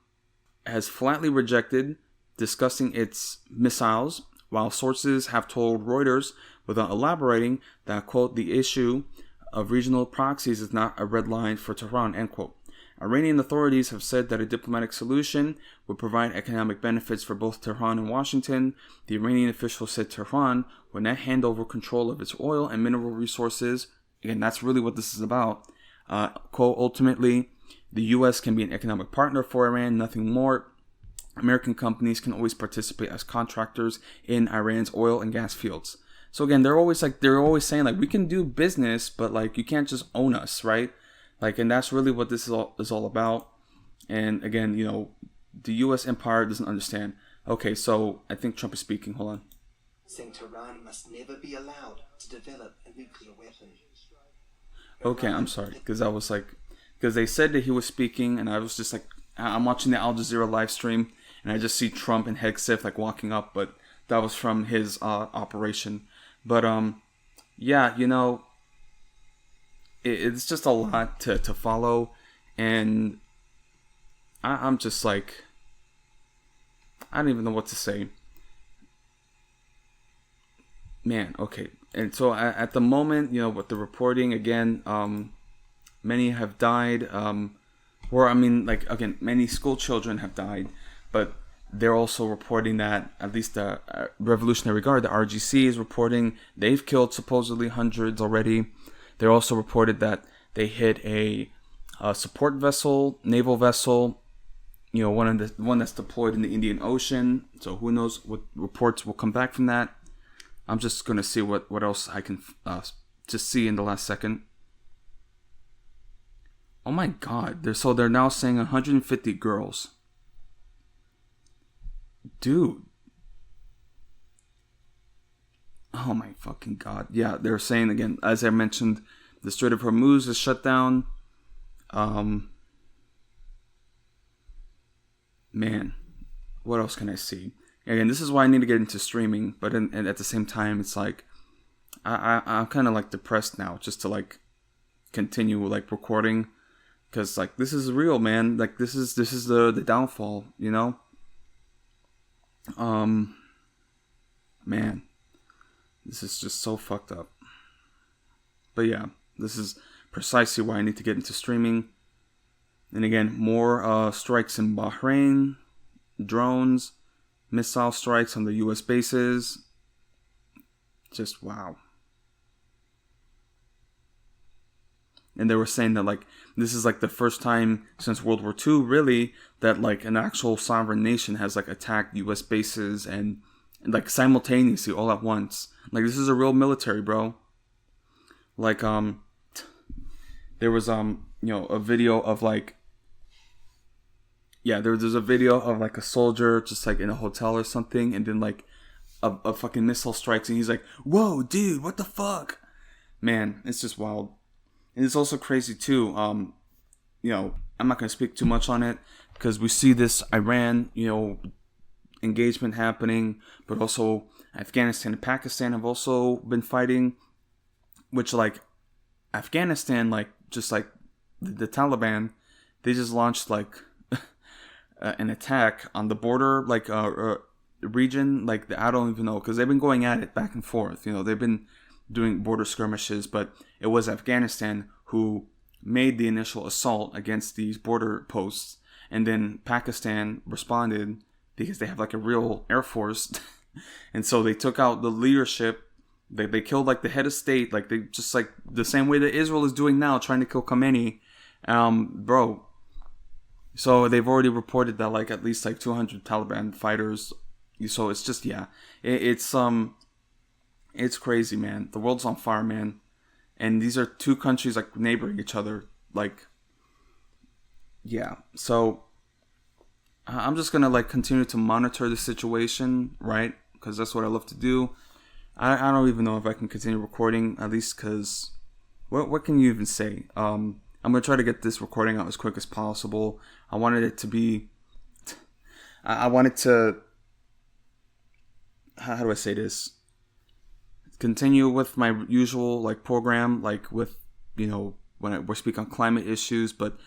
[SPEAKER 1] has flatly rejected discussing its missiles, while sources have told Reuters, without elaborating, that, quote, the issue of regional proxies is not a red line for Tehran, end quote. Iranian authorities have said that a diplomatic solution would provide economic benefits for both Tehran and Washington. The Iranian official said Tehran would not hand over control of its oil and mineral resources. Again, that's really what this is about. Quote, ultimately, the U.S. can be an economic partner for Iran, nothing more. American companies can always participate as contractors in Iran's oil and gas fields. So again, they're always saying like we can do business, but like you can't just own us, right? Like, and that's really what this is all about. And again, you know, the U.S. empire doesn't understand. Okay, so I think Trump is speaking. Hold on.
[SPEAKER 2] Saying Tehran must never be allowed to develop a nuclear weapon.
[SPEAKER 1] Okay, I'm sorry, because they said that he was speaking, and I was just like, I'm watching the Al Jazeera live stream, and I just see Trump and Hegseth like walking up, but that was from his operation. But yeah, you know, it's just a lot to follow, and I'm just like, I don't even know what to say. Man, okay. And so at the moment, you know, with the reporting, again, many have died. Many school children have died, but they're also reporting that at least the Revolutionary Guard, the RGC, is reporting they've killed supposedly hundreds already. They're also reported that they hit a support vessel, naval vessel, you know, one that's deployed in the Indian Ocean. So who knows what reports will come back from that. I'm just going to see what else I can just see in the last second. Oh my God. They're now saying 150 girls. Dude. Oh my fucking God. Yeah, they're saying again, as I mentioned, the Strait of Hormuz is shut down. Man, what else can I see? Again, this is why I need to get into streaming, but and at the same time, it's like I'm kind of like depressed now, just to like continue like recording, because like this is real, man. Like this is the downfall, you know. Man, this is just so fucked up. But yeah, this is precisely why I need to get into streaming. And again, more strikes in Bahrain, drones, missile strikes on the U.S. bases. Just wow. And they were saying that like this is like the first time since World War II, really, that like an actual sovereign nation has like attacked U.S. bases and like simultaneously all at once. Like this is a real military, bro. Like there was you know, a video of like, yeah, there's a video of like a soldier just like in a hotel or something, and then like a fucking missile strikes, and he's like, "Whoa, dude, what the fuck?" Man, it's just wild. And it's also crazy too. You know, I'm not gonna speak too much on it because we see this Iran, you know, engagement happening, but also Afghanistan and Pakistan have also been fighting, which like Afghanistan, like just like the Taliban, they just launched like an attack on the border, like region, like I don't even know, because they've been going at it back and forth. They've been doing border skirmishes, but it was Afghanistan who made the initial assault against these border posts, and then Pakistan responded because they have like a real air force, and so they took out the leadership. They killed like the head of state, like they just like the same way that Israel is doing now, trying to kill Khomeini, bro. So they've already reported that like at least like 200 Taliban fighters. So it's just it's crazy, man. The world's on fire, man. And these are two countries like neighboring each other, like yeah. So I'm just gonna like continue to monitor the situation, right? Because that's what I love to do. I don't even know if I can continue recording, at least because what can you even say? I'm gonna try to get this recording out as quick as possible. I wanted it to be. I wanted to. How do I say this? Continue with my usual like program, like with when we speak on climate issues, but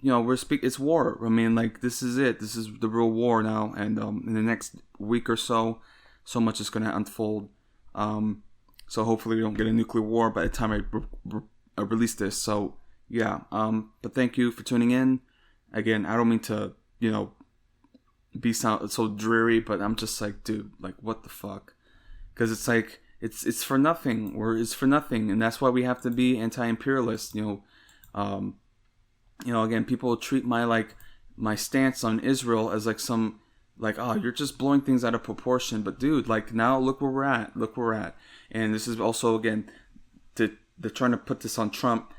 [SPEAKER 1] it's war. I mean, like this is it. This is the real war now, and in the next week or so much is gonna unfold. So hopefully we don't get a nuclear war by the time I release this. So yeah. But thank you for tuning in. Again, I don't mean to be so dreary, but I'm just like, dude, like what the fuck? Because it's like it's for nothing, or it's for nothing, and that's why we have to be anti-imperialist. Again, people treat my stance on Israel as like some like, oh, you're just blowing things out of proportion. But dude, like now look where we're at. And this is also, again, they're trying to put this on Trump.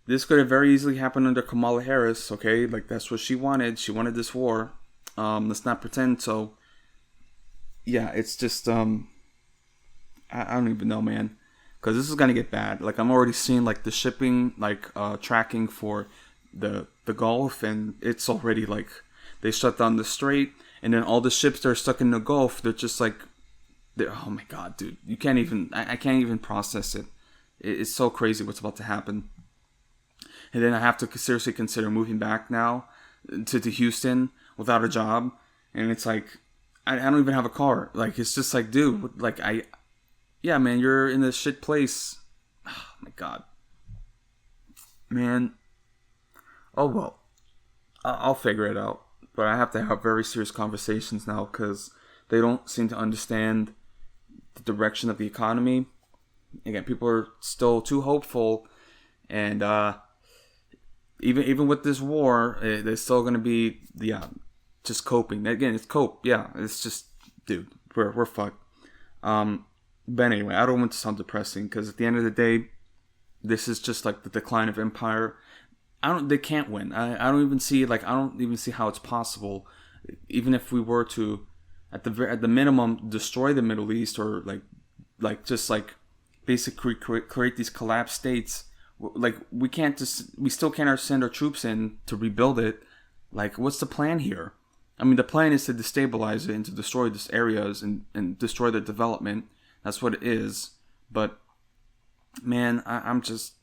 [SPEAKER 1] This could have very easily happened under Kamala Harris, okay? Like that's what she wanted. She wanted this war. Let's not pretend. So yeah, it's just I don't even know, man, because this is gonna get bad. Like I'm already seeing like the shipping tracking for the Gulf, and it's already like they shut down the strait, and then all the ships that are stuck in the Gulf, they're just like, oh my god, dude, you can't even, I can't even process it. It's so crazy what's about to happen. And then I have to seriously consider moving back now to Houston without a job, and it's like I don't even have a car. Like it's just like, dude, like yeah, man, you're in this shit place. Oh my god, man. Oh well, I'll figure it out. But I have to have very serious conversations now because they don't seem to understand the direction of the economy. Again, people are still too hopeful, and even with this war, they're still gonna be just coping. Again, it's cope. Yeah, it's just, dude, we're fucked. But anyway, I don't want to sound depressing because at the end of the day, this is just like the decline of empire. They can't win. I don't even see how it's possible. Even if we were to, at the minimum, destroy the Middle East, or like just like basically create these collapsed states. Like we still can't send our troops in to rebuild it. Like what's the plan here? I mean, the plan is to destabilize it and to destroy these areas and destroy the development. That's what it is. But man, I'm just,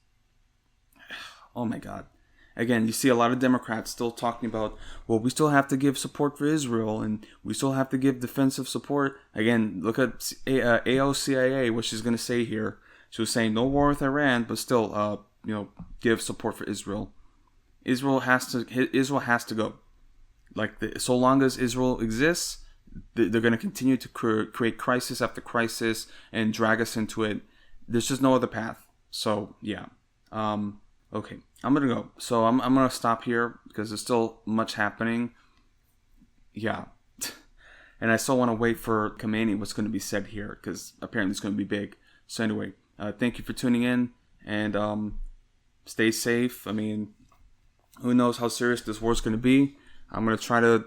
[SPEAKER 1] oh my god. Again, you see a lot of Democrats still talking about, well, we still have to give support for Israel, and we still have to give defensive support. Again, look at AOCIA, what she's going to say here. She was saying no war with Iran, but still, give support for Israel. Israel has to go. Like, so long as Israel exists, they're going to continue to create crisis after crisis and drag us into it. There's just no other path. So, yeah. Okay, I'm going to go. So I'm going to stop here because there's still much happening. Yeah. And I still want to wait for Khomeini, what's going to be said here, because apparently it's going to be big. So anyway, thank you for tuning in, and stay safe. I mean, who knows how serious this war is going to be. I'm going to try to,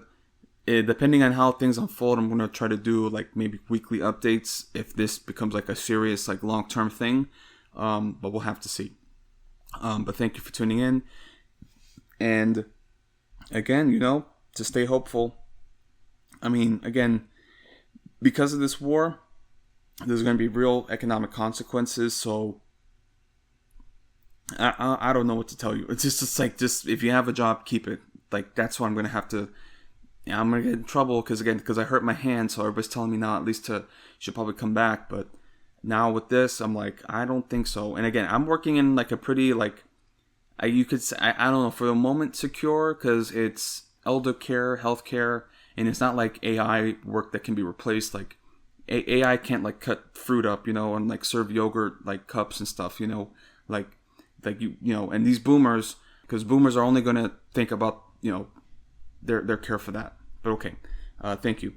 [SPEAKER 1] depending on how things unfold, I'm going to try to do like maybe weekly updates if this becomes like a serious, like long-term thing. But we'll have to see. But thank you for tuning in. And again, to stay hopeful. I mean, again, because of this war, there's going to be real economic consequences. So I don't know what to tell you. It's just like, just if you have a job, keep it. Like, that's what I'm going to have to. Yeah, I'm going to get in trouble because I hurt my hand. So everybody's telling me now at least you should probably come back. But now with this, I'm like, I don't think so. And again, I'm working in like a pretty like, you could say, I don't know, for the moment secure, because it's elder care, healthcare, and it's not like AI work that can be replaced. Like AI can't like cut fruit up, and like serve yogurt like cups and stuff, like and these boomers, because boomers are only going to think about their care for that. But okay, thank you.